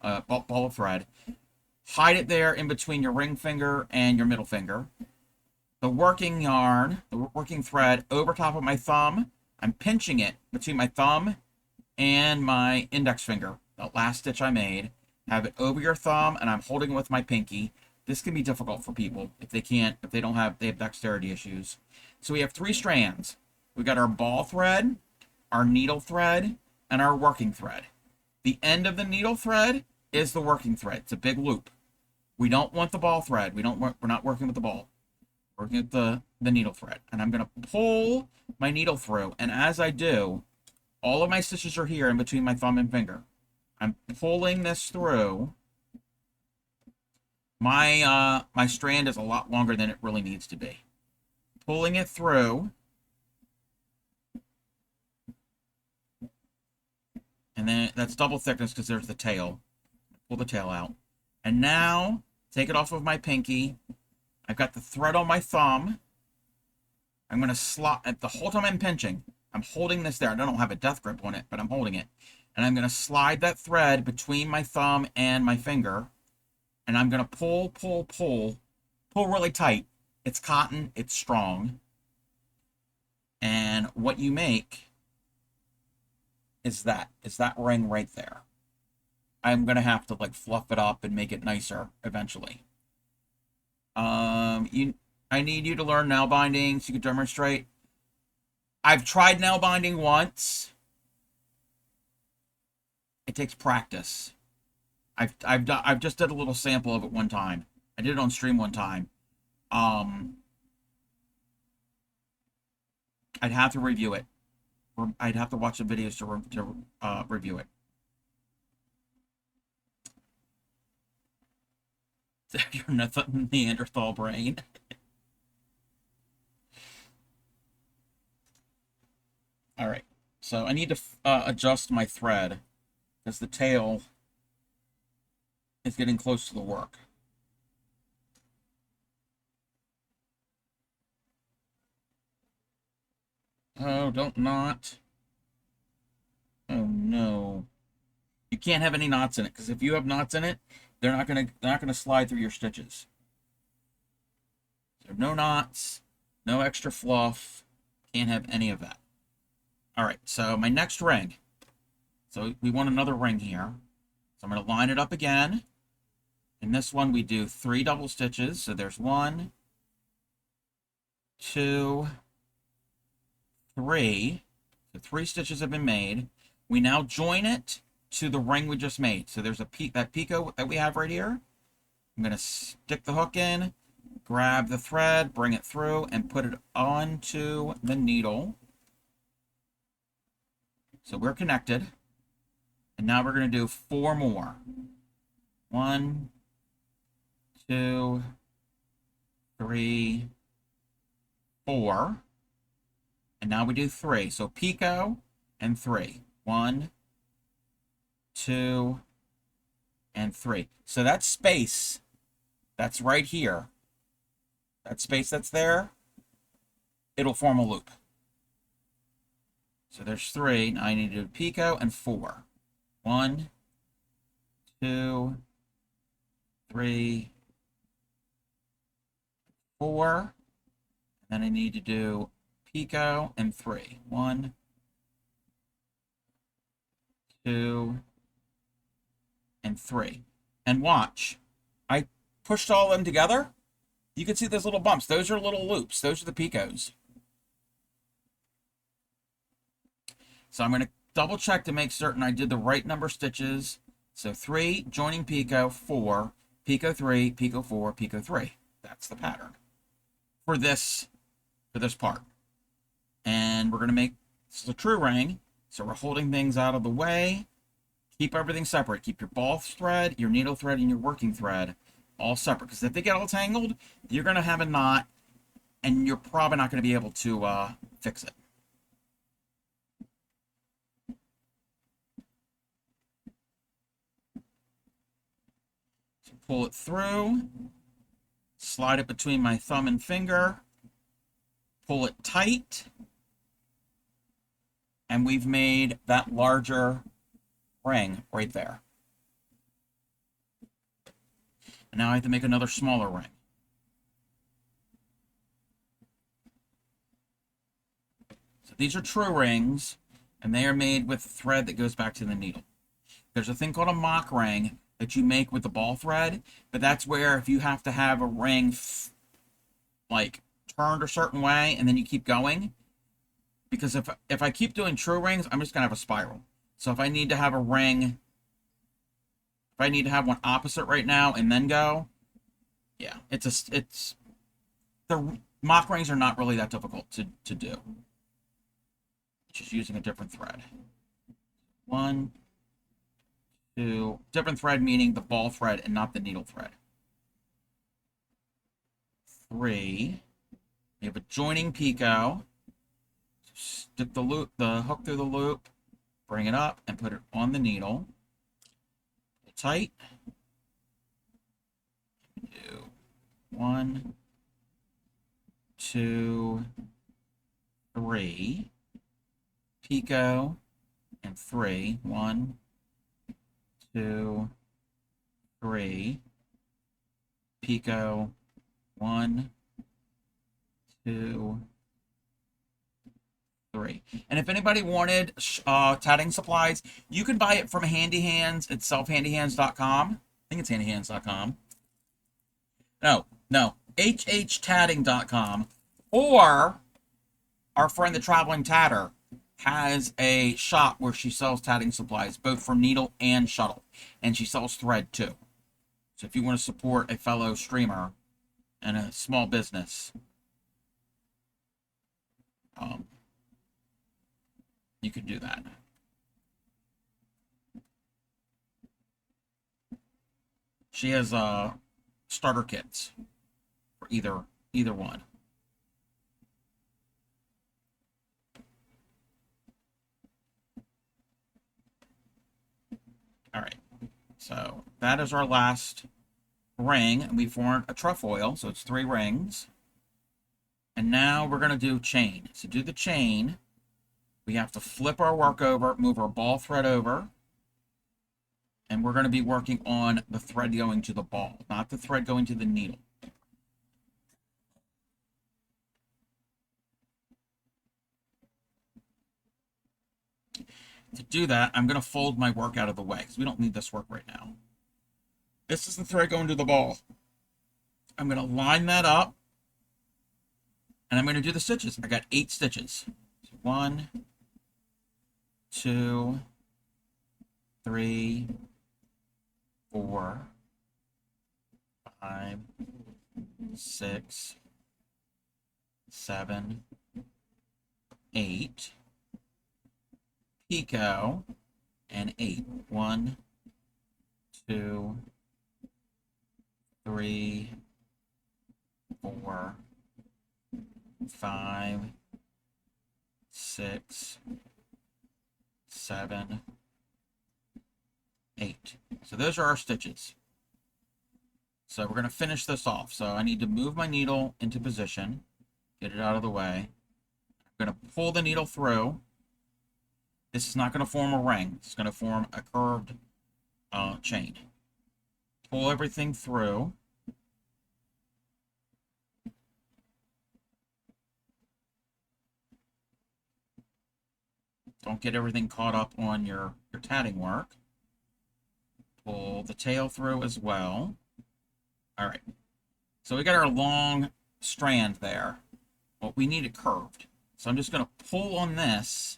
ball of thread. Hide it there in between your ring finger and your middle finger. The working yarn, the working thread over top of my thumb. I'm pinching it between my thumb and my index finger. The last stitch I made. Have it over your thumb, and I'm holding it with my pinky. This can be difficult for people if they have dexterity issues. So we have 3 strands. We got our ball thread, our needle thread, and our working thread. The end of the needle thread is the working thread. It's a big loop. We don't want the ball thread. We're not working with the ball. We're working with the needle thread. And I'm going to pull my needle through. And as I do, all of my stitches are here in between my thumb and finger. I'm pulling this through. My strand is a lot longer than it really needs to be. Pulling it through. And then that's double thickness because there's the tail. Pull the tail out. And now, take it off of my pinky. I've got the thread on my thumb. I'm going to slot, the whole time I'm pinching, I'm holding this there. I don't have a death grip on it, but I'm holding it. And I'm going to slide that thread between my thumb and my finger. And I'm going to pull really tight. It's cotton, it's strong. And what you make is that ring right there. I'm going to have to like fluff it up and make it nicer eventually. I need you to learn nail binding so you can demonstrate. I've tried nail binding once. It takes practice. I've just did a little sample of it one time. I did it on stream one time. I'd have to review it. I'd have to watch the videos to review it. Your Neanderthal brain. All right, so I need to adjust my thread because the tail is getting close to the work. Oh, don't knot. Oh no. You can't have any knots in it, because if you have knots in it, they're not gonna slide through your stitches. So no knots, no extra fluff, can't have any of that. All right, so my next ring. So we want another ring here. So I'm gonna line it up again. In this one, we do 3 double stitches. So there's 1, 2, 3. So 3 stitches have been made. We now join it to the ring we just made. So there's that picot that we have right here. I'm going to stick the hook in, grab the thread, bring it through, and put it onto the needle. So we're connected. And now we're going to do 4 more. 1, 2, 3, 4. And now we do 3. So picot and 3. 1, 2, and 3. So that space that's right here, that space that's there, it'll form a loop. So there's 3. Now I need to do picot and 4. 1, 2, 3, 4. And then I need to do picot and 3. 1, 2, and 3. And watch, I pushed all of them together. You can see those little bumps. Those are little loops. Those are the picots. So I'm going to double check to make certain I did the right number of stitches. So 3, joining picot, 4, picot 3, picot 4, picot 3. That's the pattern for this part. And we're going to make this is a true ring. So we're holding things out of the way. Keep everything separate. Keep your ball thread, your needle thread, and your working thread all separate. Because if they get all tangled, you're going to have a knot, and you're probably not going to be able to fix it. So pull it through. Slide it between my thumb and finger. Pull it tight. And we've made that larger ring right there. And now I have to make another smaller ring. So these are true rings, and they are made with thread that goes back to the needle. There's a thing called a mock ring that you make with the ball thread, but that's where if you have to have a ring like turned a certain way and then you keep going, because if I keep doing true rings, I'm just gonna have a spiral. So if I need to have a ring, if I need to have one opposite right now and then go, yeah, it's the mock rings are not really that difficult to do. Just using a different thread. 1, 2, different thread meaning the ball thread and not the needle thread. 3. We have a joining picot. Stick the hook through the loop, bring it up, and put it on the needle. Pull tight. Do 1, 2, 3. Picot and 3. 1, 2, 3. Picot. 1, 2, 3. And if anybody wanted tatting supplies, you can buy it from Handy Hands at selfhandyhands.com. I think it's handyhands.com. No, hhtatting.com. Or our friend the Traveling Tatter has a shop where she sells tatting supplies, both for needle and shuttle. And she sells thread too. So if you want to support a fellow streamer and a small business, you could do that. She has starter kits for either one. All right, so that is our last ring, and we formed a trefoil, so it's 3 rings. And now we're going to do chain. So do the chain, we have to flip our work over, move our ball thread over, and we're going to be working on the thread going to the ball, not the thread going to the needle. To do that, I'm going to fold my work out of the way because we don't need this work right now. This is the thread going to the ball. I'm going to line that up, and I'm going to do the stitches. I got 8 stitches. 1, 2, 3, 4, 5, 6, 7, 8. Picot and 8. 1, 2, 3, 4, 5, 6, 7, 8. So those are our stitches. So we're going to finish this off. So I need to move my needle into position, get it out of the way. I'm going to pull the needle through. This is not going to form a ring. It's going to form a curved chain. Pull everything through. Don't get everything caught up on your tatting work. Pull the tail through as well. All right. So we got our long strand there. Well, we need it curved. So I'm just going to pull on this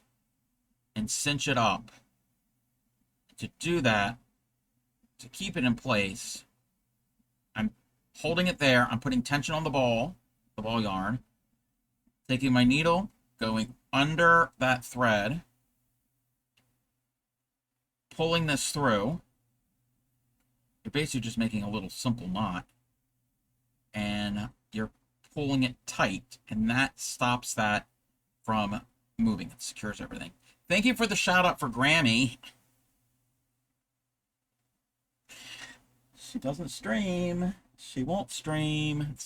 and cinch it up. To do that, to keep it in place, I'm holding it there. I'm putting tension on the ball yarn, taking my needle, going under that thread, pulling this through. You're basically just making a little simple knot, and you're pulling it tight, and that stops that from moving. It secures everything. Thank you for the shout out for Grammy. She doesn't stream. She won't stream.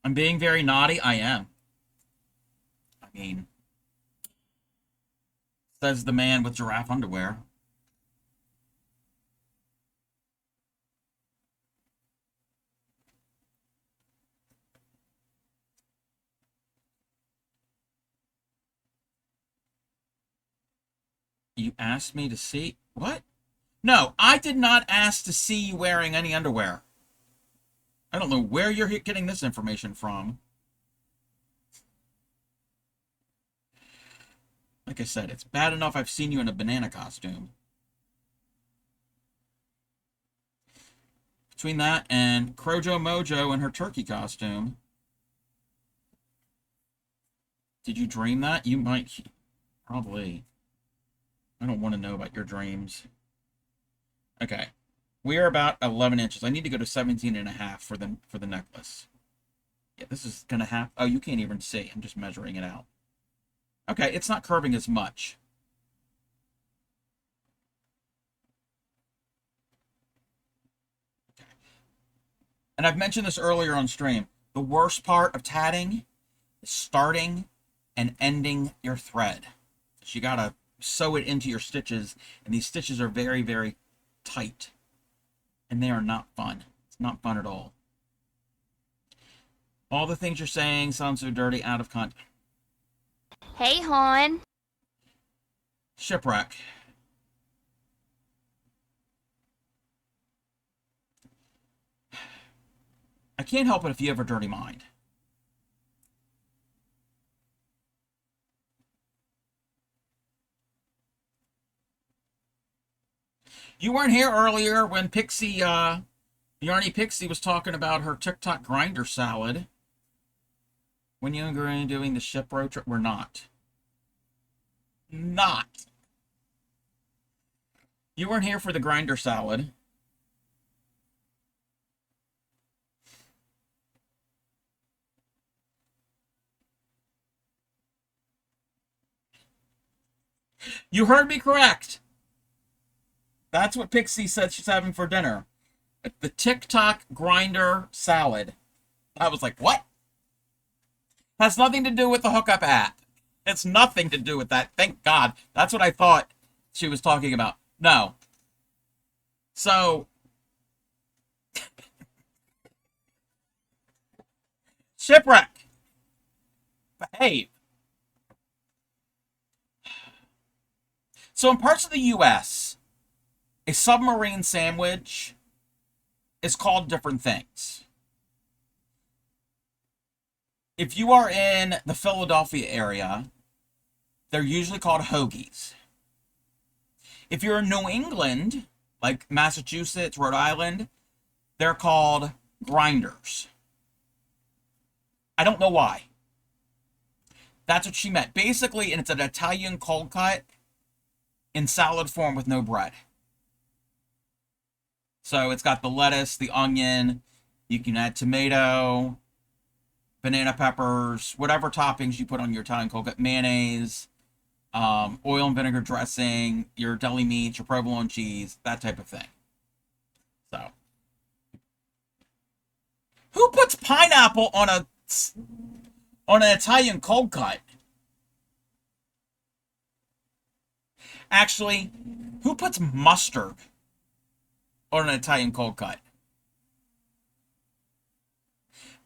I'm being very naughty. I am. I mean, says the man with giraffe underwear. You asked me to see? What? No, I did not ask to see you wearing any underwear. I don't know where you're getting this information from. Like I said, it's bad enough I've seen you in a banana costume. Between that and Crojo Mojo in her turkey costume. Did you dream that? You might. Probably. I don't want to know about your dreams. Okay. We are about 11 inches. I need to go to 17.5 for the necklace. Yeah, this is going to have... Oh, you can't even see. I'm just measuring it out. Okay, it's not curving as much. Okay. And I've mentioned this earlier on stream. The worst part of tatting is starting and ending your thread. So you got to sew it into your stitches, and these stitches are very, very tight, and they are not fun. It's not fun at all. All the things you're saying sound so dirty, out of context. Hey, hon. Shipwreck. I can't help it if you have a dirty mind. You weren't here earlier when Pixie, Yarny Pixie was talking about her TikTok grinder salad. When you and Granny doing the ship road trip, we're not. not. You weren't here for the grinder salad. You heard me correct. That's what Pixie said she's having for dinner. The TikTok grinder salad. I was like, what? Has nothing to do with the hookup app. It's nothing to do with that. Thank God. That's what I thought she was talking about. No. So, shipwreck. Behave. So in parts of the U.S., a submarine sandwich is called different things. If you are in the Philadelphia area, they're usually called hoagies. If you're in New England, like Massachusetts, Rhode Island, they're called grinders. I don't know why. That's what she meant. Basically, and it's an Italian cold cut in salad form with no bread. So it's got the lettuce, the onion, you can add tomato, banana peppers, whatever toppings you put on your Italian cold cut, mayonnaise, oil and vinegar dressing, your deli meat, your provolone cheese, that type of thing. So, who puts pineapple on an Italian cold cut? Actually, who puts mustard on an Italian cold cut?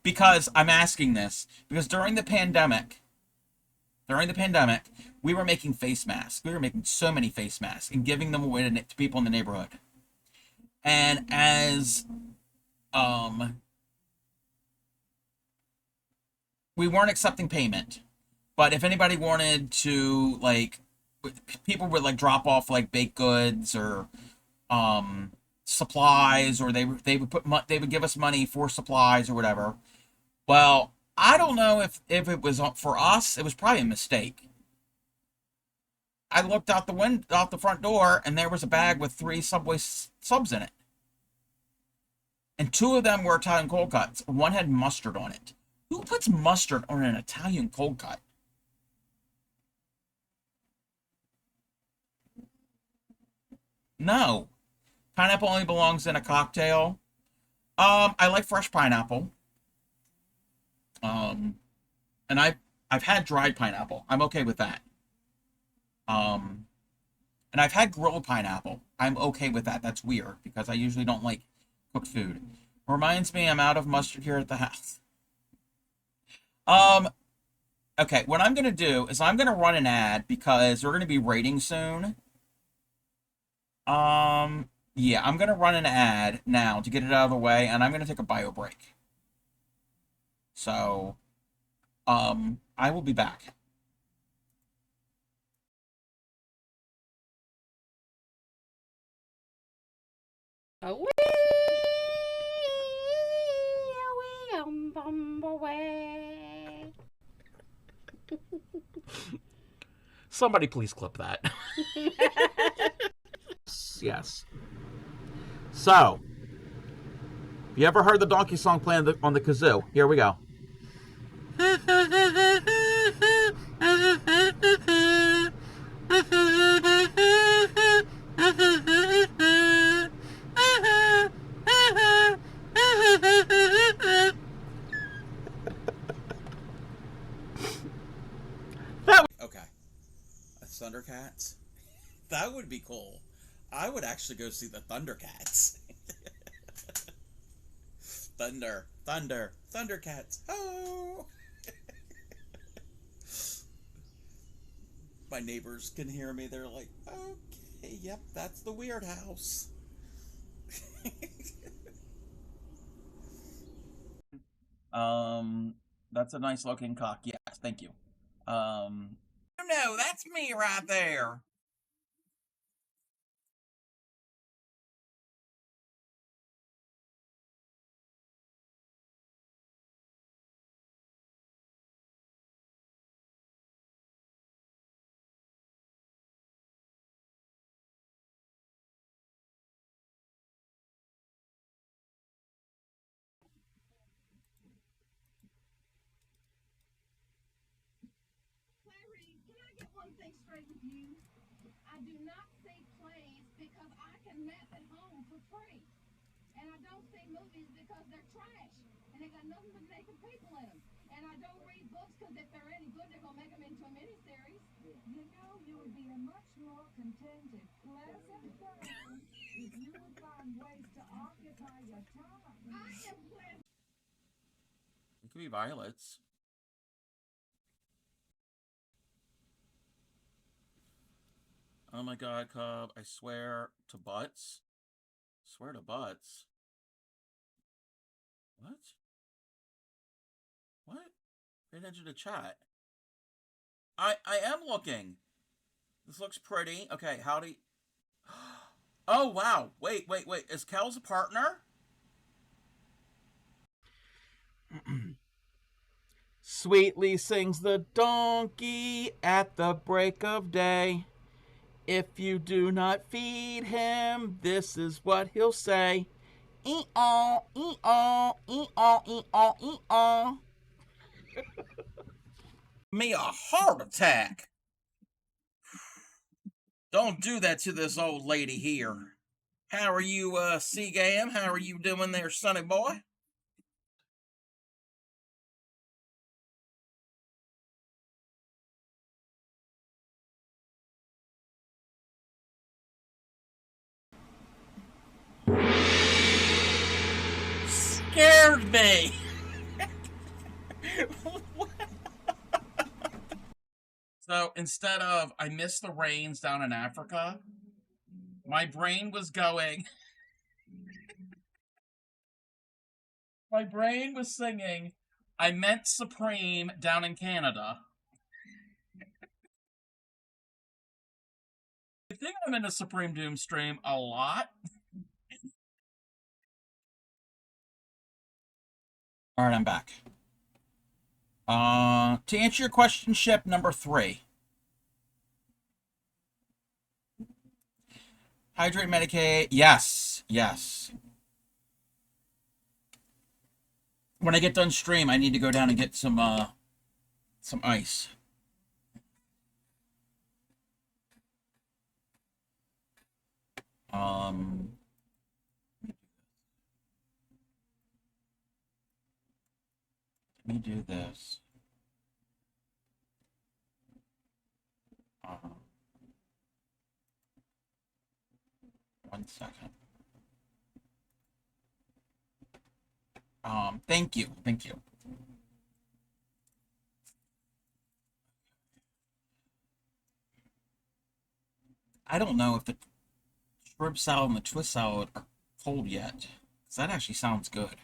Because I'm asking this because during the pandemic, we were making face masks. We were making so many face masks and giving them away to people in the neighborhood. And as we weren't accepting payment, but if anybody wanted to, like, people would like drop off like baked goods or supplies, or they would give us money for supplies or whatever. Well, I don't know if it was for us. It was probably a mistake. I looked out the front door, and there was a bag with 3 Subway subs in it, and 2 of them were Italian cold cuts. One had mustard on it. Who puts mustard on an Italian cold cut? No, pineapple only belongs in a cocktail. I like fresh pineapple. And I've had dried pineapple. I'm okay with that. And I've had grilled pineapple. I'm okay with that. That's weird because I usually don't like cooked food. Reminds me, I'm out of mustard here at the house. Okay, what I'm gonna do is I'm gonna run an ad because we're gonna be rating soon. Yeah, I'm gonna run an ad now to get it out of the way, and I'm gonna take a bio break. So, I will be back. Somebody please clip that. Yes. So, you ever heard the donkey song playing on the kazoo? Here we go. Okay. Thundercats? That would be cool. I would actually go see the Thundercats. Thundercats. Oh! My neighbors can hear me. They're like, okay, yep, that's the weird house. That's a nice looking cock. Yes, thank you. No, that's me right there. one thing straight with you. I do not see plays because I can nap at home for free. And I don't see movies because they're trash. And they got nothing but naked people in them. And I don't read books because if they're any good, they're going to make them into a miniseries. You know, you would be a much more contented, pleasant person if you would find ways to occupy your time. I am pleasant. It could be violets. Oh my god, Cub. I swear to butts. Swear to butts. What? What? Pay attention to chat. I am looking. This looks pretty. Okay, howdy. Oh, wow. Wait. Is Kel's a partner? Sweetly sings the donkey at the break of day. If you do not feed him, this is what he'll say. E-aw, e-aw, e-aw, e-aw, e-aw. Me a heart attack. Don't do that to this old lady here. How are you, Seagam? How are you doing there, sonny boy? Scared me. So instead of I miss the rains down in Africa, my brain was going. My brain was singing I meant Supreme down in Canada. I think I'm in a Supreme Doom stream a lot. All right, I'm back. To answer your question, ship number 3. Hydrate, medicate. Yes. When I get done stream, I need to go down and get some ice. Let me do this. 1 second. Thank you. I don't know if the shrimp salad and the twist salad are cold yet, because that actually sounds good.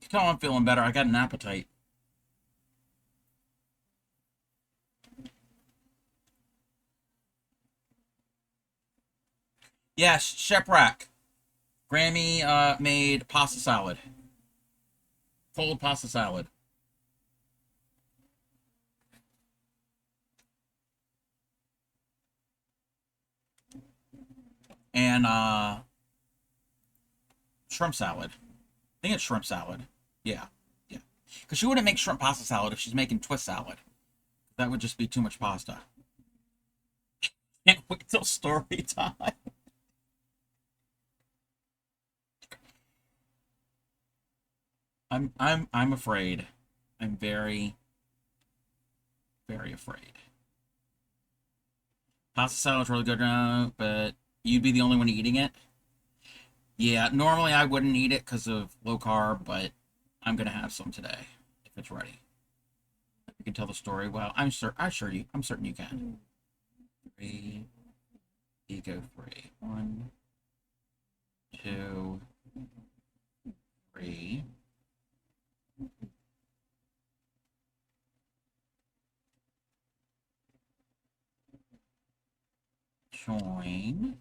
You can tell I'm feeling better. I got an appetite. Yes, Shipwreck. Grammy made pasta salad. Cold pasta salad. And shrimp salad. I think it's shrimp salad. Yeah. Because she wouldn't make shrimp pasta salad if she's making twist salad. That would just be too much pasta. Can't wait till story time. I'm afraid. I'm very, very afraid. Pasta salad's really good now, but you'd be the only one eating it. Yeah, normally I wouldn't eat it because of low carb, but I'm gonna have some today if it's ready. You can tell the story well. I'm certain you can. 3, ego 3. 1, 2, 3. Join.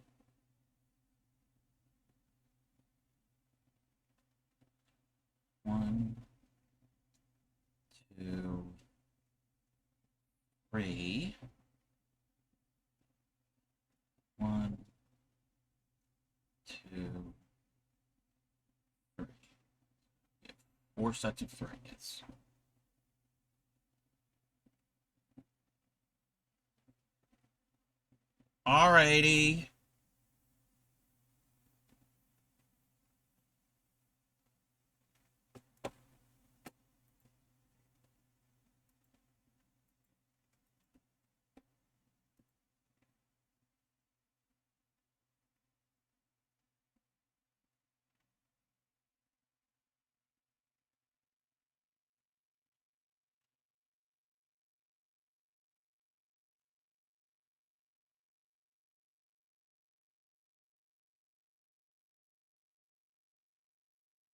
One, 2, 3. 1, 2, 3. 4 sets of 3. Yes. Alrighty.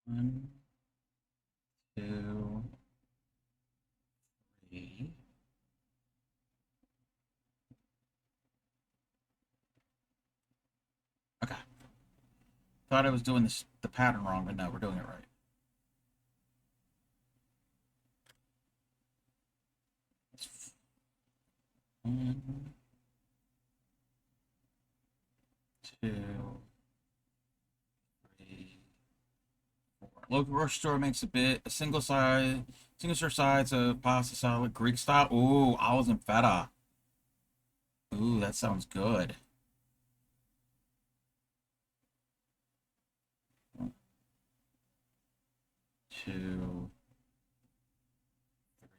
One, two, three. Okay. Thought I was doing the pattern wrong, but no, we're doing it right. One, two, three, four. Local grocery store makes a single serve size of pasta salad, Greek style. Ooh, olives and feta. Ooh, that sounds good. One, two,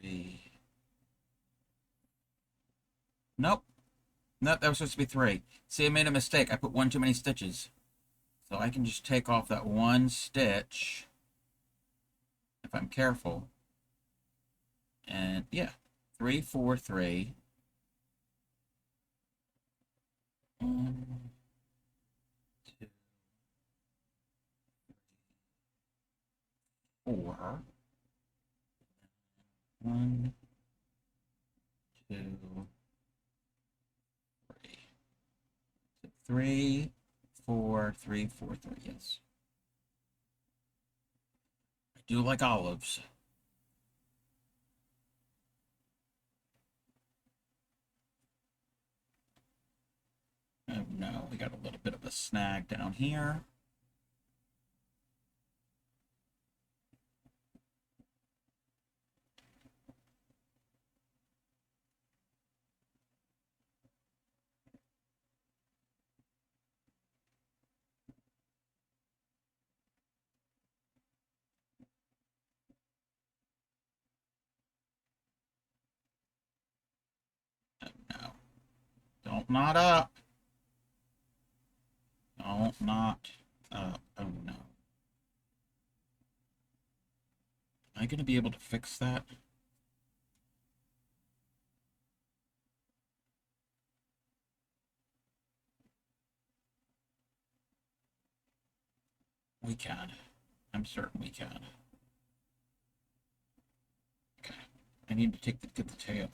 three. Nope. Nope, that was supposed to be three. See, I made a mistake. I put one too many stitches. So I can just take off that one stitch if I'm careful. And yeah, 3, 4, 3. 1, 2, 4. 1, 2, 3. 3, 4, 3, 4, 3. Yes. I do like olives. Oh no, we got a little bit of a snag down here. Oh no. Don't knot up. Don't knot up. Oh no. Am I going to be able to fix that? We can. I'm certain we can. Okay. I need to get the tail.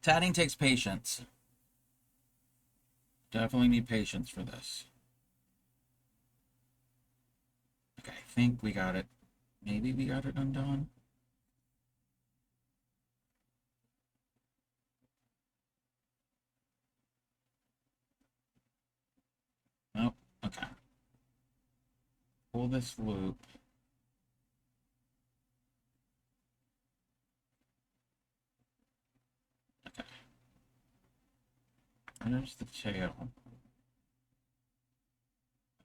Tatting takes patience. Definitely need patience for this. Okay, I think we got it. Maybe we got it undone. Nope. Okay. Pull this loop. Okay. There's the tail.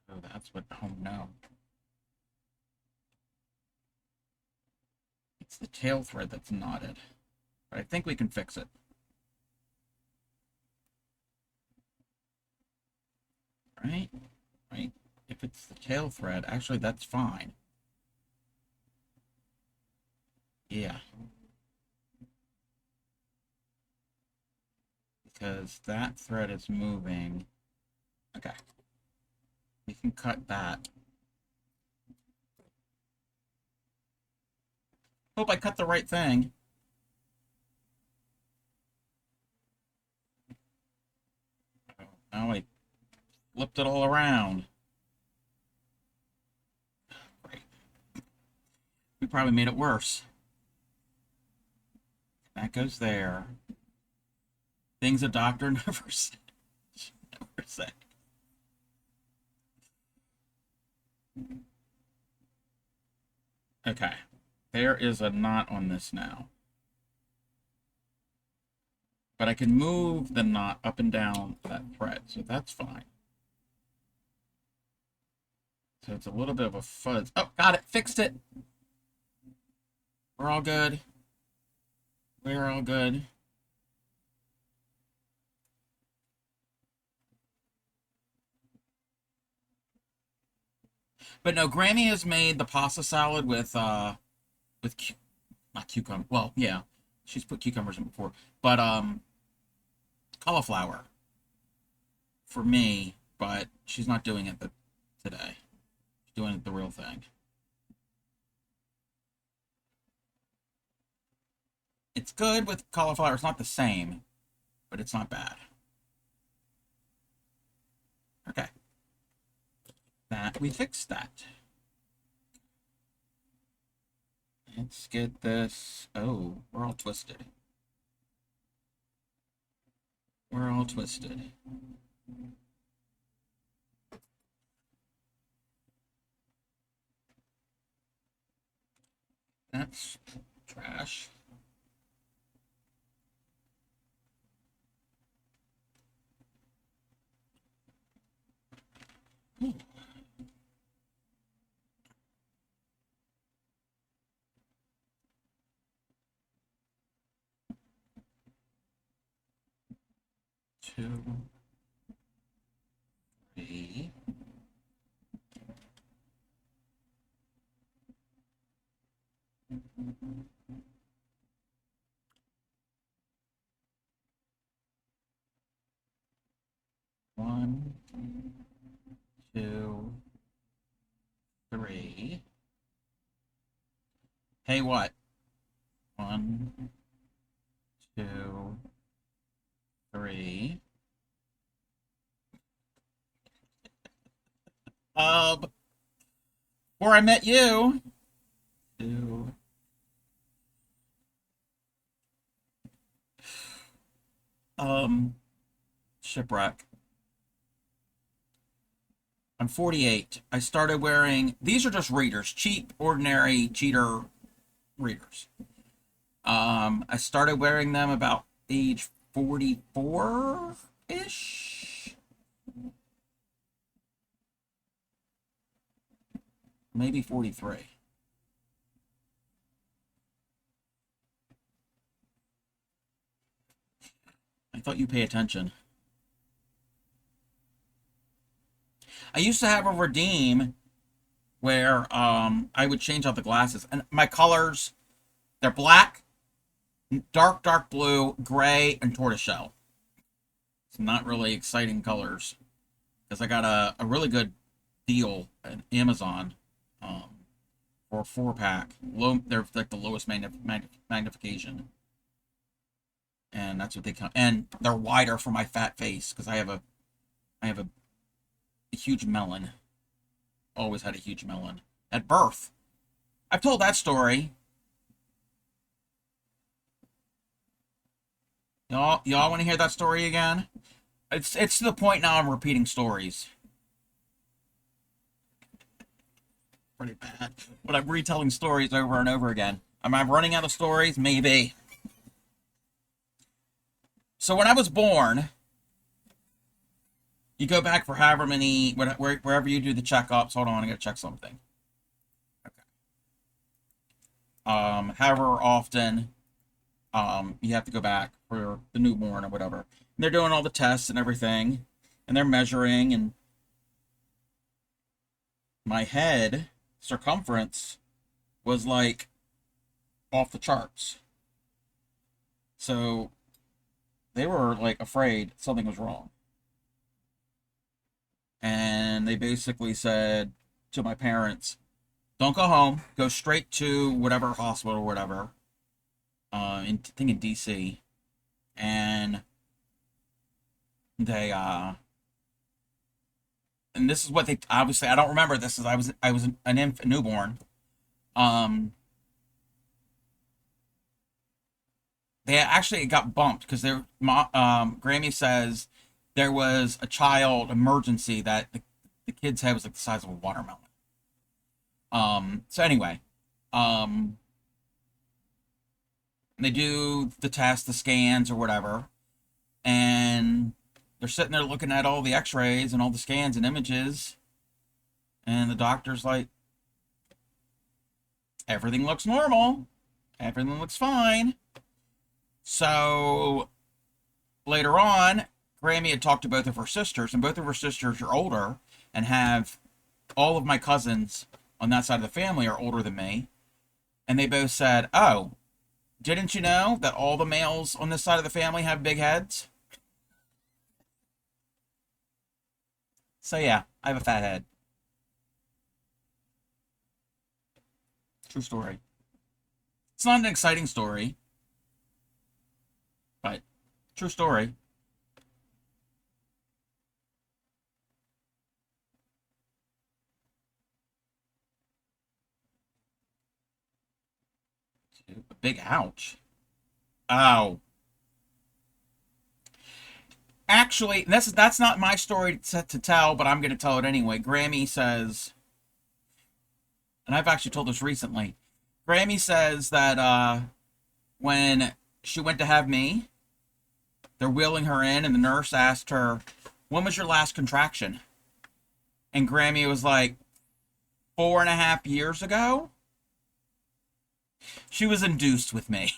Oh, that's what. Oh no. It's the tail thread that's knotted. But I think we can fix it. Right? Right? If it's the tail thread, actually that's fine. Yeah. Because that thread is moving. Okay. We can cut that. Hope I cut the right thing. Oh, now I flipped it all around. Great. We probably made it worse. That goes there. Things a doctor never said. Never said. Okay. There is a knot on this now. But I can move the knot up and down that thread, so that's fine. So it's a little bit of a fuzz. Oh, got it. Fixed it. We're all good. We're all good. But no, Granny has made the pasta salad with not cucumber. Well, yeah, she's put cucumbers in before, but cauliflower for me. But she's not doing it today. She's doing it the real thing. It's good with cauliflower. It's not the same, but it's not bad. Okay. That we fixed that. Let's get this. Oh, we're all twisted. We're all twisted. That's trash. Ooh. Two, three. One, two, three. Hey, what? One, two, three. Before I met you. Two. Shipwreck. I'm 48. I started wearing, these are just readers, cheap, ordinary, cheater readers. I started wearing them about age 44-ish. Maybe 43. I thought you pay attention. I used to have a redeem where I would change out the glasses. And my colors, they're black, dark blue, gray, and tortoiseshell. It's not really exciting colors. Because I got a really good deal at Amazon for a 4-pack. They're like the lowest magnification. And that's what they come. And they're wider for my fat face because I have a huge melon. Always had a huge melon at birth. I've told that story. Y'all want to hear that story again? It's to the point now I'm repeating stories. Pretty bad. But I'm retelling stories over and over again. Am I running out of stories? Maybe. So when I was born, you go back for however many, wherever you do the checkups. Hold on, I gotta check something. Okay. However often, you have to go back for the newborn or whatever. And they're doing all the tests and everything, and they're measuring, and my head circumference was like off the charts. So they were like afraid something was wrong. And they basically said to my parents, don't go home, go straight to whatever hospital or whatever. I think in DC. And they and this is what they obviously I don't remember this, as I was an infant newborn. They actually got bumped because Grammy says there was a child emergency that the kid's head was like the size of a watermelon. So anyway, They do the test, the scans or whatever, and they're sitting there looking at all the x-rays and all the scans and images, and the doctor's like, everything looks normal. Everything looks fine. So later on, Grammy had talked to both of her sisters, and both of her sisters are older and have all of my cousins on that side of the family are older than me. And they both said, oh, didn't you know that all the males on this side of the family have big heads? So yeah, I have a fat head. True story. It's not an exciting story, but true story. A big ouch. Ow. Actually, that's not my story to tell, but I'm going to tell it anyway. Grammy says, and I've actually told this recently, Grammy says that when she went to have me, they're wheeling her in, and the nurse asked her, when was your last contraction? And Grammy was like, 4.5 years ago? She was induced with me.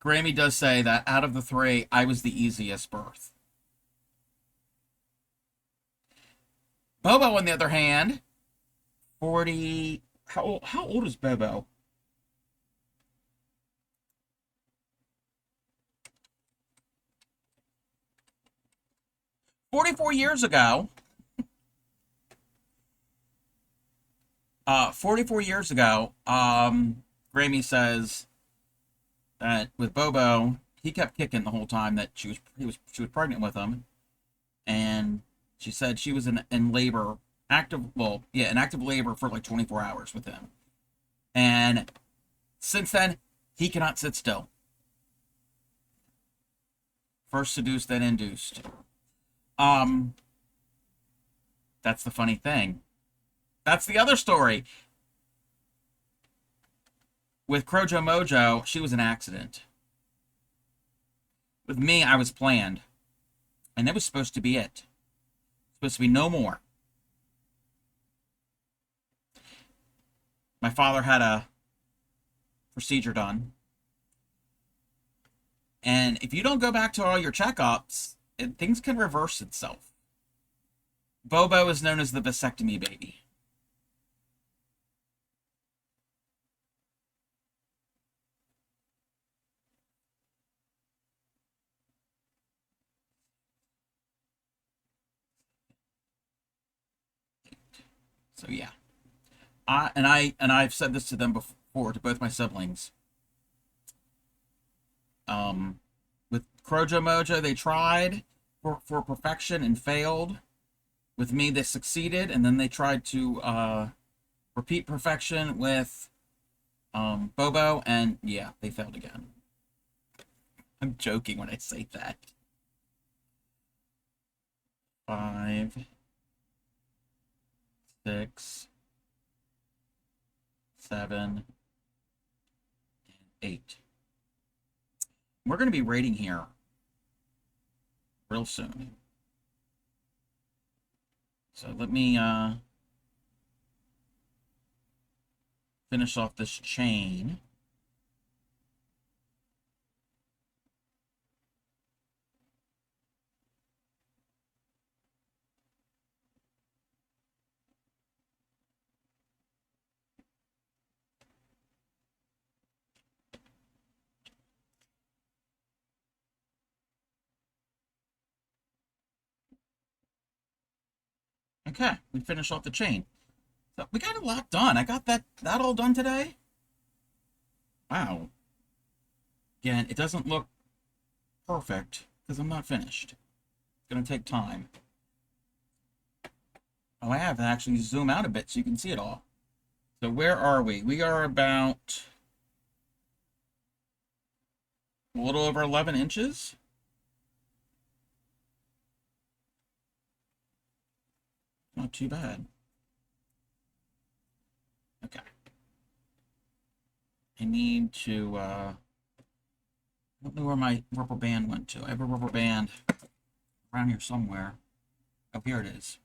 Grammy does say that out of the three, I was the easiest birth. Bobo, on the other hand, 40... How old is Bobo? "44 years ago, 44 years ago, Grammy says that with Bobo, he kept kicking the whole time that she was pregnant with him, and she said she was in labor, in active labor for like 24 hours with him, and since then he cannot sit still. First seduced, then induced. That's the funny thing. That's the other story. With Crojo Mojo, she was an accident. With me, I was planned. And that was supposed to be it. Supposed to be no more. My father had a procedure done. And if you don't go back to all your checkups, things can reverse itself. Bobo is known as the vasectomy baby. So yeah, I've said this to them before, to both my siblings. With Crojo Mojo, they tried for perfection and failed. With me, they succeeded, and then they tried to repeat perfection with Bobo, and yeah, they failed again. I'm joking when I say that. 5, 6, 7, and 8. We're going to be rating here real soon. So let me finish off this chain. Okay, we finished off the chain. So we got a lot done. I got that all done today. Wow. Again, it doesn't look perfect because I'm not finished. It's going to take time. Oh, I have to actually zoom out a bit so you can see it all. So where are we? We are about a little over 11 inches. Not not too bad. Okay. I need to, I don't know where my rubber band went to. I have a rubber band around here somewhere. Oh, here it is.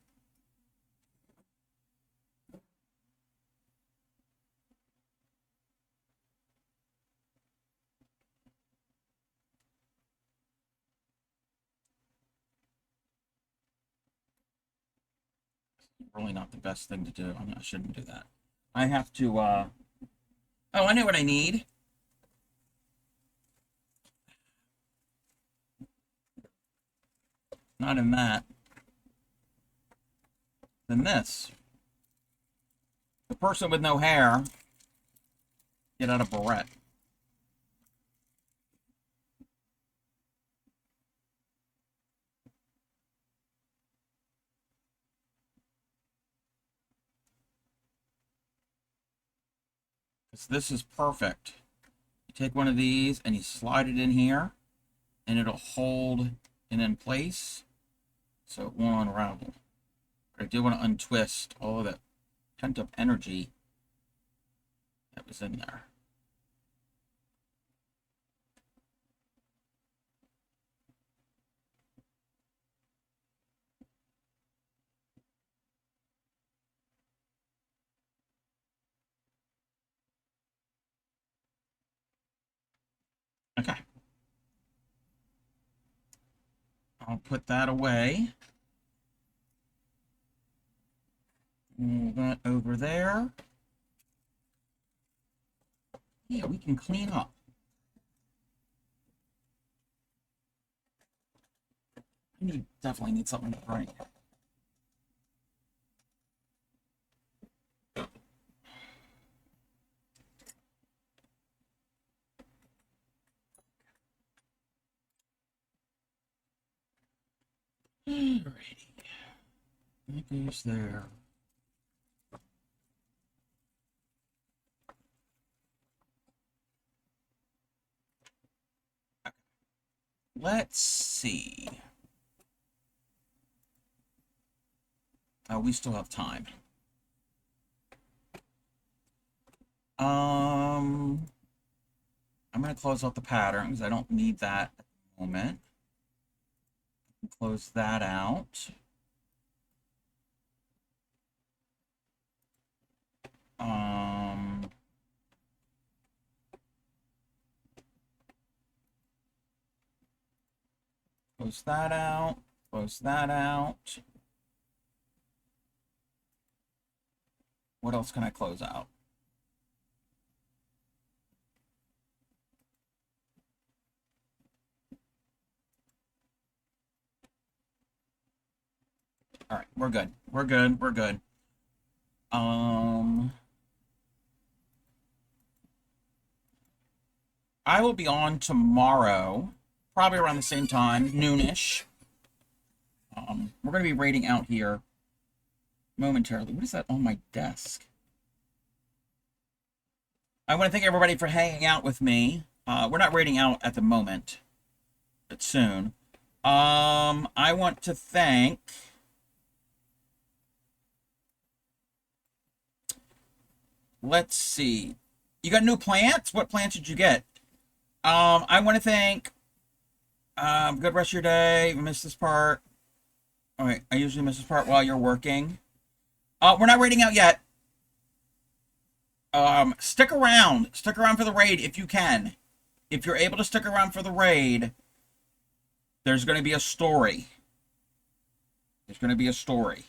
Really not the best thing to do. I shouldn't do that. I have to, oh, I know what I need. Not in that. Then this. The person with no hair, get out a barrette. Because this is perfect. You take one of these and you slide it in here, and it'll hold it in place so it won't unravel. But I do want to untwist all of that pent up energy that was in there. Okay. I'll put that away. Move that over there. Yeah, we can clean up. Definitely need something to drink. Alrighty. That goes there. Let's see. Oh, we still have time. I'm going to close out the pattern because I don't need that at the moment. Close that out. Close that out. Close that out. What else can I close out? All right, we're good. We're good. We're good. I will be on tomorrow, probably around the same time, noonish. We're going to be rating out here momentarily. What is that on my desk? I want to thank everybody for hanging out with me. We're not rating out at the moment, but soon. I want to thank... Let's see. You got new plants? What plants did you get? I want to thank... good rest of your day. I missed this part. All right, I usually miss this part while you're working. We're not rating out yet. Stick around. Stick around for the raid if you can. If you're able to stick around for the raid, there's going to be a story. There's going to be a story.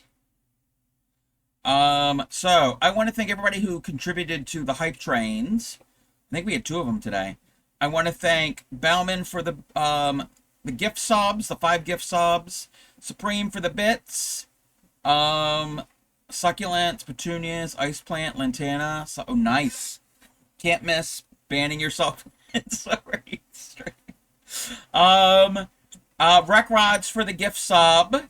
So I want to thank everybody who contributed to the hype trains. I think we had 2 of them today. I want to thank Bauman for the gift subs, the 5 gift subs. Supreme for the bits. Succulents, petunias, ice plant, lantana. So, oh, nice. Can't miss banning yourself. It's so right straight. Rec Rods for the gift sub.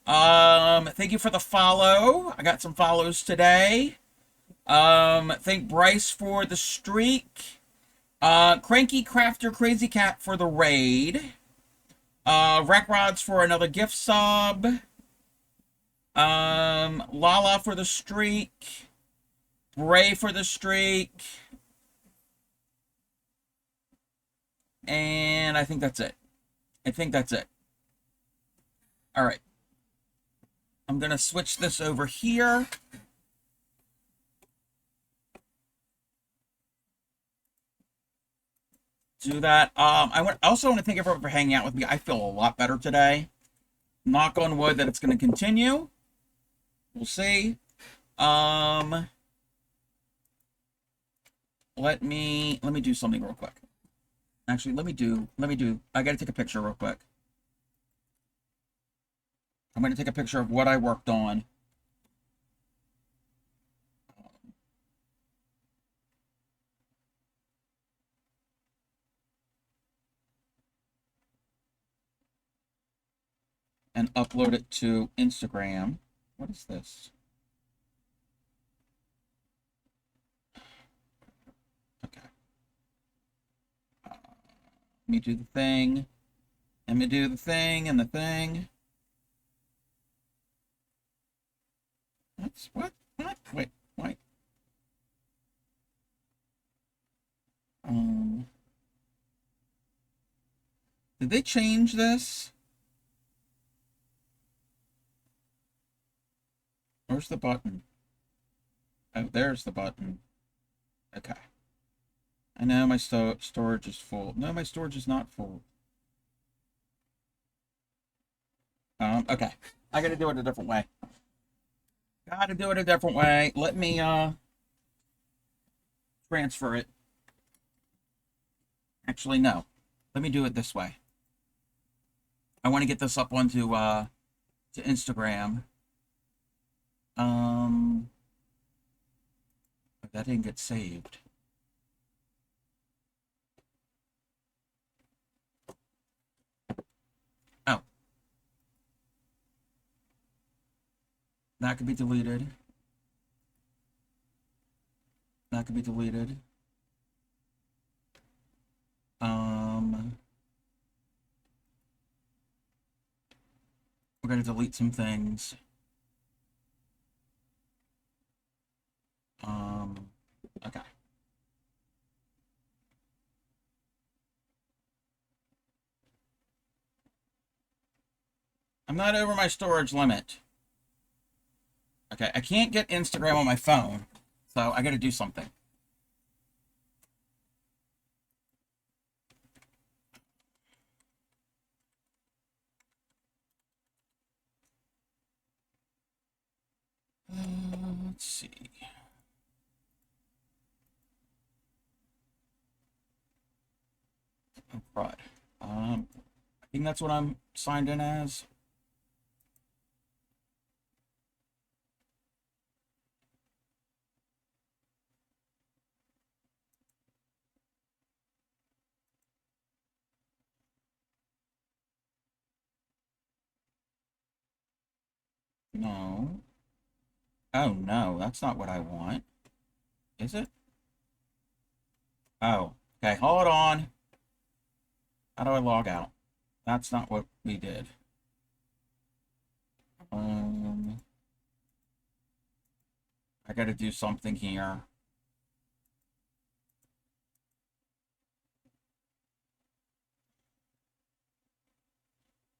Thank you for the follow. I got some follows today. Thank Bryce for the streak. Cranky Crafter Crazy Cat for the raid. Rec Rods for another gift sub. Lala for the streak. Bray for the streak. And I think that's it. I think that's it. All right. I'm going to switch this over here. Do that. I also want to thank everyone for hanging out with me. I feel a lot better today. Knock on wood that it's going to continue. We'll see. Let me do something real quick. Actually, let me do, I got to take a picture real quick. I'm going to take a picture of what I worked on. And upload it to Instagram. What is this? Okay. Let me do the thing. Let me do the thing and the thing. What? Wait. Did they change this? Where's the button? Oh, there's the button. Okay. I know my storage is full. No, my storage is not full. Okay. I gotta do it a different way. Gotta do it a different way. Let me, transfer it. Actually, no. Let me do it this way. I want to get this up onto, to Instagram. That didn't get saved. Oh. That could be deleted. That could be deleted. We're going to delete some things. Okay. I'm not over my storage limit. Okay, I can't get Instagram on my phone, so I got to do something. Let's see. Oh, crud. I think that's what I'm signed in as. No. Oh, no, that's not what I want. Is it? Oh, okay, hold on. How do I log out? That's not what we did. I gotta do something here.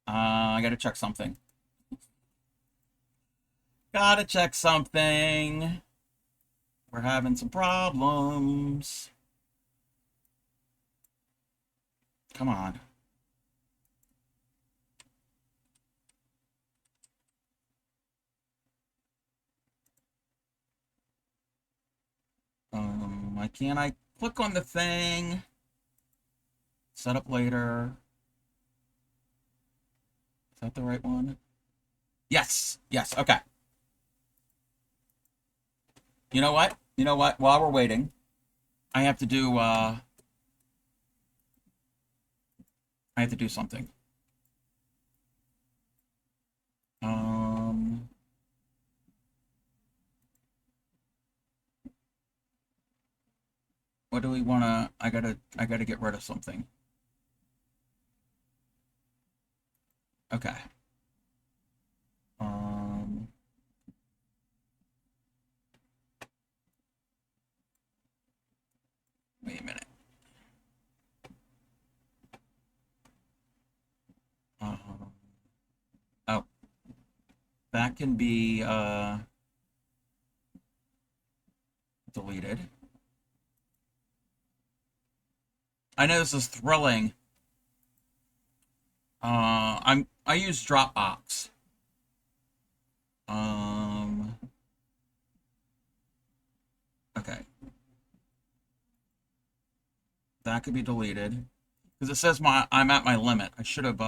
I gotta check something. Gotta check something. We're having some problems. Come on. Why can't I click on the thing? Set up later. Is that the right one? Yes. Yes. Okay. You know what? You know what? While we're waiting, I have to do, I have to do something. What do we want to, I gotta get rid of something. Okay. That can be deleted. I know this is thrilling. I use Dropbox. Okay. That could be deleted. Because it says I'm at my limit. I should have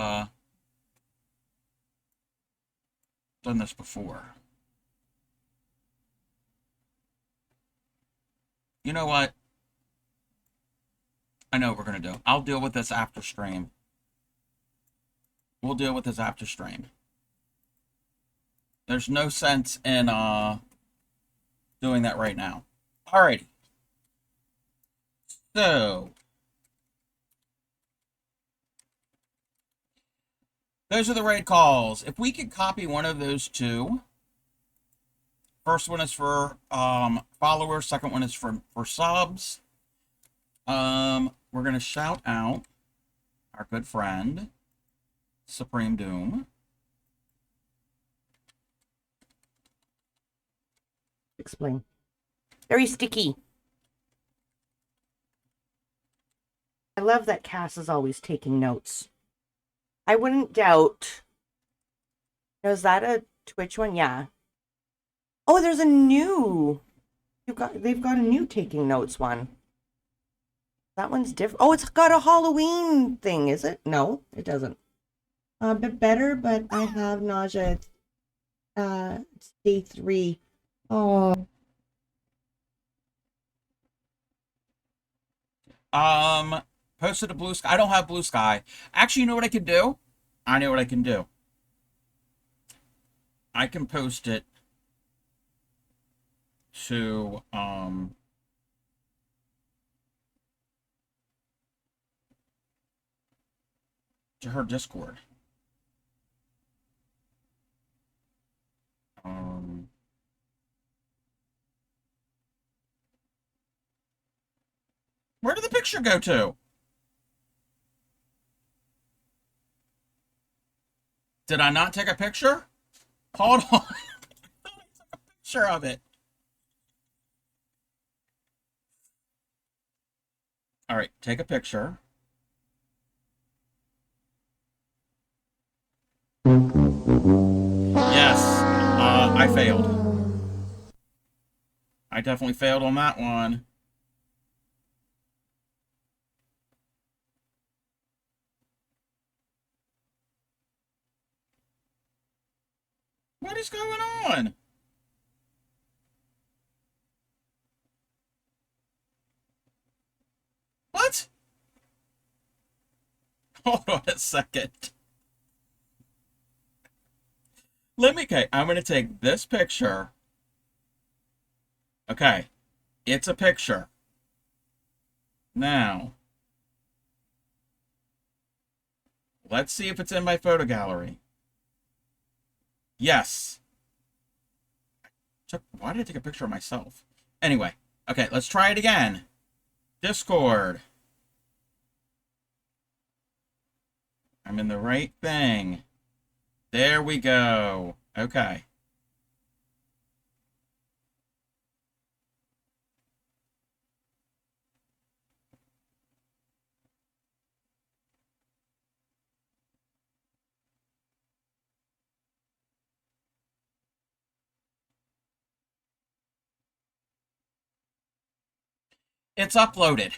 done this before. You know what? I know what we're going to do. I'll deal with this after stream. We'll deal with this after stream. There's no sense in doing that right now. Alrighty. So, those are the raid calls. If we could copy one of those two. First one is for followers. Second one is for subs. We're going to shout out our good friend, Supreme Doom. Explain. Very sticky. I love that Cass is always taking notes. I wouldn't doubt. Is that a Twitch one? Yeah. Oh, there's a new. They've got a new taking notes one. That one's different. Oh, it's got a Halloween thing, is it? No, it doesn't. A bit better, but I have nausea. It's day 3. Oh. Posted a Blue Sky. I don't have Blue Sky. Actually, you know what I can do? I know what I can do. I can post it to her Discord. Where did the picture go to? Did I not take a picture? Hold on. I took a picture of it. All right, take a picture. Yes, I failed. I definitely failed on that one. What is going on? What? Hold on a second. Okay, I'm going to take this picture. Okay, it's a picture. Now, let's see if it's in my photo gallery. Yes. Why did I take a picture of myself? Anyway, okay, let's try it again. Discord. I'm in the right thing. There we go. Okay. It's uploaded.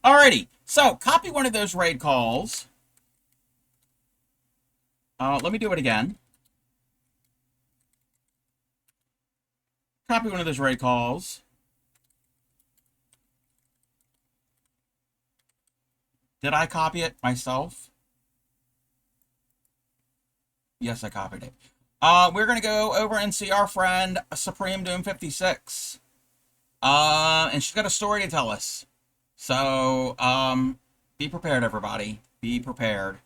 Alrighty, so copy one of those raid calls. Let me do it again. Copy one of those raid calls. Did I copy it myself? Yes, I copied it. We're going to go over and see our friend Supreme Doom 56. And she's got a story to tell us. So, be prepared, everybody. Be prepared.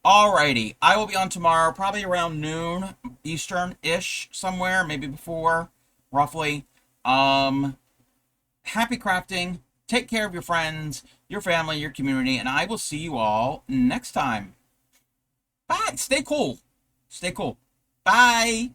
Alrighty. I will be on tomorrow, probably around noon Eastern-ish, somewhere, maybe before, roughly. Happy crafting. Take care of your friends, your family, your community, and I will see you all next time. Bye. Stay cool. Stay cool. Bye.